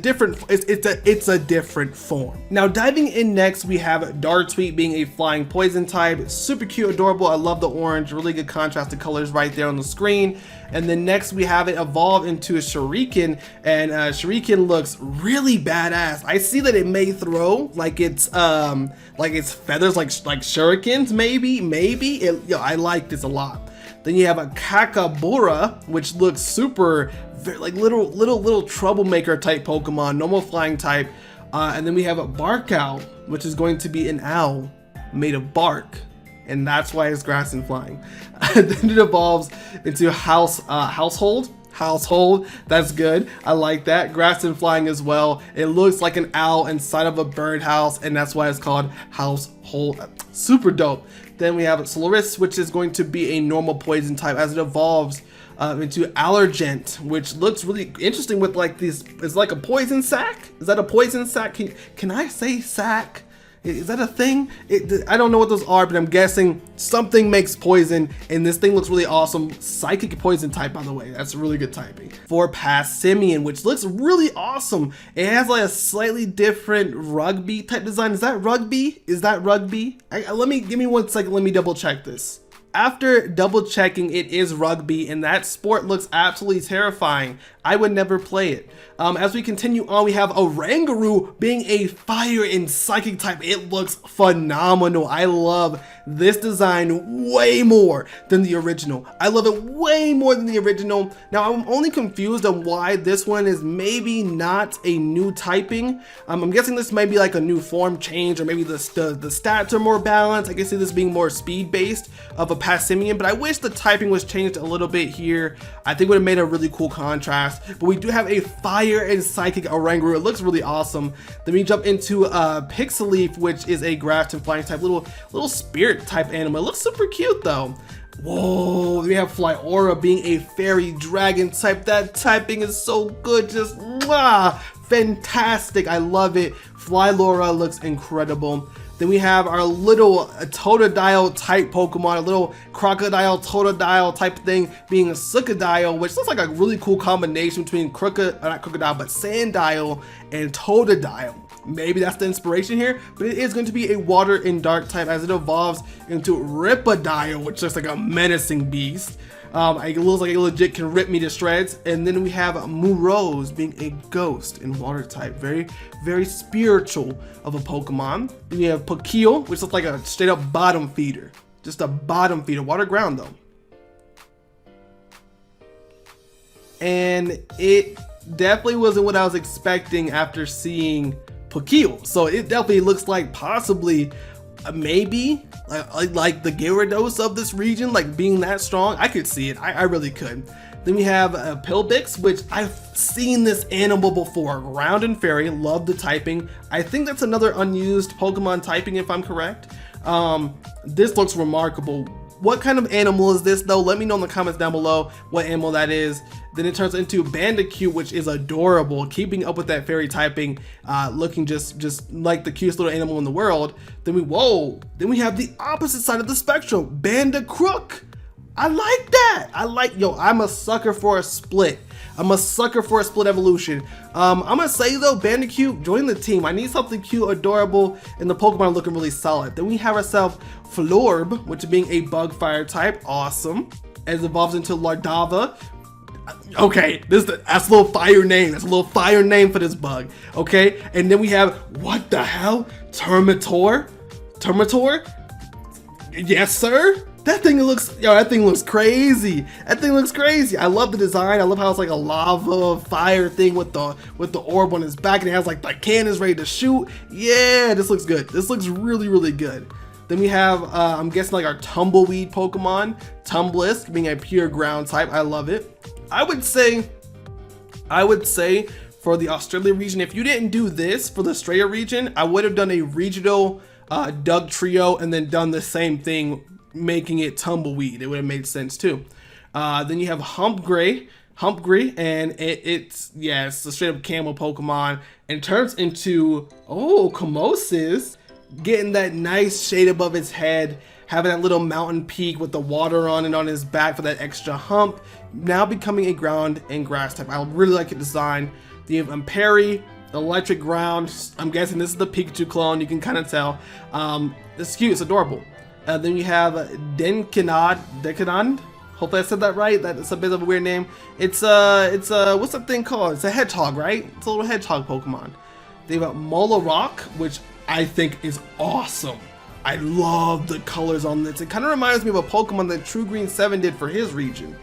different form. Now diving in next, we have Dartsweet being a flying poison type. Super cute, adorable. I love the orange, really good contrast of colors right there on the screen. And then next we have it evolve into a Shuriken, and Shuriken looks really badass. I see that it may throw like it's feathers, like shurikens, maybe. I like this a lot. Then you have a Kakabura, which looks super little troublemaker type Pokemon, normal flying type. And then we have a Barkow, which is going to be an owl made of bark, and that's why it's grass and flying. Then it evolves into Household. That's good. I like that. Grass and flying as well. It looks like an owl inside of a birdhouse, and that's why it's called Household. Super dope. Then we have Solaris, which is going to be a normal poison type as it evolves into Allergent, which looks really interesting with these. It's like a poison sac. Is that a poison sac? Can I say sac? Is that a thing? I don't know what those are, but I'm guessing something makes poison, and this thing looks really awesome. Psychic poison type, by the way. That's really good typing. For Passimian, which looks really awesome. It has a slightly different rugby type design. Is that rugby? Give me 1 second. Let me double check this. After double checking, it is rugby, and that sport looks absolutely terrifying. I would never play it. As we continue on, we have Oranguru being a fire and psychic type. It looks phenomenal. I love this design way more than the original. I love it way more than the original. Now, I'm only confused on why this one is maybe not a new typing. I'm guessing this might be a new form change, or maybe the stats are more balanced. I can see this being more speed based of a Passimian, but I wish the typing was changed a little bit here. I think it would have made a really cool contrast. But we do have a fire and psychic Oranguru. It looks really awesome. Then we jump into Pixeleaf, which is a grass and flying type, little spirit type animal. It looks super cute though. Whoa, we have Flyora being a fairy dragon type. That typing is so good, just fantastic. I love it. Flylora looks incredible. Then we have our little Totodile type Pokemon, a little crocodile Totodile type thing being a Sucodile, which looks like a really cool combination between not crocodile, but Sandile and Totodile. Maybe that's the inspiration here, but it is going to be a water and dark type as it evolves into Riptodile, which looks like a menacing beast. It looks like it legit can rip me to shreds. And then we have Murose being a ghost in water type. Very, very spiritual of a Pokemon. Then we have Pokeel, which looks like a straight up bottom feeder. Just a bottom feeder, water ground though. And it definitely wasn't what I was expecting after seeing Pokeel. So it definitely looks like possibly maybe like the Gyarados of this region, like being that strong. I could see it. I really could. Then we have Pilbix, which I've seen this animal before. Ground and Fairy, love the typing. I think that's another unused Pokemon typing if I'm correct. This looks remarkable. What kind of animal is this though? Let me know in the comments down below what animal that is. Then it turns into Bandicoot, which is adorable, keeping up with that fairy typing, looking just like the cutest little animal in the world. Then we have the opposite side of the spectrum, Bandicrook. I like that. Yo, I'm a sucker for a split. I'm a sucker for a split evolution. I'm gonna say though, Bandicoot, join the team. I need something cute, adorable, and the Pokemon are looking really solid. Then we have ourselves Florb, which being a bug fire type, awesome. As it evolves into Lardava. Okay, that's a little fire name. That's a little fire name for this bug. Okay, and then we have, what the hell? Terminator? Yes, sir. That thing looks crazy. That thing looks crazy. I love the design. I love how it's like a lava fire thing with the orb on his back, and it has like the cannons ready to shoot. Yeah, this looks good. This looks really, really good. Then we have, I'm guessing like our Tumbleweed Pokemon, Tumblisk being a pure ground type. I love it. I would say for the Australia region, if you didn't do this for the Australia region, I would have done a regional Doug Trio and then done the same thing, making it Tumbleweed. It would have made sense too. Then you have Humpgrey, and it's a straight up camel Pokemon, and turns into, Camosis, getting that nice shade above his head, having that little mountain peak with the water on it on his back for that extra hump, now becoming a ground and grass type. I really like the design. The Amperi, electric ground. I'm guessing this is the Pikachu clone. You can kind of tell. It's cute. It's adorable. Then you have Decadon. Hopefully I said that right. That's a bit of a weird name. It's what's that thing called? It's a hedgehog, right? It's a little hedgehog Pokemon. They have Molorock, which I think is awesome. I love the colors on this. It kind of reminds me of a Pokemon that True Green 7 did for his region.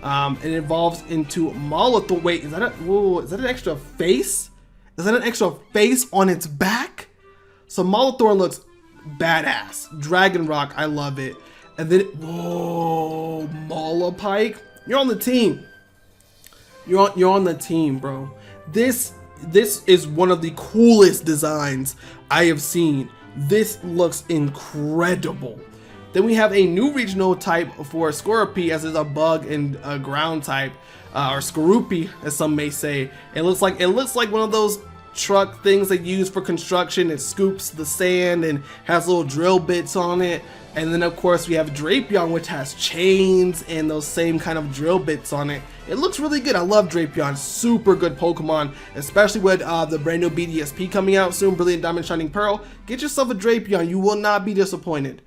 And it evolves into Molotov. Wait, is that an extra face? Is that an extra face on its back? So Molotov looks badass. Dragon Rock, I love it. And then, whoa, Molipike. You're on the team. You're on the team, bro. This is one of the coolest designs I have seen. This looks incredible. Then we have a new regional type for Scorpy, as is a bug and a ground type, or Skorupi, as some may say. It looks like one of those truck things they use for construction. It scoops the sand and has little drill bits on it. And then of course we have Drapion, which has chains and those same kind of drill bits on it. It looks really good. I love Drapion. Super good Pokemon, especially with the brand new BDSP coming out soon, Brilliant Diamond Shining Pearl. Get yourself a Drapion. You will not be disappointed.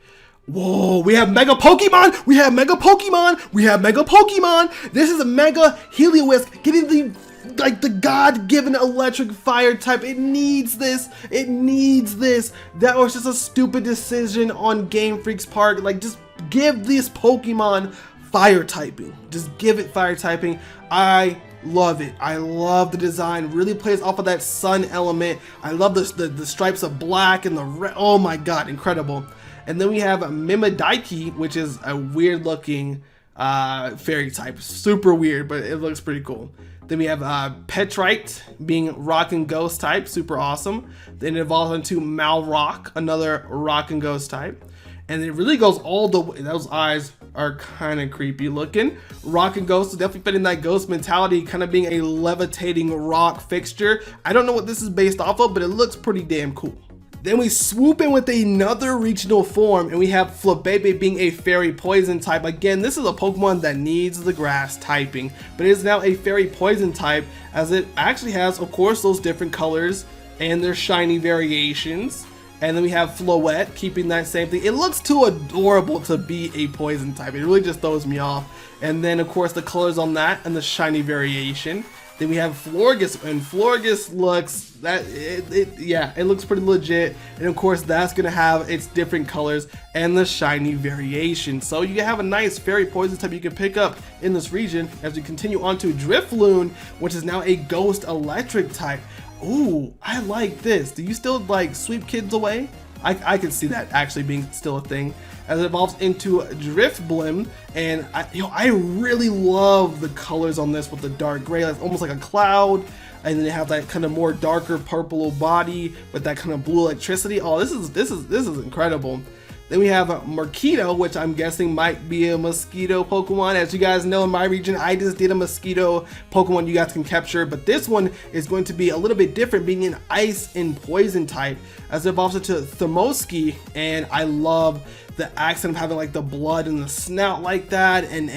Whoa, we have Mega Pokemon! We have Mega Pokemon! We have Mega Pokemon! This is a Mega Heliolisk getting the God-given electric fire type. It needs this. It needs this. That was just a stupid decision on Game Freak's part. Like, just give this Pokemon fire typing. Just give it fire typing. I love it. I love the design. Really plays off of that sun element. I love the stripes of black and the red. Oh my god, incredible. And then we have Mimidike, which is a weird looking fairy type. Super weird, but it looks pretty cool. Then we have Petrite being rock and ghost type, super awesome. Then it evolves into Malrock, another rock and ghost type. And it really goes all the way. Those eyes are kind of creepy looking. Rock and ghost is definitely fitting that ghost mentality, kind of being a levitating rock fixture. I don't know what this is based off of, but it looks pretty damn cool. Then we swoop in with another regional form, and we have Flabebe being a fairy poison type. Again, this is a Pokemon that needs the grass typing, but it is now a fairy poison type, as it actually has, of course, those different colors and their shiny variations. And then we have Floette keeping that same thing. It looks too adorable to be a poison type. It really just throws me off. And then, of course, the colors on that and the shiny variation. Then we have Florges, and Florges looks, it looks pretty legit. And of course, that's gonna have its different colors and the shiny variation. So you have a nice fairy poison type you can pick up in this region as we continue on to Drifloon, which is now a ghost electric type. Ooh, I like this. Do you still like sweep kids away? I can see that actually being still a thing as it evolves into Drifblim, and I really love the colors on this with the dark gray, like almost like a cloud, and then they have that kind of more darker purple body with that kind of blue electricity. Oh, this is incredible. Then we have Murkito, which I'm guessing might be a mosquito Pokemon. As you guys know, in my region, I just did a mosquito Pokemon you guys can capture, but this one is going to be a little bit different, being an ice and poison type, as it evolves into Thermoski. And I love the accent of having like the blood in the snout like that, and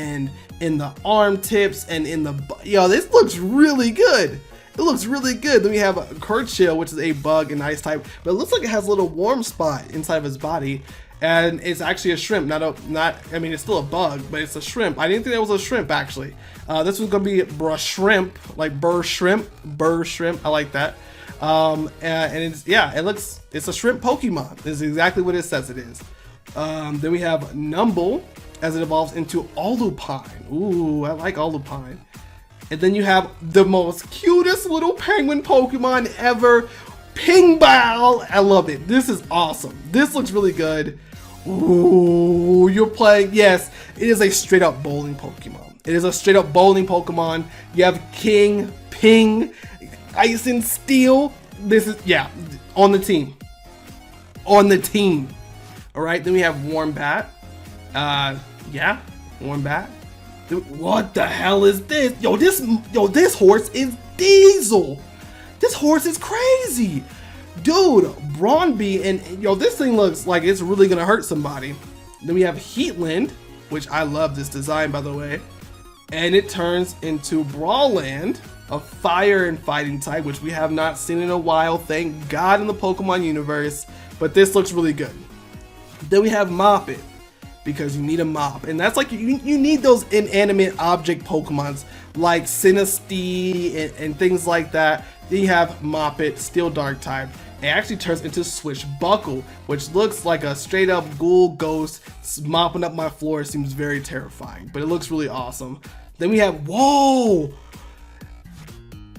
in the arm tips, and in the, this looks really good. It looks really good. Then we have Kurchill, which is a bug and ice type, but it looks like it has a little warm spot inside of his body. And it's actually a shrimp, I mean, it's still a bug, but it's a shrimp. I didn't think that was a shrimp, actually. This was gonna be shrimp, like burr shrimp. I like that. And it's a shrimp Pokemon. This is exactly what it says it is. Then we have Numble as it evolves into Olupine. Ooh, I like Olupine. And then you have the most cutest little penguin Pokemon ever, Pingball. I love it. This is awesome. This looks really good. Ooh, you're playing. Yes, it is a straight up bowling Pokemon. It is a straight up bowling Pokemon. You have King, Ping, Ice and Steel. This is, on the team. On the team. All right, then we have Wombat. Wombat. What the hell is this? This horse is Diesel. This horse is crazy. Dude, Bronby, and this thing looks like it's really gonna hurt somebody. Then we have Heatland, which I love this design, by the way. And it turns into Brawland, a fire and fighting type, which we have not seen in a while, thank God, in the Pokemon universe. But this looks really good. Then we have Moppet, because you need a mop, and that's like you need those inanimate object Pokemons like Sinistea and things like that. Then you have Moppet, Steel Dark type. It actually turns into Swishbuckle, which looks like a straight up ghoul ghost mopping up my floor. It seems very terrifying, but it looks really awesome. Then we have,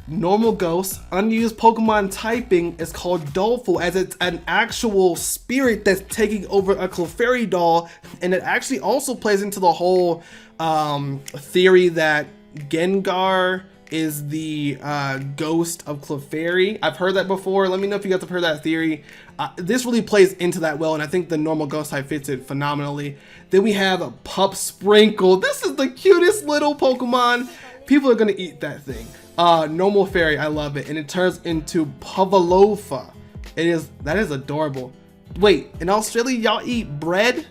normal ghost, unused Pokemon typing is called Doleful, as it's an actual spirit that's taking over a Clefairy doll, and it actually also plays into the whole theory that Gengar is the ghost of Clefairy. I've heard that before. Let me know if you guys have heard that theory. This really plays into that well, and I think the normal ghost type fits it phenomenally. Then we have a Pup Sprinkle. This is the cutest little Pokemon. People are gonna eat that thing. Normal fairy, I love it, and it turns into Pavlova. That is adorable. Wait, in Australia y'all eat bread?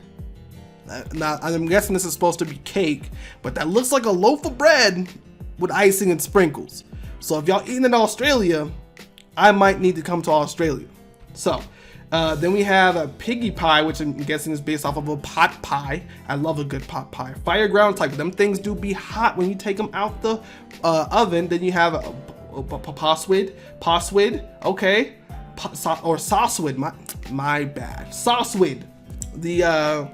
Now I'm guessing this is supposed to be cake, but that looks like a loaf of bread with icing and sprinkles. So if y'all eating in Australia, I might need to come to Australia. So then we have a Piggy Pie, which I'm guessing is based off of a pot pie. I love a good pot pie. Fire ground type. Them things do be hot when you take them out the oven. Then you have a Poswid, okay, or Saucewid. My bad. Saucewid, the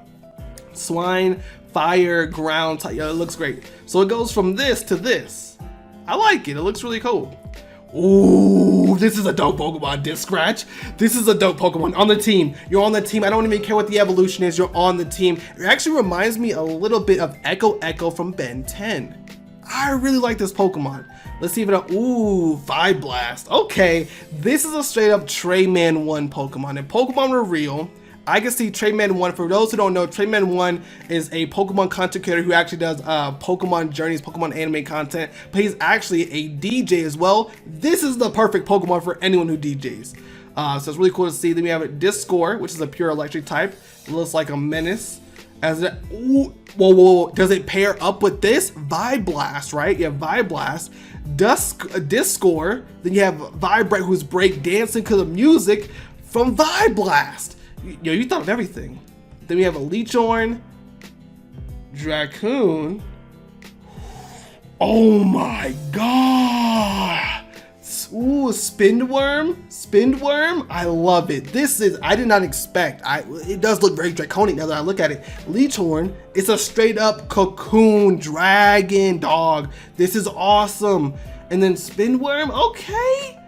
swine fire ground type. It looks great. So it goes from this to this. I like it. It looks really cool. Ooh, this is a dope Pokemon, Disc Scratch. This is a dope Pokemon. On the team. You're on the team. I don't even care what the evolution is. You're on the team. It actually reminds me a little bit of Echo from Ben 10. I really like this Pokemon. Let's see if it, ooh, Viblast. Okay, this is a straight up Trayman 1 Pokemon. If Pokemon were real, I can see Trayman 1. For those who don't know, Trayman 1 is a Pokemon content creator who actually does Pokemon journeys, Pokemon anime content, but he's actually a DJ as well. This is the perfect Pokemon for anyone who DJs. So it's really cool to see. Then we have a Discord, which is a pure electric type. It looks like a menace. As it, ooh, whoa, does it pair up with this? Viblast, right? You have Viblast, Discord, then you have Vibrate, who's break dancing because of music from Viblast. Yo, you thought of everything. Then we have a Leechorn, Dracoon. Oh my god. Ooh, Spindworm. I love it. I did not expect. It does look very draconic now that I look at it. Leechorn, it's a straight up cocoon dragon dog. This is awesome. And then Spindworm, okay.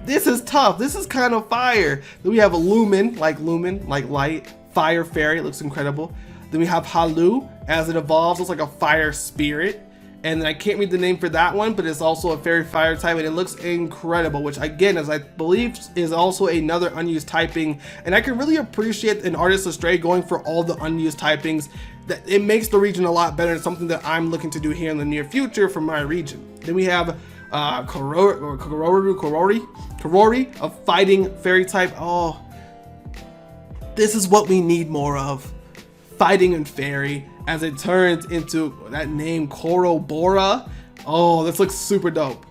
This is tough. This is kind of fire. Then we have a Lumen, like light. Fire Fairy, looks incredible. Then we have Halu, as it evolves, looks like a fire spirit. And then I can't read the name for that one, but it's also a fairy fire type, and it looks incredible, which again, as I believe, is also another unused typing. And I can really appreciate an Artist Astray going for all the unused typings. That it makes the region a lot better, and something that I'm looking to do here in the near future for my region. Then we have Korori, a fighting fairy type. Oh, this is what we need more of. Fighting and fairy, as it turns into that name Korobora. Oh, this looks super dope.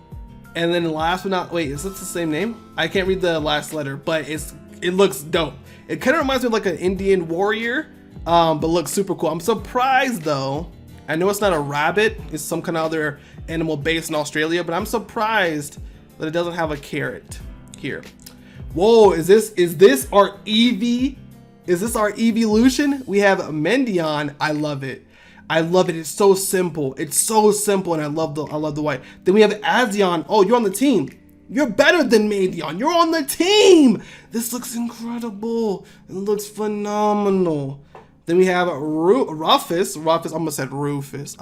And then last but not, wait, is this the same name? I can't read the last letter, but it looks dope. It kind of reminds me of like an Indian warrior, but looks super cool. I'm surprised though. I know it's not a rabbit, it's some kind of other animal based in Australia, but I'm surprised that it doesn't have a carrot here. Whoa, is this our Eevee? Is this our evolution? We have Mendion. I love it. It's so simple. And I love the white. Then we have Azion. Oh, you're on the team. You're better than Mendion. You're on the team. This looks incredible. It looks phenomenal. Then we have Rufus. I almost said Rufus.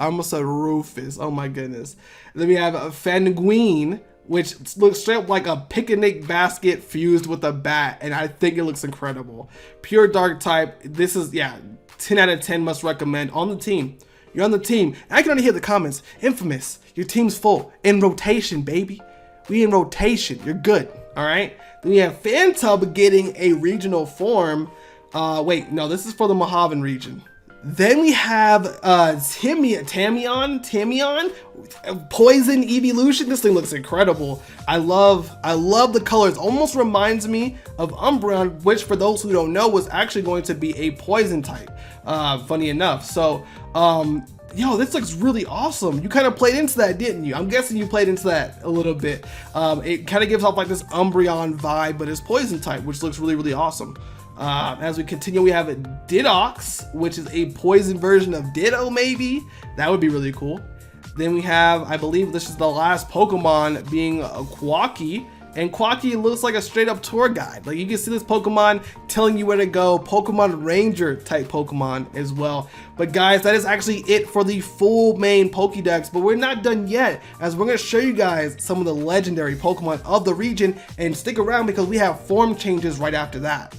Oh my goodness. Then we have Fanguine, which looks straight up like a picnic basket fused with a bat, and I think it looks incredible. Pure dark type. This is, yeah, 10 out of 10 must recommend. On the team. You're on the team. And I can already hear the comments. Infamous, your team's full. In rotation, baby. We in rotation. You're good. All right. Then we have Fantub getting a regional form. Wait, no, this is for the Mohavan region. Then we have Tamion, Poison Evolution. This thing looks incredible. I love the colors. Almost reminds me of Umbreon, which for those who don't know was actually going to be a poison type. Funny enough. So, yo, this looks really awesome. You kind of played into that, didn't you? I'm guessing you played into that a little bit. It kind of gives off like this Umbreon vibe, but it's poison type, which looks really, really awesome. As we continue, we have Didox, which is a poison version of Ditto, maybe. That would be really cool. Then we have, I believe this is the last Pokemon, being a Quacky. And Quacky looks like a straight up tour guide. Like you can see this Pokemon telling you where to go. Pokemon Ranger type Pokemon as well. But guys, that is actually it for the full main Pokedex. But we're not done yet, as we're going to show you guys some of the legendary Pokemon of the region. And stick around because we have form changes right after that.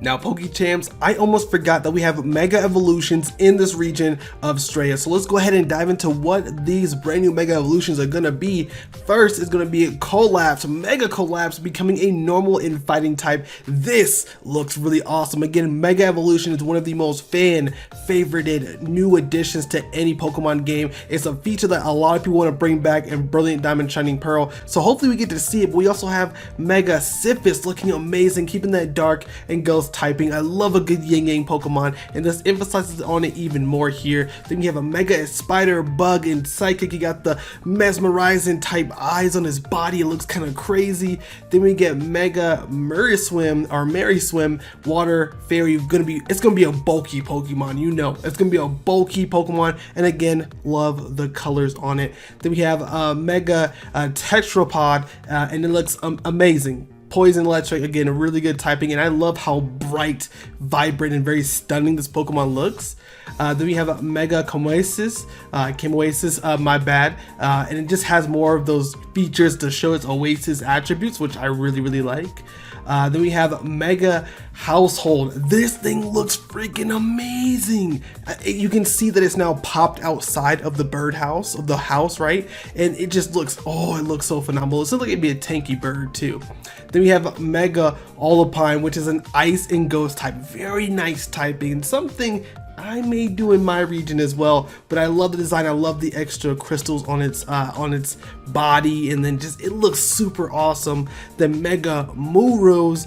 Now, PokeChamps, I almost forgot that we have Mega Evolutions in this region of Straya. So let's go ahead and dive into what these brand new Mega Evolutions are going to be. First is going to be Collapse, Mega Collapse, becoming a normal in fighting type. This looks really awesome. Again, Mega Evolution is one of the most fan-favorited new additions to any Pokemon game. It's a feature that a lot of people want to bring back in Brilliant Diamond Shining Pearl. So hopefully we get to see it. But we also have Mega Siphus looking amazing, keeping that dark and ghost typing. I love a good yin yang Pokemon, and this emphasizes on it even more here. Then you have a Mega Spider, Bug, and Psychic. You got the mesmerizing type eyes on his body. It looks kind of crazy. Then we get Mega Maryswim, Water Fairy. It's gonna be a bulky Pokemon. You know, it's gonna be a bulky Pokemon, and again, love the colors on it. Then we have Mega Tetrapod, and it looks amazing. Poison Electric, again, a really good typing, and I love how bright, vibrant, and very stunning this Pokemon looks. Then we have a Mega Chemoasis, my bad, and it just has more of those features to show its Oasis attributes, which I really, really like. Then we have Mega Household. This thing looks freaking amazing. You can see that it's now popped outside of the birdhouse, of the house, right? And it just looks, oh, it looks so phenomenal. It looks like it'd be a tanky bird too. Then Then we have Mega Olipine, which is an ice and ghost type. Very nice typing, and something I may do in my region as well. But I love the design. I love the extra crystals on its body, and then just it looks super awesome. The Mega Murus,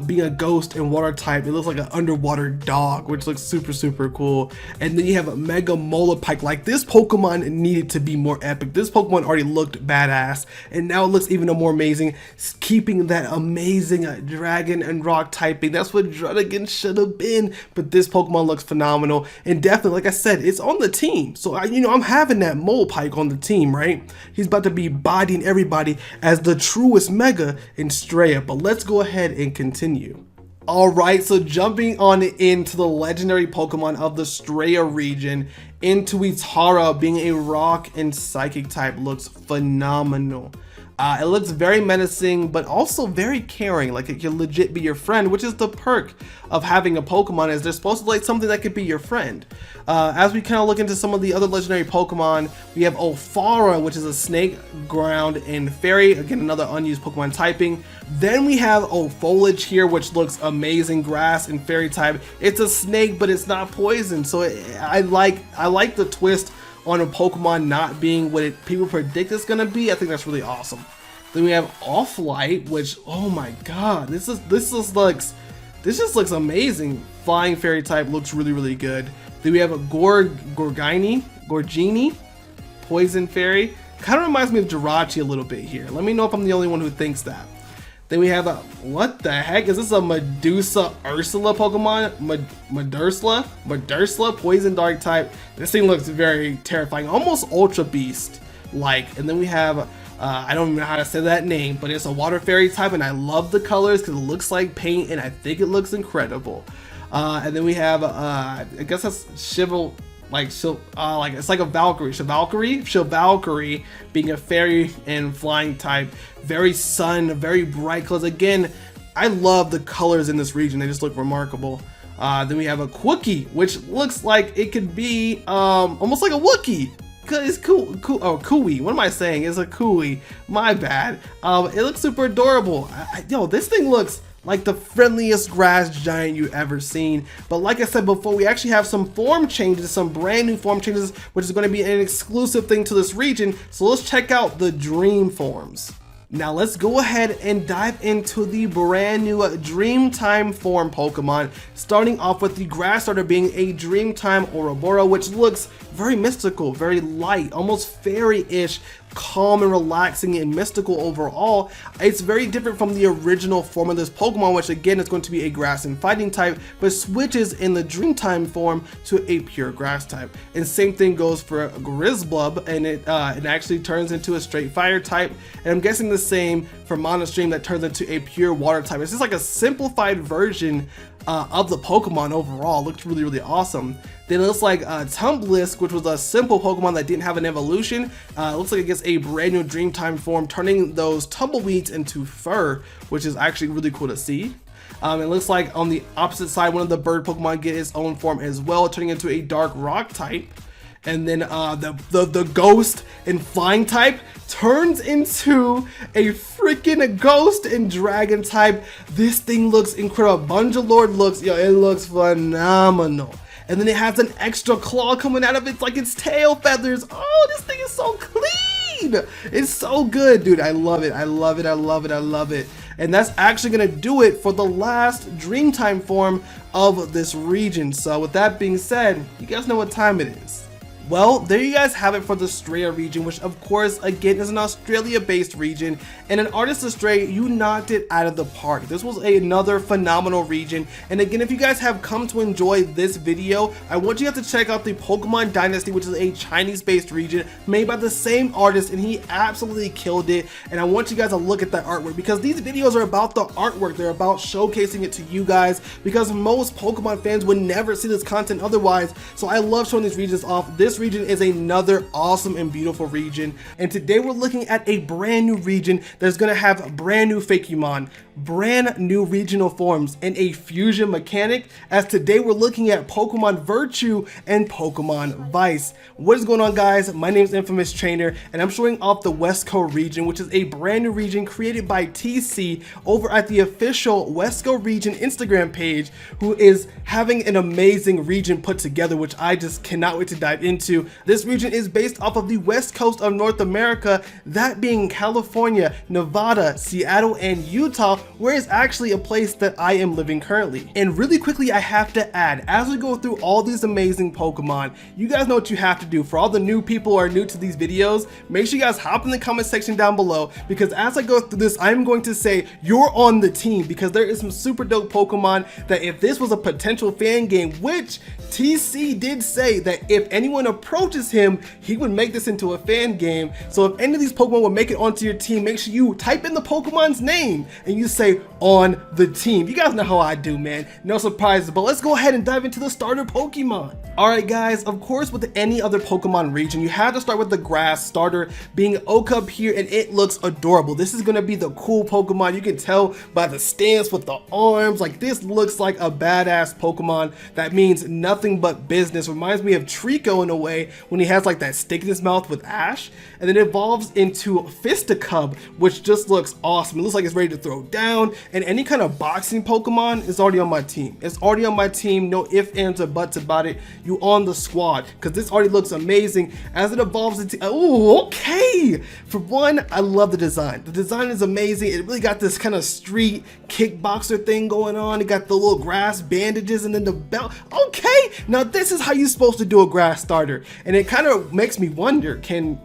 being a ghost and water type, it looks like an underwater dog, which looks super cool. And then you have a Mega Molipike. Like, this Pokemon needed to be more epic. This Pokemon already looked badass, and now it looks even more amazing, keeping that amazing dragon and rock typing. That's what Druddigan should have been. But this Pokemon looks phenomenal. And definitely, like I said, it's on the team. So I'm having that Molipike on the team, right? He's about to be bodying everybody as the truest Mega in Straya. But let's go ahead and continue. Alright, so jumping on into the legendary Pokemon of the Straya region, Intuitara, being a rock and psychic type, looks phenomenal. It looks very menacing, but also very caring. Like, it can legit be your friend, which is the perk of having a Pokemon, is they're supposed to like something that could be your friend. As we kind of look into some of the other legendary Pokemon, we have Ophara, which is a snake, ground, and fairy. Again, another unused Pokemon typing. Then we have Foliage here, which looks amazing, grass and fairy type. It's a snake, but it's not poison, so I like the twist on a Pokemon not being what people predict it's gonna be. I think that's really awesome. Then we have Offlight, which, oh my god, this just looks amazing. Flying fairy type looks really good. Then we have a Gorgini, poison fairy. Kind of reminds me of Jirachi a little bit here. Let me know if I'm the only one who thinks that. Then we have a, what the heck? Is this a Medusa Ursula Pokemon? Medursla, poison dark type. This thing looks very terrifying, almost Ultra Beast like. And then we have, I don't even know how to say that name, but it's a water fairy type, and I love the colors because it looks like paint, and I think it looks incredible. And then we have, I guess that's it's like a Valkyrie being a fairy and flying type. Very very bright colors. Again, I love the colors in this region. They just look remarkable. Then we have a Quookie, which looks like it could be almost like a Wookiee. It's cool. Oh, Cooey. What am I saying? It's a Cooey. My bad. It looks super adorable. Yo, this thing looks like the friendliest grass giant you ever seen. But like I said before, we actually have some form changes, some brand new form changes, which is going to be an exclusive thing to this region. So let's check out the dream forms. Now let's go ahead and dive into the brand new Dreamtime form Pokemon, starting off with the grass starter being a Dreamtime Ouroboros, which looks very mystical, very light, almost fairy-ish, calm and relaxing and mystical overall. It's very different from the original form of this Pokemon, which again is going to be a grass and fighting type, but switches in the Dreamtime form to a pure grass type. And same thing goes for Grizzblub, and it actually turns into a straight fire type. And I'm guessing the same for Monostream, that turns into a pure water type. It's just like a simplified version of the Pokemon overall. It looks really awesome. Then it looks like Tumblisk, which was a simple Pokemon that didn't have an evolution. It looks like it gets a brand new Dreamtime form, turning those tumbleweeds into fur, which is actually really cool to see. It looks like on the opposite side, one of the bird Pokemon get its own form as well, turning into a dark rock type. And then the ghost and flying type turns into a freaking ghost and dragon type. This thing looks incredible. Bungalord looks, it looks phenomenal. And then it has an extra claw coming out of it, like its tail feathers. Oh, this thing is so clean. It's so good, dude. I love it. I love it. I love it. I love it. And that's actually gonna do it for the last Dreamtime form of this region. So with that being said, you guys know what time it is. Well, there you guys have it for the Straya region, which of course, again, is an Australia-based region, and an Artist of Straya, you knocked it out of the park. This was another phenomenal region, and again, if you guys have come to enjoy this video, I want you guys to check out the Pokemon Dynasty, which is a Chinese-based region made by the same artist, and he absolutely killed it. And I want you guys to look at that artwork, because these videos are about the artwork. They're about showcasing it to you guys, because most Pokemon fans would never see this content otherwise. So I love showing these regions off. This region is another awesome and beautiful region, and today we're looking at a brand new region that's going to have brand new fakemon, brand new regional forms and a fusion mechanic, as today we're looking at Pokemon Virtue and Pokemon Vice. What is going on, guys? My name is InfamousTrainer and I'm showing off the Westco region, which is a brand new region created by TC over at the official Westco region Instagram page, who is having an amazing region put together, which I just cannot wait to dive into. This region is based off of the west coast of North America, that being California, Nevada, Seattle, and Utah, where is actually a place that I am living currently. And really quickly, I have to add, as we go through all these amazing Pokemon, you guys know what you have to do. For all the new people who are new to these videos, make sure you guys hop in the comment section down below, because as I go through this, I'm going to say you're on the team, because there is some super dope Pokemon that if this was a potential fan game, which TC did say that if anyone approaches him, he would make this into a fan game. So if any of these Pokemon will make it onto your team, make sure you type in the Pokemon's name and you say on the team. You guys know how I do, man. No surprises, but let's go ahead and dive into the starter Pokemon. Alright guys, of course with any other Pokemon region, you have to start with the grass starter, being Okub here, and it looks adorable. This is gonna be the cool Pokemon. You can tell by the stance with the arms, like this looks like a badass Pokemon that means nothing but business. Reminds me of Trico in a way, when he has like that stick in his mouth with Ash, and then it evolves into Fisticub, which just looks awesome. It looks like it's ready to throw down, and any kind of boxing Pokemon is already on my team. It's already on my team, no ifs, ands, or buts about it. You on the squad, because this already looks amazing as it evolves into, oh, okay. For one, I love the design. The design is amazing. It really got this kind of street kickboxer thing going on. It got the little grass bandages and then the belt. Okay, now this is how you're supposed to do a grass starter, and it kind of makes me wonder, can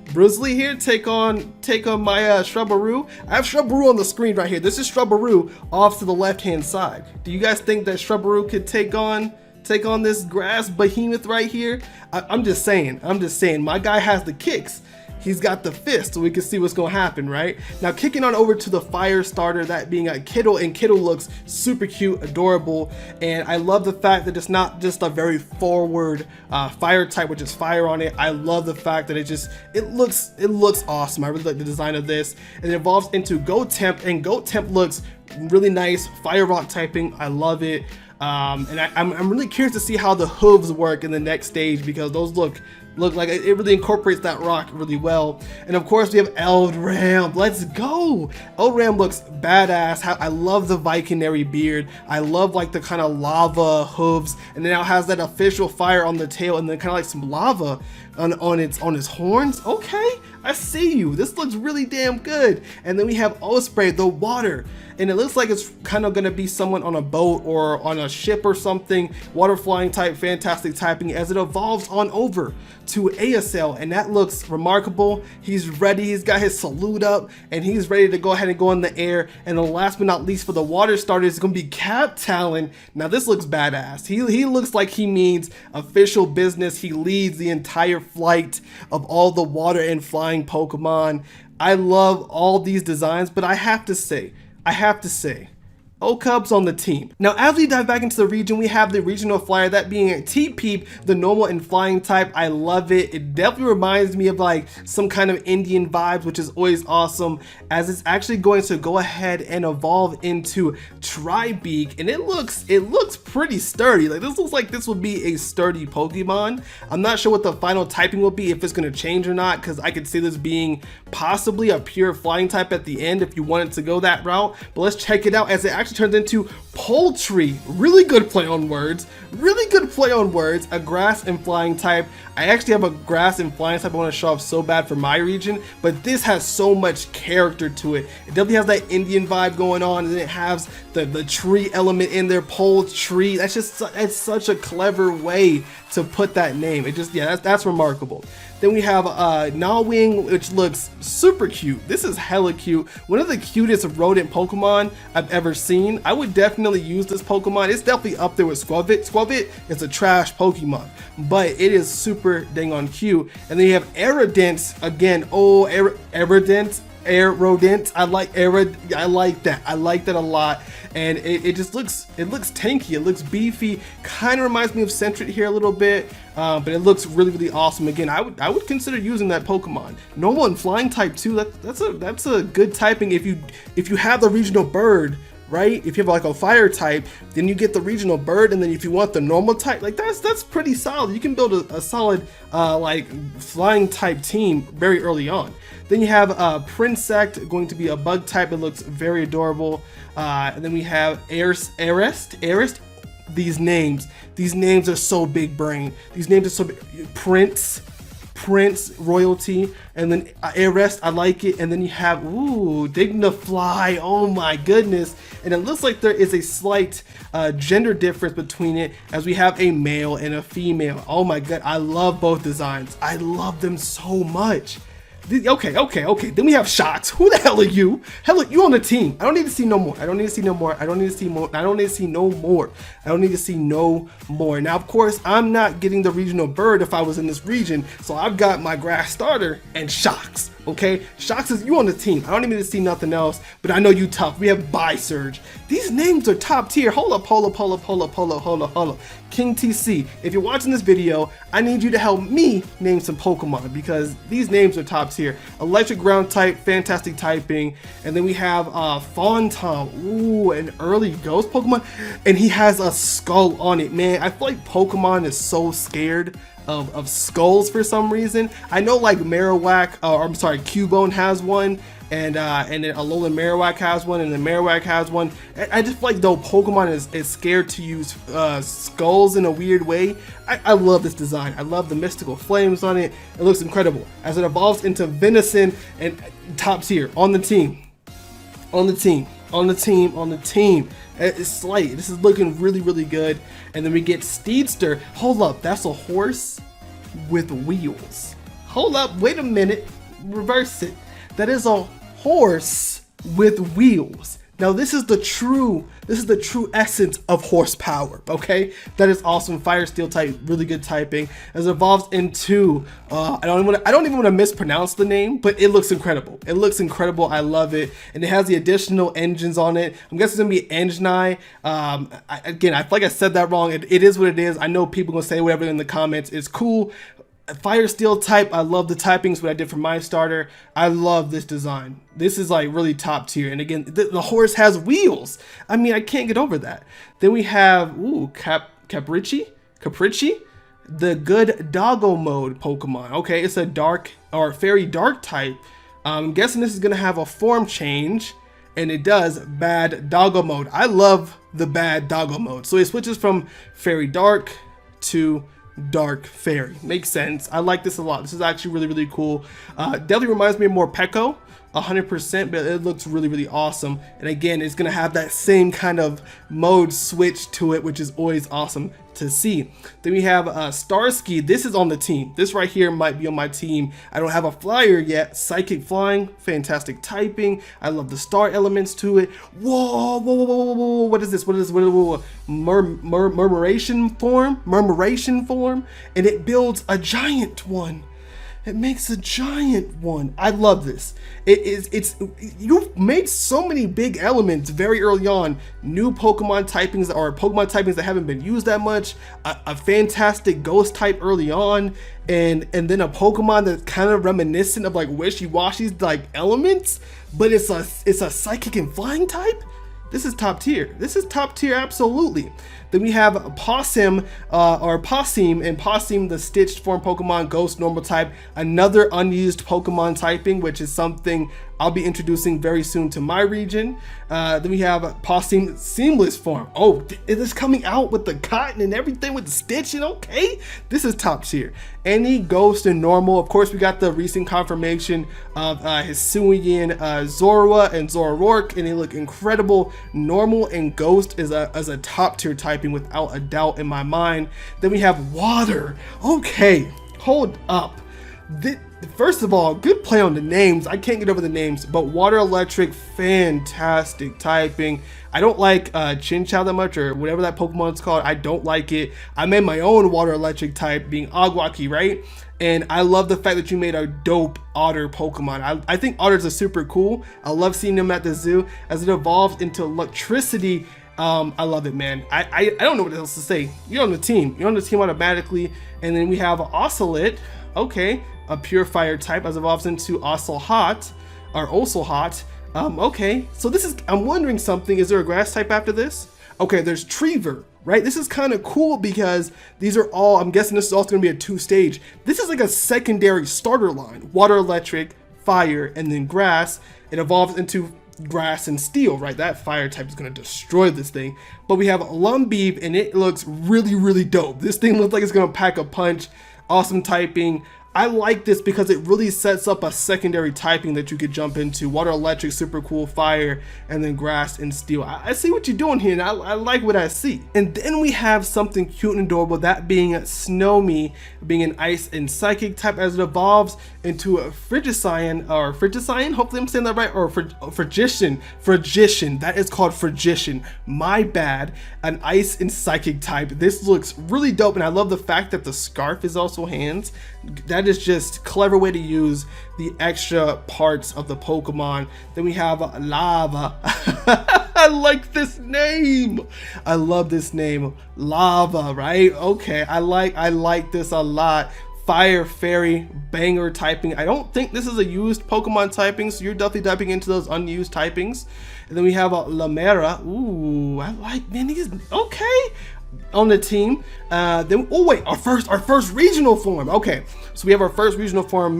Brizzly here take on my Shrubberoo? I have Shrubberoo on the screen right here. This is Shrubberoo off to the left hand side. Do you guys think that Shrubberoo could take on this grass behemoth right here? I'm just saying, my guy has the kicks. He's got the fist, so we can see what's gonna happen, right? Now kicking on over to the fire starter, that being a Kittle, and Kittle looks super cute, adorable, and I love the fact that it's not just a very forward fire type with just fire on it. I love the fact that it looks awesome. I really like the design of this. And it evolves into Gotemp, and Gotemp looks really nice, fire rock typing. I love it. And I'm really curious to see how the hooves work in the next stage, because those look like it really incorporates that rock really well. And of course we have Elram. Let's go. Elram looks badass. I love the Vikinary beard. I love like the kind of lava hooves, and then now has that official fire on the tail, and then kind of like some lava on his horns. Okay, I see you. This looks really damn good. And then we have Osprey, the water, and it looks like it's kind of gonna be someone on a boat or on a ship or something. Water flying type, fantastic typing, as it evolves on over to ASL, and that looks remarkable. He's ready, he's got his salute up, and he's ready to go ahead and go in the air. And then last but not least, for the water starter, is gonna be Cap Talon. Now this looks badass. He looks like he means official business. He leads the entire flight of all the water and flying Pokemon. I love all these designs, but I have to say, Okub's on the team. Now as we dive back into the region, we have the regional flyer, that being T-Peep, the normal and flying type. I love it. It definitely reminds me of like some kind of Indian vibes, which is always awesome, as it's actually going to go ahead and evolve into Tri-Beak, and it looks pretty sturdy. Like this looks like this will be a sturdy Pokemon. I'm not sure what the final typing will be, if it's going to change or not, because I could see this being possibly a pure flying type at the end if you wanted to go that route. But let's check it out, as it actually turns into Poultry. Really good play on words. A grass and flying type. I actually have a grass and flying type I want to show off so bad for my region, but this has so much character to it. It definitely has that Indian vibe going on, and it has the tree element in there, Poultry. It's such a clever way to put that name. It just, yeah, that's remarkable. Then we have Gnawing, which looks super cute. This is hella cute. One of the cutest rodent Pokemon I've ever seen. I would definitely use this Pokemon. It's definitely up there with Squavit. Squavit is a trash Pokemon, but it is super dang on cute. And then you have Rodents again. Oh, Rodents. air rodent. I like that. I like that a lot. And it just looks, tanky. It looks beefy. Kind of reminds me of Sentret here a little bit. But it looks really awesome. Again, I would consider using that Pokemon. Normal and flying type too. That's a good typing if you have the regional bird. Right? If you have like a fire type, then you get the regional bird, and then if you want the normal type, like that's pretty solid. You can build a solid like flying type team very early on. Then you have Prinsect, going to be a bug type. It looks very adorable. And then we have Arest. These names are so big brain. These names are so big. Prince, royalty, and then Arrest, I like it. And then you have Dignifly, oh my goodness. And it looks like there is a slight gender difference between it, as we have a male and a female. Oh my god, I love both designs. I love them so much. Okay. Then we have Shots. Who the hell are you? Hell, you on the team. I don't need to see no more. I don't need to see no more. Now, of course, I'm not getting the regional bird if I was in this region. So I've got my grass starter and Shocks. Okay, Shocks is you on the team. I don't even need to see nothing else, but I know you tough. We have Bisurge. These names are top tier. Hold up. King TC, if you're watching this video, I need you to help me name some Pokemon, because these names are top tier. Electric ground type, fantastic typing. And then we have Fawntom, an early ghost Pokemon, and he has a skull on it. Man, I feel like Pokemon is so scared of skulls for some reason. I know like Cubone has one, and then Alolan Marowak has one, and then Marowak has one. I just feel like though Pokemon is scared to use skulls in a weird way. I love this design. I love the mystical flames on it. It looks incredible as it evolves into Venison, and top tier on the team. It's slight. This is looking really good. And then we get Steedster. Hold up, that's a horse with wheels. Hold up, wait a minute. Reverse it. That is a horse with wheels. Now this is the true essence of horsepower, okay? That is awesome. Fire Steel type, really good typing. As it evolves into I don't even want to mispronounce the name, but it looks incredible. I love it. And it has the additional engines on it. I'm guessing it's gonna be Enginei. Again, I feel like I said that wrong. It is what it is. I know people gonna say whatever in the comments. It's cool. Fire Steel type, I love the typings, what I did for my starter. I love this design. This is like really top tier. And again, the horse has wheels. I mean, I can't get over that. Then we have Capricci, the good doggo mode Pokemon. Okay, it's a dark or fairy dark type. I'm guessing this is gonna have a form change, and it does bad doggo mode. I love the bad doggo mode. So it switches from fairy dark to dark fairy. Makes sense. I like this a lot. This is actually really cool. Definitely reminds me of more Peko, 100%, but it looks really awesome. And again, it's gonna have that same kind of mode switch to it, which is always awesome to see. Then we have Starsky. This is on the team. This right here might be on my team. I don't have a flyer yet. Psychic flying, fantastic typing. I love the star elements to it. Whoa, what is this? Murmuration form, and it builds a giant one. It makes a giant one. I love this. You've made so many big elements very early on. New Pokemon typings, or Pokemon typings that haven't been used that much. A fantastic ghost type early on, and then a Pokemon that's kind of reminiscent of like Wishy-Washy's like elements, but it's a psychic and flying type. This is top tier. Absolutely. Then we have Possum, and Possum, the stitched form Pokemon, ghost normal type, another unused Pokemon typing, which is something I'll be introducing very soon to my region. Then we have Possum seamless form. Oh, it is coming out with the cotton and everything with the stitching. Okay, this is top tier. Any ghost and normal. Of course, we got the recent confirmation of Hisuian Zoro and Zoroark, and they look incredible. Normal and ghost is a top tier typing without a doubt in my mind. Then we have water. Okay, hold up. First of all, good play on the names. I can't get over the names, but water electric, fantastic typing. I don't like Chinchou that much, or whatever that Pokemon's called. I don't like it. I made my own water electric type, being Agwaki, right? And I love the fact that you made a dope otter Pokemon. I think otters are super cool. I love seeing them at the zoo. As it evolves into electricity, I love it, man. I don't know what else to say. You're on the team. You're on the team automatically. And then we have Ocelot. Okay, a pure fire type as it evolves into Ocelot or Ocelot. Okay, so this is, I'm wondering something. Is there a grass type after this? Okay, there's Treever, right? This is kind of cool because these are all, I'm guessing this is also going to be a 2-stage. This is like a secondary starter line. Water, electric, fire, and then grass. It evolves into grass and steel, right? That fire type is going to destroy this thing. But we have Lumbeeb, and it looks really, really dope. This thing looks like it's going to pack a punch. Awesome typing. I like this because it really sets up a secondary typing that you could jump into. Water, electric, super cool, fire, and then grass and steel. I see what you're doing here, and I like what I see. And then we have something cute and adorable, that being Snowmy, being an ice and psychic type as it evolves into a Frigicyan, or Frigicyan, hopefully I'm saying that right, or Frigician, that is called Frigician, my bad, an ice and psychic type. This looks really dope, and I love the fact that the scarf is also hands. That is just clever way to use the extra parts of the Pokemon. Then we have Lava. I like this name. I love this name, Lava, right? Okay, I like this a lot. Fire, Fairy, banger typing. I don't think this is a used Pokemon typing, so you're definitely typing into those unused typings. And then we have a Lamera. Ooh, I like, man, these, okay. On the team. Then, oh wait, our first regional form. Okay, so we have our first regional form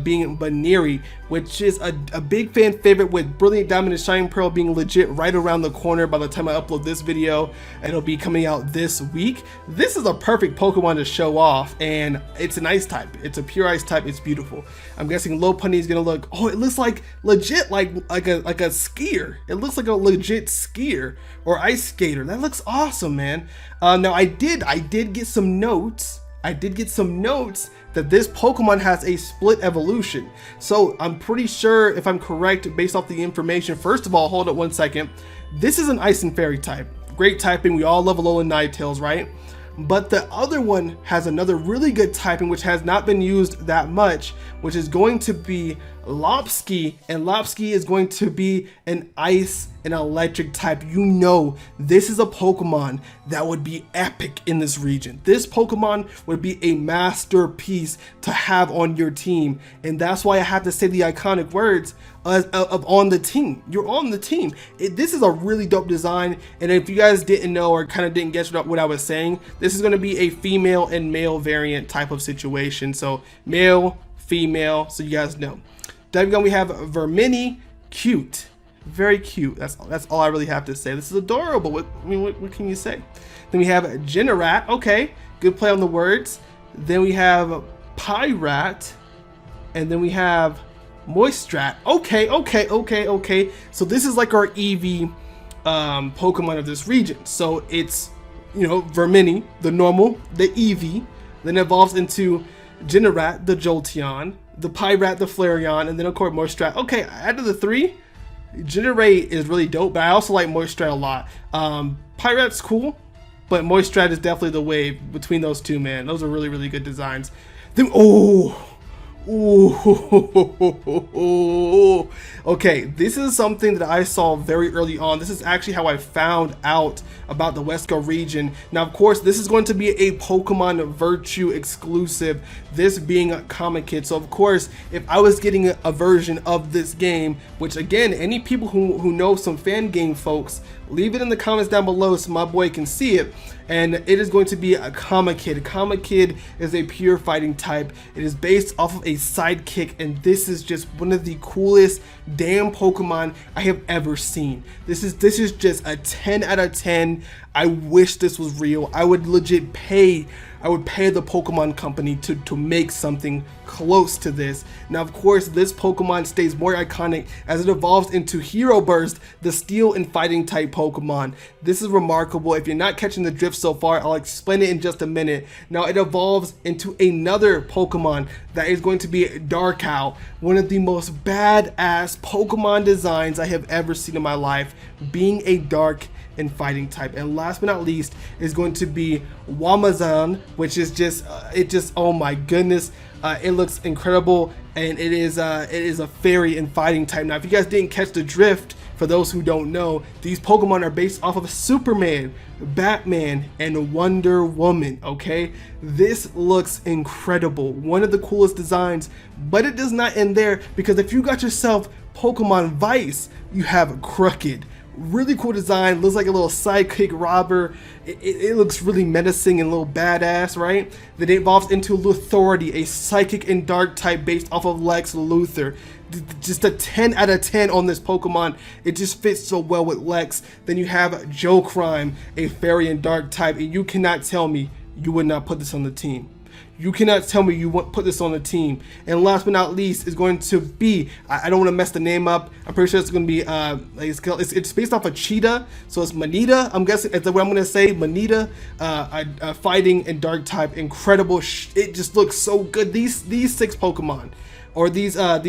being Baneri, which is a big fan favorite, with Brilliant Diamond and Shining Pearl being legit right around the corner by the time I upload this video. It'll be coming out this week. This is a perfect Pokemon to show off, and it's an ice type. It's a pure ice type. It's beautiful. I'm guessing Lopunny is gonna look, oh, it looks like legit like a skier. It looks like a legit skier or ice skater. That looks awesome, man. Now I did get some notes. I did get some notes that this Pokemon has a split evolution. So I'm pretty sure, if I'm correct based off the information, first of all, hold up one second. This is an Ice and Fairy type. Great typing. We all love Alolan Ninetales, right? But the other one has another really good typing, which has not been used that much, which is going to be Lopsky, and Lopsky is going to be an ice and electric type. You know, this is a Pokemon that would be epic in this region. This Pokemon would be a masterpiece to have on your team, and that's why I have to say the iconic words of on the team. You're on the team. This is a really dope design, and if you guys didn't know or kind of didn't guess what I was saying, this is going to be a female and male variant type of situation. So male, female, so you guys know. Then we have Vermini, cute, very cute. That's all I really have to say. This is adorable. What can you say? Then we have Generat. Okay, good play on the words. Then we have Pyrat, and then we have Moistrat. Okay. So this is like our EV Pokemon of this region. So it's, you know, Vermini, the normal, the EV, then evolves into Generat, the Jolteon, the Pyrat, the Flareon, and then of course Moistrat. Okay, out of the three, Generate is really dope, but I also like Moistrat a lot. Pyrat's cool, but Moistrat is definitely the wave between those two, man. Those are really, really good designs. Then, okay, this is something that I saw very early on. This is actually how I found out about the Westco region. Now, of course, this is going to be a Pokemon Virtue exclusive, this being a Comic Kid. So, of course, if I was getting a version of this game, which again, any people who know some fan game folks, leave it in the comments down below so my boy can see it. And it is going to be a Comic Kid. A Comic Kid is a pure fighting type. It is based off of a sidekick, and this is just one of the coolest damn Pokemon I have ever seen. This is just a 10 out of 10. I wish this was real. I would legit pay. I would pay the Pokemon company to make something close to this. Now, of course, this Pokemon stays more iconic as it evolves into Hero Burst, the steel and fighting type Pokemon. This is remarkable. If you're not catching the drift so far, I'll explain it in just a minute. Now, it evolves into another Pokemon that is going to be Darkow, one of the most badass Pokemon designs I have ever seen in my life, being a dark and fighting type. And last but not least is going to be Wamazan, which is just oh my goodness, It looks incredible, and it is a fairy and fighting type. Now, if you guys didn't catch the drift, for those who don't know, these Pokemon are based off of Superman, Batman, and Wonder Woman, okay? This looks incredible. One of the coolest designs, but it does not end there, because if you got yourself Pokemon Vice, you have Crooked. Really cool design, looks like a little sidekick robber. It looks really menacing and a little badass, right? Then it evolves into Luthority, a psychic and dark type based off of Lex Luthor. Just a 10 out of 10 on this Pokemon. It just fits so well with Lex. Then you have Joe Crime, a fairy and dark type, and you cannot tell me you would not put this on the team. You cannot tell me you won't put this on the team. And last but not least is going to be, I don't want to mess the name up. I'm pretty sure it's going to be, it's based off a cheetah. So it's Manita, I'm guessing, that's what I'm going to say. Manita, fighting and dark type, incredible. It just looks so good. These 6 Pokemon, or these 8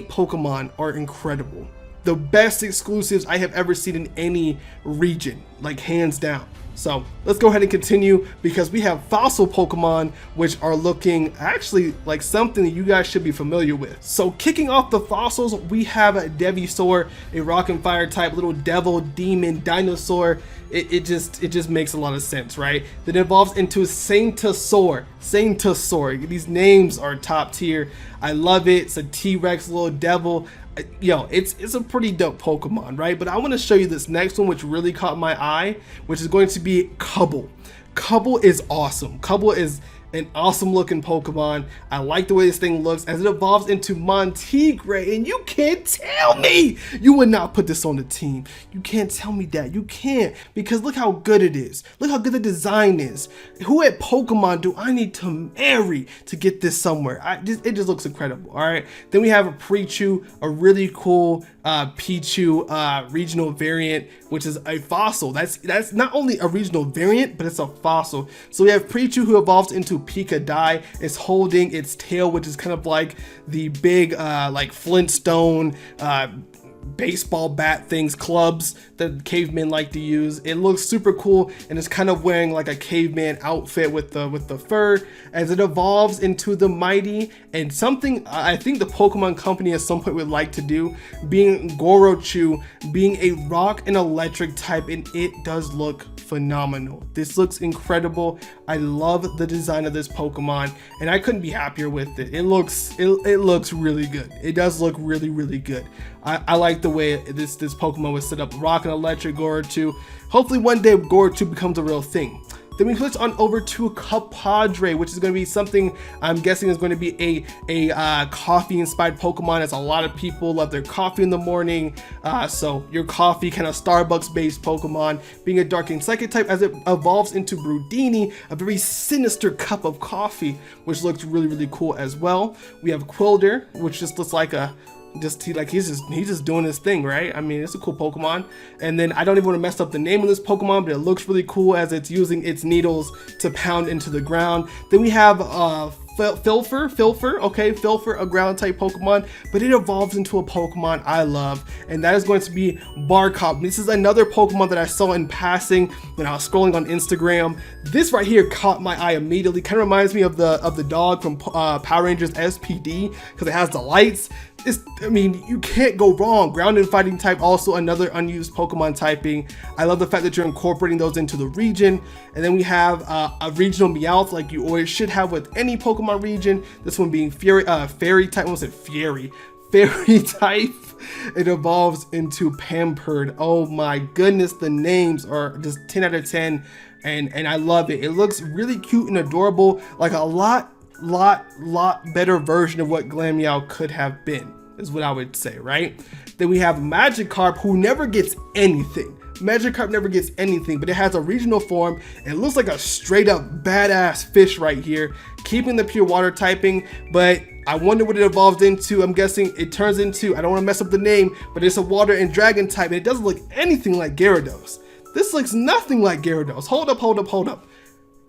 Pokemon are incredible. The best exclusives I have ever seen in any region, like hands down. So let's go ahead and continue, because we have fossil Pokemon, which are looking actually like something that you guys should be familiar with. So kicking off the fossils, we have a Devisaur, a rock and fire type little devil demon dinosaur. It just makes a lot of sense, right? Then it evolves into Saintosaur. These names are top tier. I love it. It's a T-Rex little devil. Yo, it's a pretty dope Pokemon, right? But I want to show you this next one, which really caught my eye, which is going to be Cubble. Cubble is awesome. Cubble is an awesome looking Pokemon. I like the way this thing looks as it evolves into Montigre, and you can't tell me you would not put this on the team. You can't tell me that. You can't, because look how good it is. Look how good the design is. Who at Pokemon do I need to marry to get this somewhere? It just looks incredible. All right, then we have a Pichu, a really cool Pichu regional variant, which is a fossil. That's not only a regional variant, but it's a fossil. So we have Pichu, who evolves into Pika-Dai. It's holding its tail, which is kind of like the big like Flintstone baseball bat things, clubs that cavemen like to use. It looks super cool, and it's kind of wearing like a caveman outfit with the fur as it evolves into the Mighty, and something I think the Pokemon Company at some point would like to do, being Gorochu, being a rock and electric type, and it does look phenomenal. This looks incredible. I love the design of this Pokemon, and I couldn't be happier with it. It looks really good. It does look really good. I like the way this Pokemon was set up. Rock and electric Gorochu. Hopefully one day Gorochu becomes a real thing. Then we switch on over to Capadre, which is going to be something I'm guessing is going to be a coffee-inspired Pokemon, as a lot of people love their coffee in the morning. So your coffee, kind of Starbucks-based Pokemon, being a dark and psychic type as it evolves into Broodini, a very sinister cup of coffee, which looks really cool as well. We have Quilder, which just looks like he's just doing his thing, right? I mean, it's a cool Pokemon. And then I don't even want to mess up the name of this Pokemon, but it looks really cool as it's using its needles to pound into the ground. Then we have Filfer, a ground type Pokemon, but it evolves into a Pokemon I love, and that is going to be Barkop. This is another Pokemon that I saw in passing when I was scrolling on Instagram. This right here caught my eye immediately. Kind of reminds me of the dog from Power Rangers SPD, because it has the lights. I mean, you can't go wrong. Ground and fighting type, also another unused Pokemon typing. I love the fact that you're incorporating those into the region. And then we have a regional Meowth, like you always should have with any Pokemon region. This one being fairy type. What was it? Fairy type. It evolves into Pampered. Oh my goodness, the names are just 10 out of 10, and I love it. It looks really cute and adorable, like a lot better version of what Glameow could have been, is what I would say, right? Then we have Magikarp, who never gets anything. Magikarp never gets anything, but it has a regional form. It looks like a straight up badass fish right here, keeping the pure water typing, but I wonder what it evolves into. I'm guessing it turns into, I don't want to mess up the name, but it's a water and dragon type, and it doesn't look anything like Gyarados. This looks nothing like Gyarados. Hold up.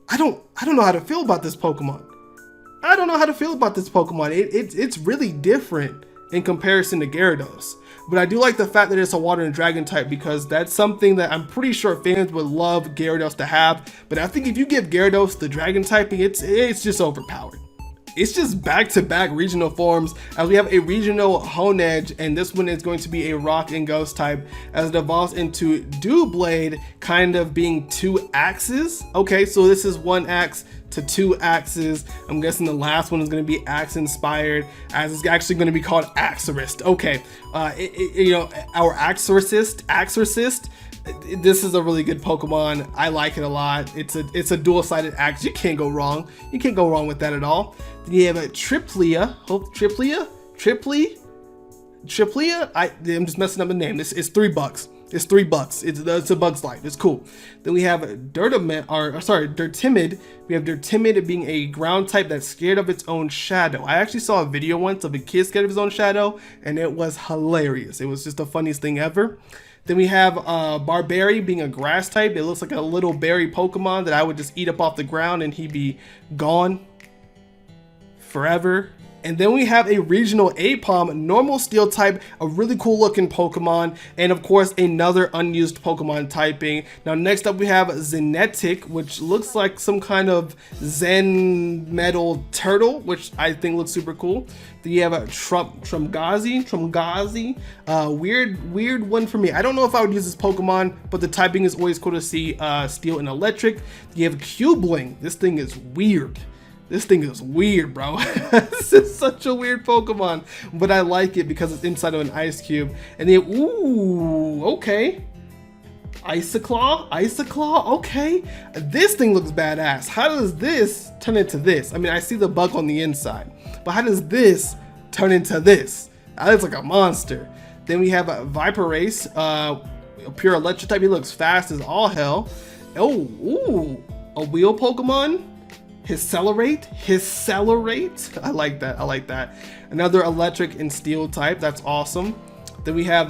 I don't know how to feel about this Pokemon. It's really different. in comparison to Gyarados. But I do like the fact that it's a water and dragon type, because that's something that I'm pretty sure fans would love Gyarados to have. But I think if you give Gyarados the dragon typing, it's just overpowered. It's just back-to-back regional forms, as we have a regional Honedge, and this one is going to be a rock and ghost type, as it evolves into Doublade, kind of being 2 axes. Okay, so this is 1 axe to 2 axes. I'm guessing the last one is going to be axe inspired, as it's actually going to be called Axorist. Okay, you know, our Axorist. This is a really good Pokemon. I like it a lot. It's a dual-sided axe. You can't go wrong. You can't go wrong with that at all. Then you have a Triplea. I'm just messing up the name. It's $3. It's $3. It's a Bug's Life. It's cool. Then we have Dirtimid. We have Dirtimid being a ground type that's scared of its own shadow. I actually saw a video once of a kid scared of his own shadow, and it was hilarious. It was just the funniest thing ever. Then we have Barberry being a grass type. It looks like a little berry Pokemon that I would just eat up off the ground and he'd be gone forever. And then we have a regional Apom, normal steel type, a really cool looking Pokemon, and of course another unused Pokemon typing. Now next up we have Zenetic, which looks like some kind of Zen metal turtle, which I think looks super cool. Then you have a Trumgazi, weird one for me. I don't know if I would use this Pokemon, but the typing is always cool to see, steel and electric. You have Cubling. This thing is weird. This thing is weird, bro. This is such a weird Pokemon, but I like it because it's inside of an ice cube. And then, ooh, okay. Isoclaw, okay. This thing looks badass. How does this turn into this? I mean, I see the bug on the inside, but how does this turn into this? That looks like a monster. Then we have a Viperace, a pure electric type. He looks fast as all hell. Oh, ooh, a wheel Pokemon. Hecelerate. I like that. Another electric and steel type. That's awesome. Then we have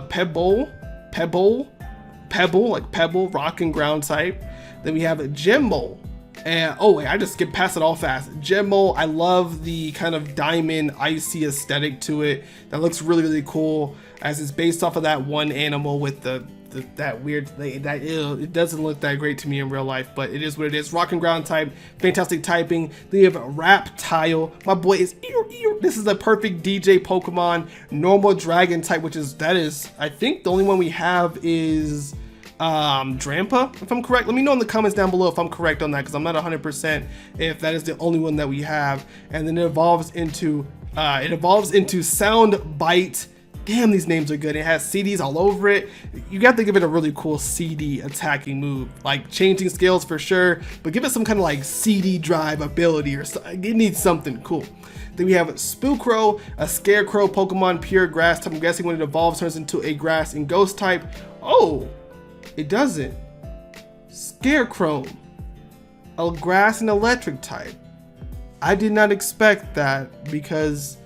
Pebble, like pebble, rock and ground type. Then we have Gemmole. And oh wait, I just skipped past it all fast. Gemmole, I love the kind of diamond icy aesthetic to it. That looks really cool, as it's based off of that one animal with that weird thing. It doesn't look that great to me in real life, but it is what it is. Rock and ground type, fantastic typing. Then you have Raptile. My boy is this is a perfect DJ Pokemon, normal dragon type, that is I think the only one we have is Drampa, if I'm correct. Let me know in the comments down below if I'm correct on that, because I'm not 100% if that is the only one that we have. And then it evolves into Sound Bite. Damn, these names are good. It has CDs all over it. You got to give it a really cool CD attacking move, like changing scales for sure, but give it some kind of like CD drive ability or something. It needs something cool. Then we have Spookrow, a scarecrow Pokemon, pure grass type. I'm guessing when it evolves turns into a grass and ghost type. Oh, it doesn't. Scarecrow, a grass and electric type. I did not expect that, because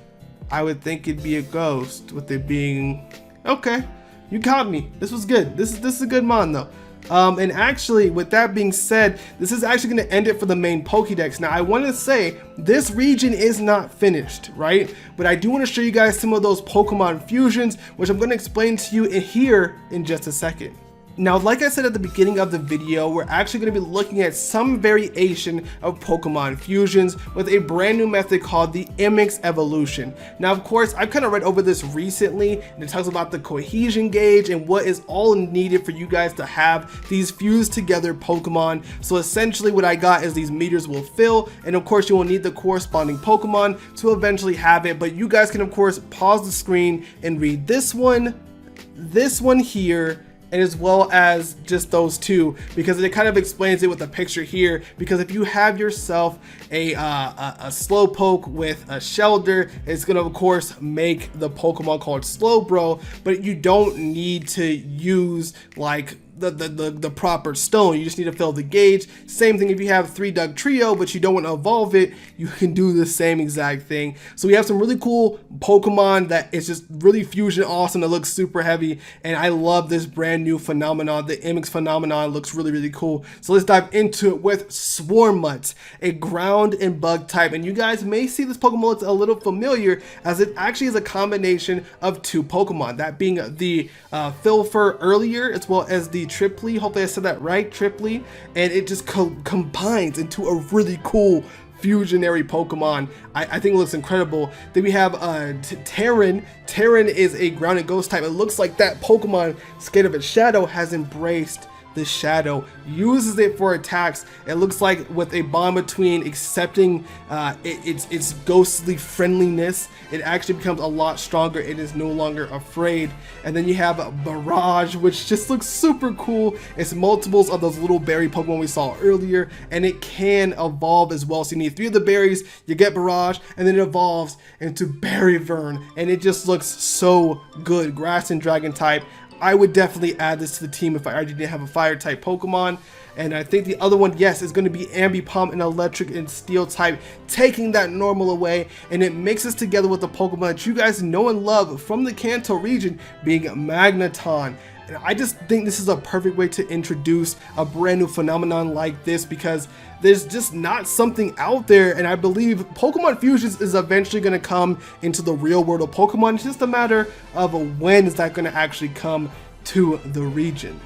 I would think it'd be a ghost with it being okay. You caught me. This was good. This is a good mon though. And actually, with that being said, this is actually going to end it for the main Pokédex. Now, I want to say this region is not finished, right? But I do want to show you guys some of those Pokemon fusions, which I'm going to explain to you here in just a second. Now, like I said at the beginning of the video, we're actually going to be looking at some variation of Pokemon fusions with a brand new method called the MX evolution. Now, of course, I've kind of read over this recently, and it talks about the cohesion gauge and what is all needed for you guys to have these fused together Pokemon. So essentially what I got is these meters will fill, and of course you will need the corresponding Pokemon to eventually have it. But you guys can of course pause the screen and read this one here, and as well as just those two, because it kind of explains it with a picture here. Because if you have yourself a Slowpoke with a Shelter, it's gonna of course make the Pokemon called Slowbro, but you don't need to use like the proper stone. You just need to fill the gauge. Same thing if you have 3 Dugtrio, but you don't want to evolve it, you can do the same exact thing. So we have some really cool Pokemon that is just really fusion awesome, that looks super heavy, and I love this brand new phenomenon. The MX phenomenon looks really cool. So let's dive into it with Swarmut, a ground and bug type, and you guys may see this Pokemon looks a little familiar as it actually is a combination of 2 Pokemon, that being the Filfer earlier as well as the Tripley. Hopefully I said that right, Tripley, and it just combines into a really cool fusionary Pokemon. I think it looks incredible. Then we have Terran. Terran is a ground and ghost type. It looks like that Pokemon, scared of its shadow, has embraced the shadow, uses it for attacks. It looks like with a bond between accepting its ghostly friendliness, it actually becomes a lot stronger. It is no longer afraid. And then you have Barrage, which just looks super cool. It's multiples of those little berry Pokemon we saw earlier, and it can evolve as well. So you need 3 of the berries, you get Barrage, and then it evolves into Berryvern, and it just looks so good. Grass and Dragon type. I would definitely add this to the team if I already didn't have a fire type Pokemon. And I think the other one, yes, is going to be Ambipom, an electric and steel type, taking that normal away, and it mixes together with the Pokemon that you guys know and love from the Kanto region, being Magneton. And I just think this is a perfect way to introduce a brand new phenomenon like this, because there's just not something out there, and I believe Pokemon Fusions is eventually going to come into the real world of Pokemon. It's just a matter of when is that going to actually come to the region,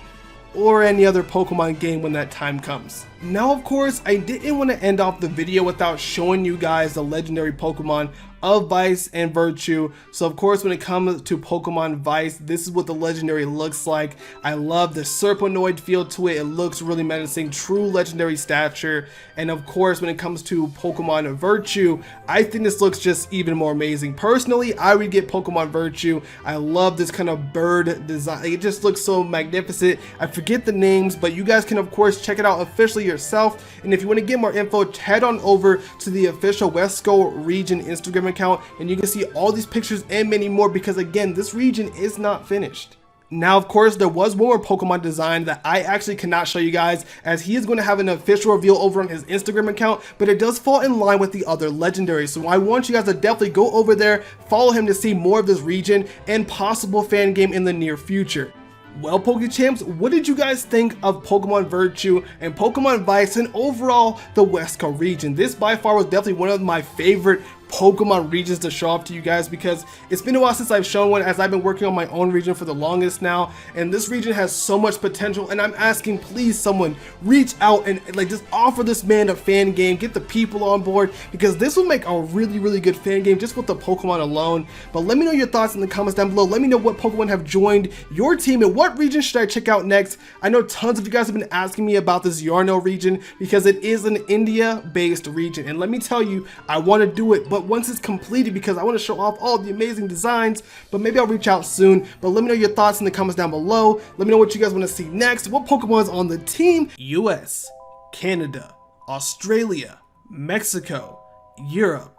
or any other Pokemon game when that time comes. Now, of course, I didn't want to end off the video without showing you guys the legendary Pokemon of Vice and Virtue. So of course, when it comes to Pokemon Vice, this is what the legendary looks like. I love the Serpenoid feel to it. It looks really menacing, true legendary stature. And of course, when it comes to Pokemon Virtue, I think this looks just even more amazing. Personally, I would get Pokemon Virtue. I love this kind of bird design. It just looks so magnificent. I forget the names, but you guys can of course check it out officially yourself. And if you want to get more info, head on over to the official Westco region Instagram account, and you can see all these pictures and many more, because again, this region is not finished. Now, of course, there was one more Pokemon design that I actually cannot show you guys, as he is going to have an official reveal over on his Instagram account, but it does fall in line with the other legendaries. So I want you guys to definitely go over there, follow him to see more of this region and possible fan game in the near future. Well, Pokechamps, what did you guys think of Pokemon Virtue and Pokemon Vice and overall the Westco region? This by far was definitely one of my favorite Pokemon regions to show off to you guys, because it's been a while since I've shown one, as I've been working on my own region for the longest now, and this region has so much potential, and I'm asking, please someone reach out and like just offer this man a fan game, get the people on board, because this will make a really good fan game just with the Pokemon alone. But let me know your thoughts in the comments down below. Let me know what Pokemon have joined your team and what region should I check out next. I know tons of you guys have been asking me about this Yarno region because it is an India based region, and let me tell you, I want to do it, but once it's completed, because I want to show off all the amazing designs. But maybe I'll reach out soon. But let me know your thoughts in the comments down below. Let me know what you guys want to see next, what Pokemon is on the team. US, Canada, Australia, Mexico, Europe,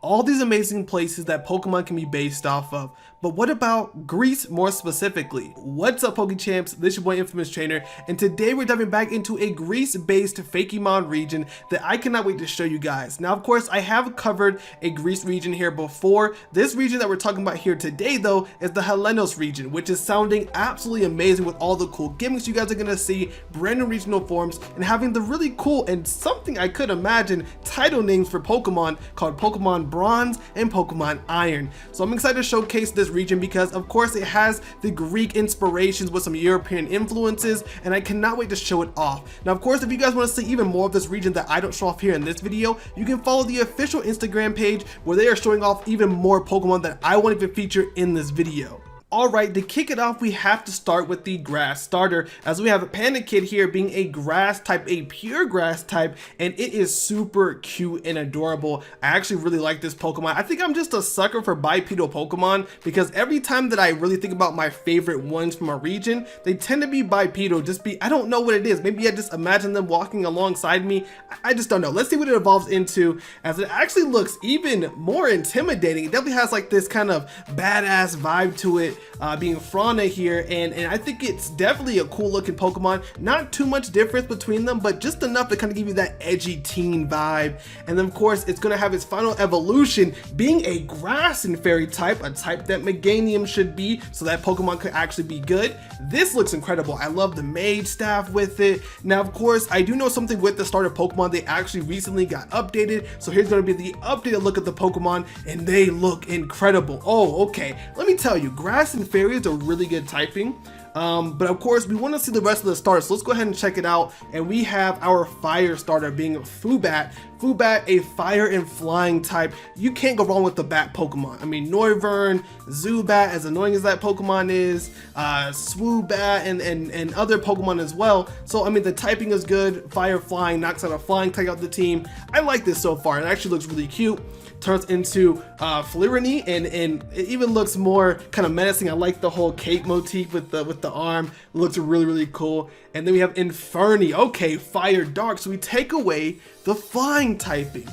all these amazing places that Pokemon can be based off of. But what about Greece more specifically? What's up, Pokechamps? This is your boy InfamousTrainer, and today we're diving back into a Greece-based fakemon region that I cannot wait to show you guys. Now, of course, I have covered a Greece region here before. This region that we're talking about here today, though, is the Helenos region, which is sounding absolutely amazing with all the cool gimmicks you guys are gonna see, brand new regional forms, and having the really cool and something I could imagine title names for Pokemon called Pokemon Bronze and Pokemon Iron. So I'm excited to showcase this region because, of course, it has the Greek inspirations with some European influences, and I cannot wait to show it off. Now, of course, if you guys want to see even more of this region that I don't show off here in this video, you can follow the official Instagram page where they are showing off even more Pokemon that I won't even feature in this video. Alright, to kick it off, we have to start with the grass starter, as we have a Panda Kid here being a grass type, a pure grass type, and it is super cute and adorable. I actually really like this Pokemon. I think I'm just a sucker for bipedal Pokemon, because every time that I really think about my favorite ones from a region, they tend to be bipedal. I don't know what it is. Maybe I just imagine them walking alongside me. I just don't know. Let's see what it evolves into, as it actually looks even more intimidating. It definitely has like this kind of badass vibe to it. being Frana here, and I think it's definitely a cool looking Pokemon. Not too much difference between them, but just enough to kind of give you that edgy teen vibe. And then of course it's going to have its final evolution being a grass and fairy type, a type that Meganium should be, so that Pokemon could actually be good. This looks incredible. I love the mage staff with it. Now of course I do know something with the starter Pokemon, they actually recently got updated, so here's going to be the updated look at the Pokemon, and they look incredible. Oh, okay, let me tell you, grass and fairy is a really good typing. But of course we want to see the rest of the starters, so let's go ahead and check it out. And we have our fire starter being Fubat. Fubat, a fire and flying type. You can't go wrong with the bat Pokemon. I mean, Noivern, Zubat, as annoying as that Pokemon is, Swoobat, and other Pokemon as well. So I mean, the typing is good. Fire flying knocks out a flying type out the team. I like this so far. It actually looks really cute. Turns into Flirony, and it even looks more kind of menacing. I like the whole cape motif with the arm. It looks really cool. And then we have Inferni. Okay, fire dark, so we take away the flying typing.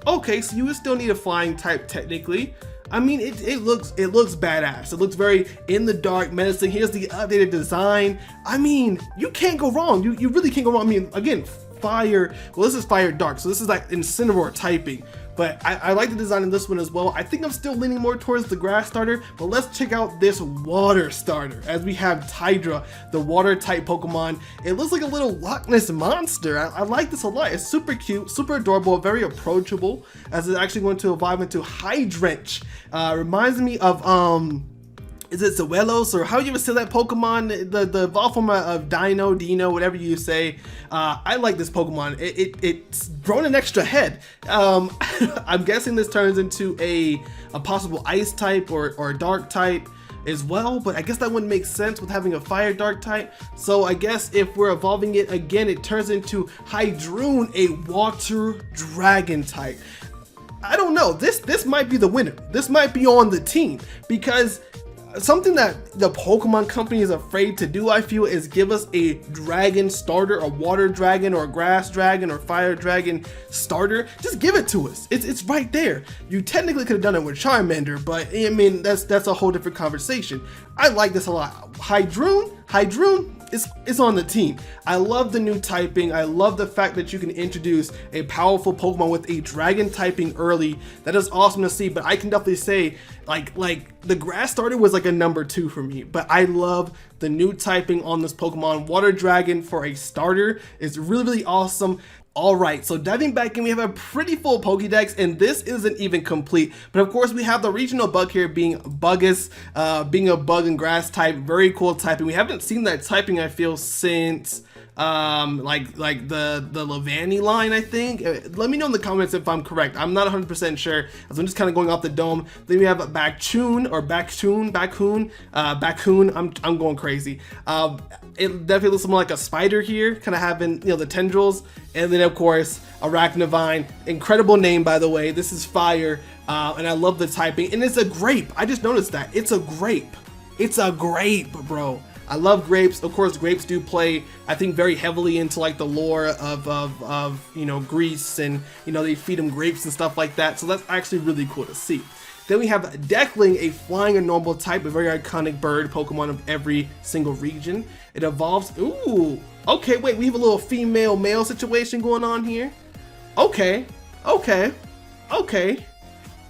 Okay, so you would still need a flying type technically. I mean, it looks badass. It looks very in the dark, menacing. Here's the updated design. I mean, you can't go wrong. You really can't go wrong. I mean, again, fire. Well, this is fire dark, so this is like Incineroar typing. But I like the design in this one as well. I think I'm still leaning more towards the grass starter, but let's check out this water starter, as we have Tidra, the water type Pokemon. It looks like a little Loch Ness monster. I like this a lot. It's super cute, super adorable, very approachable, as it's actually going to evolve into Hydrench. Reminds me of is it Zoelos, or how you ever say that Pokemon, the evolved form of Dino, whatever you say. I like this Pokemon. It's grown an extra head. I'm guessing this turns into a possible ice type or dark type as well, but I guess that wouldn't make sense with having a fire dark type. So I guess if we're evolving it again, it turns into Hydroon, a water dragon type. I don't know, this might be the winner. This might be on the team, because something that the Pokemon company is afraid to do, I feel, is give us a dragon starter, a water dragon or a grass dragon or fire dragon starter. Just give it to us. It's right there. You technically could have done it with Charmander, but I mean, that's a whole different conversation. I like this a lot. Hydroon is on the team. I love the new typing. I love the fact that you can introduce a powerful Pokemon with a dragon typing early. That is awesome to see, but I can definitely say like the grass starter was like a number 2 for me, but I love the new typing on this Pokemon. Water dragon for a starter is really awesome. Alright, so diving back in, we have a pretty full Pokedex, and this isn't even complete. But of course, we have the regional bug here being Buggus, being a bug and grass type. Very cool typing. We haven't seen that typing, I feel, since like the Levani line, I think. Let me know in the comments if I'm correct. I'm not 100% sure, as I'm just kind of going off the dome. Then we have Bakchoon, I'm going crazy. It definitely looks more like a spider here, kind of having, you know, the tendrils. And then of course Arachnivine, incredible name by the way. This is fire, and I love the typing, and it's a grape. I just noticed that it's a grape. It's a grape, bro. I love grapes. Of course, grapes do play, I think, very heavily into like the lore of you know, Greece, and you know, they feed them grapes and stuff like that. So that's actually really cool to see. Then we have Deckling, a flying and normal type, a very iconic bird Pokemon of every single region. It evolves. Ooh, okay, wait, we have a little female-male situation going on here. Okay.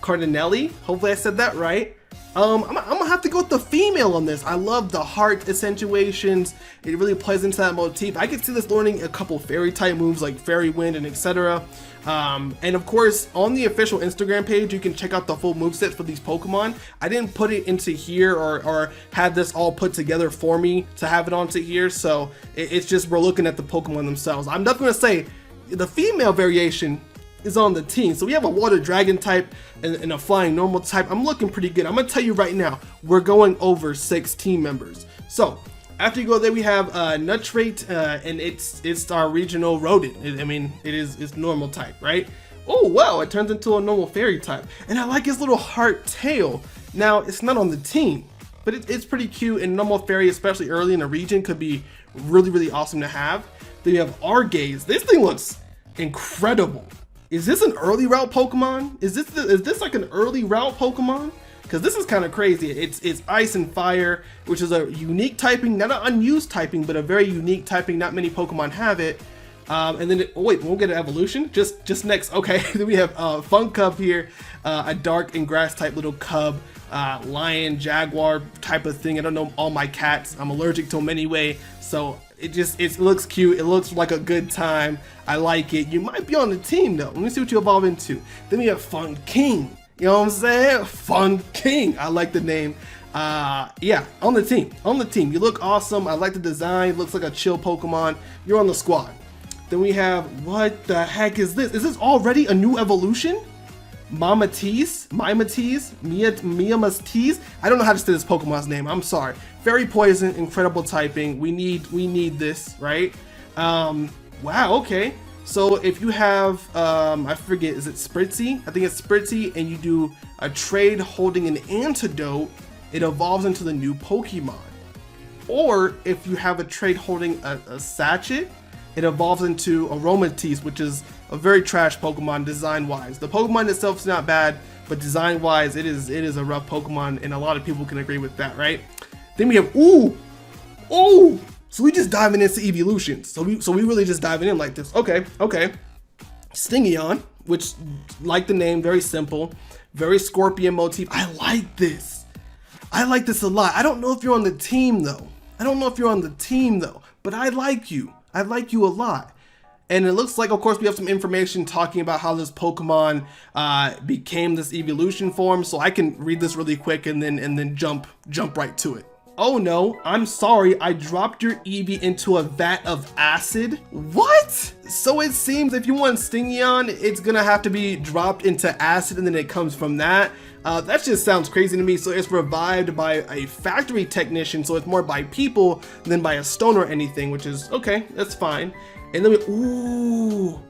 Cardinelli, hopefully I said that right. I'm gonna have to go with the female on this. I love the heart accentuations. It really plays into that motif. I could see this learning a couple fairy type moves like Fairy Wind and etc. And of course, on the official Instagram page, you can check out the full movesets for these Pokemon. I didn't put it into here or have this all put together for me to have it onto here. So it's just, we're looking at the Pokemon themselves. I'm definitely gonna say the female variation is on the team. So we have a water dragon type and a flying normal type. I'm looking pretty good. I'm gonna tell you right now, we're going over 6 team members. So after you go there, we have Nutrate, and it's our regional rodent. I mean, it's normal type, right? Oh wow, it turns into a normal fairy type, and I like his little heart tail. Now it's not on the team, but it's pretty cute, and normal fairy, especially early in a region, could be really awesome to have. Then you have Argaze. This thing looks incredible. Is this an early route Pokemon? Is this like an early route Pokemon? because this is kind of crazy. It's ice and fire, which is a unique typing, not an unused typing, but a very unique typing. Not many Pokemon have it. And then, oh wait, we'll get an evolution just next. Okay, then we have Fun Cub here, a dark and grass type little cub, lion, jaguar type of thing. I don't know all my cats. I'm allergic to them anyway, so it looks cute. It looks like a good time. I like it. You might be on the team though. Let me see what you evolve into. Then we have Fun King. You know what I'm saying? Fun King. I like the name. Yeah, on the team. You look awesome. I like the design. Looks like a chill Pokemon. You're on the squad. Then we have, what the heck is this? Is this already a new evolution? Mimetis? I don't know how to say this Pokemon's name. I'm sorry. Very poison, incredible typing. We need this, right? Wow, okay. So if you have, I forget, is it Spritzy? I think it's Spritzy, and you do a trade holding an antidote, it evolves into the new Pokemon. Or if you have a trade holding a Sachet, it evolves into Aromatisse, which is a very trash Pokemon design-wise. The Pokemon itself is not bad, but design-wise, it is a rough Pokemon, and a lot of people can agree with that, right? Then we have, ooh! So we just diving into evolutions. So we really just diving in like this. Okay. Stingion, which, like the name, very simple, very scorpion motif. I like this a lot. I don't know if you're on the team though. But I like you. I like you a lot. And it looks like, of course, we have some information talking about how this Pokemon became this evolution form. So I can read this really quick and then jump right to it. Oh no, I'm sorry, I dropped your Eevee into a vat of acid? What? So it seems if you want Stingion, it's gonna have to be dropped into acid and then it comes from that. That just sounds crazy to me. So it's revived by a factory technician, so it's more by people than by a stone or anything, which is okay, that's fine. And then ooh,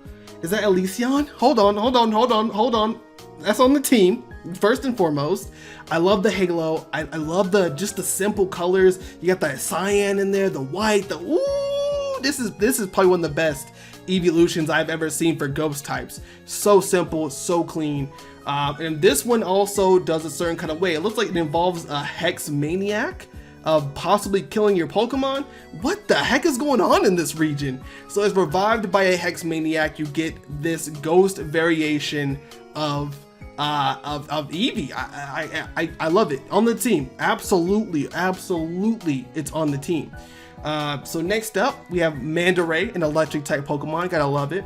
is that Elysion? Hold on. That's on the team. First and foremost, I love the halo. I love just the simple colors. You got the cyan in there, the white, this is probably one of the best evolutions I've ever seen for ghost types. So simple, so clean. And this one also does a certain kind of way. It looks like it involves a Hex Maniac of possibly killing your Pokemon. What the heck is going on in this region? So it's revived by a Hex Maniac. You get this ghost variation of Eevee. I love it. On the team. Absolutely, it's on the team. So next up, we have Mandaray, an electric type Pokemon. Gotta love it.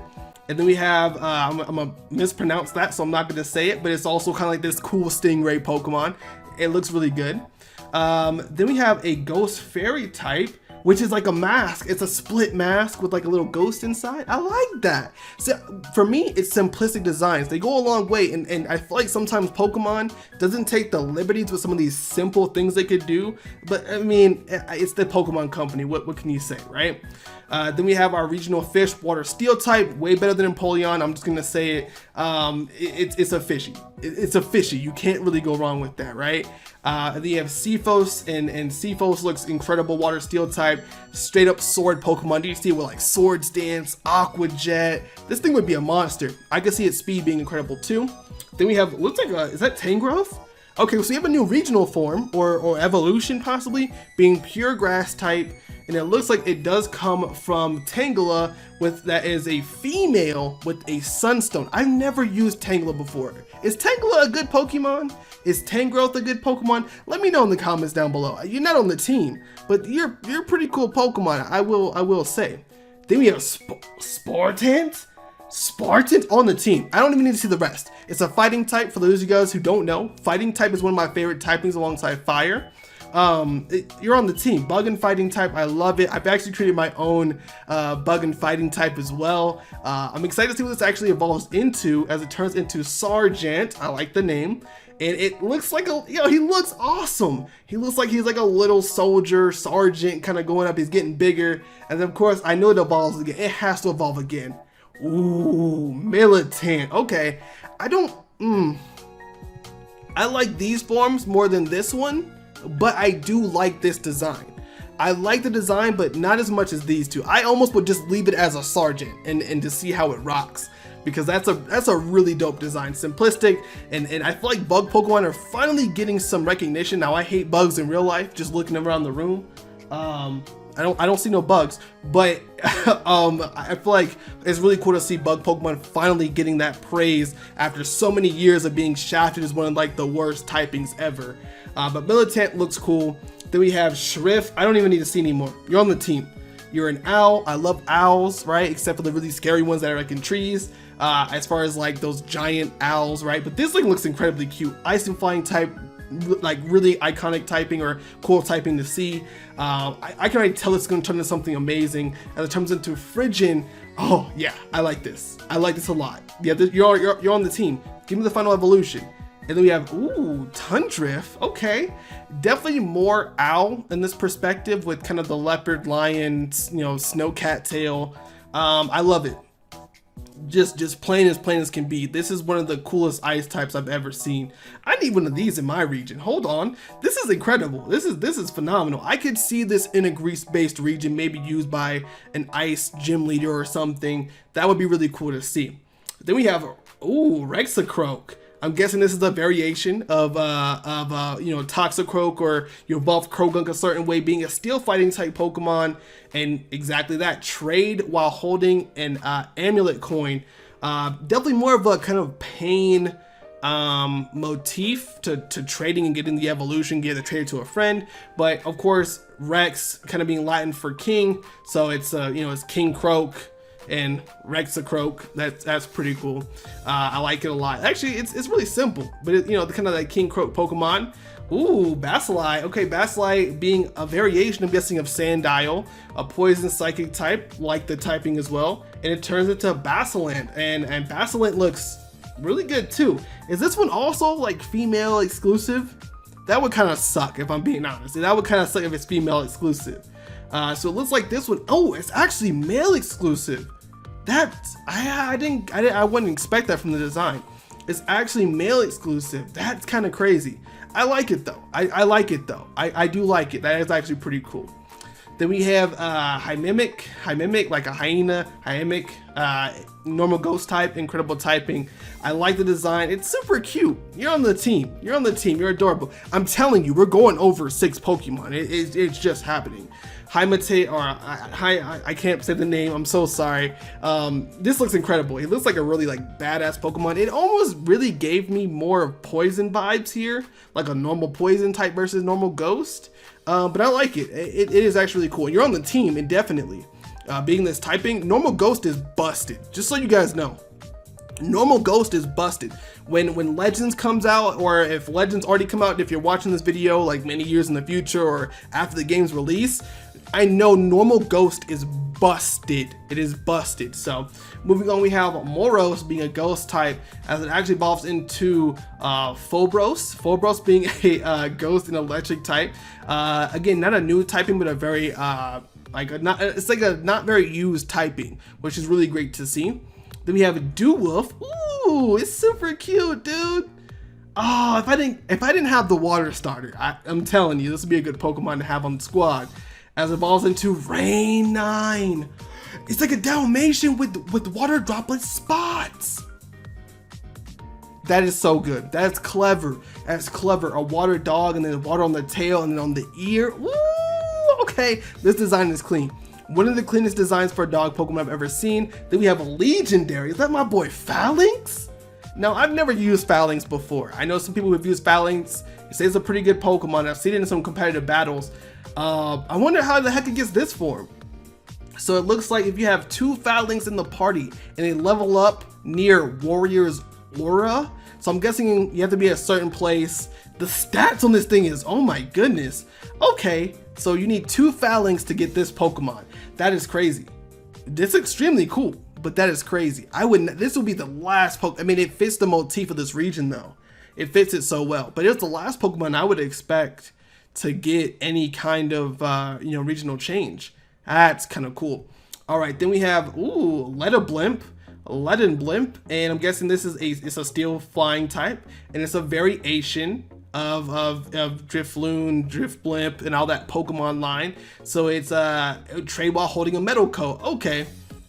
And then we have, I'm gonna mispronounce that, so I'm not gonna say it, but it's also kind of like this cool Stingray Pokemon. It looks really good. Then we have a Ghost Fairy type, which is like a mask. It's a split mask with like a little ghost inside. I like that. So for me, it's simplistic designs. They go a long way, and I feel like sometimes Pokemon doesn't take the liberties with some of these simple things they could do. But I mean, it's the Pokemon company. What can you say, right? Then we have our regional fish, water steel type, way better than Empoleon. I'm just gonna say it. It's a fishy. It's a fishy. You can't really go wrong with that, right? Then you have Seaphos, and Seaphos looks incredible, water steel type, straight up sword Pokemon. Do you see it with like Swords Dance, Aqua Jet? This thing would be a monster. I could see its speed being incredible too. Then we have, looks like is that Tangrowth? Okay, so we have a new regional form or evolution possibly, being pure grass type, and it looks like it does come from Tangela, that is a female with a sunstone. I've never used Tangela before. Is Tangela a good Pokemon? Is Tangrowth a good Pokemon? Let me know in the comments down below. You're not on the team, but you're a pretty cool Pokemon, I will say. Then we have Spartant? Spartan on the team. I don't even need to see the rest. It's a fighting type. For those of you guys who don't know, fighting type is one of my favorite typings alongside fire. You're on the team. Bug and fighting type. I love it. I've actually created my own bug and fighting type as well. I'm excited to see what this actually evolves into as it turns into Sergeant. I like the name. And it looks like he looks awesome. He looks like he's like a little soldier, sergeant, kind of going up. He's getting bigger. And then of course, I know it evolves again. It has to evolve again. Ooh, militant. Okay, I like these forms more than this one, but I do like this design. I like the design, but not as much as these two. I almost would just leave it as a sergeant and to see how it rocks. because that's a really dope design, simplistic, and I feel like bug Pokemon are finally getting some recognition. Now I hate bugs in real life, just looking around the room. I don't see no bugs, but I feel like it's really cool to see bug Pokemon finally getting that praise after so many years of being shafted as one of like the worst typings ever. But Militant looks cool. Then we have Shrift. I don't even need to see anymore. You're on the team. You're an owl. I love owls, right? Except for the really scary ones that are like in trees. As far as like those giant owls, right? But this thing looks incredibly cute. Ice and flying type, like really iconic typing or cool typing to see. I can already tell it's going to turn into something amazing as it turns into Frigin. Oh yeah, I like this. I like this a lot. Yeah, you're on the team. Give me the final evolution. And then we have, ooh, Tundrift. Okay, definitely more owl in this perspective with kind of the leopard, lion, you know, snow cat tail. I love it. Just plain as can be. This is one of the coolest ice types I've ever seen. I need one of these in my region. Hold on, this is incredible. This is phenomenal. I could see this in a grease-based region, maybe used by an ice gym leader or something. That would be really cool to see. Then we have, ooh, Rexacroak. I'm guessing this is a variation of you know, Toxicroak, or you evolve Croagunk a certain way, being a steel fighting type Pokemon, and exactly that. Trade while holding an amulet coin. Definitely more of a kind of pain motif to trading and getting the evolution, get the trader to a friend. But of course, Rex kind of being Latin for king, so it's you know, it's King Croak and Rexacroak. That's pretty cool. I like it a lot. Actually, it's really simple, but you know, the kind of like King Croak Pokemon. Ooh, Bacilli. Okay, Bacilli being a variation, I'm guessing, of Sandile, a poison psychic type, like the typing as well, and it turns into Basilant, and Basilant looks really good too. Is this one also like female exclusive? That would kind of suck if I'm being honest. That would kind of suck if it's female exclusive. So it looks like this one, oh, it's actually male exclusive. That's, I wouldn't expect that from the design. It's actually male exclusive. That's kind of crazy. I like it though. I like it though. I do like it. That is actually pretty cool. Then we have Hymimic, like a hyena, Hymimic, normal ghost type, incredible typing. I like the design. It's super cute. You're on the team. You're on the team. You're adorable. I'm telling you, we're going over 6 Pokemon. It's just happening. Hymate, or I can't say the name. I'm so sorry. This looks incredible. It looks like a really like badass Pokemon. It almost really gave me more of poison vibes here, like a normal poison type versus normal ghost. But I like it. It is actually really cool. You're on the team indefinitely. Being this typing, normal ghost is busted. Just so you guys know, normal ghost is busted. When Legends comes out, or if Legends already come out, if you're watching this video like many years in the future or after the game's release, I know normal ghost is busted. It is busted. So moving on, we have Moros being a ghost type as it actually evolves into Phobos. Phobos being a ghost and electric type. Again, not a new typing, but a very it's like a not very used typing, which is really great to see. Then we have a Dewolf. Ooh, it's super cute, dude. Oh, if I didn't have the water starter, I'm telling you, this would be a good Pokemon to have on the squad. As it evolves into Rain 9. It's like a Dalmatian with water droplet spots. That is so good. That's clever. That's clever. A water dog, and then water on the tail, and then on the ear. Woo! Okay, this design is clean. One of the cleanest designs for a dog Pokemon I've ever seen. Then we have a legendary. Is that my boy Phalanx? Now, I've never used Phalanx before. I know some people who've used Phalanx. It says it's a pretty good Pokemon. I've seen it in some competitive battles. I wonder how the heck it gets this form. So it looks like if you have 2 Phalanx in the party and they level up near Warrior's Aura, so I'm guessing you have to be at a certain place. The stats on this thing is, oh my goodness. Okay, so you need 2 Phalanx to get this Pokemon. That is crazy. It's extremely cool, but that is crazy. This will be the last Pokemon. I mean, it fits the motif of this region though. It fits it so well, but it's the last Pokemon I would expect to get any kind of regional change. That's kind of cool. All right, then we have Leaden Blimp, and I'm guessing this is it's a steel flying type, and it's a variation of Drifloon, Drifblimp, and all that Pokemon line. So it's trade while holding a metal coat. Okay,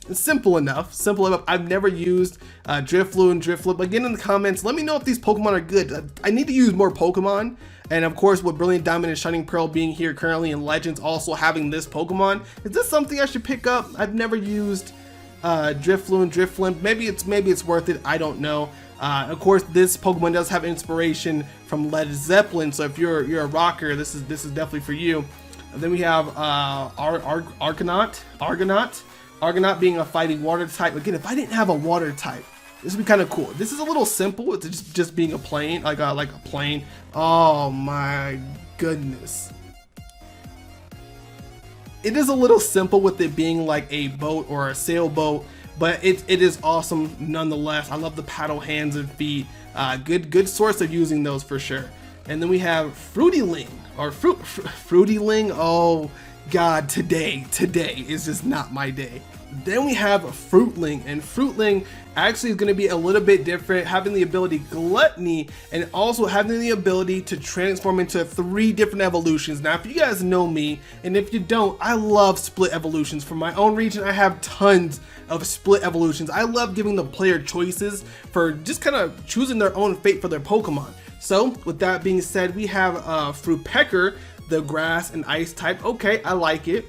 It's simple enough. Simple enough. I've never used Drifloon and Drifloop. Again, in the comments, let me know if these Pokemon are good. I need to use more Pokemon. And of course, with Brilliant Diamond and Shining Pearl being here currently in Legends, also having this Pokemon, is this something I should pick up? I've never used Drifloon, Drifloon. Maybe it's worth it. I don't know. Of course, this Pokemon does have inspiration from Led Zeppelin. So if you're a rocker, this is definitely for you. And then we have Argonaut being a fighting water type. Again, if I didn't have a water type, this would be kind of cool. This is a little simple. It's just being a plane, like a plane. Oh my goodness. It is a little simple with it being like a boat or a sailboat, but it is awesome nonetheless. I love the paddle hands and feet. Good source of using those for sure. And then we have Fruityling or Fruityling. Oh God, today is just not my day. Then we have Fruitling, and Fruitling actually is going to be a little bit different, having the ability Gluttony and also having the ability to transform into 3 different evolutions. Now, if you guys know me, and if you don't, I love split evolutions. For my own region, I have tons of split evolutions. I love giving the player choices for just kind of choosing their own fate for their Pokemon. So, with that being said, we have Fruitpecker, the grass and ice type. Okay, I like it.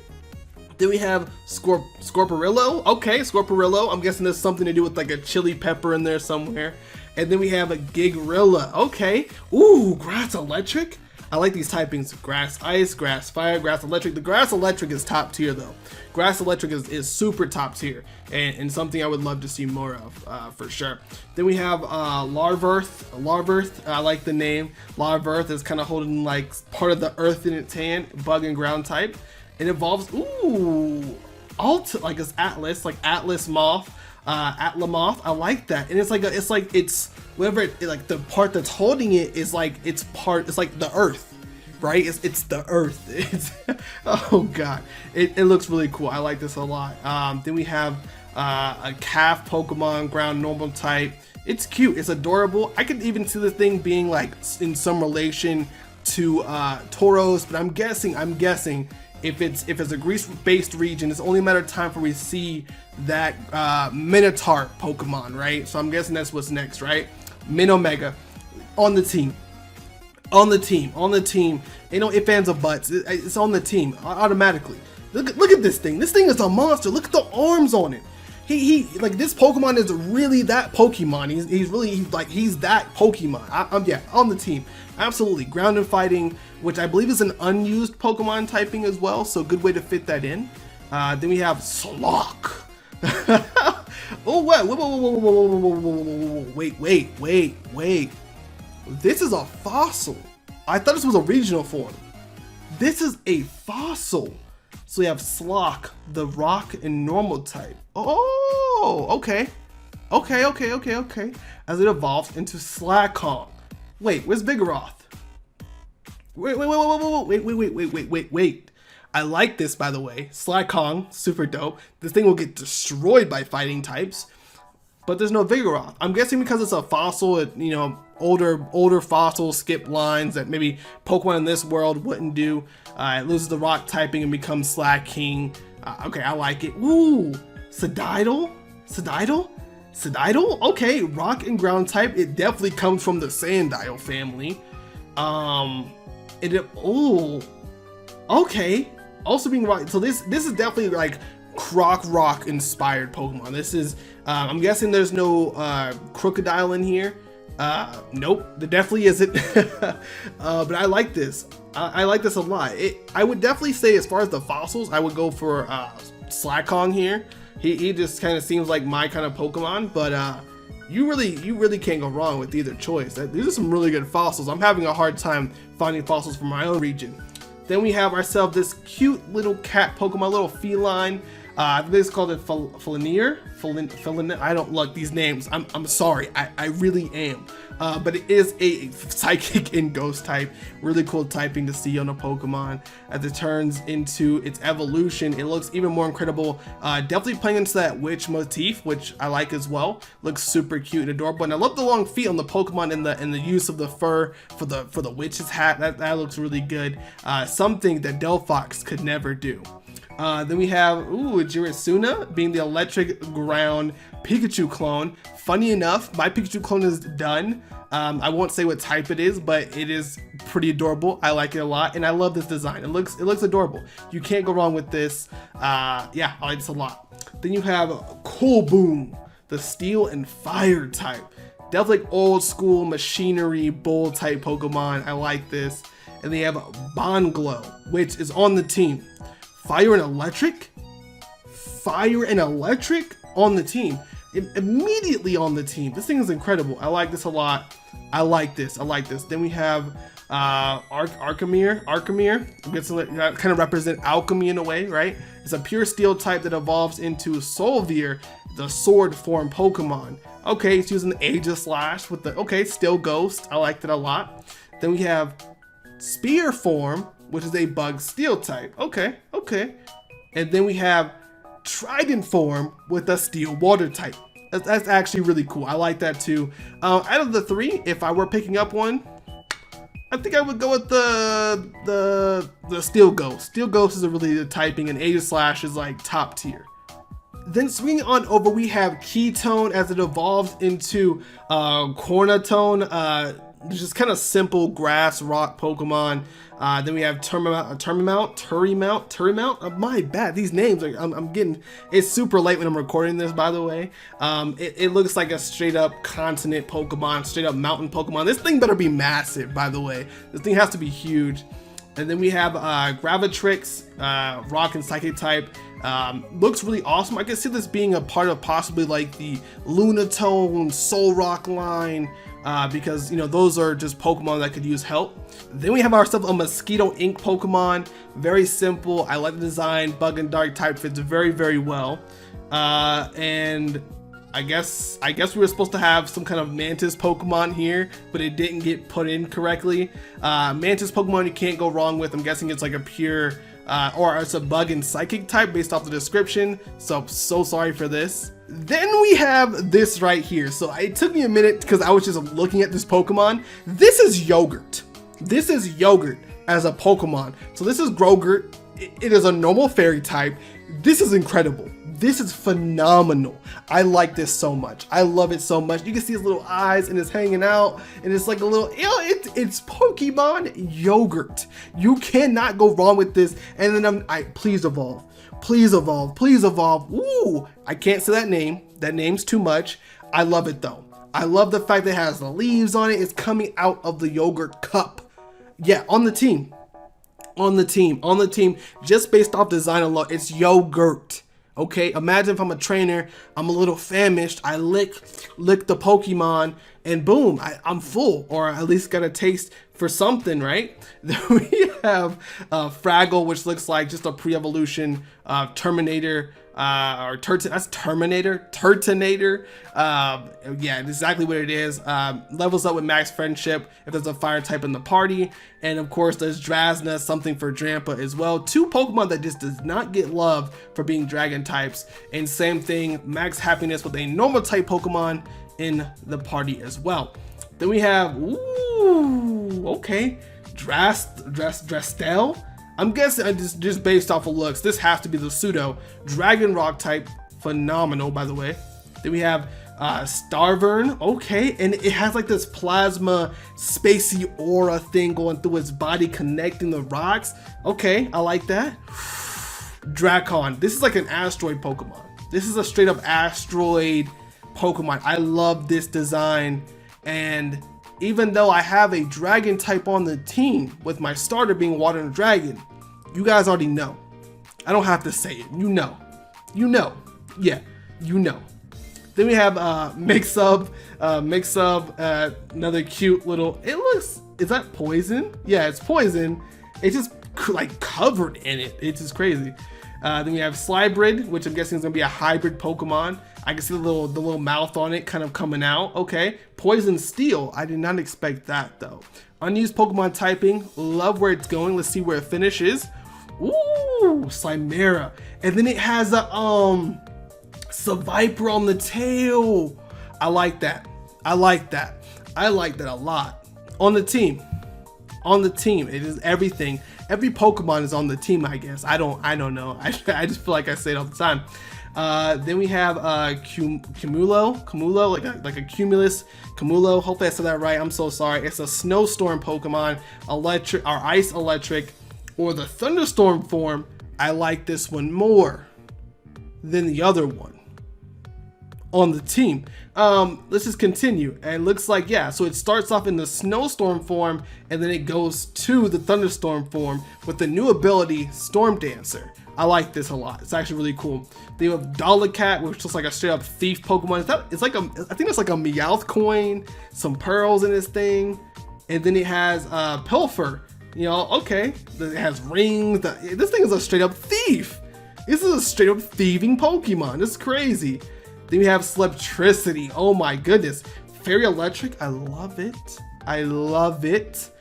Then we have Scorpirillo. Okay, Scorpirillo. I'm guessing there's something to do with like a chili pepper in there somewhere. And then we have a Gigarilla. Okay. Ooh, Grass Electric. I like these typings. Grass Ice, Grass Fire, Grass Electric. The Grass Electric is top tier though. Grass Electric is super top tier and something I would love to see more of for sure. Then we have Larvirth. Larvirth, I like the name. Larvirth is kind of holding like part of the earth in its hand. Bug and ground type. It evolves, ooh, like it's Atlas, like Atlas Moth, Atlamoth. I like that, and it's whatever like the part that's holding it is like it's like the Earth, right? It's the Earth. It's oh God, it looks really cool. I like this a lot. Then we have a calf Pokemon, ground normal type. It's cute. It's adorable. I could even see this thing being like in some relation to Tauros, but I'm guessing. If it's a Greece-based region, it's only a matter of time for we see that Minotaur Pokemon, right? So I'm guessing that's what's next, right? Minomega on the team. Ain't no ifs, ands, or buts. It's on the team automatically. Look at this thing. This thing is a monster. Look at the arms on it. He like this Pokemon is really that Pokemon. He's that Pokemon. Yeah, on the team. Absolutely. Ground and fighting, which I believe is an unused Pokemon typing as well, so good way to fit that in. Then we have Slok. Oh, wait. This is a fossil. I thought this was a regional form. This is a fossil. So we have Slok, the rock and normal type. Oh, okay. As it evolves into Slackhong. Wait, where's Vigoroth? Wait. I like this, by the way. Slackhong, super dope. This thing will get destroyed by fighting types, but there's no Vigoroth. I'm guessing because it's a fossil, older fossils skip lines that maybe Pokemon in this world wouldn't do. It loses the rock typing and becomes Slacking. Okay, I like it. Ooh, Sedidal? Okay, rock and ground type. It definitely comes from the Sandile family. Okay. Also being rock. So this is definitely like rock inspired Pokemon. This is I'm guessing there's no crocodile in here. Nope, there definitely isn't. But I like this. I like this a lot. I would definitely say as far as the fossils, I would go for Slackhong here. He just kind of seems like my kind of Pokemon, but you really can't go wrong with either choice. These are some really good fossils. I'm having a hard time finding fossils from my own region. Then we have ourselves this cute little cat Pokemon, little feline. I think it's called a Felinier. I don't like these names. I'm sorry. I really am. But it is a psychic and ghost type. Really cool typing to see on a Pokemon. As it turns into its evolution, it looks even more incredible. Definitely playing into that witch motif, which I like as well. Looks super cute and adorable. And I love the long feet on the Pokemon and the use of the fur for the witch's hat. That looks really good. Something that Delphox could never do. Then we have, Girasuna being the electric ground Pikachu clone. Funny enough, my Pikachu clone is done. I won't say what type it is, but it is pretty adorable. I like it a lot, and I love this design. It looks adorable. You can't go wrong with this. Yeah, I like this a lot. Then you have Cool Boom, the steel and fire type. Definitely like old school machinery bull type Pokemon. I like this. And they have Bonglow, which is on the team. Fire and electric? Fire and electric on the team. Immediately on the team. This thing is incredible. I like this a lot. I like this. Then we have Archimere. I guess that kind of represent alchemy in a way, right? It's a pure steel type that evolves into Solvier, the sword form Pokemon. Okay, it's using the Aegis Slash with the, still Ghost. I like that a lot. Then we have Spear form, which is a bug steel type. Okay. And then we have Trident form with a steel water type. That's actually really cool. I like that too. Out of the three, if I were picking up one, I think I would go with the Steel Ghost. Steel Ghost is a really good typing, and Aegis Slash is like top tier. Then swinging on over, we have Ketone as it evolves into Cornatone, just kind of simple grass rock Pokemon. Then we have Turimount. My bad, these names are, I'm getting, it's super late when I'm recording this, by the way. It looks like a straight up continent Pokemon, straight up mountain Pokemon. This thing better be massive, by the way. This thing has to be huge. And then we have Gravitrix, rock and psychic type. Looks really awesome. I can see this being a part of possibly like the Lunatone, Solrock line, because those are just Pokemon that could use help. Then we have ourselves a Mosquito Ink Pokemon. Very simple. I like the design. Bug and Dark type fits very, very well. And I guess we were supposed to have some kind of Mantis Pokemon here, but it didn't get put in correctly. Mantis Pokemon you can't go wrong with. I'm guessing it's like a pure, or it's a bug and psychic type based off the description. So sorry for this. Then we have this right here. So it took me a minute because I was just looking at this Pokemon. This is Yogurt. This is Yogurt as a Pokemon. So this is Grogurt. It is a normal fairy type. This is incredible. This is phenomenal. I like this so much. I love it so much. You can see his little eyes and it's hanging out, and it's like a little, it's Pokemon Yogurt. You cannot go wrong with this. And then please evolve. Please evolve. Please evolve. Ooh, I can't say that name. That name's too much. I love it though. I love the fact that it has the leaves on it. It's coming out of the yogurt cup. Yeah, on the team. Just based off design alone, it's yogurt. Okay, imagine if I'm a trainer, I'm a little famished, I lick the Pokemon, and boom, I'm full, or at least got a taste for something, right? Then we have Fraggle, which looks like just a pre-evolution Terminator, that's Turtonator. Yeah, exactly what it is. Levels up with max friendship if there's a fire type in the party. And of course there's Drasna, something for Drampa as well. Two Pokemon that just does not get love for being dragon types. And same thing, max happiness with a normal type Pokemon in the party as well. Then we have, Drastel. I'm guessing just based off of looks, this has to be the pseudo dragon rock type. Phenomenal, by the way. Then we have Starvern. Okay, and it has like this plasma spacey aura thing going through its body, connecting the rocks. Okay, I like that. Dracon. This is like an asteroid Pokemon. This is a straight up asteroid Pokemon. I love this design, and even though I have a dragon type on the team with my starter being water and dragon, you guys already know. I don't have to say it. You know. Yeah, you know. Then we have Mix-Up, another cute little, is that poison? Yeah, it's poison. It's just like covered in it. It's just crazy. Then we have Slybrid, which I'm guessing is gonna be a hybrid Pokemon. I can see the little mouth on it kind of coming out. Okay, Poison Steel. I did not expect that though. Unused Pokemon typing. Love where it's going. Let's see where it finishes. Ooh, Chimera. And then it has a Seviper on the tail. I like that. I like that a lot. On the team, it is everything. Every Pokemon is on the team, I guess. I don't know. I just feel like I say it all the time. Then we have Cumulo, like a Cumulus Cumulo. Hopefully I said that right. I'm so sorry. It's a snowstorm Pokemon, electric or ice electric, or the thunderstorm form. I like this one more than the other one on the team. Let's just continue. And it looks like, yeah, so it starts off in the snowstorm form and then it goes to the thunderstorm form with the new ability Storm Dancer. I like this a lot. It's actually really cool. They have Dolicat, which looks like a straight up thief Pokemon. It's like I think it's like a Meowth coin, some pearls in this thing. And then it has Pilfer. You know, okay. It has rings. This thing is a straight up thief. This is a straight up thieving Pokemon. This is crazy. Then we have Sleptricity. Oh my goodness. Fairy Electric. I love it. I love it.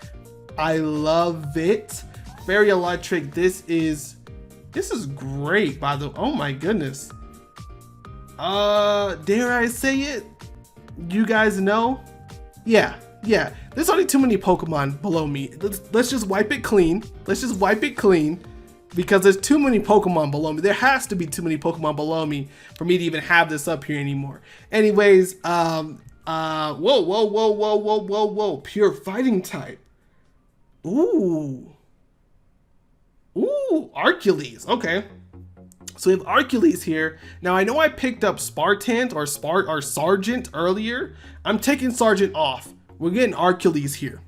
I love it. Fairy Electric. This is great, by the way. Oh my goodness. Dare I say it? You guys know? Yeah. There's already too many Pokemon below me. Let's just wipe it clean. Let's just wipe it clean. Because there's too many Pokemon below me. There has to be too many Pokemon below me for me to even have this up here anymore. Anyways, whoa. Pure fighting type. Ooh, Arcules. Okay. So we have Arcules here. Now I know I picked up Spartant or Sergeant earlier. I'm taking Sergeant off. We're getting Arcules here.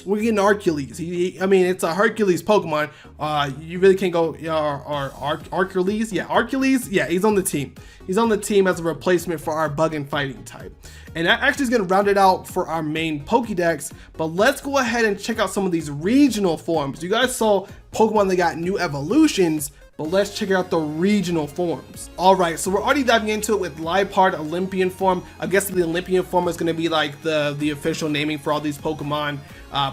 We're getting Arcules. I mean, it's a Hercules Pokemon. You really can't go, Arcules. Yeah, Arcules. Yeah, he's on the team. He's on the team as a replacement for our bug and fighting type. And that actually is going to round it out for our main Pokedex. But let's go ahead and check out some of these regional forms. You guys saw Pokemon that got new evolutions, but let's check out the regional forms. All right, so we're already diving into it with Liepard Olympian form. I guess the Olympian form is going to be like the official naming for all these Pokemon.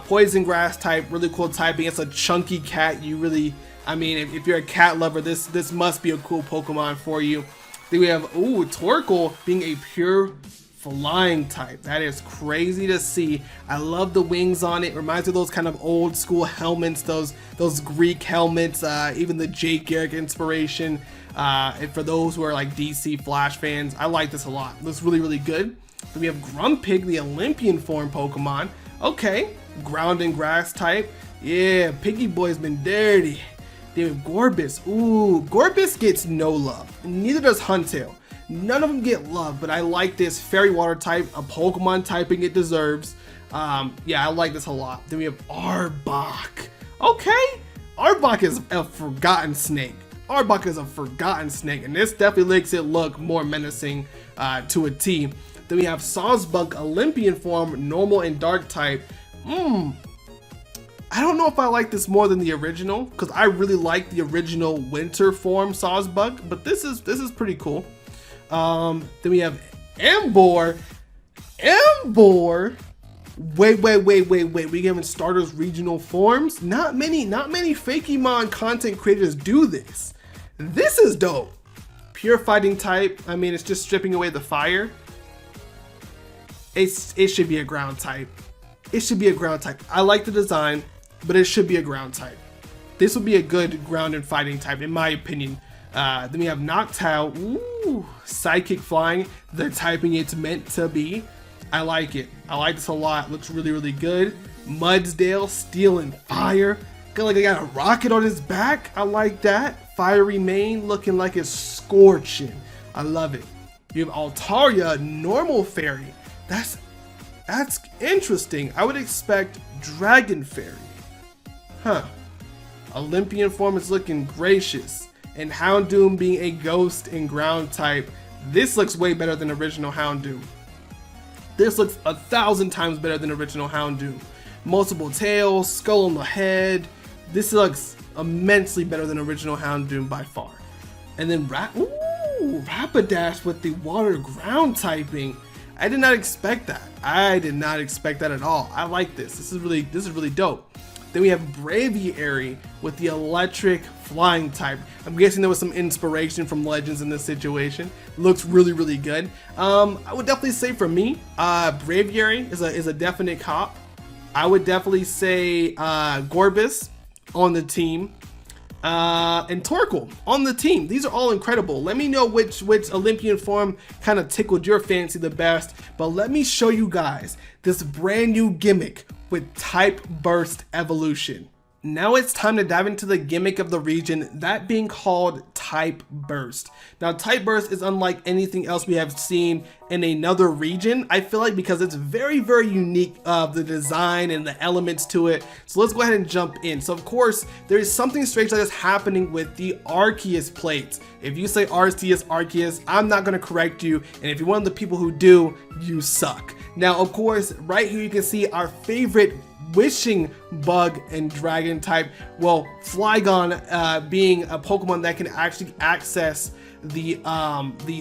Poison grass type, really cool typing. It's a chunky cat. I mean, if you're a cat lover, this must be a cool Pokemon for you. Then we have, Torkoal being a pure flying type. That is crazy to see. I love the wings on it. Reminds me of those kind of old school helmets, those Greek helmets, even the Jake Garrick inspiration. And for those who are like DC Flash fans, I like this a lot. It looks really good. Then we have Grumpig, the Olympian form Pokemon. Okay, ground and grass type. Yeah, Piggy Boy's been dirty. Then we have Gorbis. Gorbis gets no love. Neither does Huntail. None of them get love, but I like this fairy water type, a Pokemon typing it deserves. Yeah, I like this a lot. Then we have Arbok. Okay, Arbok is a forgotten snake. Arbok is a forgotten snake, and this definitely makes it look more menacing to a T. Then we have Sawsbuck Olympian form, normal and dark type. I don't know if I like this more than the original, because I really like the original winter form Sawsbuck, but this is pretty cool. Then we have Ambor. Wait. We giving starters regional forms? Not many Fakemon content creators do this. This is dope. Pure fighting type. I mean, it's just stripping away the fire. It should be a ground type. It should be a ground type. I like the design, but it should be a ground type. This would be a good ground and fighting type, in my opinion. Then we have Noctowl. Psychic flying. The typing it's meant to be. I like it. I like this a lot. Looks really good. Mudsdale, steel and fire. Got a rocket on his back. I like that. Fiery mane, looking like it's scorching. I love it. You have Altaria, normal fairy. That's interesting. I would expect Dragon Fairy. Olympian form is looking gracious. And Houndoom being a ghost and ground type. This looks way better than original Houndoom. This looks 1,000 times better than original Houndoom. Multiple tails, skull on the head. This looks immensely better than original Houndoom by far. And then Rapidash with the water ground typing. I did not expect that. I did not expect that at all. I like this. This is really dope. Then we have Braviary with the electric flying type. I'm guessing there was some inspiration from Legends in this situation. Looks really good. I would definitely say for me, Braviary is a definite cop. I would definitely say Gorbis on the team, and Torkoal on the team. These are all incredible. Let me know which Olympian form kind of tickled your fancy the best, but let me show you guys this brand new gimmick with Type Burst Evolution. Now it's time to dive into the gimmick of the region, that being called Type Burst. Now Type Burst is unlike anything else we have seen in another region, I feel like, because it's very unique of the design and the elements to it. So let's go ahead and jump in. So of course, there is something strange that is happening with the Arceus plates. If you say Arceus, I'm not going to correct you, and if you're one of the people who do, you suck. Now of course, right here you can see our favorite wishing bug and dragon type, well, Flygon being a Pokemon that can actually access the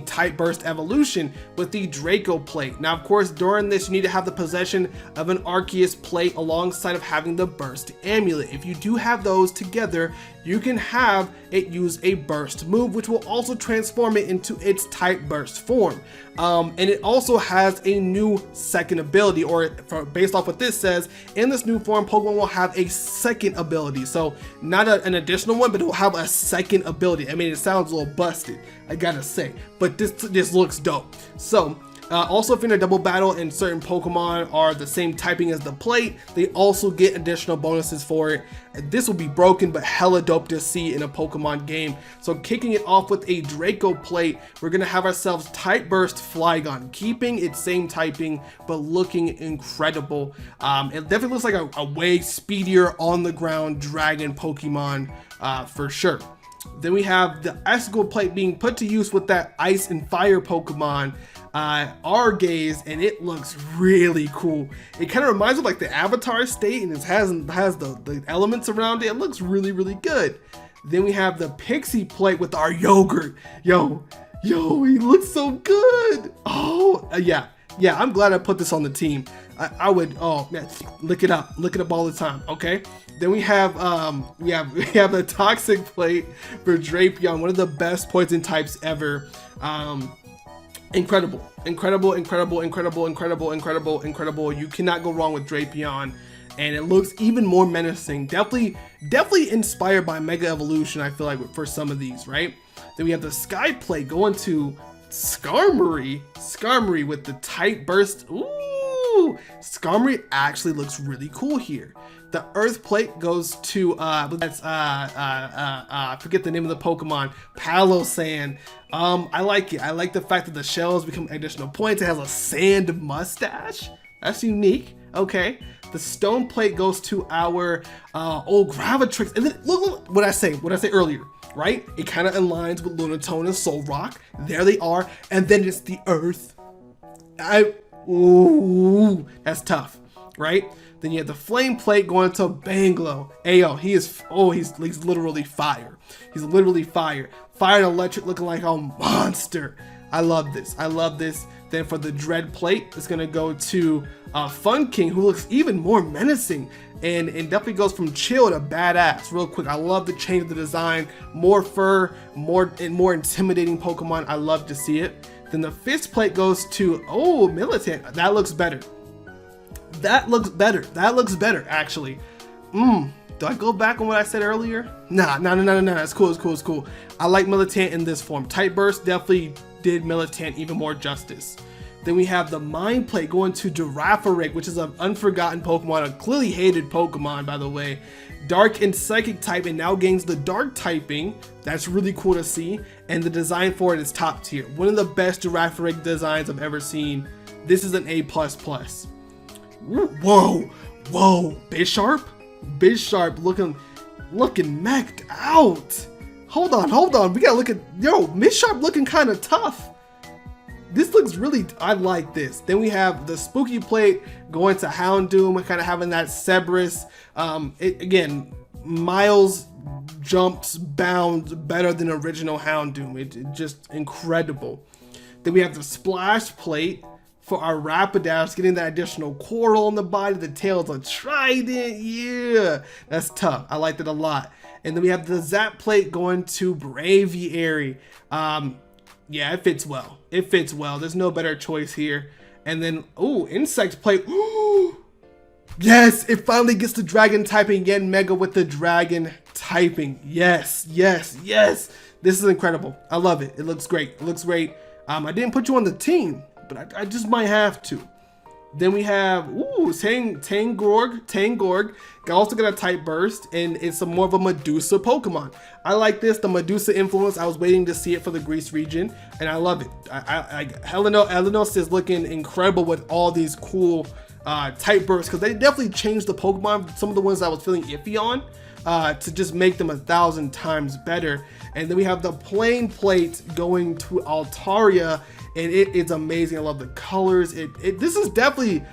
Type Burst evolution with the Draco plate. Now of course, during this you need to have the possession of an Arceus plate alongside of having the Burst amulet. If you do have those together, you can have it use a burst move, which will also transform it into its Type Burst form. And it also has a new second ability, or based off what this says, in this new form, Pokemon will have a second ability. So not an additional one, but it will have a second ability. I mean, it sounds a little busted, I gotta say, but this looks dope. So also, if you're in a double battle and certain Pokemon are the same typing as the plate, they also get additional bonuses for it. This will be broken, but hella dope to see in a Pokemon game. So kicking it off with a Draco plate, we're gonna have ourselves Type Burst Flygon, keeping its same typing, but looking incredible. It definitely looks like a way speedier on the ground dragon Pokemon for sure. Then we have the Icicle plate being put to use with that Ice and Fire Pokemon, Argaze, and it looks really cool. It kind of reminds me of like the Avatar state, and it has the elements around it. It looks really good. Then we have the Pixie plate with our Yogurt. Yo, he looks so good. Oh, yeah, I'm glad I put this on the team. I would, oh man, look it up all the time. Okay. Then we have the Toxic plate for Drapion, one of the best poison types ever. Incredible. You cannot go wrong with Drapion, and it looks even more menacing. Definitely inspired by Mega Evolution, I feel like, for some of these, right? Then we have the Sky plate going to Skarmory with the Type Burst. Ooh, Skarmory actually looks really cool here. The Earth plate goes to I forget the name of the Pokemon, Palossand. I like it. I like the fact that the shells become additional points. It has a sand mustache. That's unique. Okay. The Stone plate goes to our Gravitrix. And then look what I say earlier, right? It kind of aligns with Lunatone and Solrock. There they are. And then it's the Earth. Ooh, that's tough, right? Then you have the Flame plate going to Banglo. Ayo, he's literally fire. He's literally fire. Fire and electric, looking like a monster. I love this. Then for the Dread plate, it's gonna go to Fun King, who looks even more menacing and definitely goes from chill to badass real quick. I love the change of the design, more fur, more intimidating Pokemon. I love to see it. Then the Fist plate goes to Militant. That looks better. That looks better actually. Do I go back on what I said earlier? Nah. It's cool. I like Militant in this form. Type Burst definitely did Militant even more justice. Then we have the Mind plate going to Girafarig, which is an unforgotten Pokemon, a clearly hated Pokemon, by the way. Dark and Psychic type, and now gains the Dark typing. That's really cool to see. And the design for it is top tier. One of the best Girafarig designs I've ever seen. This is an A++. Whoa, Bisharp looking mech'd out. Hold on, we gotta look at, Bisharp looking kind of tough. This looks really, I like this. Then we have the Spooky plate going to Houndoom, kind of having that Cerberus. Again, miles, jumps, bounds better than original Houndoom. It just incredible. Then we have the Splash plate for our Rapidash, getting that additional coral on the body. The tail's a trident. Yeah, that's tough. I liked it a lot. And then we have the Zap plate going to Braviary. Yeah, it fits well. There's no better choice here. And then, Insect plate. Yes, it finally gets the dragon typing again, Mega with the dragon typing. Yes, yes, yes. This is incredible. I love it. It looks great. It looks great. I didn't put you on the team, but I just might have to. Then we have, Tangorg. Also got a type burst, and it's more of a Medusa Pokemon. I like this, the Medusa influence. I was waiting to see it for the Greece region, and I love it. Helenos is looking incredible with all these cool type bursts, because they definitely changed the Pokemon, some of the ones I was feeling iffy on, to just make them 1,000 times better. And then we have the plain plate going to Altaria, and it's amazing. I love the colors. This is definitely,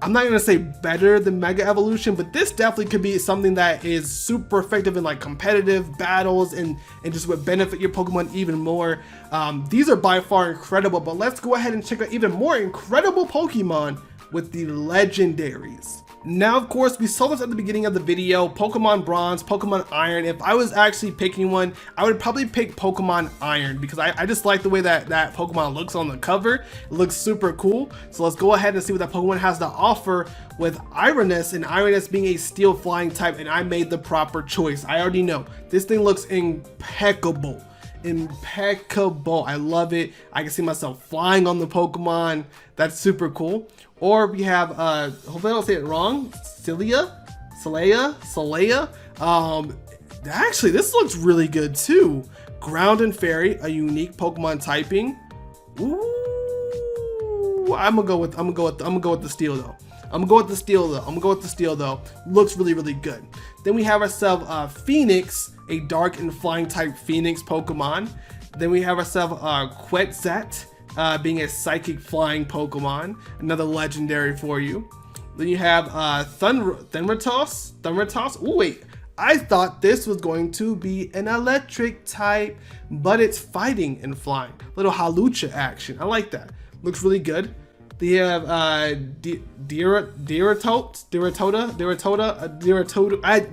I'm not gonna say better than Mega Evolution, but this definitely could be something that is super effective in like competitive battles and just would benefit your Pokemon even more. These are by far incredible, but let's go ahead and check out even more incredible Pokemon with the legendaries. Now, of course, we saw this at the beginning of the video, Pokemon Bronze, Pokemon Iron. If I was actually picking one, I would probably pick Pokemon Iron, because I just like the way that Pokemon looks on the cover. It looks super cool. So let's go ahead and see what that Pokemon has to offer with Ironus, and Ironus being a steel flying type, and I made the proper choice. I already know. This thing looks impeccable. Impeccable. I love it. I can see myself flying on the Pokemon. That's super cool. Or we have hopefully I don't say it wrong, Celea. Actually, this looks really good too. Ground and Fairy, a unique Pokemon typing. Ooh, I'm gonna go with the steel though. I'm gonna go with the steel though. Looks really, really good. Then we have ourselves Phoenix, a dark and flying type Phoenix Pokemon. Then we have ourselves Quetzat, being a psychic flying Pokemon, another legendary for you. Then you have Thunratos. Oh wait, I thought this was going to be an electric type, but it's fighting and flying. Little Halucha action. I like that. Looks really good. They have Diratoda.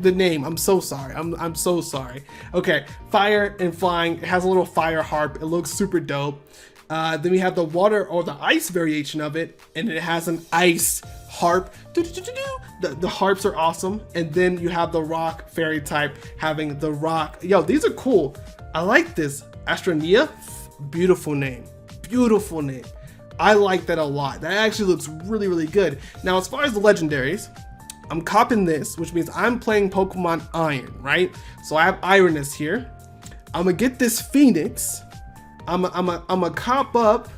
The name. I'm so sorry. I'm so sorry. Okay, fire and flying. It has a little fire harp. It looks super dope. Then we have the water or the ice variation of it, and it has an ice harp. The harps are awesome. And then you have the rock fairy type having the rock. Yo, these are cool. I like this. Astronia, beautiful name. Beautiful name. I like that a lot. That actually looks really, really good. Now, as far as the legendaries, I'm copping this, which means I'm playing Pokemon Iron, right? So I have Ironus here. I'm gonna get this Phoenix. I'm a cop up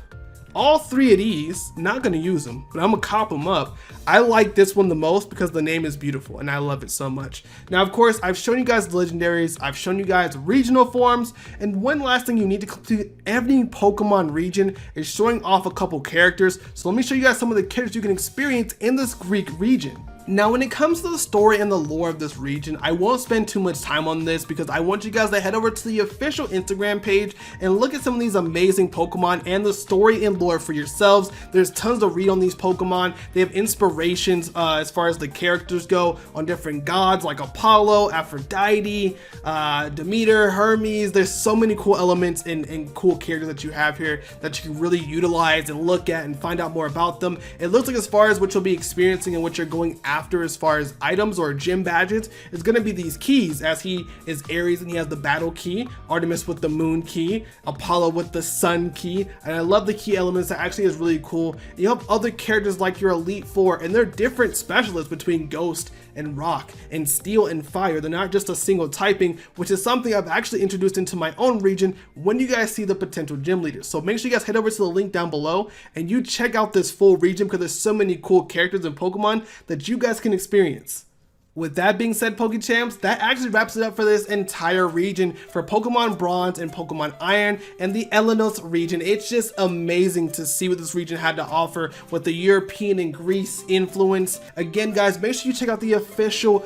all three of these. Not gonna use them, but I'm gonna cop them up. I like this one the most because the name is beautiful and I love it so much. Now, of course, I've shown you guys the legendaries. I've shown you guys regional forms. And one last thing you need to complete every Pokemon region is showing off a couple characters. So let me show you guys some of the characters you can experience in this Greek region. Now, when it comes to the story and the lore of this region, I won't spend too much time on this because I want you guys to head over to the official Instagram page and look at some of these amazing Pokemon and the story and lore for yourselves. There's tons to read on these Pokemon. They have inspirations as far as the characters go on different gods like Apollo, Aphrodite, Demeter, Hermes. There's so many cool elements and cool characters that you have here that you can really utilize and look at and find out more about them. It looks like as far as what you'll be experiencing and what you're going after as far as items or gym badges, it's going to be these keys, as he is Aries and he has the battle key, Artemis with the moon key, Apollo with the sun key, and I love the key elements. That actually is really cool. You have other characters like your Elite Four, and they're different specialists between Ghost and Rock and Steel and Fire. They're not just a single typing, which is something I've actually introduced into my own region when you guys see the potential gym leaders. So make sure you guys head over to the link down below and you check out this full region because there's so many cool characters and Pokemon that you guys can experience. With that being said, PokeChamps, that actually wraps it up for this entire region for Pokemon Bronze and Pokemon Iron and the Helenos region. It's just amazing to see what this region had to offer with the European and Greece influence. Again, guys, make sure you check out the official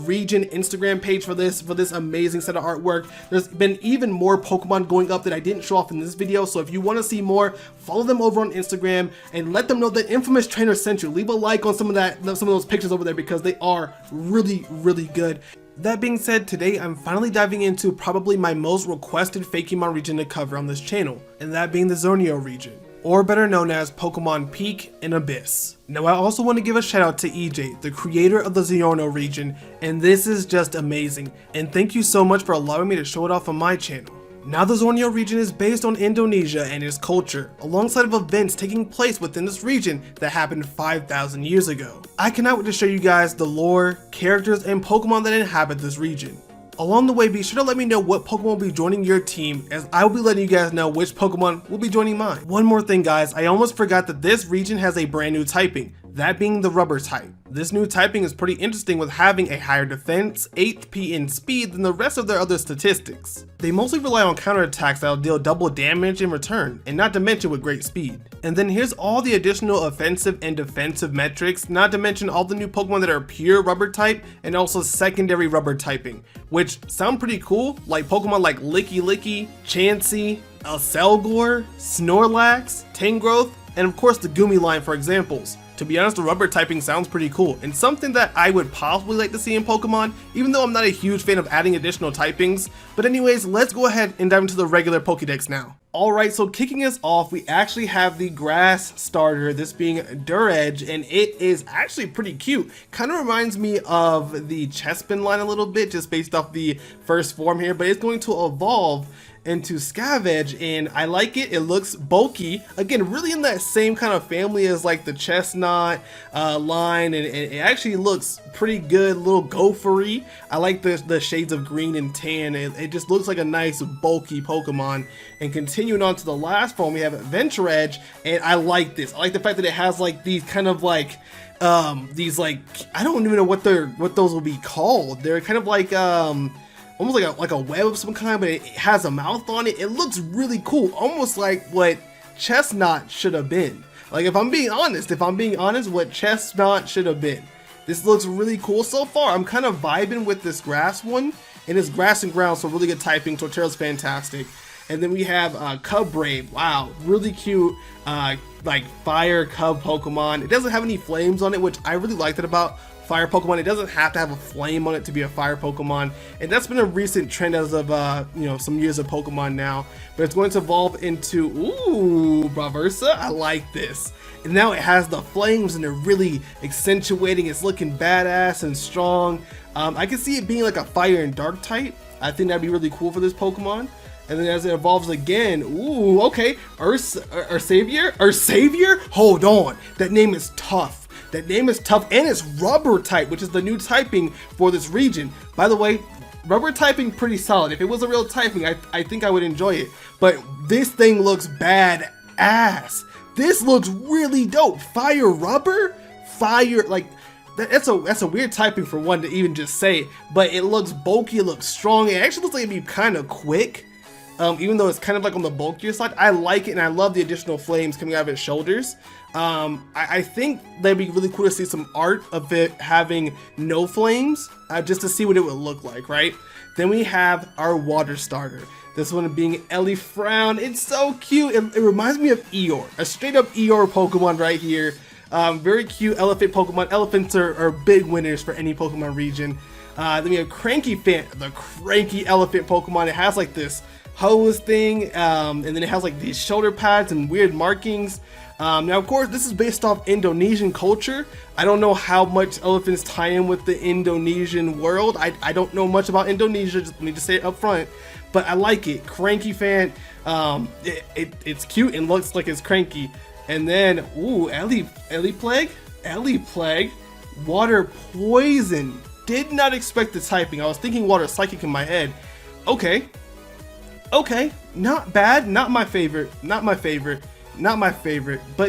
region Instagram page for this amazing set of artwork. There's been even more Pokemon going up that I didn't show off in this video, so if you want to see more, follow them over on Instagram and let them know that InfamousTrainer sent you. Leave a like on some of those pictures over there because they are really, really good. That being said, today I'm finally diving into probably my most requested Fakemon region to cover on this channel, and that being the Zonio region. or better known as Pokemon Peak and Abyss. Now I also want to give a shout out to EJ, the creator of the Xeorno region, and this is just amazing, and thank you so much for allowing me to show it off on my channel. Now the Xeorno region is based on Indonesia and its culture, alongside of events taking place within this region that happened 5,000 years ago. I cannot wait to show you guys the lore, characters, and Pokemon that inhabit this region. Along the way, be sure to let me know what Pokemon will be joining your team, as I will be letting you guys know which Pokemon will be joining mine. One more thing guys, I almost forgot that this region has a brand new typing, that being the rubber type. This new typing is pretty interesting with having a higher defense, HP, and speed than the rest of their other statistics. They mostly rely on counterattacks that'll deal double damage in return, and not to mention with great speed. And then here's all the additional offensive and defensive metrics, not to mention all the new Pokemon that are pure rubber type and also secondary rubber typing, which sound pretty cool, like Pokemon like Licky Licky, Chansey, Selgor, Snorlax, Tangrowth, and of course the Goomy line for examples. To be honest, the rubber typing sounds pretty cool, and something that I would possibly like to see in Pokemon, even though I'm not a huge fan of adding additional typings. But anyways, let's go ahead and dive into the regular Pokedex now. Alright, so kicking us off, we actually have the grass starter, this being Duredge, and it is actually pretty cute. Kind of reminds me of the Chespin line a little bit, just based off the first form here, but it's going to evolve into Scavenge, and I like it. It looks bulky, again really in that same kind of family as like the chestnut line, and it actually looks pretty good, a little gophery. I like the shades of green and tan. It just looks like a nice bulky Pokemon. And continuing on to the last form, we have Venture Edge, and I like this. I like the fact that it has like these kind of like these like, I don't even know what those will be called. They're kind of like almost like a web of some kind, but it has a mouth on it. It looks really cool, almost like what Chestnut should have been. Like if I'm being honest, what Chestnut should have been. This looks really cool so far. I'm kind of vibing with this grass one, and it's grass and ground, so really good typing. Torterra's fantastic. And then we have Cub Brave. Wow, really cute, like fire cub Pokemon. It doesn't have any flames on it, which I really liked it about fire Pokemon. It doesn't have to have a flame on it to be a fire Pokemon, and that's been a recent trend as of some years of Pokemon now. But it's going to evolve into Braversa. I like this, and now it has the flames and they're really accentuating. It's looking badass and strong. I can see it being like a fire and dark type. I think that'd be really cool for this Pokemon. And then as it evolves again, okay, Savior. Hold on, that name is tough. That name is tough, and it's rubber type, which is the new typing for this region. By the way, rubber typing pretty solid. If it was a real typing, I think I would enjoy it. But this thing looks badass. This looks really dope. Fire rubber? Fire, like, that's a weird typing for one to even just say, but it looks bulky, it looks strong. It actually looks like it'd be kind of quick. Even though it's kind of like on the bulkier side. I like it, and I love the additional flames coming out of its shoulders. I think that'd be really cool to see some art of it having no flames, just to see what it would look like, right? Then we have our water starter. This one being Elifrown. It's so cute. It reminds me of Eeyore, a straight up Eeyore Pokemon right here. Very cute elephant Pokemon. Elephants are big winners for any Pokemon region. Then we have Cranky Fan, the cranky elephant Pokemon. It has like this hose thing, and then it has like these shoulder pads and weird markings. Now of course this is based off Indonesian culture. I don't know how much elephants tie in with the Indonesian world. I don't know much about Indonesia, just let me just say it up front, but I like it. Cranky Fan, it's cute and looks like it's cranky. And then Ellie Plague, water poison. Did not expect the typing. I was thinking water psychic in my head. Okay, not bad. Not my favorite, but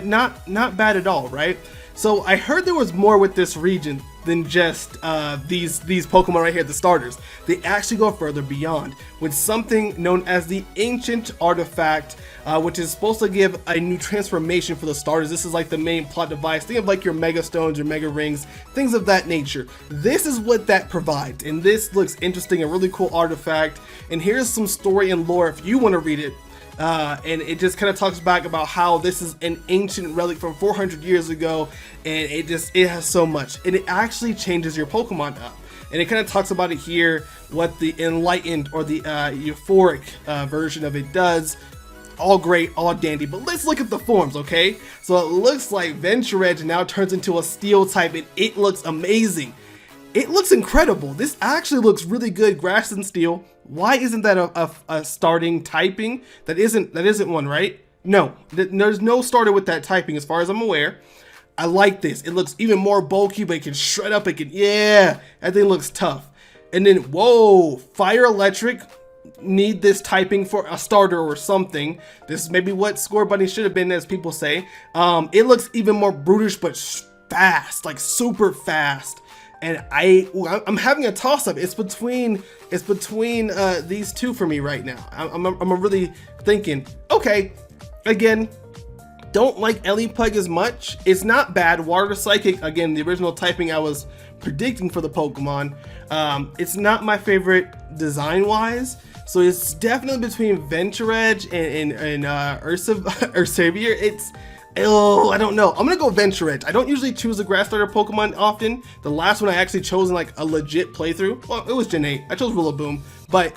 not bad at all, right? So I heard there was more with this region than just these Pokemon right here, the starters. They actually go further beyond with something known as the Ancient Artifact, which is supposed to give a new transformation for the starters. This is like the main plot device. Think of like your Mega Stones, your Mega Rings, things of that nature. This is what that provides, and this looks interesting, a really cool artifact. And here's some story and lore if you want to read it. And it just kind of talks back about how this is an ancient relic from 400 years ago, and it has so much, and it actually changes your Pokemon up. And it kind of talks about it here, what the enlightened or the euphoric version of it does. all great, all dandy, but let's look at the forms, okay? So it looks like Venturedge now turns into a steel type, and it looks amazing. It looks incredible. This actually looks really good, grass and steel. Why isn't that a starting typing? That isn't one, right? No, there's no starter with that typing as far as I'm aware. I like this. It looks even more bulky, but it can shred up. Yeah, that thing looks tough. And then, whoa, fire electric. Need this typing for a starter or something. This is maybe what Score Bunny should have been, as people say. It looks even more brutish, but fast, like super fast. And I'm having a toss-up. It's between these two for me right now. I'm really thinking, okay, again, don't like Elipug as much. It's not bad. Water Psychic, again, the original typing I was predicting for the Pokemon. It's not my favorite design-wise. So it's definitely between Venturedge and Ursavier. It's, oh, I don't know. I'm gonna go Venturedge. I don't usually choose a grass starter Pokemon often. The last one I actually chose in like a legit playthrough, well, it was Gen 8. I chose Rillaboom, but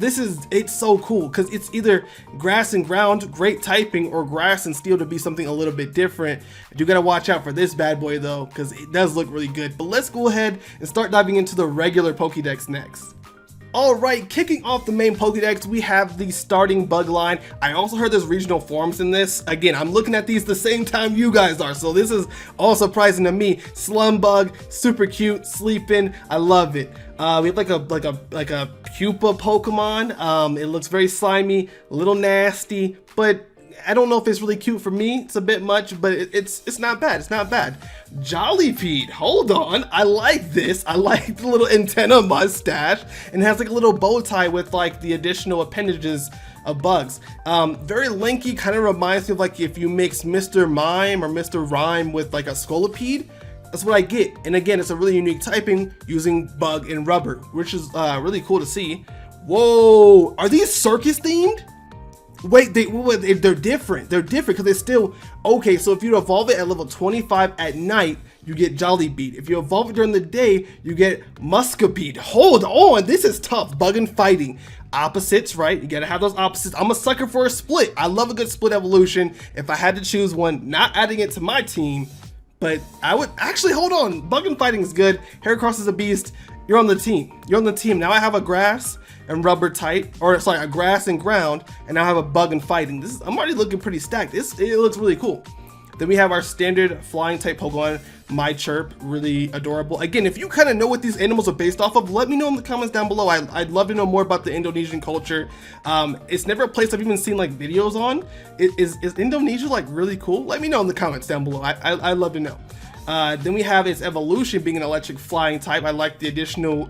it's so cool because it's either grass and ground, great typing, or grass and steel to be something a little bit different. You gotta watch out for this bad boy though, because it does look really good. But let's go ahead and start diving into the regular Pokédex next. Alright, kicking off the main Pokédex, we have the starting bug line. I also heard there's regional forms in this. Again, I'm looking at these the same time you guys are, so this is all surprising to me. Slumbug, super cute, sleeping, I love it. We have like a pupa Pokemon. It looks very slimy, a little nasty, but I don't know if it's really cute for me. It's a bit much, but it's not bad. It's not bad. Jollipede, hold on. I like this. I like the little antenna mustache, and it has like a little bow tie with like the additional appendages of bugs. Very lanky, kind of reminds me of like if you mix Mr. Mime or Mr. Rhyme with like a Scolipede. That's what I get. And again, it's a really unique typing using bug and rubber, which is really cool to see. Whoa, are these circus themed? Wait, they're different. They're different because they're still okay. So if you evolve it at level 25 at night, you get Jollibee. If you evolve it during the day, you get Muscapede. Hold on, this is tough. Bug and fighting, opposites, right? You gotta have those opposites. I'm a sucker for a split. I love a good split evolution. If I had to choose one, not adding it to my team, but I would actually hold on. Bug and fighting is good. Heracross is a beast. You're on the team. You're on the team. Now I have a grass and rubber type, or sorry, a grass and ground, and now I have a bug and fighting. I'm already looking pretty stacked. It looks really cool. Then we have our standard flying type Pokemon, Mychirp, really adorable. Again, if you kind of know what these animals are based off of, let me know in the comments down below. I'd love to know more about the Indonesian culture. It's never a place I've even seen like videos on. Is Indonesia like really cool? Let me know in the comments down below. I'd love to know. Then we have its evolution being an electric flying type. I like the additional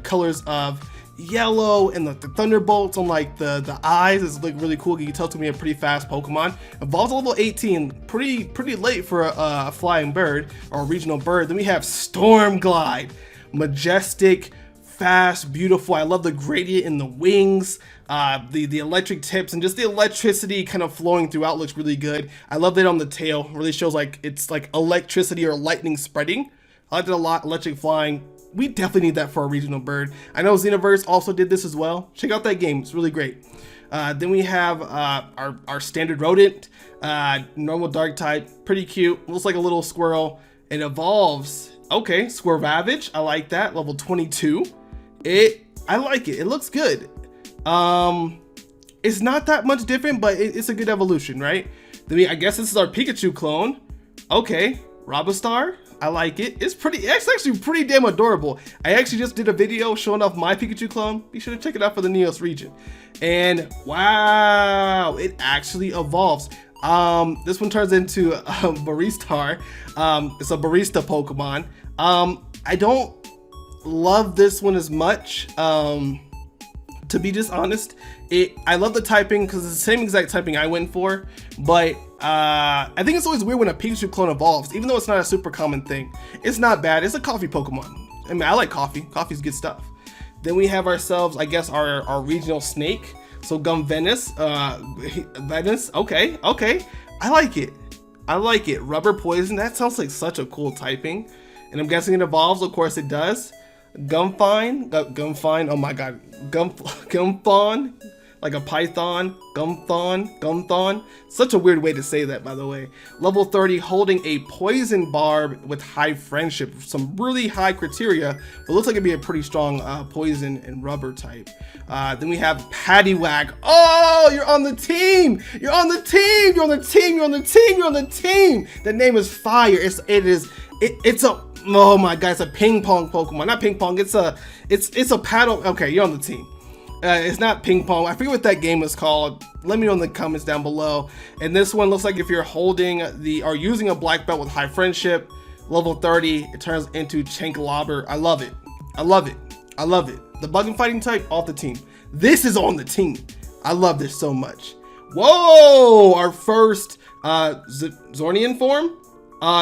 colors of yellow and the thunderbolts on like the eyes is like really cool. You can tell it's gonna be a pretty fast Pokemon. Evolves to level 18, pretty late for a flying bird or a regional bird. Then we have Stormglide, majestic, fast, beautiful. I love the gradient in the wings, the electric tips, and just the electricity kind of flowing throughout looks really good. I love that on the tail. Really shows like it's like electricity or lightning spreading. I like it a lot. Electric flying. We definitely need that for a regional bird. I know Xenoverse also did this as well. Check out that game, it's really great. Then we have our standard rodent, normal dark type, pretty cute, looks like a little squirrel. It evolves, okay, Squirvavage, I like that, level 22. I like it, it looks good. It's not that much different, but it's a good evolution, right? Then I guess this is our Pikachu clone. Okay, Robostar. I like it. It's actually pretty damn adorable. I actually just did a video showing off my Pikachu clone. Be sure to check it out for the Neos region. And wow, it actually evolves. This one turns into Baristar. It's a barista Pokemon. I don't love this one as much. To be just honest, I love the typing because it's the same exact typing I went for, but I think it's always weird when a Pikachu clone evolves, even though it's not a super common thing. It's not bad. It's a coffee Pokemon. I mean, I like coffee. Coffee's good stuff. Then we have ourselves, I guess, our regional snake. So Venice, okay. I like it. Rubber poison, that sounds like such a cool typing. And I'm guessing it evolves, of course it does. Gumfine, oh my god, Gumfawn, like a python, Gumthon. Such a weird way to say that, by the way. Level 30, holding a poison barb with high friendship. Some really high criteria, but looks like it'd be a pretty strong poison and rubber type. Then we have Paddywhack. Oh, you're on the team. You're on the team. You're on the team. You're on the team. You're on the team. The name is fire. It's a, oh my god, it's a ping pong Pokemon. Not ping pong. It's a paddle. Okay, you're on the team. It's not ping pong. I forget what that game is called. Let me know in the comments down below. And this one looks like if you're holding or using a black belt with high friendship, level 30, it turns into Chanklobber. I love it. I love it. I love it. The bug and fighting type off the team. This is on the team. I love this so much. Whoa, our first Zornian form.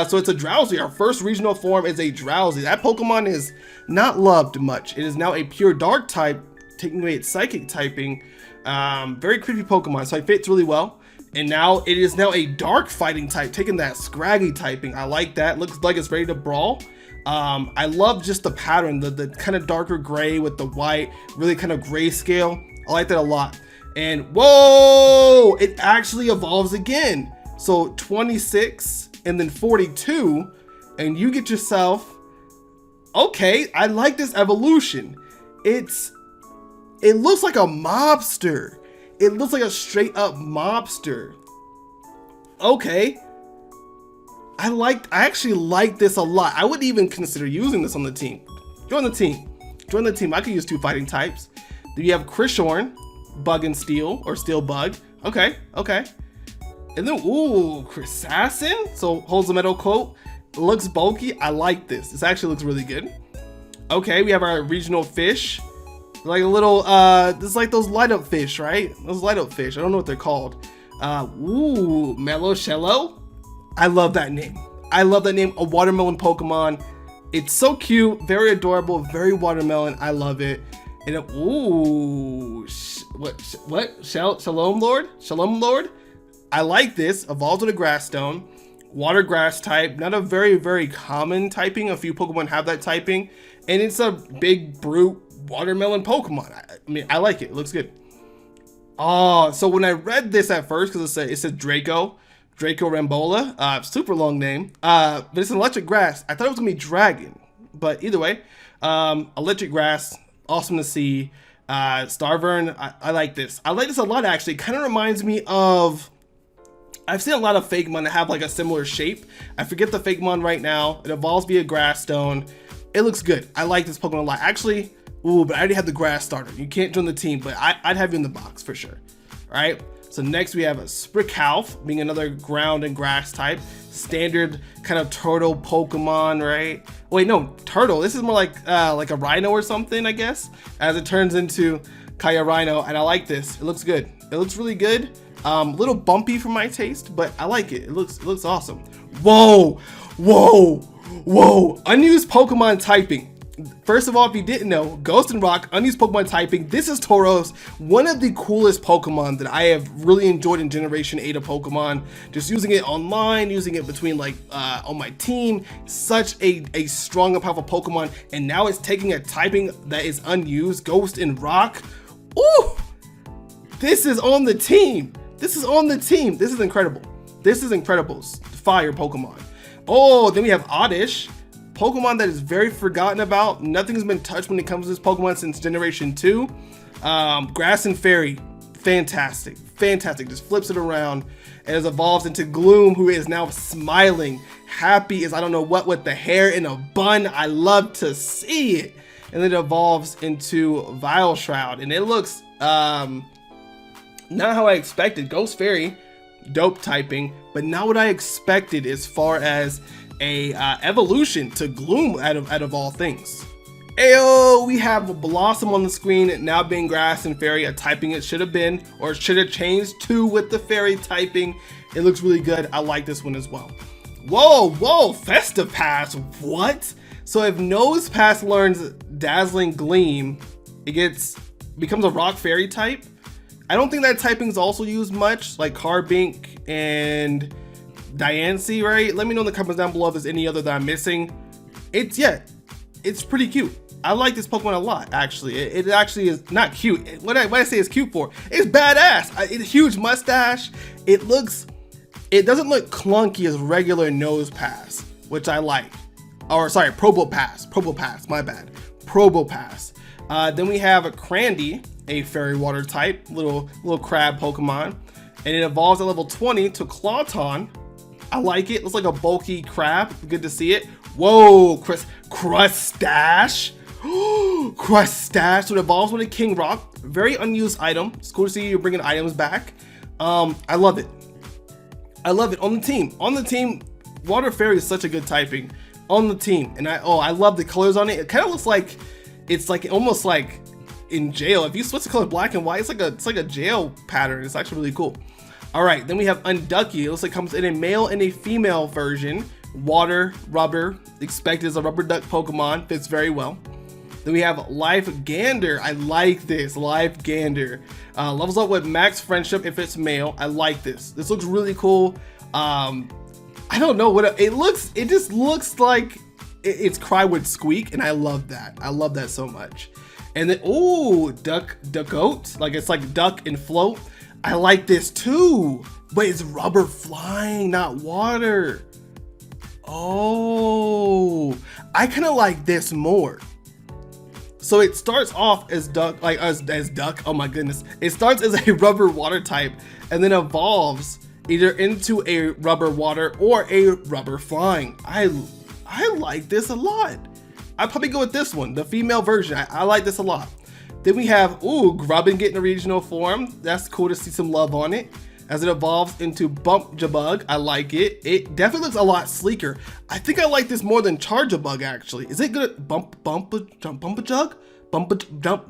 So it's a Drowsy. Our first regional form is a Drowsy. That Pokemon is not loved much. It is now a pure dark type, taking away its psychic typing. Very creepy Pokemon, so it fits really well. And now it is now a dark fighting type, taking that scraggy typing. I like that. Looks like it's ready to brawl. I love just the pattern, the kind of darker gray with the white, really kind of grayscale. I like that a lot. And whoa, it actually evolves again. So 26 and then 42, and you get yourself, okay, I like this evolution. It looks like a mobster. It looks like a straight up mobster. Okay. I actually like this a lot. I would even consider using this on the team. Join the team. Join the team. I could use 2 fighting types. Then you have Krishorn, Bug and Steel, or Steel Bug. Okay, okay. And then, ooh, Crisassin. So holds a metal coat. Looks bulky. I like this. This actually looks really good. Okay, we have our regional fish. Like a little, this is like those light up fish, right? Those light up fish. I don't know what they're called. Ooh, Meloshello. I love that name. I love that name. A watermelon Pokemon. It's so cute, very adorable, very watermelon. I love it. And ooh, what? Shalom Lord? Shalom Lord? I like this. Evolves with a grass stone. Water grass type. Not a very, very common typing. A few Pokemon have that typing. And it's a big brute watermelon Pokemon. I mean, I like it. It looks good. Oh, so when I read this at first, because it said Draco Rambola, super long name, but it's an electric grass. I thought it was gonna be dragon, but either way, electric grass, awesome to see. Starvern, I like this. I like this a lot, actually. Kind of reminds me of, I've seen a lot of Fakemon that have like a similar shape. I forget the Fakemon right now. It evolves via grass stone. It looks good. I like this Pokemon a lot. Actually, ooh, but I already have the grass starter. You can't join the team, but I'd have you in the box for sure. All right. So next we have a Sprickhalf, being another ground and grass type. Standard kind of turtle Pokemon, right? Wait, no, turtle. This is more like a rhino or something, I guess, as it turns into Kaya Rhino. And I like this. It looks good. It looks really good. A little bumpy for my taste, but I like it. It looks awesome. Whoa, whoa, whoa. Unused Pokemon typing. First of all, if you didn't know, Ghost and Rock, unused Pokemon typing. This is Tauros, one of the coolest Pokemon that I have really enjoyed in Generation 8 of Pokemon. Just using it online, using it between like on my team. Such a strong and powerful Pokemon. And now it's taking a typing that is unused, Ghost and Rock. Ooh, this is on the team. This is on the team. This is incredible. This is incredible. Fire Pokemon. Oh, then we have Oddish. Pokemon that is very forgotten about. Nothing's been touched when it comes to this Pokemon since Generation 2. Grass and Fairy, fantastic, fantastic. Just flips it around and it evolves into Gloom, who is now smiling, happy as I don't know what, with the hair in a bun. I love to see it. And then it evolves into Vile Shroud, and it looks not how I expected. Ghost Fairy, dope typing, but not what I expected as far as a evolution to Gloom out of all things. Ayo, we have Blossom on the screen, now being Grass and Fairy, a typing it should have been, or should have changed to with the Fairy typing. It looks really good. I like this one as well. Whoa, whoa, Festive Pass, what? So if Nose Pass learns Dazzling Gleam, it becomes a Rock Fairy type. I don't think that typing is also used much, like Carbink and Diancie, right? Let me know in the comments down below if there's any other that I'm missing. It's pretty cute. I like this Pokemon a lot, actually. It actually is not cute. What I say it's cute for, it's badass. It's a huge mustache. It doesn't look clunky as regular nose pass, which I like. Or sorry, Probopass, my bad. Probopass. Then we have a Crandy, a fairy water type, little crab Pokemon. And it evolves at level 20 to Clawton. I like it. Looks like a bulky crab. Good to see it. Whoa, Crustache. Crustache. So it evolves with a King Rock. Very unused item. It's cool to see you're bringing items back. I love it. I love it. On the team, Water Fairy is such a good typing. On the team, and I love the colors on it. It kind of looks like it's like almost like in jail. If you switch the color black and white, it's like a jail pattern. It's actually really cool. All right, then we have Unducky. It looks like it comes in a male and a female version. Water, rubber, expected as a rubber duck Pokemon, fits very well. Then we have Life Gander. I like this, Life Gander. Levels up with max friendship if it's male. I like this. This looks really cool. I don't know what it looks. It just looks like it's Cry with Squeak, and I love that. I love that so much. And then Duckoat, like it's like duck and float. I like this too, but it's rubber flying, not water. Oh, I kind of like this more. So it starts off as duck, like as duck. Oh my goodness! It starts as a rubber water type, and then evolves either into a rubber water or a rubber flying. I like this a lot. I'd probably go with this one, the female version. I like this a lot. Then we have, Grubbin getting a regional form. That's cool to see some love on it. As it evolves into Bump-Jabug, I like it. It definitely looks a lot sleeker. I think I like this more than Charge-a-Bug, actually. Is it good at Bump-a-Jug?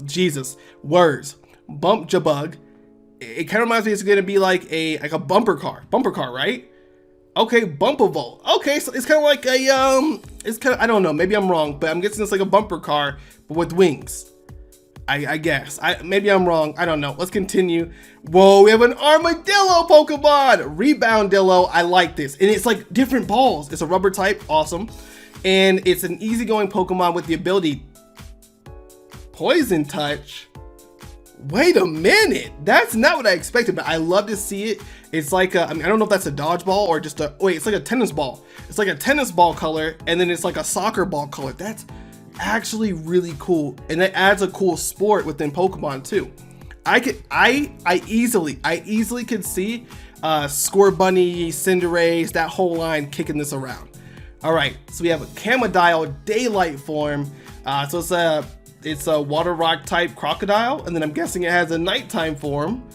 Jesus, words. Bump-Jabug. It kind of reminds me it's going to be like a bumper car, right? Okay, Bumpavolt. Okay, so it's kind of like a, I don't know, maybe I'm wrong, but I'm guessing it's like a bumper car, but with wings. I guess. Maybe I'm wrong. I don't know. Let's continue. Whoa, we have an Armadillo Pokemon! Reboundillo. I like this. And it's like different balls. It's a rubber type. Awesome. And it's an easygoing Pokemon with the ability Poison Touch. Wait a minute. That's not what I expected, but I love to see it. It's like I don't know if that's a dodgeball or just it's like a tennis ball. It's like a tennis ball color, and then it's like a soccer ball color. That's actually really cool, and that adds a cool sport within Pokemon too. I easily could see Scorbunny, Cinderace, that whole line kicking this around. All right, so we have a Camodile Daylight form. So it's a water rock type crocodile, and then I'm guessing it has a nighttime form.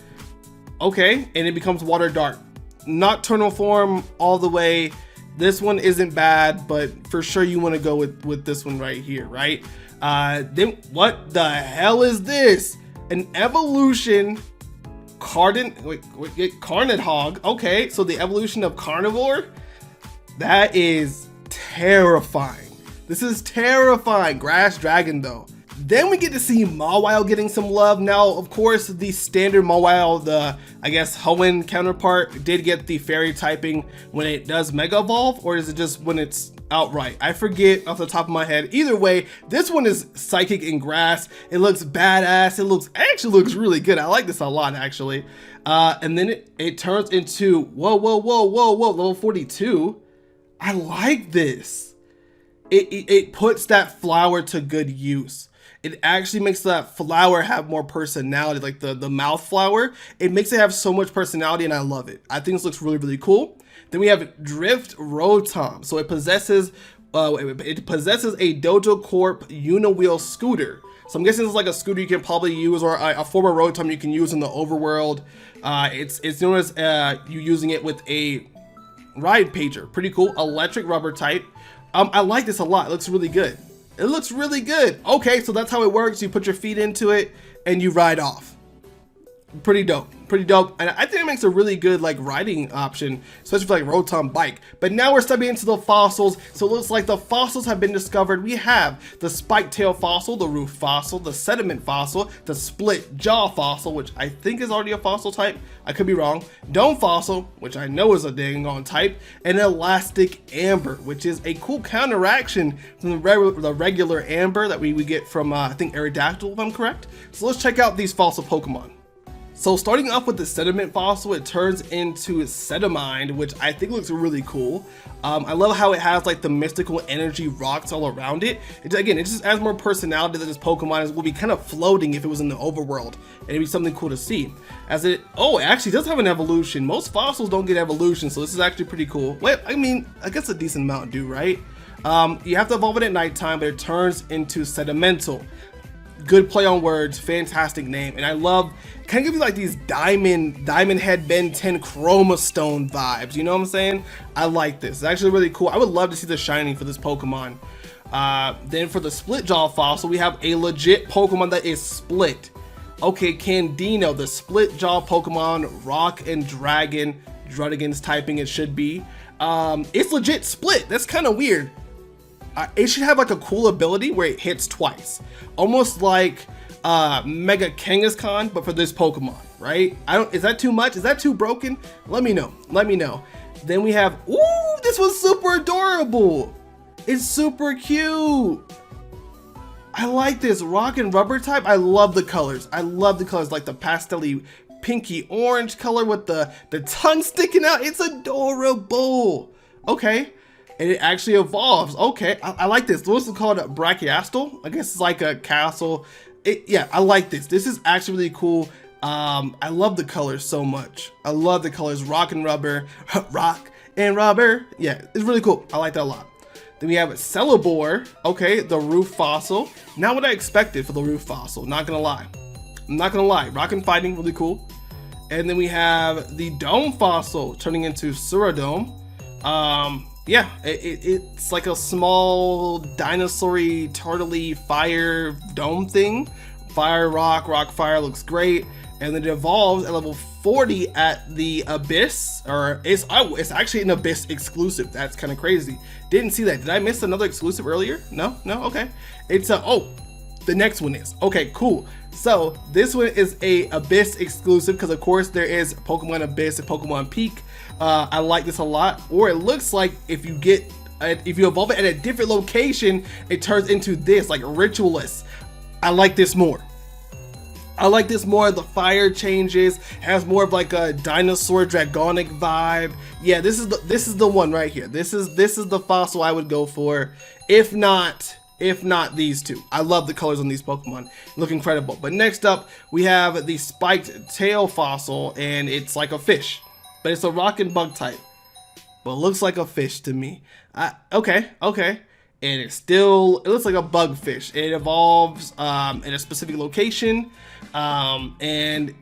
Okay, and it becomes water dark. Nocturnal form all the way. This one isn't bad, but for sure you want to go with this one right here, right? Then what the hell is this? An evolution Carnidhog. Okay, so the evolution of carnivore. That is terrifying. This is terrifying. Grass Dragon though. Then we get to see Mawile getting some love. Now, of course, the standard Mawile, the, I guess, Hoenn counterpart, did get the fairy typing when it does Mega Evolve, or is it just when it's outright? I forget off the top of my head. Either way, this one is Psychic and Grass. It looks badass. It actually looks really good. I like this a lot, actually. And then it turns into, whoa, level 42. I like this. It puts that flower to good use. It actually makes that flower have more personality, like the mouth flower. It makes it have so much personality, and I love it. I think this looks really, really cool. Then we have Drift Rotom. So it possesses a Dojo Corp Uniwheel scooter. So I'm guessing it's like a scooter you can probably use, or a former Rotom you can use in the overworld. It's known as you using it with a ride pager. Pretty cool. Electric rubber type. I like this a lot. It looks really good. It looks really good. Okay, so that's how it works. You put your feet into it and you ride off. Pretty dope. pretty dope, and I think it makes a really good like riding option, especially for like rotom bike. But now we're stepping into the fossils, so it looks like the fossils have been discovered. We have the spiked tail fossil, the roof fossil, the sediment fossil, the split jaw fossil, which I think is already a fossil type, I could be wrong, dome fossil, which I know is a dang on type, and elastic amber, which is a cool counteraction from the regular amber that we get from I think Aerodactyl, if I'm correct. So let's check out these fossil Pokemon. So starting off with the sediment fossil, it turns into Sedimind, which I think looks really cool. I love how it has like the mystical energy rocks all around it. Again, it just adds more personality that this Pokemon will be kind of floating if it was in the overworld, and it'd be something cool to see. It actually does have an evolution. Most fossils don't get evolution, so this is actually pretty cool. Well, I mean, I guess a decent amount do, right? You have to evolve it at nighttime, but it turns into Sedimental. Good play on words, fantastic name, and I love, kind of give you like these diamond head Ben 10 chroma stone vibes, you know what I'm saying? I like this. It's actually really cool. I would love to see the shiny for this Pokemon. Then for the split jaw fossil, we have a legit Pokemon that is split. Okay, Candino, the split jaw Pokemon, rock and dragon, Druddigan's typing it should be. It's legit split. That's kind of weird. It should have like a cool ability where it hits twice, almost like Mega Kangaskhan, but for this Pokemon, right? Is that too much? Is that too broken? Let me know. Let me know. Then we have, ooh, this one's super adorable. It's super cute. I like this rock and rubber type. I love the colors. I love the colors, like the pastel-y pinky orange color with the tongue sticking out. It's adorable. Okay. And it actually evolves. Okay, I like this. What's it called? Brachyastal? I guess it's like a castle. Yeah, I like this. This is actually really cool. I love the colors so much. I love the colors. Rock and rubber. Rock and rubber. Yeah, it's really cool. I like that a lot. Then we have Celeborn. Okay, the roof fossil. Not what I expected for the roof fossil. Not gonna lie. I'm not gonna lie. Rock and fighting, really cool. And then we have the dome fossil turning into Suradome. Yeah, it's like a small dinosaur-y, turtle-y fire dome thing. Fire, rock, fire, looks great. And then it evolves at level 40 at the Abyss, or it's actually an Abyss exclusive. That's kind of crazy. Didn't see that. Did I miss another exclusive earlier? No, okay. It's the next one is. Okay, cool. So this one is a Abyss exclusive because of course there is Pokemon Abyss and Pokemon Peak. I like this a lot. Or it looks like if you evolve it at a different location, it turns into this, like Ritualist. I like this more. I like this more. The fire changes, has more of like a dinosaur dragonic vibe. Yeah, this is the one right here. This is the fossil I would go for. If not these two. I love the colors on these Pokemon. Look incredible. But next up, we have the spiked tail fossil, and it's like a fish, but it's a rock and bug type, but it looks like a fish to me. Okay. And it looks like a bug fish. It evolves in a specific location, and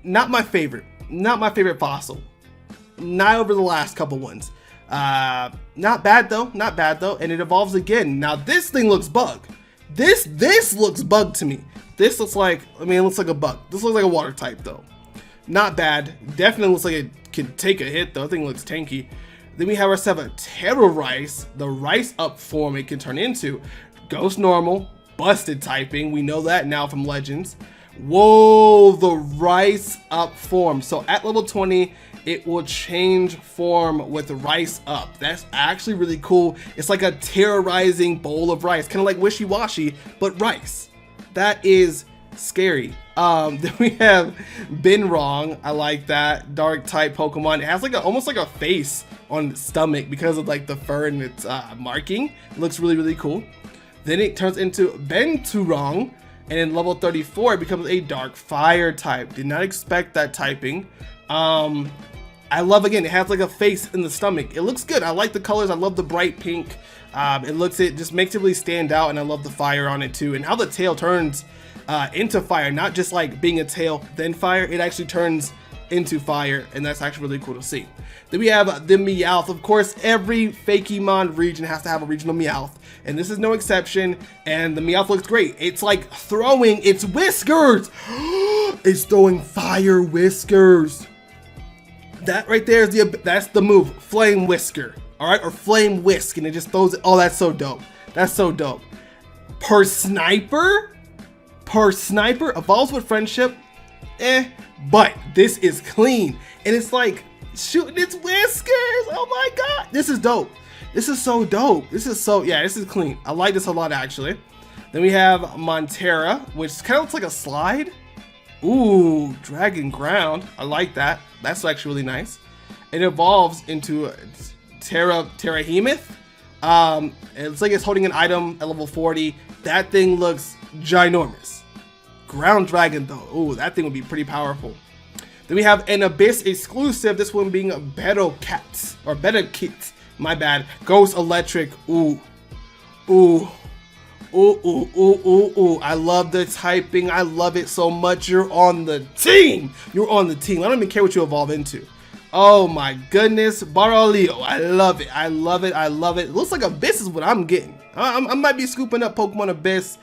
not my favorite fossil. Not over the last couple ones. Not bad though, and it evolves again. Now this thing looks bug. This looks bug to me. This looks like, it looks like a bug. This looks like a water type though. Not bad. Definitely looks like it can take a hit though. I think it looks tanky. Then we have ourselves a Terrorice, the rice up form it can turn into. Ghost normal, busted typing. We know that now from Legends. Whoa, the rice up form. So at level 20, it will change form with rice up. That's actually really cool. It's like a terrorizing bowl of rice, kind of like Wishy-Washy, but rice. That is scary. Then we have Been Wrong. I like that. Dark type Pokemon. It has like almost like a face on its stomach because of like the fur and its marking. It looks really cool. Then it turns into Benturong, and in level 34 it becomes a dark fire type. Did not expect that typing. I love, again, it has like a face in the stomach. It looks good. I like the colors. I love the bright pink. It just makes it really stand out, and I love the fire on it too, and how the tail turns into fire, not just like being a tail then fire. It actually turns into fire, and that's actually really cool to see. Then we have the Meowth. Of course, every Fakemon region has to have a regional Meowth, and this is no exception, and the Meowth looks great. It's like throwing its whiskers. It's throwing fire whiskers. That right there is that's the move, flame whisker, all right, or flame whisk, and it just throws it. Oh, that's so dope. That's so dope. Per sniper evolves with friendship, but this is clean, and it's like shooting its whiskers. Oh my god, this is dope. This is so dope. This is clean. I like this a lot, actually. Then we have Montera, which kind of looks like a slide. Ooh, Dragon Ground. I like that. That's actually really nice. It evolves into Terrahemoth. It looks like it's holding an item at level 40. That thing looks ginormous. Ground Dragon, though. Ooh, that thing would be pretty powerful. Then we have an Abyss exclusive. This one being a Better-Kit. My bad. Ghost Electric. Ooh. Ooh. Ooh, ooh, ooh, ooh, ooh. I love the typing. I love it so much. You're on the team. You're on the team. I don't even care what you evolve into. Oh my goodness. Baraleo. I love it. I love it. I love it. It looks like Abyss is what I'm getting. I might be scooping up Pokemon Abyss.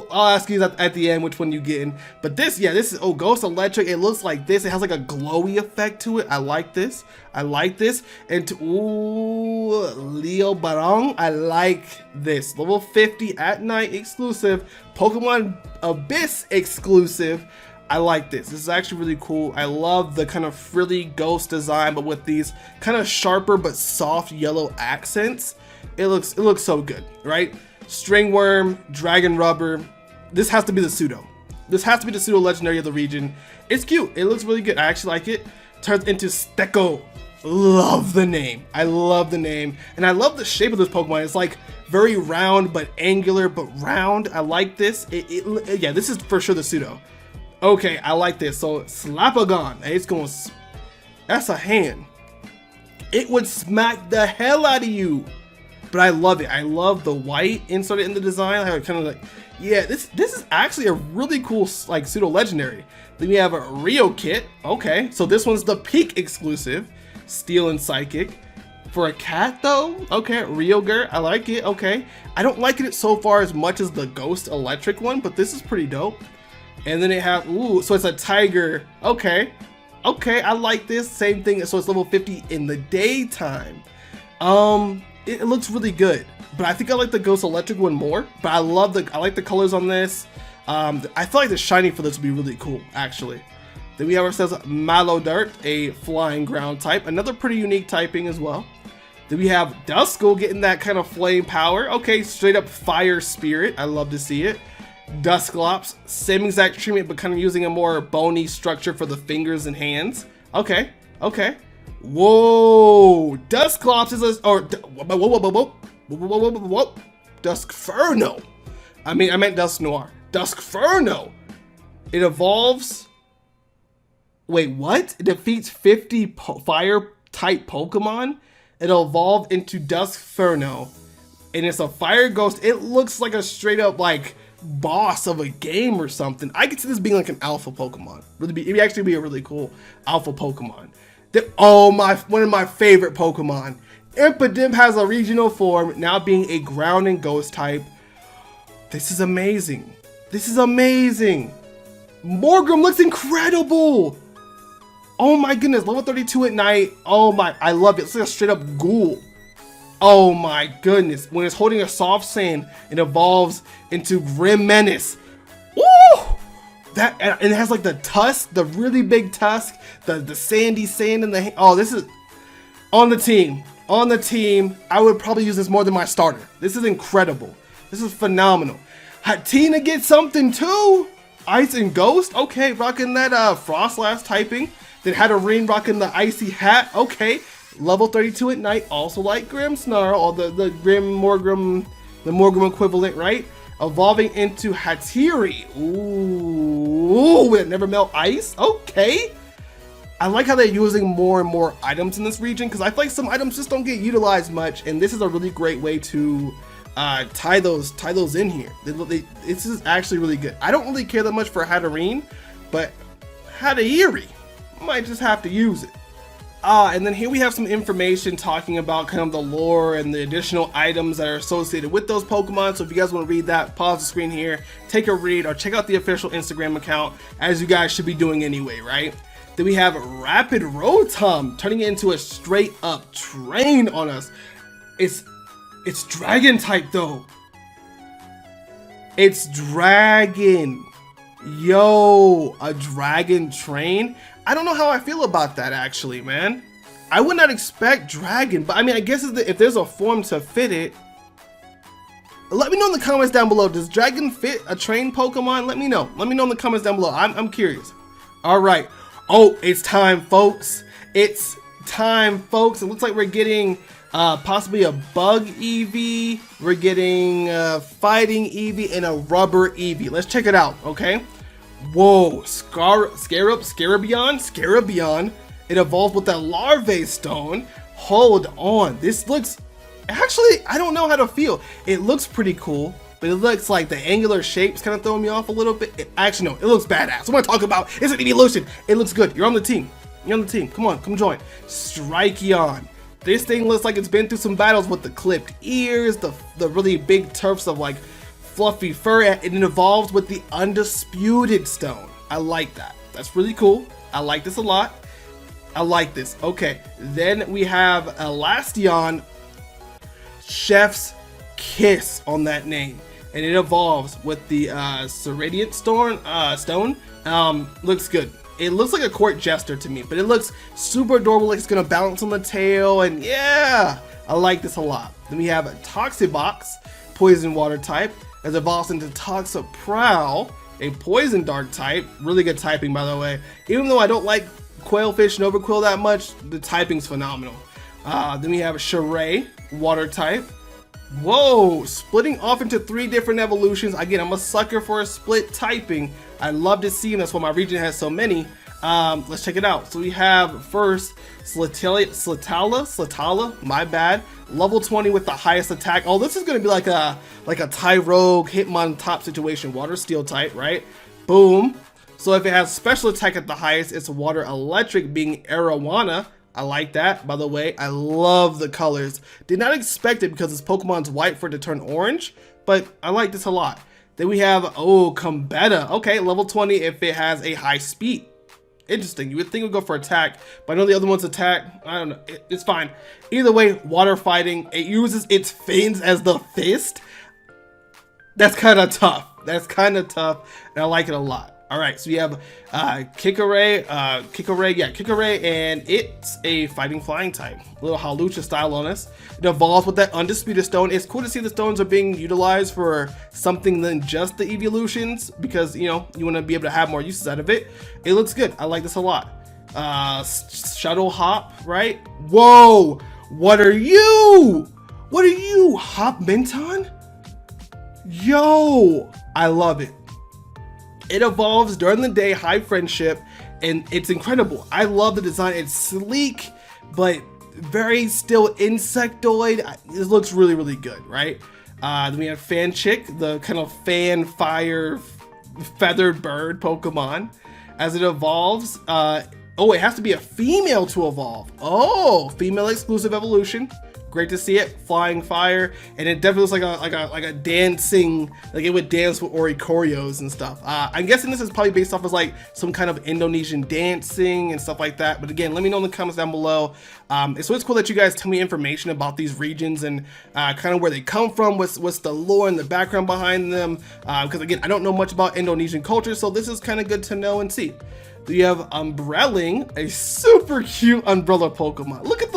I'll ask you at the end which one you getting. But this is, oh, Ghost Electric. It looks like this. It has like a glowy effect to it. I like this. I like this. And ooh, Leo Barong. I like this. Level 50 at night exclusive. Pokemon Abyss exclusive. I like this. This is actually really cool. I love the kind of frilly ghost design, but with these kind of sharper but soft yellow accents. It looks so good, right? Stringworm, Dragon Rubber. This has to be the pseudo. This has to be the pseudo legendary of the region. It's cute. It looks really good. I actually like it. Turns into Stecco. Love the name. I love the name. And I love the shape of this Pokemon. It's like very round but angular but round. I like this. Yeah, this is for sure the pseudo. Okay, I like this. So Slapagon. It's going. That's a hand. It would smack the hell out of you. But I love it. I love the white inserted in the design. How it kind of like, yeah, this is actually a really cool like pseudo legendary. Then we have a Rio Kit. Okay, so this one's the peak exclusive, Steel and Psychic. For a cat though, okay, Ryogre, I like it. Okay, I don't like it so far as much as the Ghost Electric one, but this is pretty dope. And then they have, ooh, so it's a tiger. Okay, I like this. Same thing. So it's level 50 in the daytime. It looks really good, but I think I like the Ghost Electric one more. But I like the colors on this. I feel like the shiny for this would be really cool, actually. Then we have ourselves Malodirt, a flying ground type, another pretty unique typing as well. Then we have Duskull getting that kind of flame power. Okay, straight up fire spirit. I love to see it. Dusclops, same exact treatment, but kind of using a more bony structure for the fingers and hands. Okay. Whoa, Dusclops is whoa, Duskferno. I meant Dusknoir. Duskferno. It evolves. Wait, what? It defeats 50 fire type Pokemon. It'll evolve into Duskferno, and it's a fire ghost. It looks like a straight up like boss of a game or something. I could see this being like an alpha Pokemon. It'd actually be a really cool alpha Pokemon. One of my favorite Pokemon. Impidimp has a regional form, now being a ground and ghost type. This is amazing. This is amazing. Morgrem looks incredible. Oh my goodness, level 32 at night. Oh my, I love it. It's like a straight up ghoul. Oh my goodness. When it's holding a soft sand, it evolves into Grim Menace. Woo! That, and it has like the tusk, the really big tusk, the sandy sand in the hand. Oh, this is on the team. On the team, I would probably use this more than my starter. This is incredible. This is phenomenal. Hatina gets something too. Ice and Ghost. Okay, rocking that Frostlass typing. Then Hatterene rocking the icy hat. Okay, level 32 at night. Also like Grimmsnarl, or the Grim Morgrem, the Morgrem equivalent, right? Evolving into Hatiri. Ooh, will it never melt ice? Okay. I like how they're using more and more items in this region, because I feel like some items just don't get utilized much, and this is a really great way to tie those in here. This is actually really good. I don't really care that much for Hatterene, but Hatiri, might just have to use it. And then here we have some information talking about kind of the lore and the additional items that are associated with those Pokemon. So if you guys want to read that, pause the screen here, take a read, or check out the official Instagram account, as you guys should be doing anyway, right? Then we have Rapid Rotom turning it into a straight up train on us. It's dragon type though. It's dragon. Yo, a dragon train? I don't know how I feel about that actually, man. I would not expect dragon, but I mean, I guess if there's a form to fit it. Let me know in the comments down below. Does dragon fit a trained Pokemon? Let me know. Let me know in the comments down below. I'm curious. All right. Oh, it's time, folks. It's time, folks. It looks like we're getting possibly a bug Eevee. We're getting fighting Eevee and a rubber Eevee. Let's check it out, okay? Whoa, Scarabion. It evolved with that Larvae Stone. Hold on. This looks... Actually, I don't know how to feel. It looks pretty cool, but it looks like the angular shapes kind of throwing me off a little bit. Actually, no, it looks badass. What I'm talking about is an evolution. It looks good. You're on the team. You're on the team. Come on, come join. Strikeon. This thing looks like it's been through some battles with the clipped ears, the really big tufts of like fluffy fur, and it evolves with the Undisputed Stone. I like that. That's really cool. I like this a lot. I like this. Okay, then we have Elastion. Chef's Kiss on that name, and it evolves with the Serradiant Stone. Looks good. It looks like a court jester to me, but it looks super adorable, like it's gonna balance on the tail, and yeah, I like this a lot. Then we have a Toxibox, poison water type, as evolves into Toxaprowl, a poison dark type. Really good typing, by the way. Even though I don't like Quailfish and Overquill that much, the typing's phenomenal. Then we have a Charray, water type. Whoa, splitting off into 3 different evolutions. Again, I'm a sucker for a split typing. I love to see them. That's why my region has so many. Let's check it out. So we have first Slatala, my bad. Level 20 with the highest attack. Oh, this is gonna be like a Tyrogue Hitmon top situation. Water steel type, right? Boom. So if it has special attack at the highest, it's water electric, being Arowana. I like that, by the way. I love the colors. Did not expect it because this Pokemon's white for it to turn orange, but I like this a lot. Then we have, oh, Combetta. Okay, level 20 if it has a high speed. Interesting. You would think it would go for attack, but I know the other one's attack. I don't know. It's fine. Either way, water fighting. It uses its fins as the fist. That's kind of tough. That's kind of tough, and I like it a lot. All right, so we have Kikoray, and it's a fighting flying type. A little Hawlucha style on us. It evolves with that Undisputed Stone. It's cool to see the stones are being utilized for something than just the evolutions, because, you know, you want to be able to have more uses out of it. It looks good. I like this a lot. Shuttle Hop, right? Whoa, what are you? What are you, Hop Minton? Yo, I love it. It evolves during the day, high friendship, and it's incredible. I love the design. It's sleek, but very still insectoid. It looks really, really good, right? Then we have Fanchick, the kind of fan fire feathered bird Pokemon. As it evolves, oh, it has to be a female to evolve. Oh, female exclusive evolution. Great to see it. Flying fire, and it definitely looks like a dancing, like it would dance with Oricorios and stuff. I'm guessing this is probably based off of like some kind of Indonesian dancing and stuff like that. But again, let me know in the comments down below. So it's cool that you guys tell me information about these regions and kind of where they come from, what's the lore and the background behind them. Because again, I don't know much about Indonesian culture, so this is kind of good to know and see. You have Umbrelling, a super cute umbrella Pokemon. Look at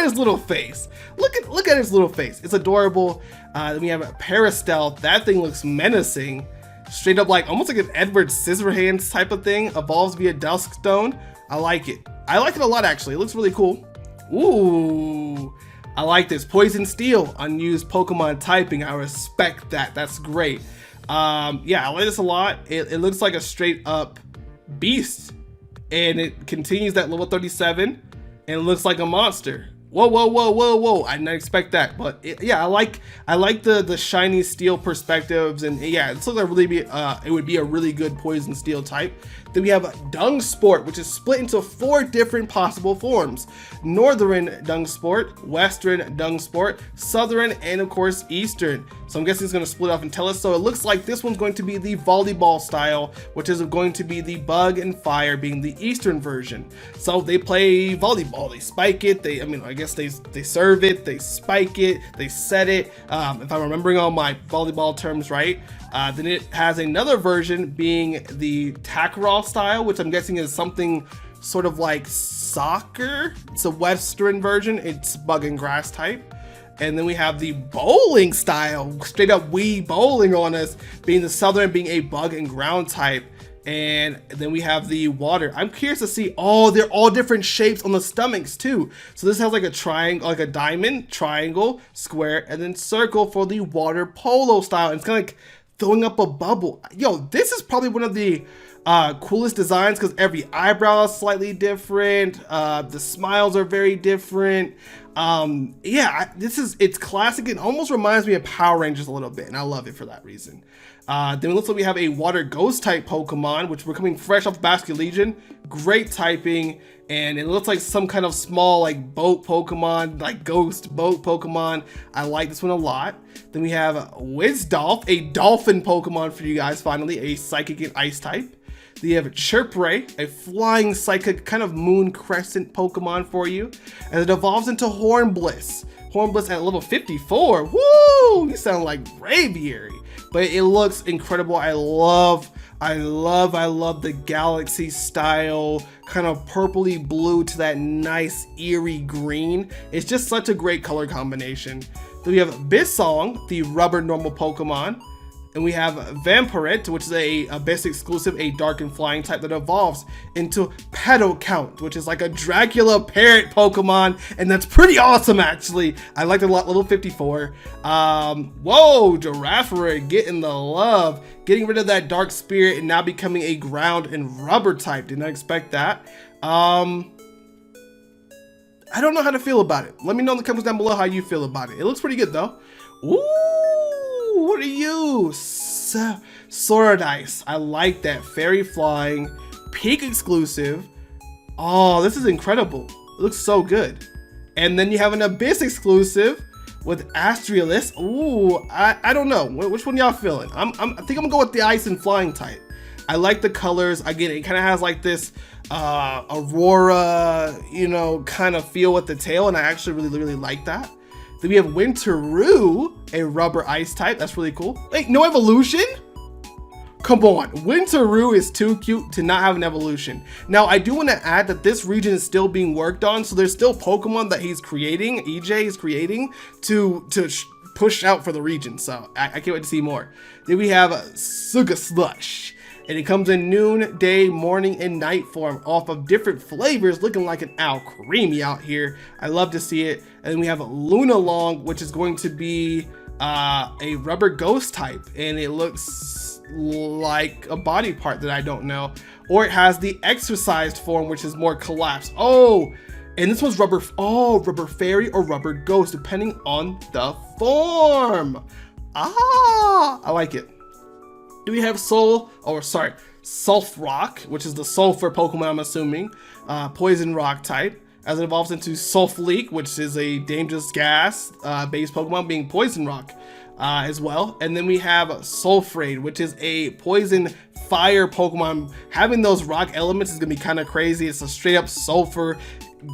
his little face. Look at his little face. It's adorable. Then we have a Parastel. That thing looks menacing. Straight up like almost like an Edward Scissorhands type of thing. Evolves via Duskstone. I like it. I like it a lot actually. It looks really cool. Ooh, I like this. Poison Steel, unused Pokemon typing. I respect that. That's great. Yeah, I like this a lot. It looks like a straight up beast. And it continues that level 37 and it looks like a monster. Whoa. I didn't expect that, but yeah, I like the shiny steel perspectives, and yeah, it looks like it would be a really good poison steel type. Then we have Dung Sport, which is split into 4 different possible forms. Northern Dung Sport, Western Dung Sport, Southern, and of course Eastern. So I'm guessing it's going to split off and tell us. So it looks like this one's going to be the volleyball style, which is going to be the Bug and Fire being the Eastern version. So they play volleyball, they spike it, I guess they serve it, they spike it, they set it, if I'm remembering all my volleyball terms right. Then it has another version being the Takraw style, which I'm guessing is something sort of like soccer. It's a Western version, it's Bug and Grass type. And then we have the bowling style, straight up Wii bowling on us, being the Southern, being a Bug and Ground type. And then we have the water. I'm curious to see, they're all different shapes on the stomachs too. So this has like a triangle, like a diamond, triangle, square, and then circle for the water polo style. And it's kind of like throwing up a bubble. Yo, this is probably one of the coolest designs because every eyebrow is slightly different. The smiles are very different. Yeah, it's classic. It almost reminds me of Power Rangers a little bit, and I love it for that reason. Then it looks like we have a water ghost type Pokemon, which we're coming fresh off Basket Legion. Great typing, and it looks like some kind of small like boat Pokemon, like ghost boat Pokemon. I like this one a lot. Then we have Wizdolf, a dolphin Pokemon for you guys finally, a psychic and ice type. Then you have Chirpray, a flying psychic kind of moon crescent Pokemon for you, and it evolves into Hornbliss. Hornbliss at level 54. Woo! You sound like Braviary. But it looks incredible. I love the galaxy style, kind of purpley blue to that nice eerie green. It's just such a great color combination. Then we have Bisong, the rubber normal Pokemon. And we have Vampirate, which is a Abyss exclusive, a dark and flying type that evolves into Pedocount, which is like a Dracula parrot Pokemon, and that's pretty awesome actually. I liked it a lot, level 54. Whoa, Giraffere getting the love, getting rid of that dark spirit and now becoming a ground and rubber type. Did not expect that. I don't know how to feel about it. Let me know in the comments down below how you feel about it. It looks pretty good though. Ooh, what are you? Sorodice. I like that. Fairy flying, peak exclusive. Oh, this is incredible. It looks so good. And then you have an Abyss exclusive with Astralis. Ooh, I don't know. Which one y'all feeling? I think I'm gonna go with the ice and flying type. I like the colors. Again, it kind of has like this Aurora, kind of feel with the tail, and I actually really like that. Then we have Winteroo, a rubber ice type. That's really cool. Wait, no evolution? Come on, Winteroo is too cute to not have an evolution. Now, I do want to add that this region is still being worked on, so there's still Pokemon that he's creating, EJ is creating, to push out for the region. So I can't wait to see more. Then we have Suga Slush. And it comes in noon, day, morning, and night form off of different flavors, looking like an owl creamy out here. I love to see it. And then we have Lunalong, which is going to be a rubber ghost type. And it looks like a body part that I don't know. Or it has the exercised form, which is more collapsed. Oh, and this one's rubber fairy or rubber ghost, depending on the form. Ah, I like it. Do we have Sulfrock, which is the sulfur Pokemon, I'm assuming, poison rock type, as it evolves into Sulfleak, which is a dangerous gas based Pokemon, being poison rock as well. And then we have Sulfrade, which is a poison fire Pokemon. Having those rock elements is gonna be kind of crazy. It's a straight up sulfur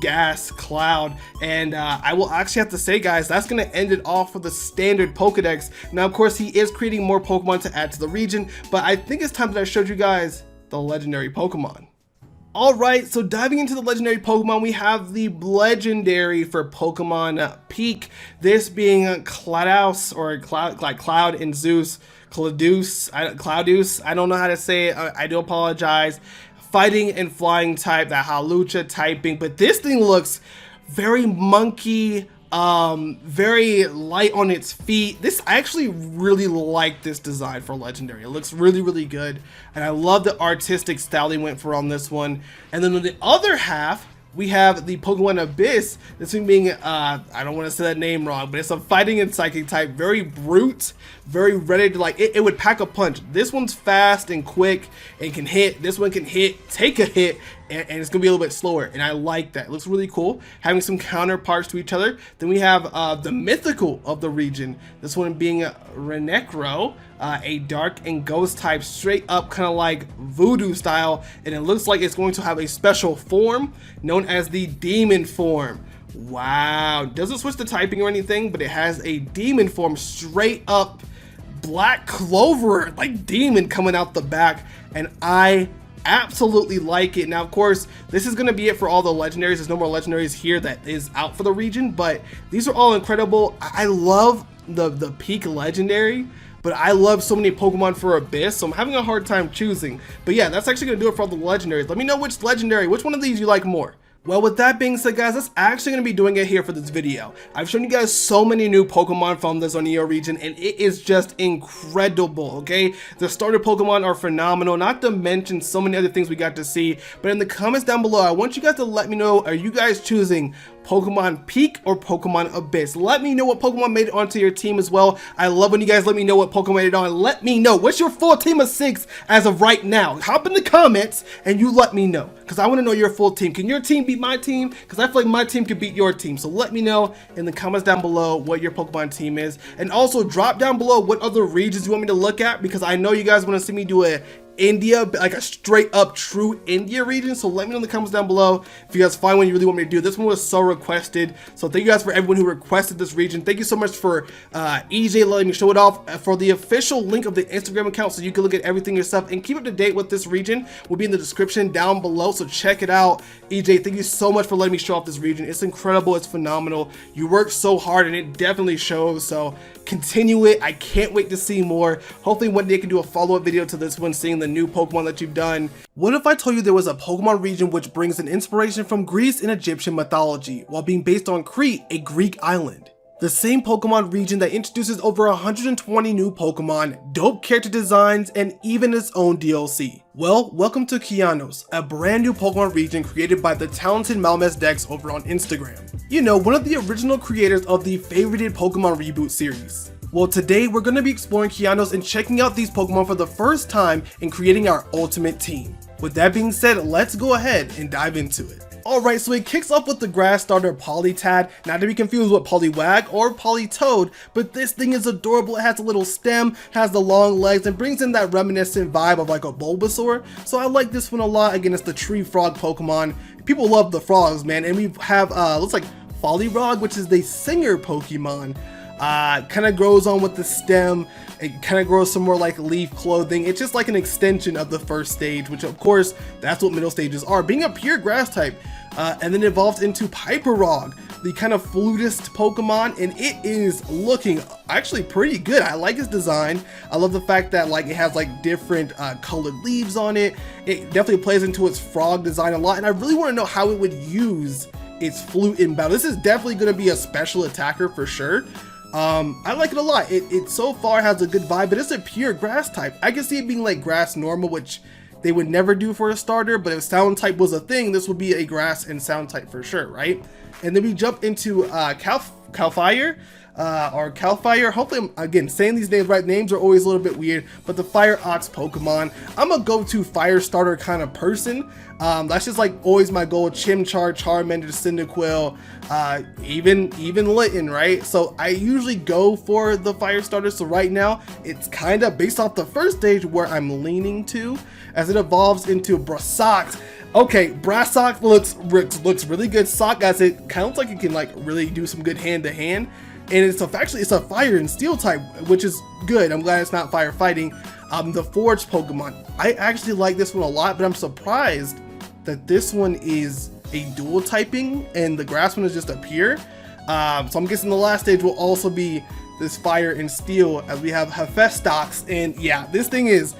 gas cloud, and I will actually have to say, guys, that's gonna end it off for the standard Pokedex. Now, of course, he is creating more Pokemon to add to the region, but I think it's time that I showed you guys the legendary Pokemon. Alright, so diving into the legendary Pokemon, we have the legendary for Pokemon Peak, this being Claudius, or Cloud and Zeus, Claudius, I don't know how to say it, I do apologize. Fighting and flying type, that Halucha typing, but this thing looks very monkey, very light on its feet. I actually really like this design for legendary. It looks really good, and I love the artistic style they went for on this one. And then on the other half, we have the Pokemon Abyss. This one being, I don't want to say that name wrong, but it's a fighting and psychic type. Very brute, very ready to like, it would pack a punch. This one's fast and quick and can hit. This one can hit, take a hit, and it's going to be a little bit slower. And I like that. It looks really cool, having some counterparts to each other. Then we have the mythical of the region. This one being Renekro, a dark and ghost type, straight up kind of like voodoo style. And it looks like it's going to have a special form known as the demon form. Wow, doesn't switch the typing or anything, but it has a demon form, straight up black clover like demon coming out the back, and I absolutely like it. Now of course this is going to be it for all the legendaries. There's no more legendaries here that is out for the region, but these are all incredible. I love the peak legendary, but I love so many Pokemon for Abyss, so I'm having a hard time choosing. But yeah, that's actually going to do it for all the legendaries. Let me know which legendary, which one of these you like more. Well, with that being said, guys, that's actually going to be doing it here for this video. I've shown you guys so many new Pokemon from the Zonio region, and it is just incredible, okay? The starter Pokemon are phenomenal, not to mention so many other things we got to see. But in the comments down below, I want you guys to let me know, are you guys choosing Pokemon Peak or Pokemon Abyss? Let me know what Pokemon made it onto your team as well. I love when you guys let me know what Pokemon made it on. Let me know what's your full team of 6 as of right now. Hop in the comments and you let me know, because I want to know your full team. Can your team beat my team? Because I feel like my team could beat your team. So let me know in the comments down below what your Pokemon team is, and also drop down below what other regions you want me to look at, because I know you guys want to see me do a India, like a straight up true India region. So let me know in the comments down below if you guys find one you really want me to do. This one was so requested, so thank you guys for everyone who requested this region. Thank you so much for EJ letting me show it off. For the official link of the Instagram account so you can look at everything yourself and keep up to date with this region will be in the description down below, so check it out. EJ, thank you so much for letting me show off this region. It's incredible, it's phenomenal. You worked so hard and it definitely shows, so continue it. I can't wait to see more. Hopefully one day I can do a follow-up video to this one, seeing the new Pokemon that you've done. What if I told you there was a Pokemon region which brings an inspiration from Greece and Egyptian mythology while being based on Crete, a Greek island? The same Pokemon region that introduces over 120 new Pokemon, dope character designs, and even its own DLC. Well, welcome to Helenos, a brand new Pokemon region created by the talented mythical over on Instagram. You know, one of the original creators of the favorited Pokemon reboot series. Well, today we're going to be exploring Helenos and checking out these Pokemon for the first time and creating our ultimate team. With that being said, let's go ahead and dive into it. Alright, so it kicks off with the grass starter Polytad, not to be confused with Poliwag or Politoad, but this thing is adorable. It has a little stem, has the long legs, and brings in that reminiscent vibe of like a Bulbasaur, so I like this one a lot. Again, it's the tree frog Pokemon. People love the frogs, man, and we have, looks like Folirog, which is the singer Pokemon. Kind of grows on with the stem. It kind of grows some more like leaf clothing. It's just like an extension of the first stage, which of course that's what middle stages are, being a pure grass type. And then evolves into Piperog, the kind of flutist Pokemon, and it is looking actually pretty good. I like its design. I love the fact that like it has like different colored leaves on it. It definitely plays into its frog design a lot, and I really want to know how it would use its flute in battle. This is definitely going to be a special attacker for sure. I like it a lot. It so far has a good vibe, but it's a pure grass type. I can see it being like grass normal, which they would never do for a starter, but if sound type was a thing, this would be a grass and sound type for sure, right? And then we jump into Calfire, or Calfire. Hopefully I'm, again, saying these names right. Names are always a little bit weird, but the Fire Ox Pokemon. I'm a go-to fire starter kind of person. That's just like always my goal. Chimchar, Charmander, Cyndaquil, even Litten, right? So I usually go for the fire starter. So right now it's kind of based off the first stage where I'm leaning to, as it evolves into Brassac. Okay, Brassac looks really good. Sock, as it kind of looks like it can like really do some good hand-to-hand. And it's a fire and steel type, which is good. I'm glad it's not firefighting. The Forge Pokemon. I actually like this one a lot, but I'm surprised that this one is a dual typing and the grass one is just a pure. So I'm guessing the last stage will also be this fire and steel, as we have Hephaestus. And yeah, this thing is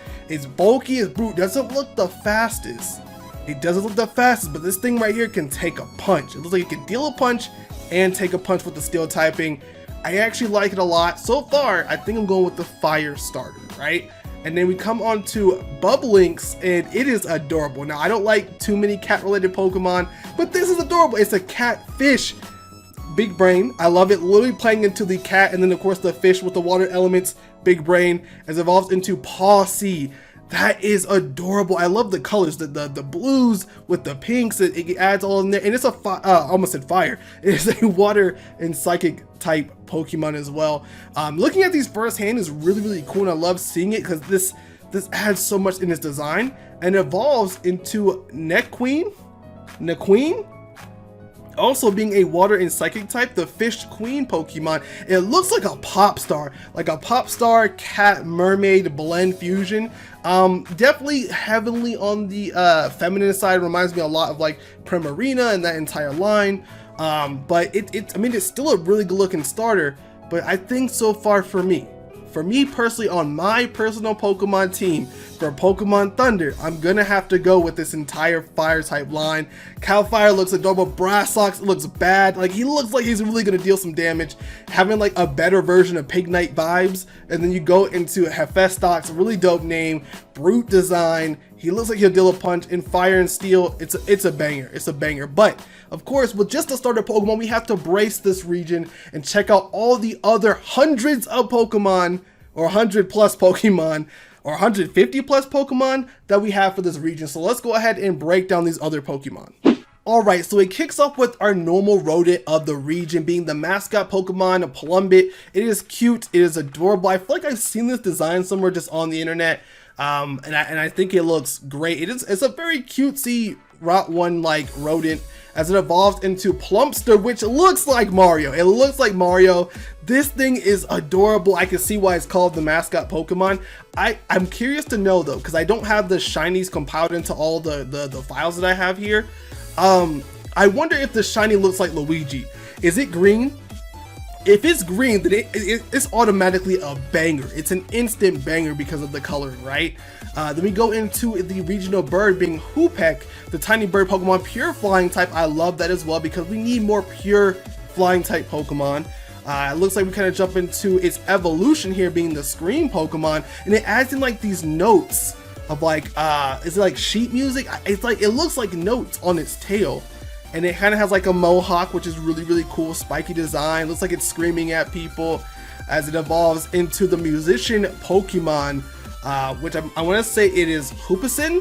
bulky as brute. Doesn't look the fastest. It doesn't look the fastest, but this thing right here can take a punch. It looks like it can deal a punch and take a punch with the steel typing. I actually like it a lot. So far, I think I'm going with the fire starter, right? And then we come on to Bublinks, and it is adorable. Now, I don't like too many cat-related Pokemon, but this is adorable. It's a catfish. Big brain. I love it. Literally playing into the cat, and then, of course, the fish with the water elements. Big brain, as it evolves into Pawsey. That is adorable. I love the colors, the blues with the pinks. It adds all in there, and it's a almost said fire. It is a water and psychic type Pokemon as well. Looking at these firsthand is really cool, and I love seeing it because this adds so much in its design, and evolves into Nequeen, also being a water and psychic type, the fish queen Pokemon. It looks like a pop star cat mermaid blend fusion. Definitely heavily on the feminine side. Reminds me a lot of like Primarina and that entire line. But I mean, it's still a really good looking starter, but I think so far for me personally, on my personal Pokemon team for Pokemon Thunder, I'm gonna have to go with this entire fire type line. Calfire looks adorable. Brassox looks bad. Like, he looks like he's really gonna deal some damage, having like a better version of Pignite vibes. And then you go into Hephaestus, really dope name, brute design. He looks like he'll deal a punch. In Fire and Steel, it's a banger. It's a banger. But of course, with just a starter Pokemon, we have to brace this region and check out all the other hundreds of Pokemon, or 100 plus Pokemon, or 150 plus Pokemon that we have for this region. So let's go ahead and break down these other Pokemon. Alright, so it kicks off with our normal rodent of the region, being the mascot Pokemon, Plumbit. It is cute, it is adorable. I feel like I've seen this design somewhere just on the internet, and I think it looks great. It's a very cutesy Route 1 like rodent, as it evolves into Plumpster, which looks like Mario. It looks like Mario. This thing is adorable. I can see why it's called the mascot Pokemon. I'm curious to know though, because I don't have the shinies compiled into all the files that I have here. I wonder if the shiny looks like Luigi. Is it green? If it's green, then it's automatically a banger. It's an instant banger because of the coloring, right? Then we go into the regional bird, being Hoopek, the tiny bird Pokemon, pure flying type. I love that as well because we need more pure flying type Pokemon. It looks like we kind of jump into its evolution here, being the Scream Pokemon, and it adds in like these notes of like, is it like sheet music? It's like, it looks like notes on its tail. And it kind of has like a mohawk, which is really cool. Spiky design. Looks like it's screaming at people as it evolves into the musician Pokemon, which I want to say it is Hoopison,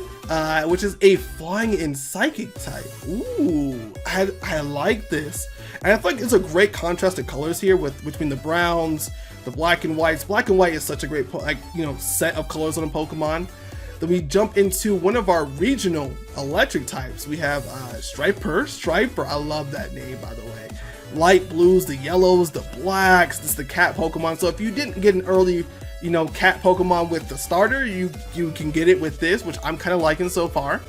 which is a flying and psychic type. Ooh, I like this. And I think it's a great contrast of colors here between the browns, the black and whites. Black and white is such a great set of colors on a Pokemon. Then we jump into one of our regional electric types. We have Striper. I love that name, by the way. Light blues, the yellows, the blacks. This is the cat Pokemon. So if you didn't get an early, cat Pokemon with the starter, you can get it with this, which I'm kind of liking so far.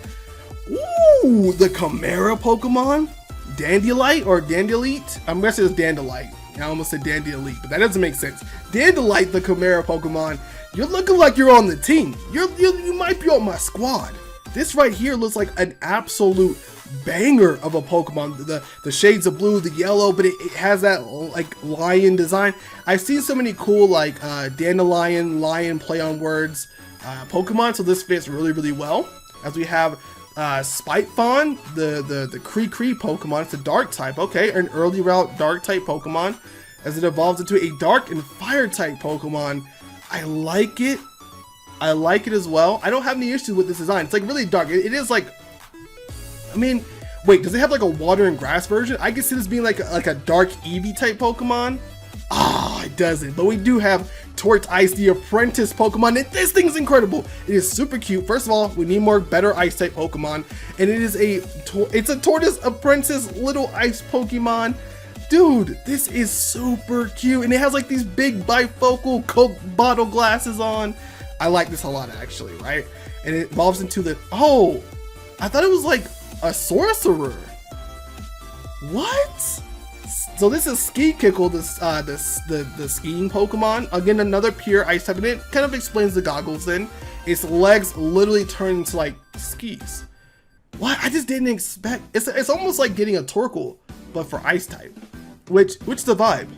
Ooh, the Chimera Pokemon, Dandelight or Dandelight. I'm guessing it's Dandelight. I almost said Dandelight, but that doesn't make sense. Dandelight, the Chimera Pokemon. You're looking like you're on the team. You might be on my squad. This right here looks like an absolute banger of a Pokemon. The shades of blue, the yellow, but it has that like lion design. I've seen so many cool like dandelion, lion play on words Pokemon, so this fits really well. As we have Spitefawn, the Cree Pokemon. It's a dark type. Okay, an early route dark type Pokemon, as it evolves into a dark and fire type Pokemon. I like it as well. I don't have any issues with this design. It's like really dark. It is like, I mean, wait, does it have like a water and grass version? I can see this being like a dark Eevee type Pokemon. It doesn't. But we do have Torch Ice, the apprentice Pokemon, and this thing's incredible. It is super cute. First of all, we need more better ice type Pokemon, and it is it's a tortoise apprentice little ice Pokemon. Dude, this is super cute, and it has like these big bifocal Coke bottle glasses on. I like this a lot, actually, right? And it evolves into I thought it was like a sorcerer. What? So this is Ski-Kickle, the skiing Pokemon. Again, another pure ice type, and it kind of explains the goggles then. Its legs literally turn into like skis. What? I just didn't expect. It's almost like getting a Torkoal, but for ice type. Which the vibe?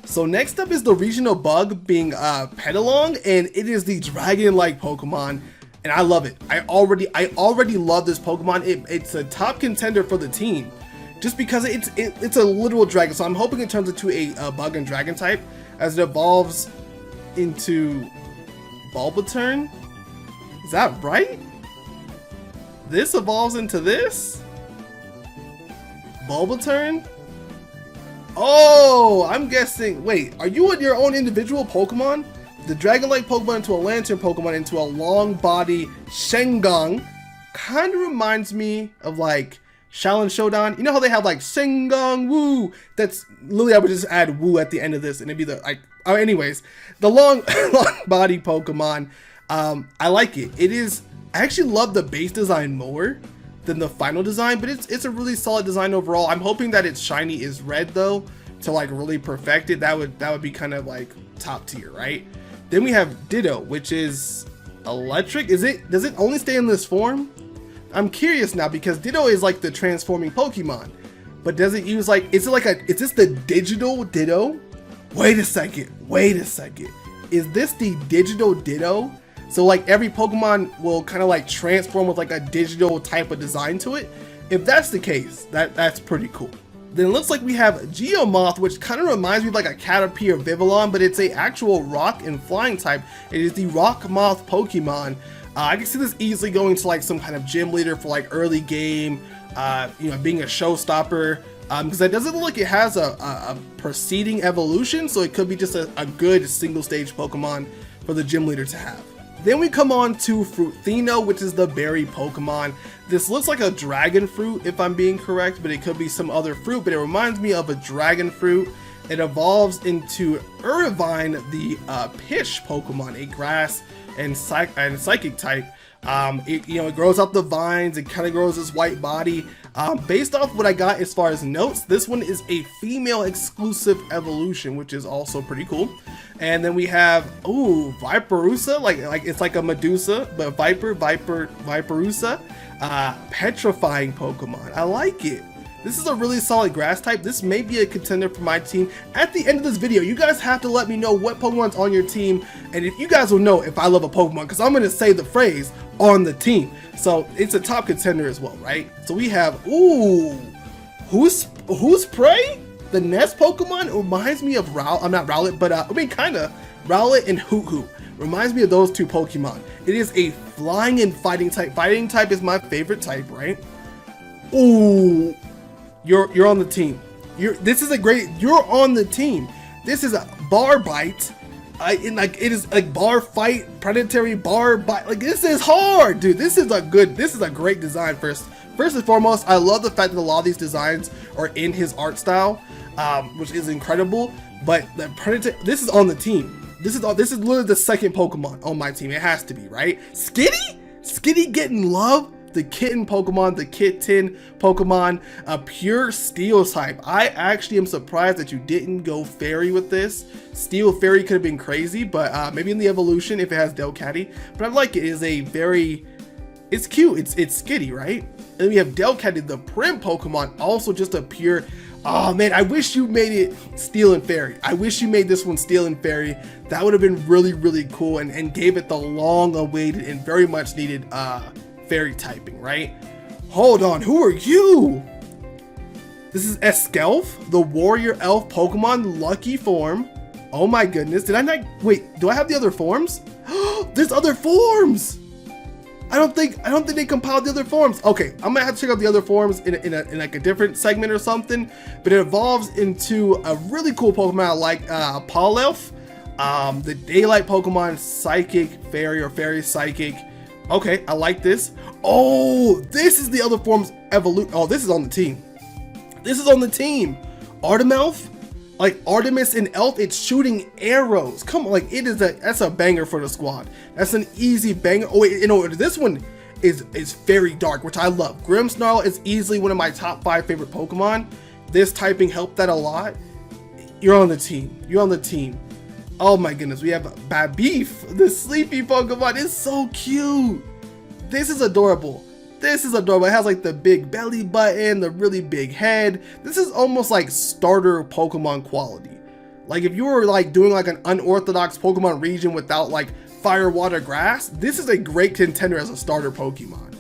So next up is the regional bug being Pedalong, and it is the dragon-like Pokemon, and I love it. I already love this Pokemon. It's a top contender for the team, just because it's a literal dragon. So I'm hoping it turns into a bug and dragon type as it evolves into Bulbaturn. Is that right? This evolves into this? Bulbaturn? Oh, I'm guessing. Wait, are you your own individual Pokemon? The dragon-like Pokemon into a lantern Pokemon into a long body Shengang. Kind of reminds me of like Shaolin Showdown. You know how they have like Shengang Woo? That's literally, I would just add Woo at the end of this and it'd be the like. Oh, anyways, the long body Pokemon. I like it. I actually love the base design more than the final design, but it's a really solid design overall. I'm hoping that its shiny is red though, to like really perfect it. That would be kind of like top tier, right? Then we have Ditto, which is electric. Does it only stay in this form? I'm curious now because Ditto is like the transforming Pokemon, but does it use like, is this the digital Ditto? Wait a second. Is this the digital Ditto? So like every Pokemon will kind of like transform with like a digital type of design to it. If that's the case, that's pretty cool. Then it looks like we have Geomoth, which kind of reminds me of like a Caterpie or Vivillon, but it's a actual rock and flying type. It is the Rock Moth Pokemon. I can see this easily going to like some kind of gym leader for like early game, being a showstopper. Because it doesn't look like it has a preceding evolution, so it could be just a good single stage Pokemon for the gym leader to have. Then we come on to Fruithino, which is the berry Pokemon. This looks like a dragon fruit if I'm being correct, but it could be some other fruit, but it reminds me of a dragon fruit. It evolves into Irvine, the Pish Pokemon, a grass and psychic type. It grows up the vines, it kind of grows this white body. Based off what I got as far as notes, this one is a female exclusive evolution, which is also pretty cool. And then we have, Viperusa, like it's like a Medusa, but Viperusa, petrifying Pokemon. I like it. This is a really solid grass type. This may be a contender for my team. At the end of this video, you guys have to let me know what Pokemon's on your team, and if you guys will know if I love a Pokemon, because I'm gonna say the phrase on the team. So it's a top contender as well, right? So we have, who's Prey? The Nest Pokemon reminds me of Rowlet, but kinda Rowlet and Hoot. Reminds me of those two Pokemon. It is a flying and fighting type. Fighting type is my favorite type, right? Ooh, you're on the team. You're on the team. This is a bar bite. It is like bar fight, predatory bar bite. Like this is hard, dude. This is a great design. First and foremost, I love the fact that a lot of these designs are in his art style, which is incredible. But the predator, this is on the team. This is literally the second Pokemon on my team. It has to be, right? Skitty getting love. The kitten Pokemon, a pure steel type. I actually am surprised that you didn't go fairy with this. Steel fairy could have been crazy, but maybe in the evolution if it has Delcatty. But I like it. It's cute. It's Skitty, right? And then we have Delcatty, the prim Pokemon, also just a pure. Oh man, I wish you made it Steel and Fairy. I wish you made this one Steel and Fairy. That would have been really, really cool and gave it the long-awaited and very much needed fairy typing, right? Hold on, who are you? This is Eskelf, the warrior elf Pokemon lucky form. Oh my goodness, did I not, wait, do I have the other forms? There's other forms! I don't think they compiled the other forms. Okay, I'm gonna have to check out the other forms in like a different segment or something, but it evolves into a really cool Pokemon like Palelf, the daylight Pokemon psychic fairy or fairy psychic. Okay, I like this. Oh, this is the other form's evolution. Oh, this is on the team. Artemelf, like Artemis and Elf, it's shooting arrows. Come on, like that's a banger for the squad. That's an easy banger. Oh wait, this one is very dark, which I love. Grimmsnarl is easily one of my top 5 favorite Pokemon. This typing helped that a lot. You're on the team. Oh my goodness, we have Babif, the sleepy Pokemon. It's so cute. This is adorable. It has like the big belly button, the really big head. This is almost like starter Pokemon quality. Like if you were like doing like an unorthodox Pokemon region without like fire, water, grass, this is a great contender as a starter Pokemon.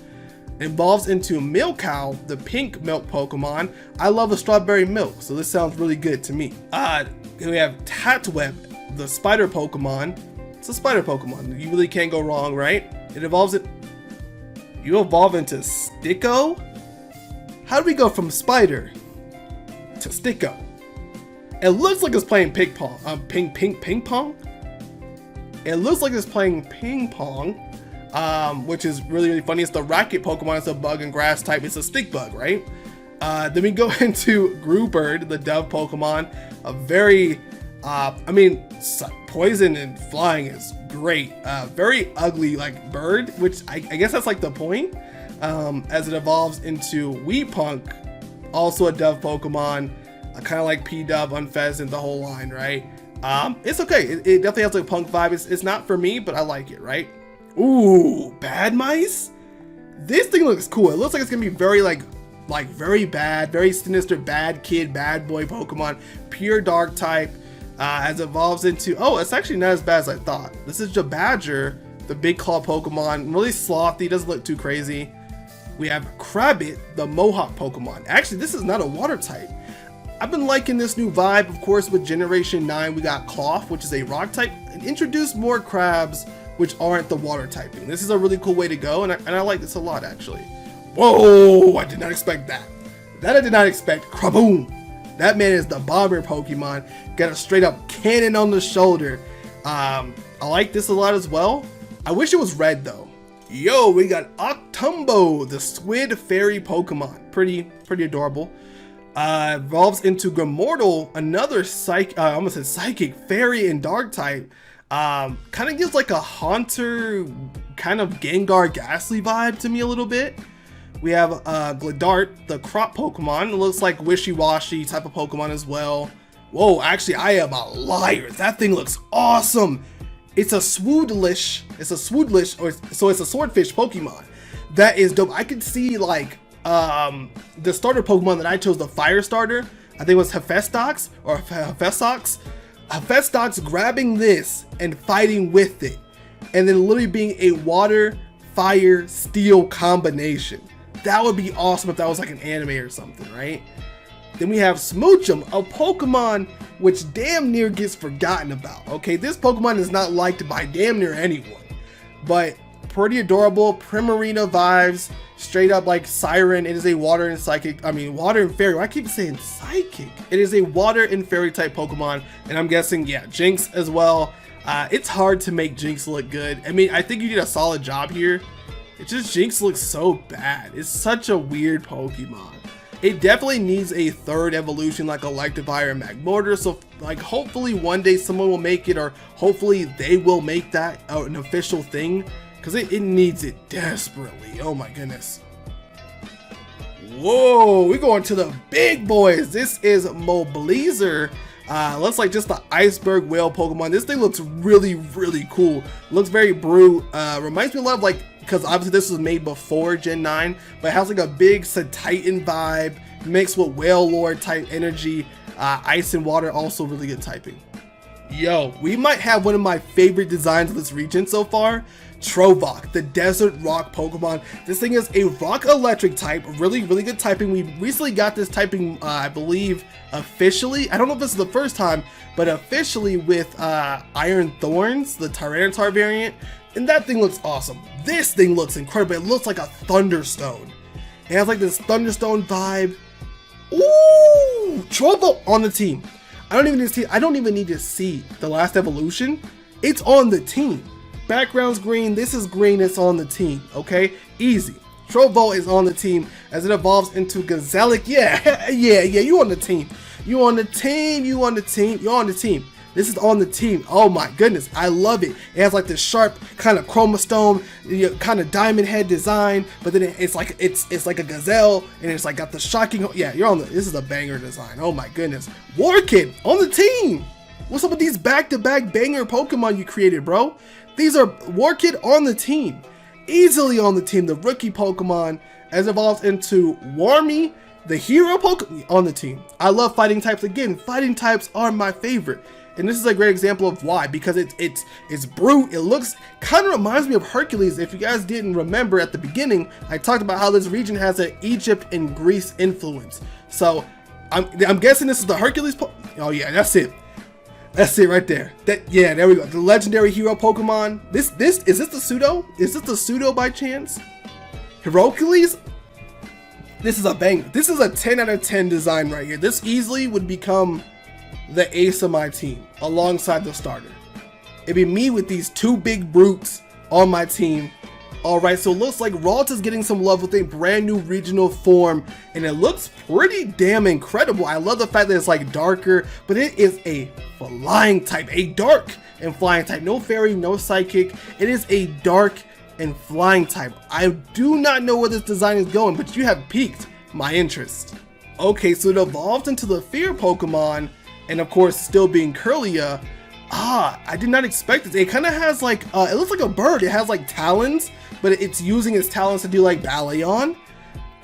Evolves into Milkow, the pink milk Pokemon. I love a strawberry milk, so this sounds really good to me. We have Tatweb, the spider Pokemon. It's a spider Pokemon. You really can't go wrong, right? It evolves it. You evolve into Sticko? How do we go from spider to Sticko? It looks like it's playing ping pong. Ping pong? It looks like it's playing ping pong, which is really, really funny. It's the racket Pokemon. It's a bug and grass type. It's a stick bug, right? Then we go into Grubird, the dove Pokemon. A very, poison and flying is great. Very ugly like bird, which I guess that's like the point. As it evolves into Weepunk, also a dove Pokemon. Kind of like P-Dub, Unpheasant, the whole line, right? It's okay. It definitely has like a punk vibe. It's not for me, but I like it, right? Ooh, Bad Mice? This thing looks cool. It looks like it's gonna be very like very bad, very sinister, bad kid, bad boy Pokemon. Pure dark type. As it evolves into, oh, it's actually not as bad as I thought. This is Jabadger, the big claw Pokemon. Really slothy, doesn't look too crazy. We have Krabbit, the Mohawk Pokemon. Actually, this is not a water type. I've been liking this new vibe, of course. With Generation 9, we got Cloth, which is a rock type, and introduce more crabs, which aren't the water typing. This is a really cool way to go, and I like this a lot, actually. Whoa, I did not expect that. That I did not expect. Kraboom! That man is the bomber Pokemon. Got a straight up cannon on the shoulder. I like this a lot as well. I wish it was red, though. Yo, we got Octumbo, the squid fairy Pokemon. Pretty adorable. Evolves into Grimortal, another psychic fairy and dark type. Kind of gives like a Haunter, kind of Gengar Ghastly vibe to me a little bit. We have Gladart, the crop Pokemon. It looks like wishy-washy type of Pokemon as well. Whoa, actually, I am a liar. That thing looks awesome. It's a Swoodlish. So it's a swordfish Pokemon. That is dope. I could see like the starter Pokemon that I chose, the fire starter, I think it was Hephaestus or Hephaestus. Hephaestus grabbing this and fighting with it, and then literally being a water, fire, steel combination. That would be awesome if that was like an anime or something, right? Then we have Smoochum, a Pokemon which damn near gets forgotten about. Okay, this Pokemon is not liked by damn near anyone, but pretty adorable. Primarina vibes, straight up like Siren. It is a water and psychic, water and fairy. Why I keep saying psychic? It is a water and fairy type Pokemon, and I'm guessing, yeah, Jinx as well. It's hard to make Jinx look good. I think you did a solid job here. It's just Jinx looks so bad. It's such a weird Pokemon. It definitely needs a third evolution like Electivire and Magmortar, so like hopefully one day someone will make it, or hopefully they will make that an official thing, because it needs it desperately. Oh my goodness. Whoa, we're going to the big boys. This is Mobleezer. Looks like just the iceberg whale Pokemon. This thing looks really, really cool. Looks very brute. Reminds me a lot of like, because obviously this was made before Gen 9, but it has like a big Titan vibe mixed with whale lord type energy. Ice and water, also really good typing. Yo, we might have one of my favorite designs of this region so far. Trovok, the desert rock Pokemon. This thing is a rock electric type, really, really good typing. We recently got this typing, I believe, officially. I don't know if this is the first time, but officially with Iron Thorns, the Tyranitar variant. And that thing looks awesome. This thing looks incredible. It looks like a Thunderstone. It has like this Thunderstone vibe. Ooh, Trovok on the team. I don't even need to see the last evolution. It's on the team. Background's green, this is green, it's on the team, okay? Easy. Trovok is on the team as it evolves into Gazelic. Yeah, you on the team. You on the team, you're on the team. This is on the team. Oh my goodness, I love it. It has like this sharp kind of chromostome, kind of diamond head design, but then it's like a gazelle, and it's like got the shocking. Yeah, this is a banger design. Oh my goodness. Warkid on the team. What's up with these back-to-back banger Pokemon you created, bro? These are Warkid on the team. Easily on the team, the rookie Pokemon, as it evolves into Warmy, the hero Pokemon on the team. I love fighting types. Again, fighting types are my favorite. And this is a great example of why, because it's brute. It looks kind of reminds me of Hercules. If you guys didn't remember at the beginning, I talked about how this region has an Egypt and Greece influence. So I'm guessing this is the Hercules. Oh yeah, that's it. That's it right there. Yeah, there we go. The legendary hero Pokemon. This is this the pseudo? Is this the pseudo by chance? Hercules? This is a bang. This is a 10 out of 10 design right here. This easily would become the ace of my team alongside the starter. It'd be me with these two big brutes on my team. All right, so it looks like Rodents is getting some love with a brand new regional form, and it looks pretty damn incredible. I love the fact that it's like darker, but it is a flying type, a dark and flying type. No fairy, no psychic. It is a dark and flying type. I do not know where this design is going, but you have piqued my interest. Okay, so it evolved into the fear Pokemon, and of course still being Curlia. I did not expect this. It kind of has like it looks like a bird. It has like talons, but it's using its talons to do like ballet on,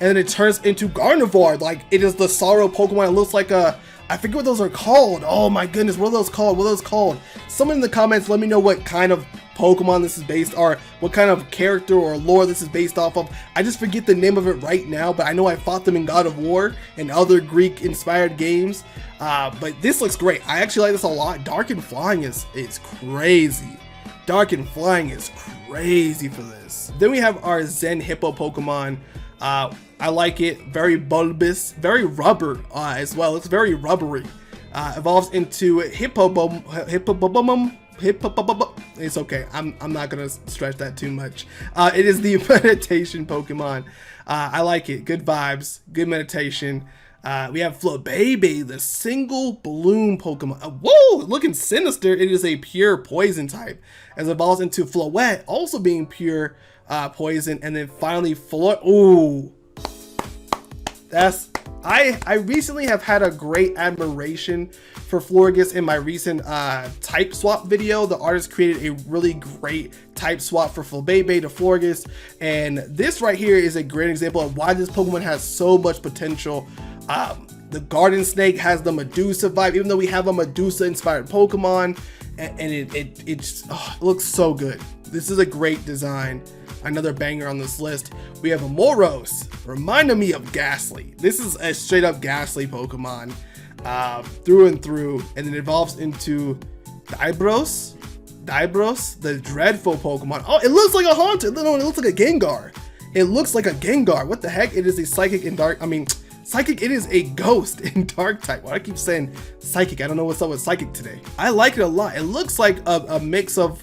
and then it turns into Gardevoir. Like it is the Zoro Pokemon. It looks like a, I forget what those are called. Oh my goodness, what are those called? What are those called? Someone in the comments, let me know what kind of Pokemon this is based, or what kind of character or lore this is based off of. I just forget the name of it right now, but I know I fought them in God of War and other Greek inspired games. But this looks great. I actually like this a lot. Dark and Flying is crazy. Dark and Flying is crazy for this. Then we have our Zen Hippo Pokemon. I like it. Very bulbous, very rubber as well. It's very rubbery. Evolves into it's okay. I'm not gonna stretch that too much. It is the meditation Pokemon. I like it. Good vibes. Good meditation. We have Flabébé, the single bloom Pokemon. Whoa, looking sinister. It is a pure poison type, as it evolves into Floette, also being pure poison, and then finally ooh, that's I recently have had a great admiration for Florges. In my recent type swap video, the artist created a really great type swap for Flabébé to Florges, and this right here is a great example of why this Pokemon has so much potential. The Garden Snake has the Medusa vibe, even though we have a Medusa inspired Pokemon, and it just looks so good. This is a great design. Another banger on this list. We have a Moros, reminding me of Ghastly. This is a straight up Ghastly Pokemon through and through, and it evolves into Dibros, the dreadful Pokemon. Oh, it looks like a Haunter. No, it looks like a Gengar. It looks like a Gengar. What the heck? It is a Psychic and Dark. Psychic, it is a ghost in Dark type. Why do I keep saying Psychic? I don't know what's up with Psychic today. I like it a lot. It looks like a mix of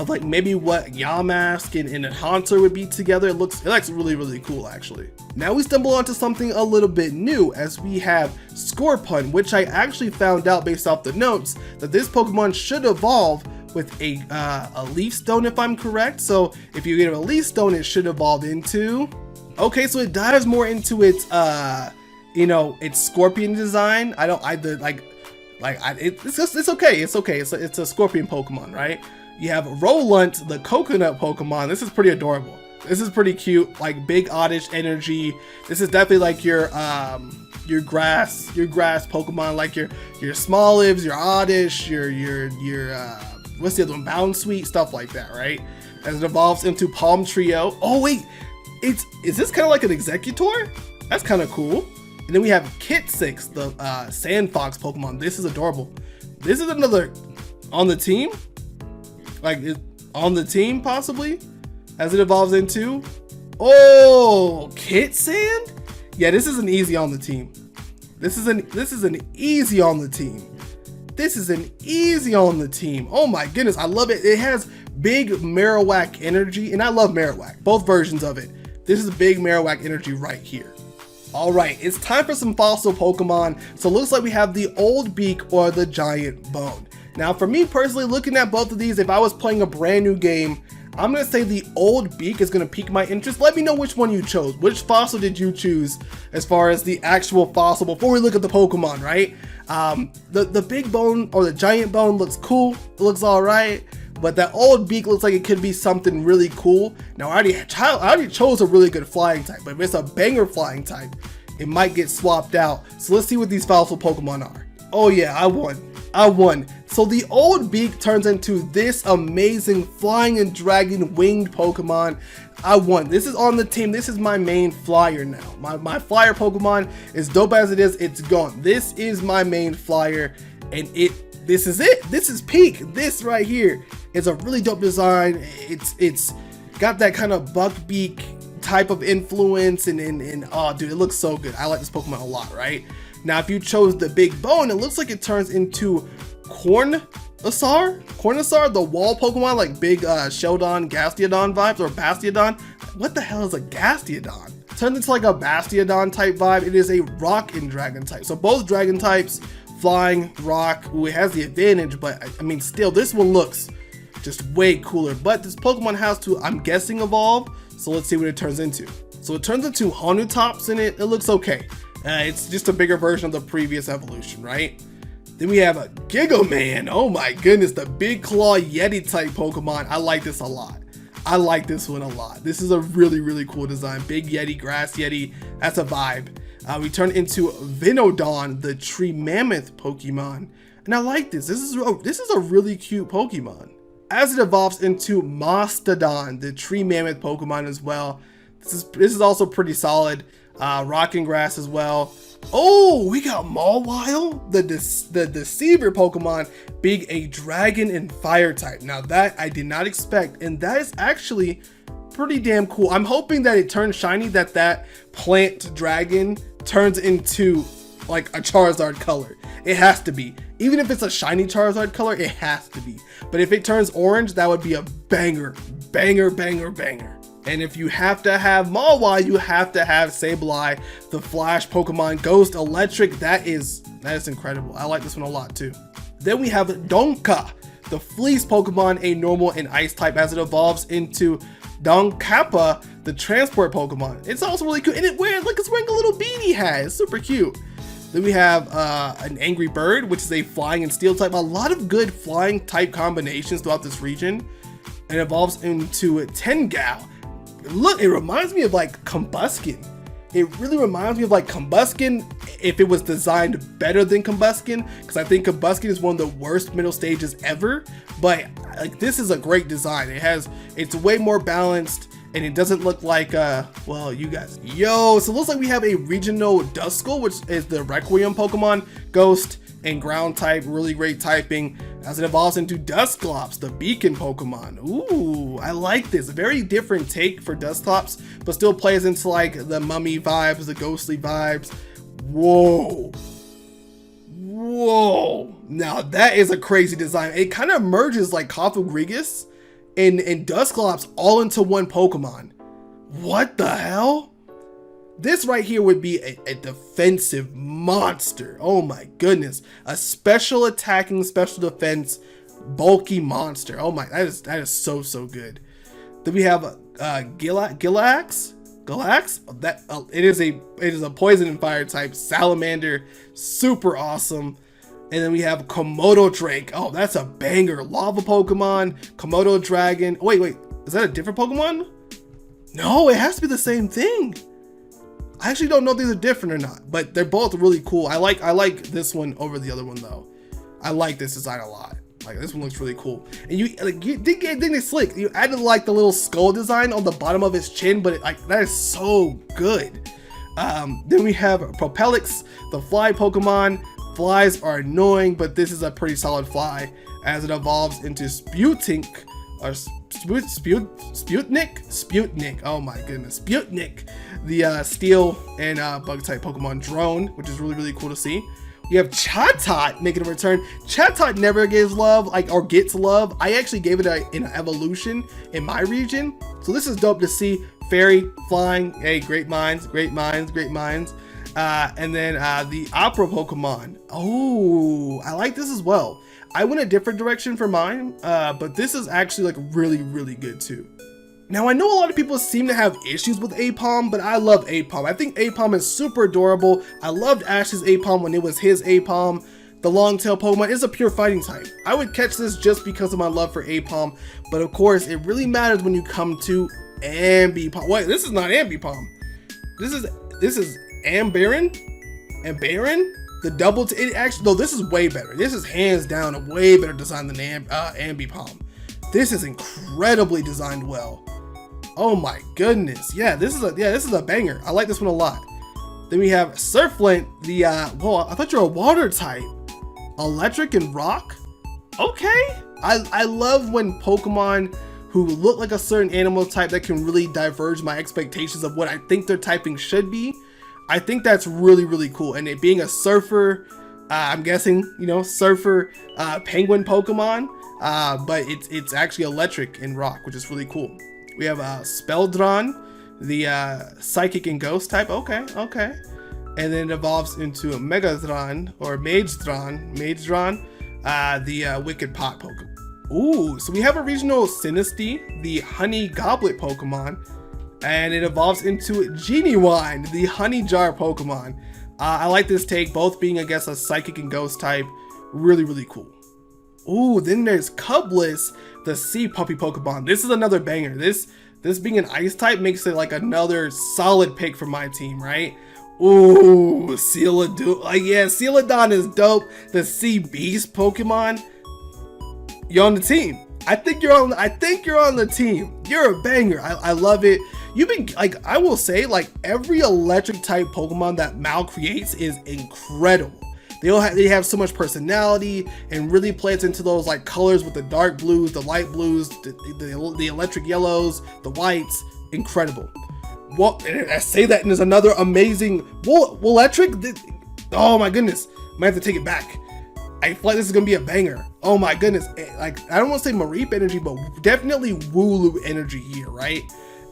like maybe what Yamask and a Haunter would be together. It looks really, really cool actually. Now we stumble onto something a little bit new, as we have Scorpun, which I actually found out based off the notes that this Pokemon should evolve with a Leaf Stone, if I'm correct. So if you get a Leaf Stone, it should evolve into. Okay, so it dives more into its its Scorpion design. It's okay. It's a Scorpion Pokemon, right? You have Rolant, the coconut Pokemon. This is pretty adorable. This is pretty cute, like big oddish energy. This is definitely like your grass Pokemon, like your Smolives, your oddish, your what's the other one? Boundsweet, stuff like that, right? As it evolves into Palm Trio. Oh wait, is this kind of like an Executor? That's kind of cool. And then we have Kit6, the Sand Fox Pokemon. This is adorable. This is another on the team. Like on the team possibly, as it evolves into Kit Sand. Yeah, this is an easy on the team. This is an easy on the team. This is an easy on the team. Oh my goodness, I love it. It has big Marowak energy, and I love Marowak, both versions of it. This is big Marowak energy right here. All right, it's time for some fossil Pokemon. So it looks like we have the Old Beak or the Giant Bone. Now, for me personally, looking at both of these, if I was playing a brand new game, I'm going to say the Old Beak is going to pique my interest. Let me know which one you chose. Which fossil did you choose as far as the actual fossil before we look at the Pokemon, right? The Big Bone or the Giant Bone looks cool. It looks all right. But that Old Beak looks like it could be something really cool. Now, I already chose a really good flying type, but if it's a banger flying type, it might get swapped out. So let's see what these fossil Pokemon are. Oh yeah, I won. So the old beak turns into this amazing flying and dragon winged Pokemon. I won. This is on the team. This is my main flyer now. My flyer Pokemon, is dope as it is, it's gone. This is my main flyer, and this is it. This is peak. This right here is a really dope design. It's got that kind of buck beak type of influence, and oh dude, it looks so good. I like this Pokemon a lot, right? Now, if you chose the big bone, it looks like it turns into Cornusar, the wall Pokemon, like big Sheldon, Gastrodon vibes, or Bastiodon. What the hell is a Gastrodon? Turns into like a Bastiodon type vibe. It is a rock and dragon type. So both dragon types, flying, rock. Ooh, it has the advantage, but I mean, still, this one looks just way cooler. But this Pokemon has to, I'm guessing, evolve. So let's see what it turns into. So it turns into Honutops, and it looks okay. It's just a bigger version of the previous evolution, right? Then we have a Gigaman. Oh my goodness, the big claw Yeti type Pokemon. I like this a lot. I like this one a lot. This is a really, really cool design. Big Yeti, grass Yeti. That's a vibe. We turn into Vinodon, the tree mammoth Pokemon. And I like this. This is a really cute Pokemon. As it evolves into Mastodon, the tree mammoth Pokemon as well. This is also pretty solid. Rock and grass as well. Oh, we got Mawile, the deceiver Pokemon, being a dragon and fire type. Now that I did not expect, and that is actually pretty damn cool. I'm hoping that it turns shiny, that plant dragon turns into like a Charizard color. It has to be. Even if it's a shiny Charizard color, it has to be. But if it turns orange, that would be a banger. And if you have to have Mawile, you have to have Sableye, the Flash Pokemon, Ghost Electric. That is incredible. I like this one a lot too. Then we have Donka, the Fleece Pokemon, a normal and ice type, as it evolves into Donkappa, the transport Pokemon. It's also really cute, and it's wearing a little beanie hat. It's super cute. Then we have an Angry Bird, which is a flying and steel type. A lot of good flying type combinations throughout this region. And evolves into Tengal. Look, it reminds me of like Combuskin. It really reminds me of like Combuskin if it was designed better than Combuskin, because I think Combuskin is one of the worst middle stages ever. But like, this is a great design. It's way more balanced, and it doesn't look like well, you guys. So it looks like we have a regional Duskull, which is the Requiem Pokemon, ghost and ground type, really great typing, as it evolves into Dusclops, the beacon Pokemon. Ooh, I like this. A very different take for Dusclops, but still plays into like the mummy vibes, the ghostly vibes. Whoa. Now that is a crazy design. It kind of merges like Cofagrigus and Dusclops all into one Pokemon. What the hell? This right here would be a defensive monster. Oh my goodness. A special attacking, special defense, bulky monster. Oh my, that is so good. Then we have Gilax. That it is a poison and fire type salamander, super awesome. And then we have Komodo Drake. Oh, that's a banger. Lava Pokemon, Komodo Dragon. Wait, is that a different Pokemon? No, it has to be the same thing. I actually don't know if these are different or not, but they're both really cool. I like this one over the other one though. I like this design a lot. Like, this one looks really cool. And you did it slick. You added like the little skull design on the bottom of his chin, but that is so good. Then we have Propellix, the fly Pokemon. Flies are annoying, but this is a pretty solid fly, as it evolves into Sputink, or Sputnik. Oh my goodness, Sputnik, the steel and bug type Pokemon drone, which is really cool to see. We have Chatot making a return. Chatot never gives love, or gets love. I actually gave it an evolution in my region, so this is dope to see. Fairy, flying, hey, great minds. And then the Opera Pokemon. Oh, I like this as well. I went a different direction for mine, but this is actually really good too. Now, I know a lot of people seem to have issues with Apom, but I love Apom. I think Apom is super adorable. I loved Ash's Apom when it was his Apom. The long-tail Pokemon is a pure fighting type. I would catch this just because of my love for Apom, but of course, it really matters when you come to Ambipom. Wait, this is not Ambipom. This is and Baron, the double, it actually, no, this is way better. This is hands down a way better design than Ambipom. This is incredibly designed well. Oh my goodness. Yeah, this is a banger. I like this one a lot. Then we have Surflint, the, whoa, I thought you were a water type. Electric and rock? Okay. I love when Pokemon who look like a certain animal type that can really diverge my expectations of what I think their typing should be. I think that's really, really cool. And it being a surfer, I'm guessing, you know, surfer penguin Pokemon, but it's actually electric and rock, which is really cool. We have Speldron, the psychic and ghost type. Okay. And then it evolves into a Megathron or Magedron, the wicked pot Pokemon. Ooh, so we have a regional Sinistea, the honey goblet Pokemon, and it evolves into Genuine, the honey jar Pokemon. I like this take, both being, I guess, a psychic and ghost type. Really, really cool. Ooh, then there's Cubbliss, the sea puppy Pokemon. This is another banger. This being an ice type makes it like another solid pick for my team, right? Ooh, Celadon. Like, yeah, Celadon is dope. The sea beast Pokemon. You're on the team. I think you're on the team. You're a banger. I love it. You've been, like, I will say, like, every electric type Pokemon that Mal creates is incredible. They have so much personality and really plays into those like colors with the dark blues, the light blues, the electric yellows, the whites. Incredible. Well, I say that, and there's another amazing electric. Oh my goodness, might have to take it back. I feel like this is gonna be a banger. Oh my goodness, like I don't want to say Mareep energy, but definitely Wooloo energy here, right?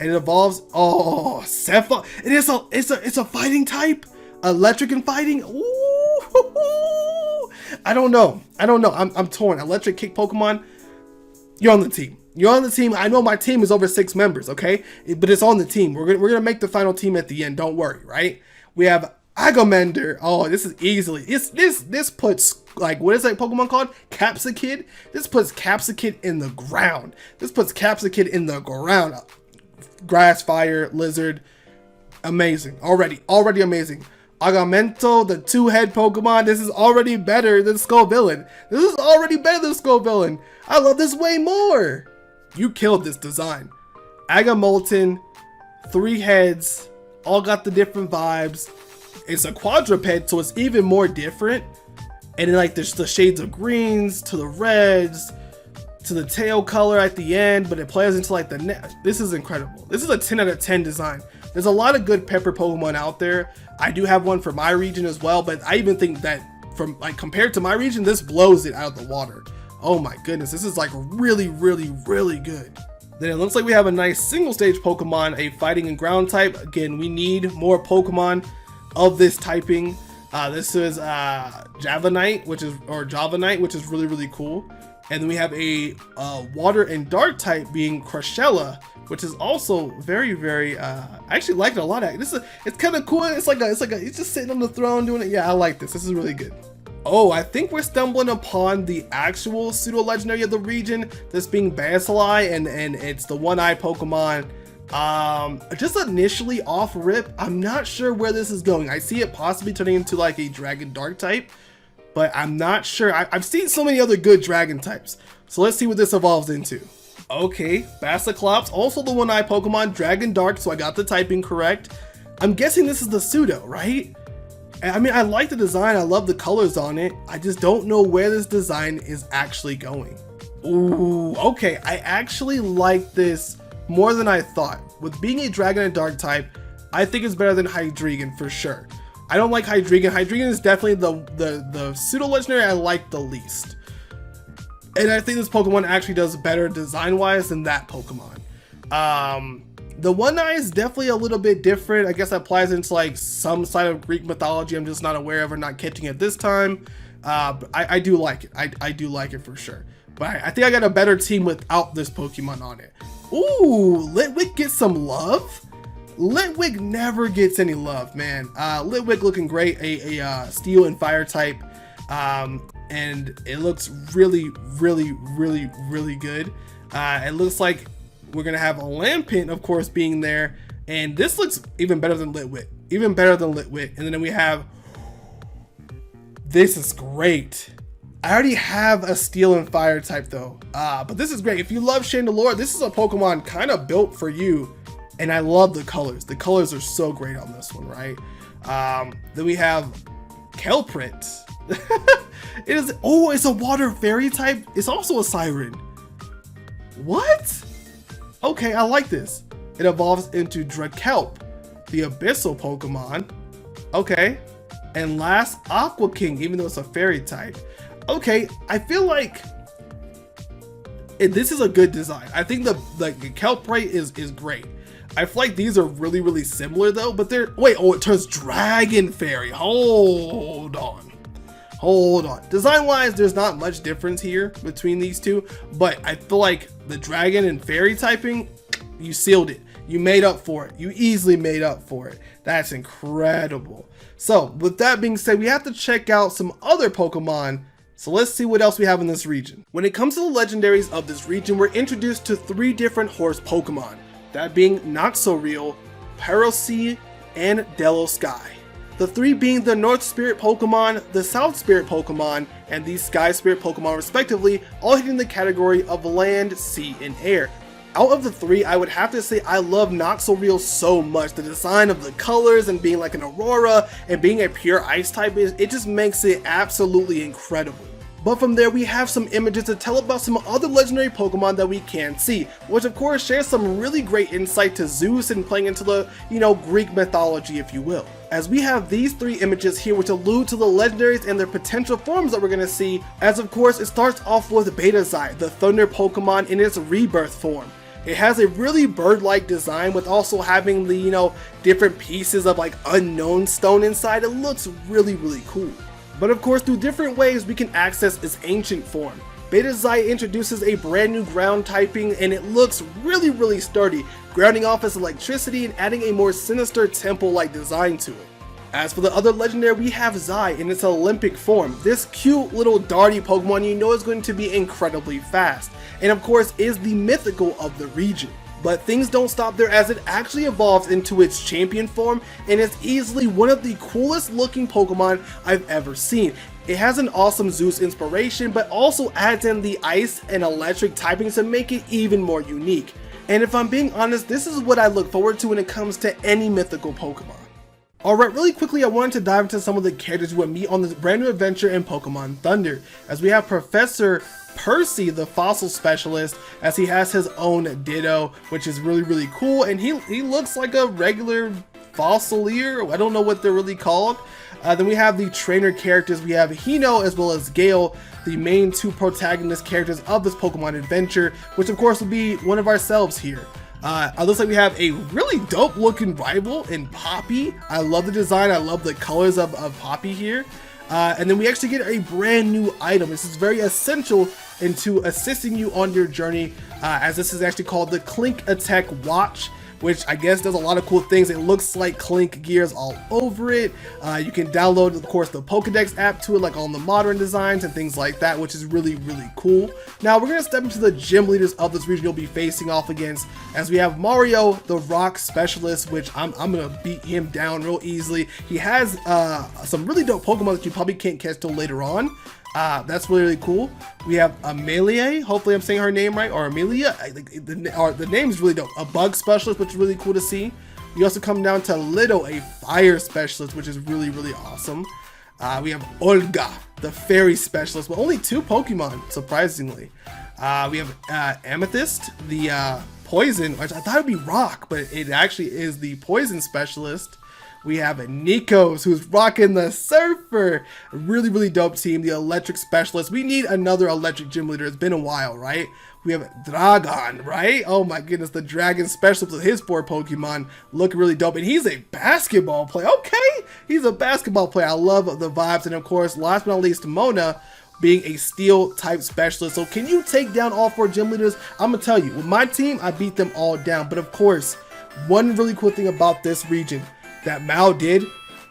And it evolves. Oh, Sepha. It's a fighting type, electric and fighting. Ooh. I don't know. I'm torn. Electric kick Pokemon. You're on the team. I know my team is over 6 members, okay? But it's on the team. We're gonna make the final team at the end. Don't worry, right? We have Agamander. Oh, this is easily. This puts, like, what is that Pokemon called? Capsicid. This puts Capsicid in the ground. Grass, fire, lizard. Amazing. Already amazing. Agamento, the 2-head Pokemon. This is already better than Skullvillain. I love this way more. You killed this design. Agamolten, 3 heads, all got the different vibes. It's a quadruped, so it's even more different. And then, like, there's the shades of greens to the reds to the tail color at the end, but it plays into like the net. This is incredible. This is a 10 out of 10 design. There's a lot of good pepper Pokemon out there. I do have one for my region as well, but I even think that from, like, compared to my region, this blows it out of the water. Oh my goodness, this is like really good. Then it looks like we have a nice single stage Pokemon, a fighting and ground type. Again, we need more Pokemon of this typing. This is Javanite, which is really cool. And then we have a water and dark type being Crushella, which is also very I actually like it a lot. It's kind of cool. It's just sitting on the throne doing it. Yeah, I like this. This is really good. Oh, I think we're stumbling upon the actual pseudo-legendary of the region, this being Basilai, and it's the one-eye Pokemon. Just initially off rip, I'm not sure where this is going. I see it possibly turning into like a Dragon Dark type, but I'm not sure. I've seen so many other good Dragon types, so let's see what this evolves into. Okay, Basiclops, also the one-eye Pokemon, Dragon Dark, so I got the typing correct. I'm guessing this is the pseudo, right? I mean, I like the design, I love the colors on it. I just don't know where this design is actually going. Ooh, okay, I actually like this more than I thought. With being a Dragon and Dark type, I think it's better than Hydreigon for sure. I don't like Hydreigon. Hydreigon is definitely the pseudo-legendary I like the least. And I think this Pokemon actually does better design-wise than that Pokemon. The one eye is definitely a little bit different. I guess that applies into like some side of Greek mythology I'm just not aware of or not catching at this time. But I do like it. I do like it for sure. But I think I got a better team without this Pokemon on it. Ooh, Litwick gets some love. Litwick never gets any love, man. Litwick looking great, a steel and fire type. And it looks really good. It looks like we're gonna have a Lampent, of course, being there, and this looks even better than Litwick. Even better than Litwit. And then we have, this is great. I already have a steel and fire type though, but this is great. If you love Chandelure, this is a Pokemon kind of built for you. And I love the colors. The colors are so great on this one, right? Then we have Kelprit. It's a water fairy type. It's also a siren. What? Okay, I like this. It evolves into Drakelp, the abyssal Pokemon. Okay. And last, Aqua King, even though it's a fairy type. Okay, I feel like this is a good design. I think the Kelprit is great. I feel like these are really, really similar though, but it turns Dragon Fairy. Hold on. Design-wise, there's not much difference here between these two, but I feel like the Dragon and Fairy typing, you sealed it. You made up for it. You easily made up for it. That's incredible. So, with that being said, we have to check out some other Pokemon. So let's see what else we have in this region. When it comes to the legendaries of this region, we're introduced to 3 different horse Pokemon. That being Not So Real, Parosea, and Delos Sky. The 3 being the North Spirit Pokemon, the South Spirit Pokemon, and the Sky Spirit Pokemon respectively, all hitting the category of land, sea, and air. Out of the 3, I would have to say I love Not So Real so much. The design of the colors and being like an Aurora and being a pure ice type, it just makes it absolutely incredible. But from there, we have some images to tell about some other legendary Pokemon that we can see, which of course shares some really great insight to Zeus and playing into the, Greek mythology, if you will. As we have these 3 images here which allude to the legendaries and their potential forms that we're going to see, as of course it starts off with Betazai, the Thunder Pokemon in its Rebirth form. It has a really bird-like design with also having the, different pieces of like unknown stone inside. It looks really, really cool. But of course, through different ways we can access its ancient form. Betazai introduces a brand new ground typing and it looks really, really sturdy, grounding off its electricity and adding a more sinister temple-like design to it. As for the other legendary, we have Zai in its Olympic form. This cute little darty Pokemon is going to be incredibly fast, and of course is the mythical of the region. But things don't stop there as it actually evolves into its champion form and is easily one of the coolest looking Pokemon I've ever seen. It has an awesome Zeus inspiration but also adds in the ice and electric typing to make it even more unique. And if I'm being honest, this is what I look forward to when it comes to any mythical Pokemon. Alright, really quickly I wanted to dive into some of the characters we will meet on this brand new adventure in Pokemon Thunder, as we have Professor Percy, the fossil specialist, as he has his own Ditto, which is really, really cool, and he looks like a regular fossilier. I don't know what they're really called. Then we have the trainer characters. We have Hino as well as Gale, the main 2 protagonist characters of this Pokemon adventure, which of course will be one of ourselves here. It looks like we have a really dope looking rival in Poppy. I love the design. I love the colors of Poppy here. And then we actually get a brand new item. This is very essential into assisting you on your journey, as this is actually called the Clink Attack Watch, which I guess does a lot of cool things. It looks like Clink gears all over it. You can download, of course, the Pokedex app to it, like on the modern designs and things like that, which is really, really cool. Now we're gonna step into the gym leaders of this region you'll be facing off against, as we have Mario, the rock specialist, which I'm gonna beat him down real easily. He has some really dope Pokemon that you probably can't catch till later on. That's really, really cool. We have Amelia, hopefully I'm saying her name right, or Amelia, the name's really dope. A bug specialist, which is really cool to see. You also come down to Lido, a fire specialist, which is really, really awesome. We have Olga, the fairy specialist, but only 2 Pokemon, surprisingly. We have Amethyst, the poison, which I thought would be rock, but it actually is the poison specialist. We have Nikos, who's rocking the Surfer. A really, really dope team. The electric specialist. We need another electric gym leader. It's been a while, right? We have Dragon, right? Oh my goodness, the dragon specialist with his 4 Pokemon look really dope. And he's a basketball player. Okay, he's a basketball player. I love the vibes. And of course, last but not least, Mona, being a steel type specialist. So can you take down all 4 gym leaders? I'm gonna tell you, with my team, I beat them all down. But of course, one really cool thing about this region that Mao did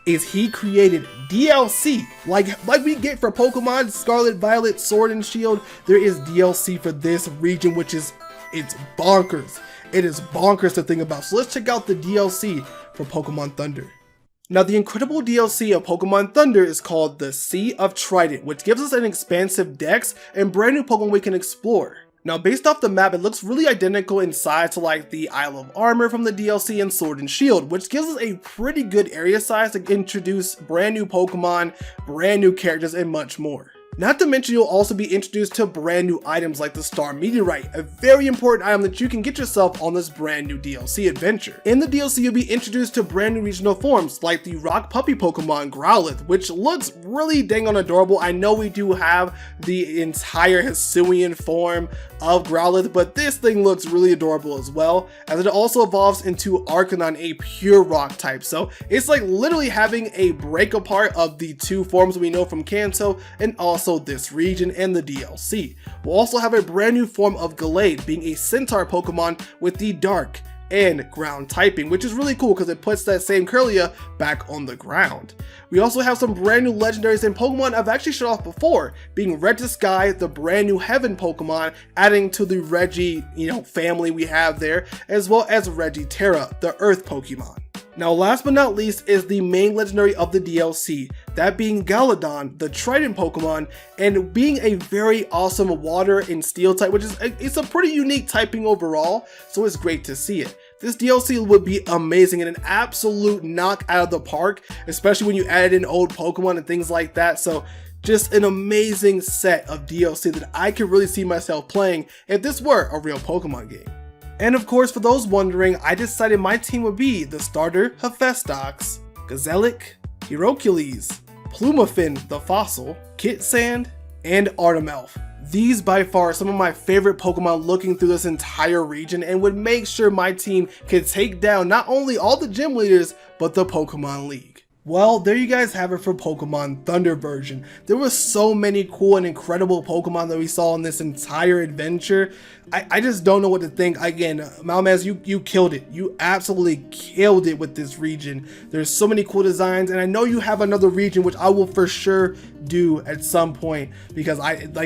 is he created DLC, like we get for Pokemon Scarlet, Violet, Sword and Shield. There is DLC for this region, which is, it's bonkers. It is bonkers to think about. So let's check out the DLC for Pokemon Thunder. Now, the incredible DLC of Pokemon Thunder is called the Sea of Trident, which gives us an expansive dex and brand new Pokemon we can explore. Now, based off the map, it looks really identical in size to like the Isle of Armor from the DLC and Sword and Shield, which gives us a pretty good area size to introduce brand new Pokemon, brand new characters, and much more. Not to mention, you'll also be introduced to brand new items like the Star Meteorite, a very important item that you can get yourself on this brand new DLC adventure. In the DLC, you'll be introduced to brand new regional forms like the Rock Puppy Pokemon Growlithe, which looks really dang on adorable. I know we do have the entire Hisuian form of Growlithe, but this thing looks really adorable as well, as it also evolves into Arcanine, a pure rock type. So it's like literally having a break apart of the two forms we know from Kanto and also this region and the DLC. We'll also have a brand new form of Gallade, being a Centaur Pokemon with the dark and ground typing, which is really cool because it puts that same Curlia back on the ground. We also have some brand new legendaries and Pokemon I've actually showed off before, being Regisky, the brand new Heaven Pokemon, adding to the Regi, family we have there, as well as Regiterra, the Earth Pokemon. Now, last but not least is the main legendary of the DLC, that being Galadon, the Trident Pokemon, and being a very awesome water and steel type, which is it's a pretty unique typing overall, so it's great to see it. This DLC would be amazing and an absolute knock out of the park, especially when you add in old Pokemon and things like that. So just an amazing set of DLC that I could really see myself playing if this were a real Pokemon game. And of course, for those wondering, I decided my team would be the starter Hephaestus, Gazelic, Hercules, Plumafin the Fossil, Kitsand, and Artemelf. These by far are some of my favorite Pokemon looking through this entire region and would make sure my team could take down not only all the gym leaders, but the Pokemon League. Well, there you guys have it for Pokemon Thunder version. There were so many cool and incredible Pokemon that we saw in this entire adventure. I just don't know what to think. Again, Malmaz, you killed it. You absolutely killed it with this region. There's so many cool designs, and I know you have another region, which I will for sure do at some point, because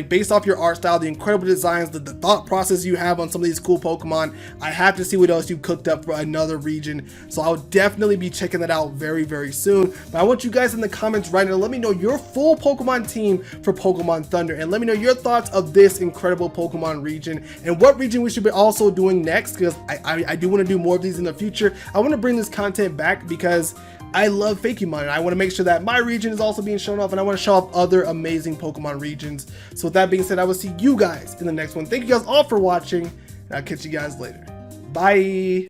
based off your art style, the incredible designs, the thought process you have on some of these cool Pokemon, I have to see what else you cooked up for another region. So I'll definitely be checking that out very, very soon. But I want you guys in the comments right now, let me know your full Pokemon team for Pokemon Thunder, and let me know your thoughts of this incredible Pokemon region and what region we should be also doing next, because I do want to do more of these in the future. I want to bring this content back because I love fakemon, and I want to make sure that my region is also being shown off, and I want to show off other amazing Pokemon regions. So with that being said, I will see you guys in the next one. Thank you guys all for watching, and I'll catch you guys later. Bye.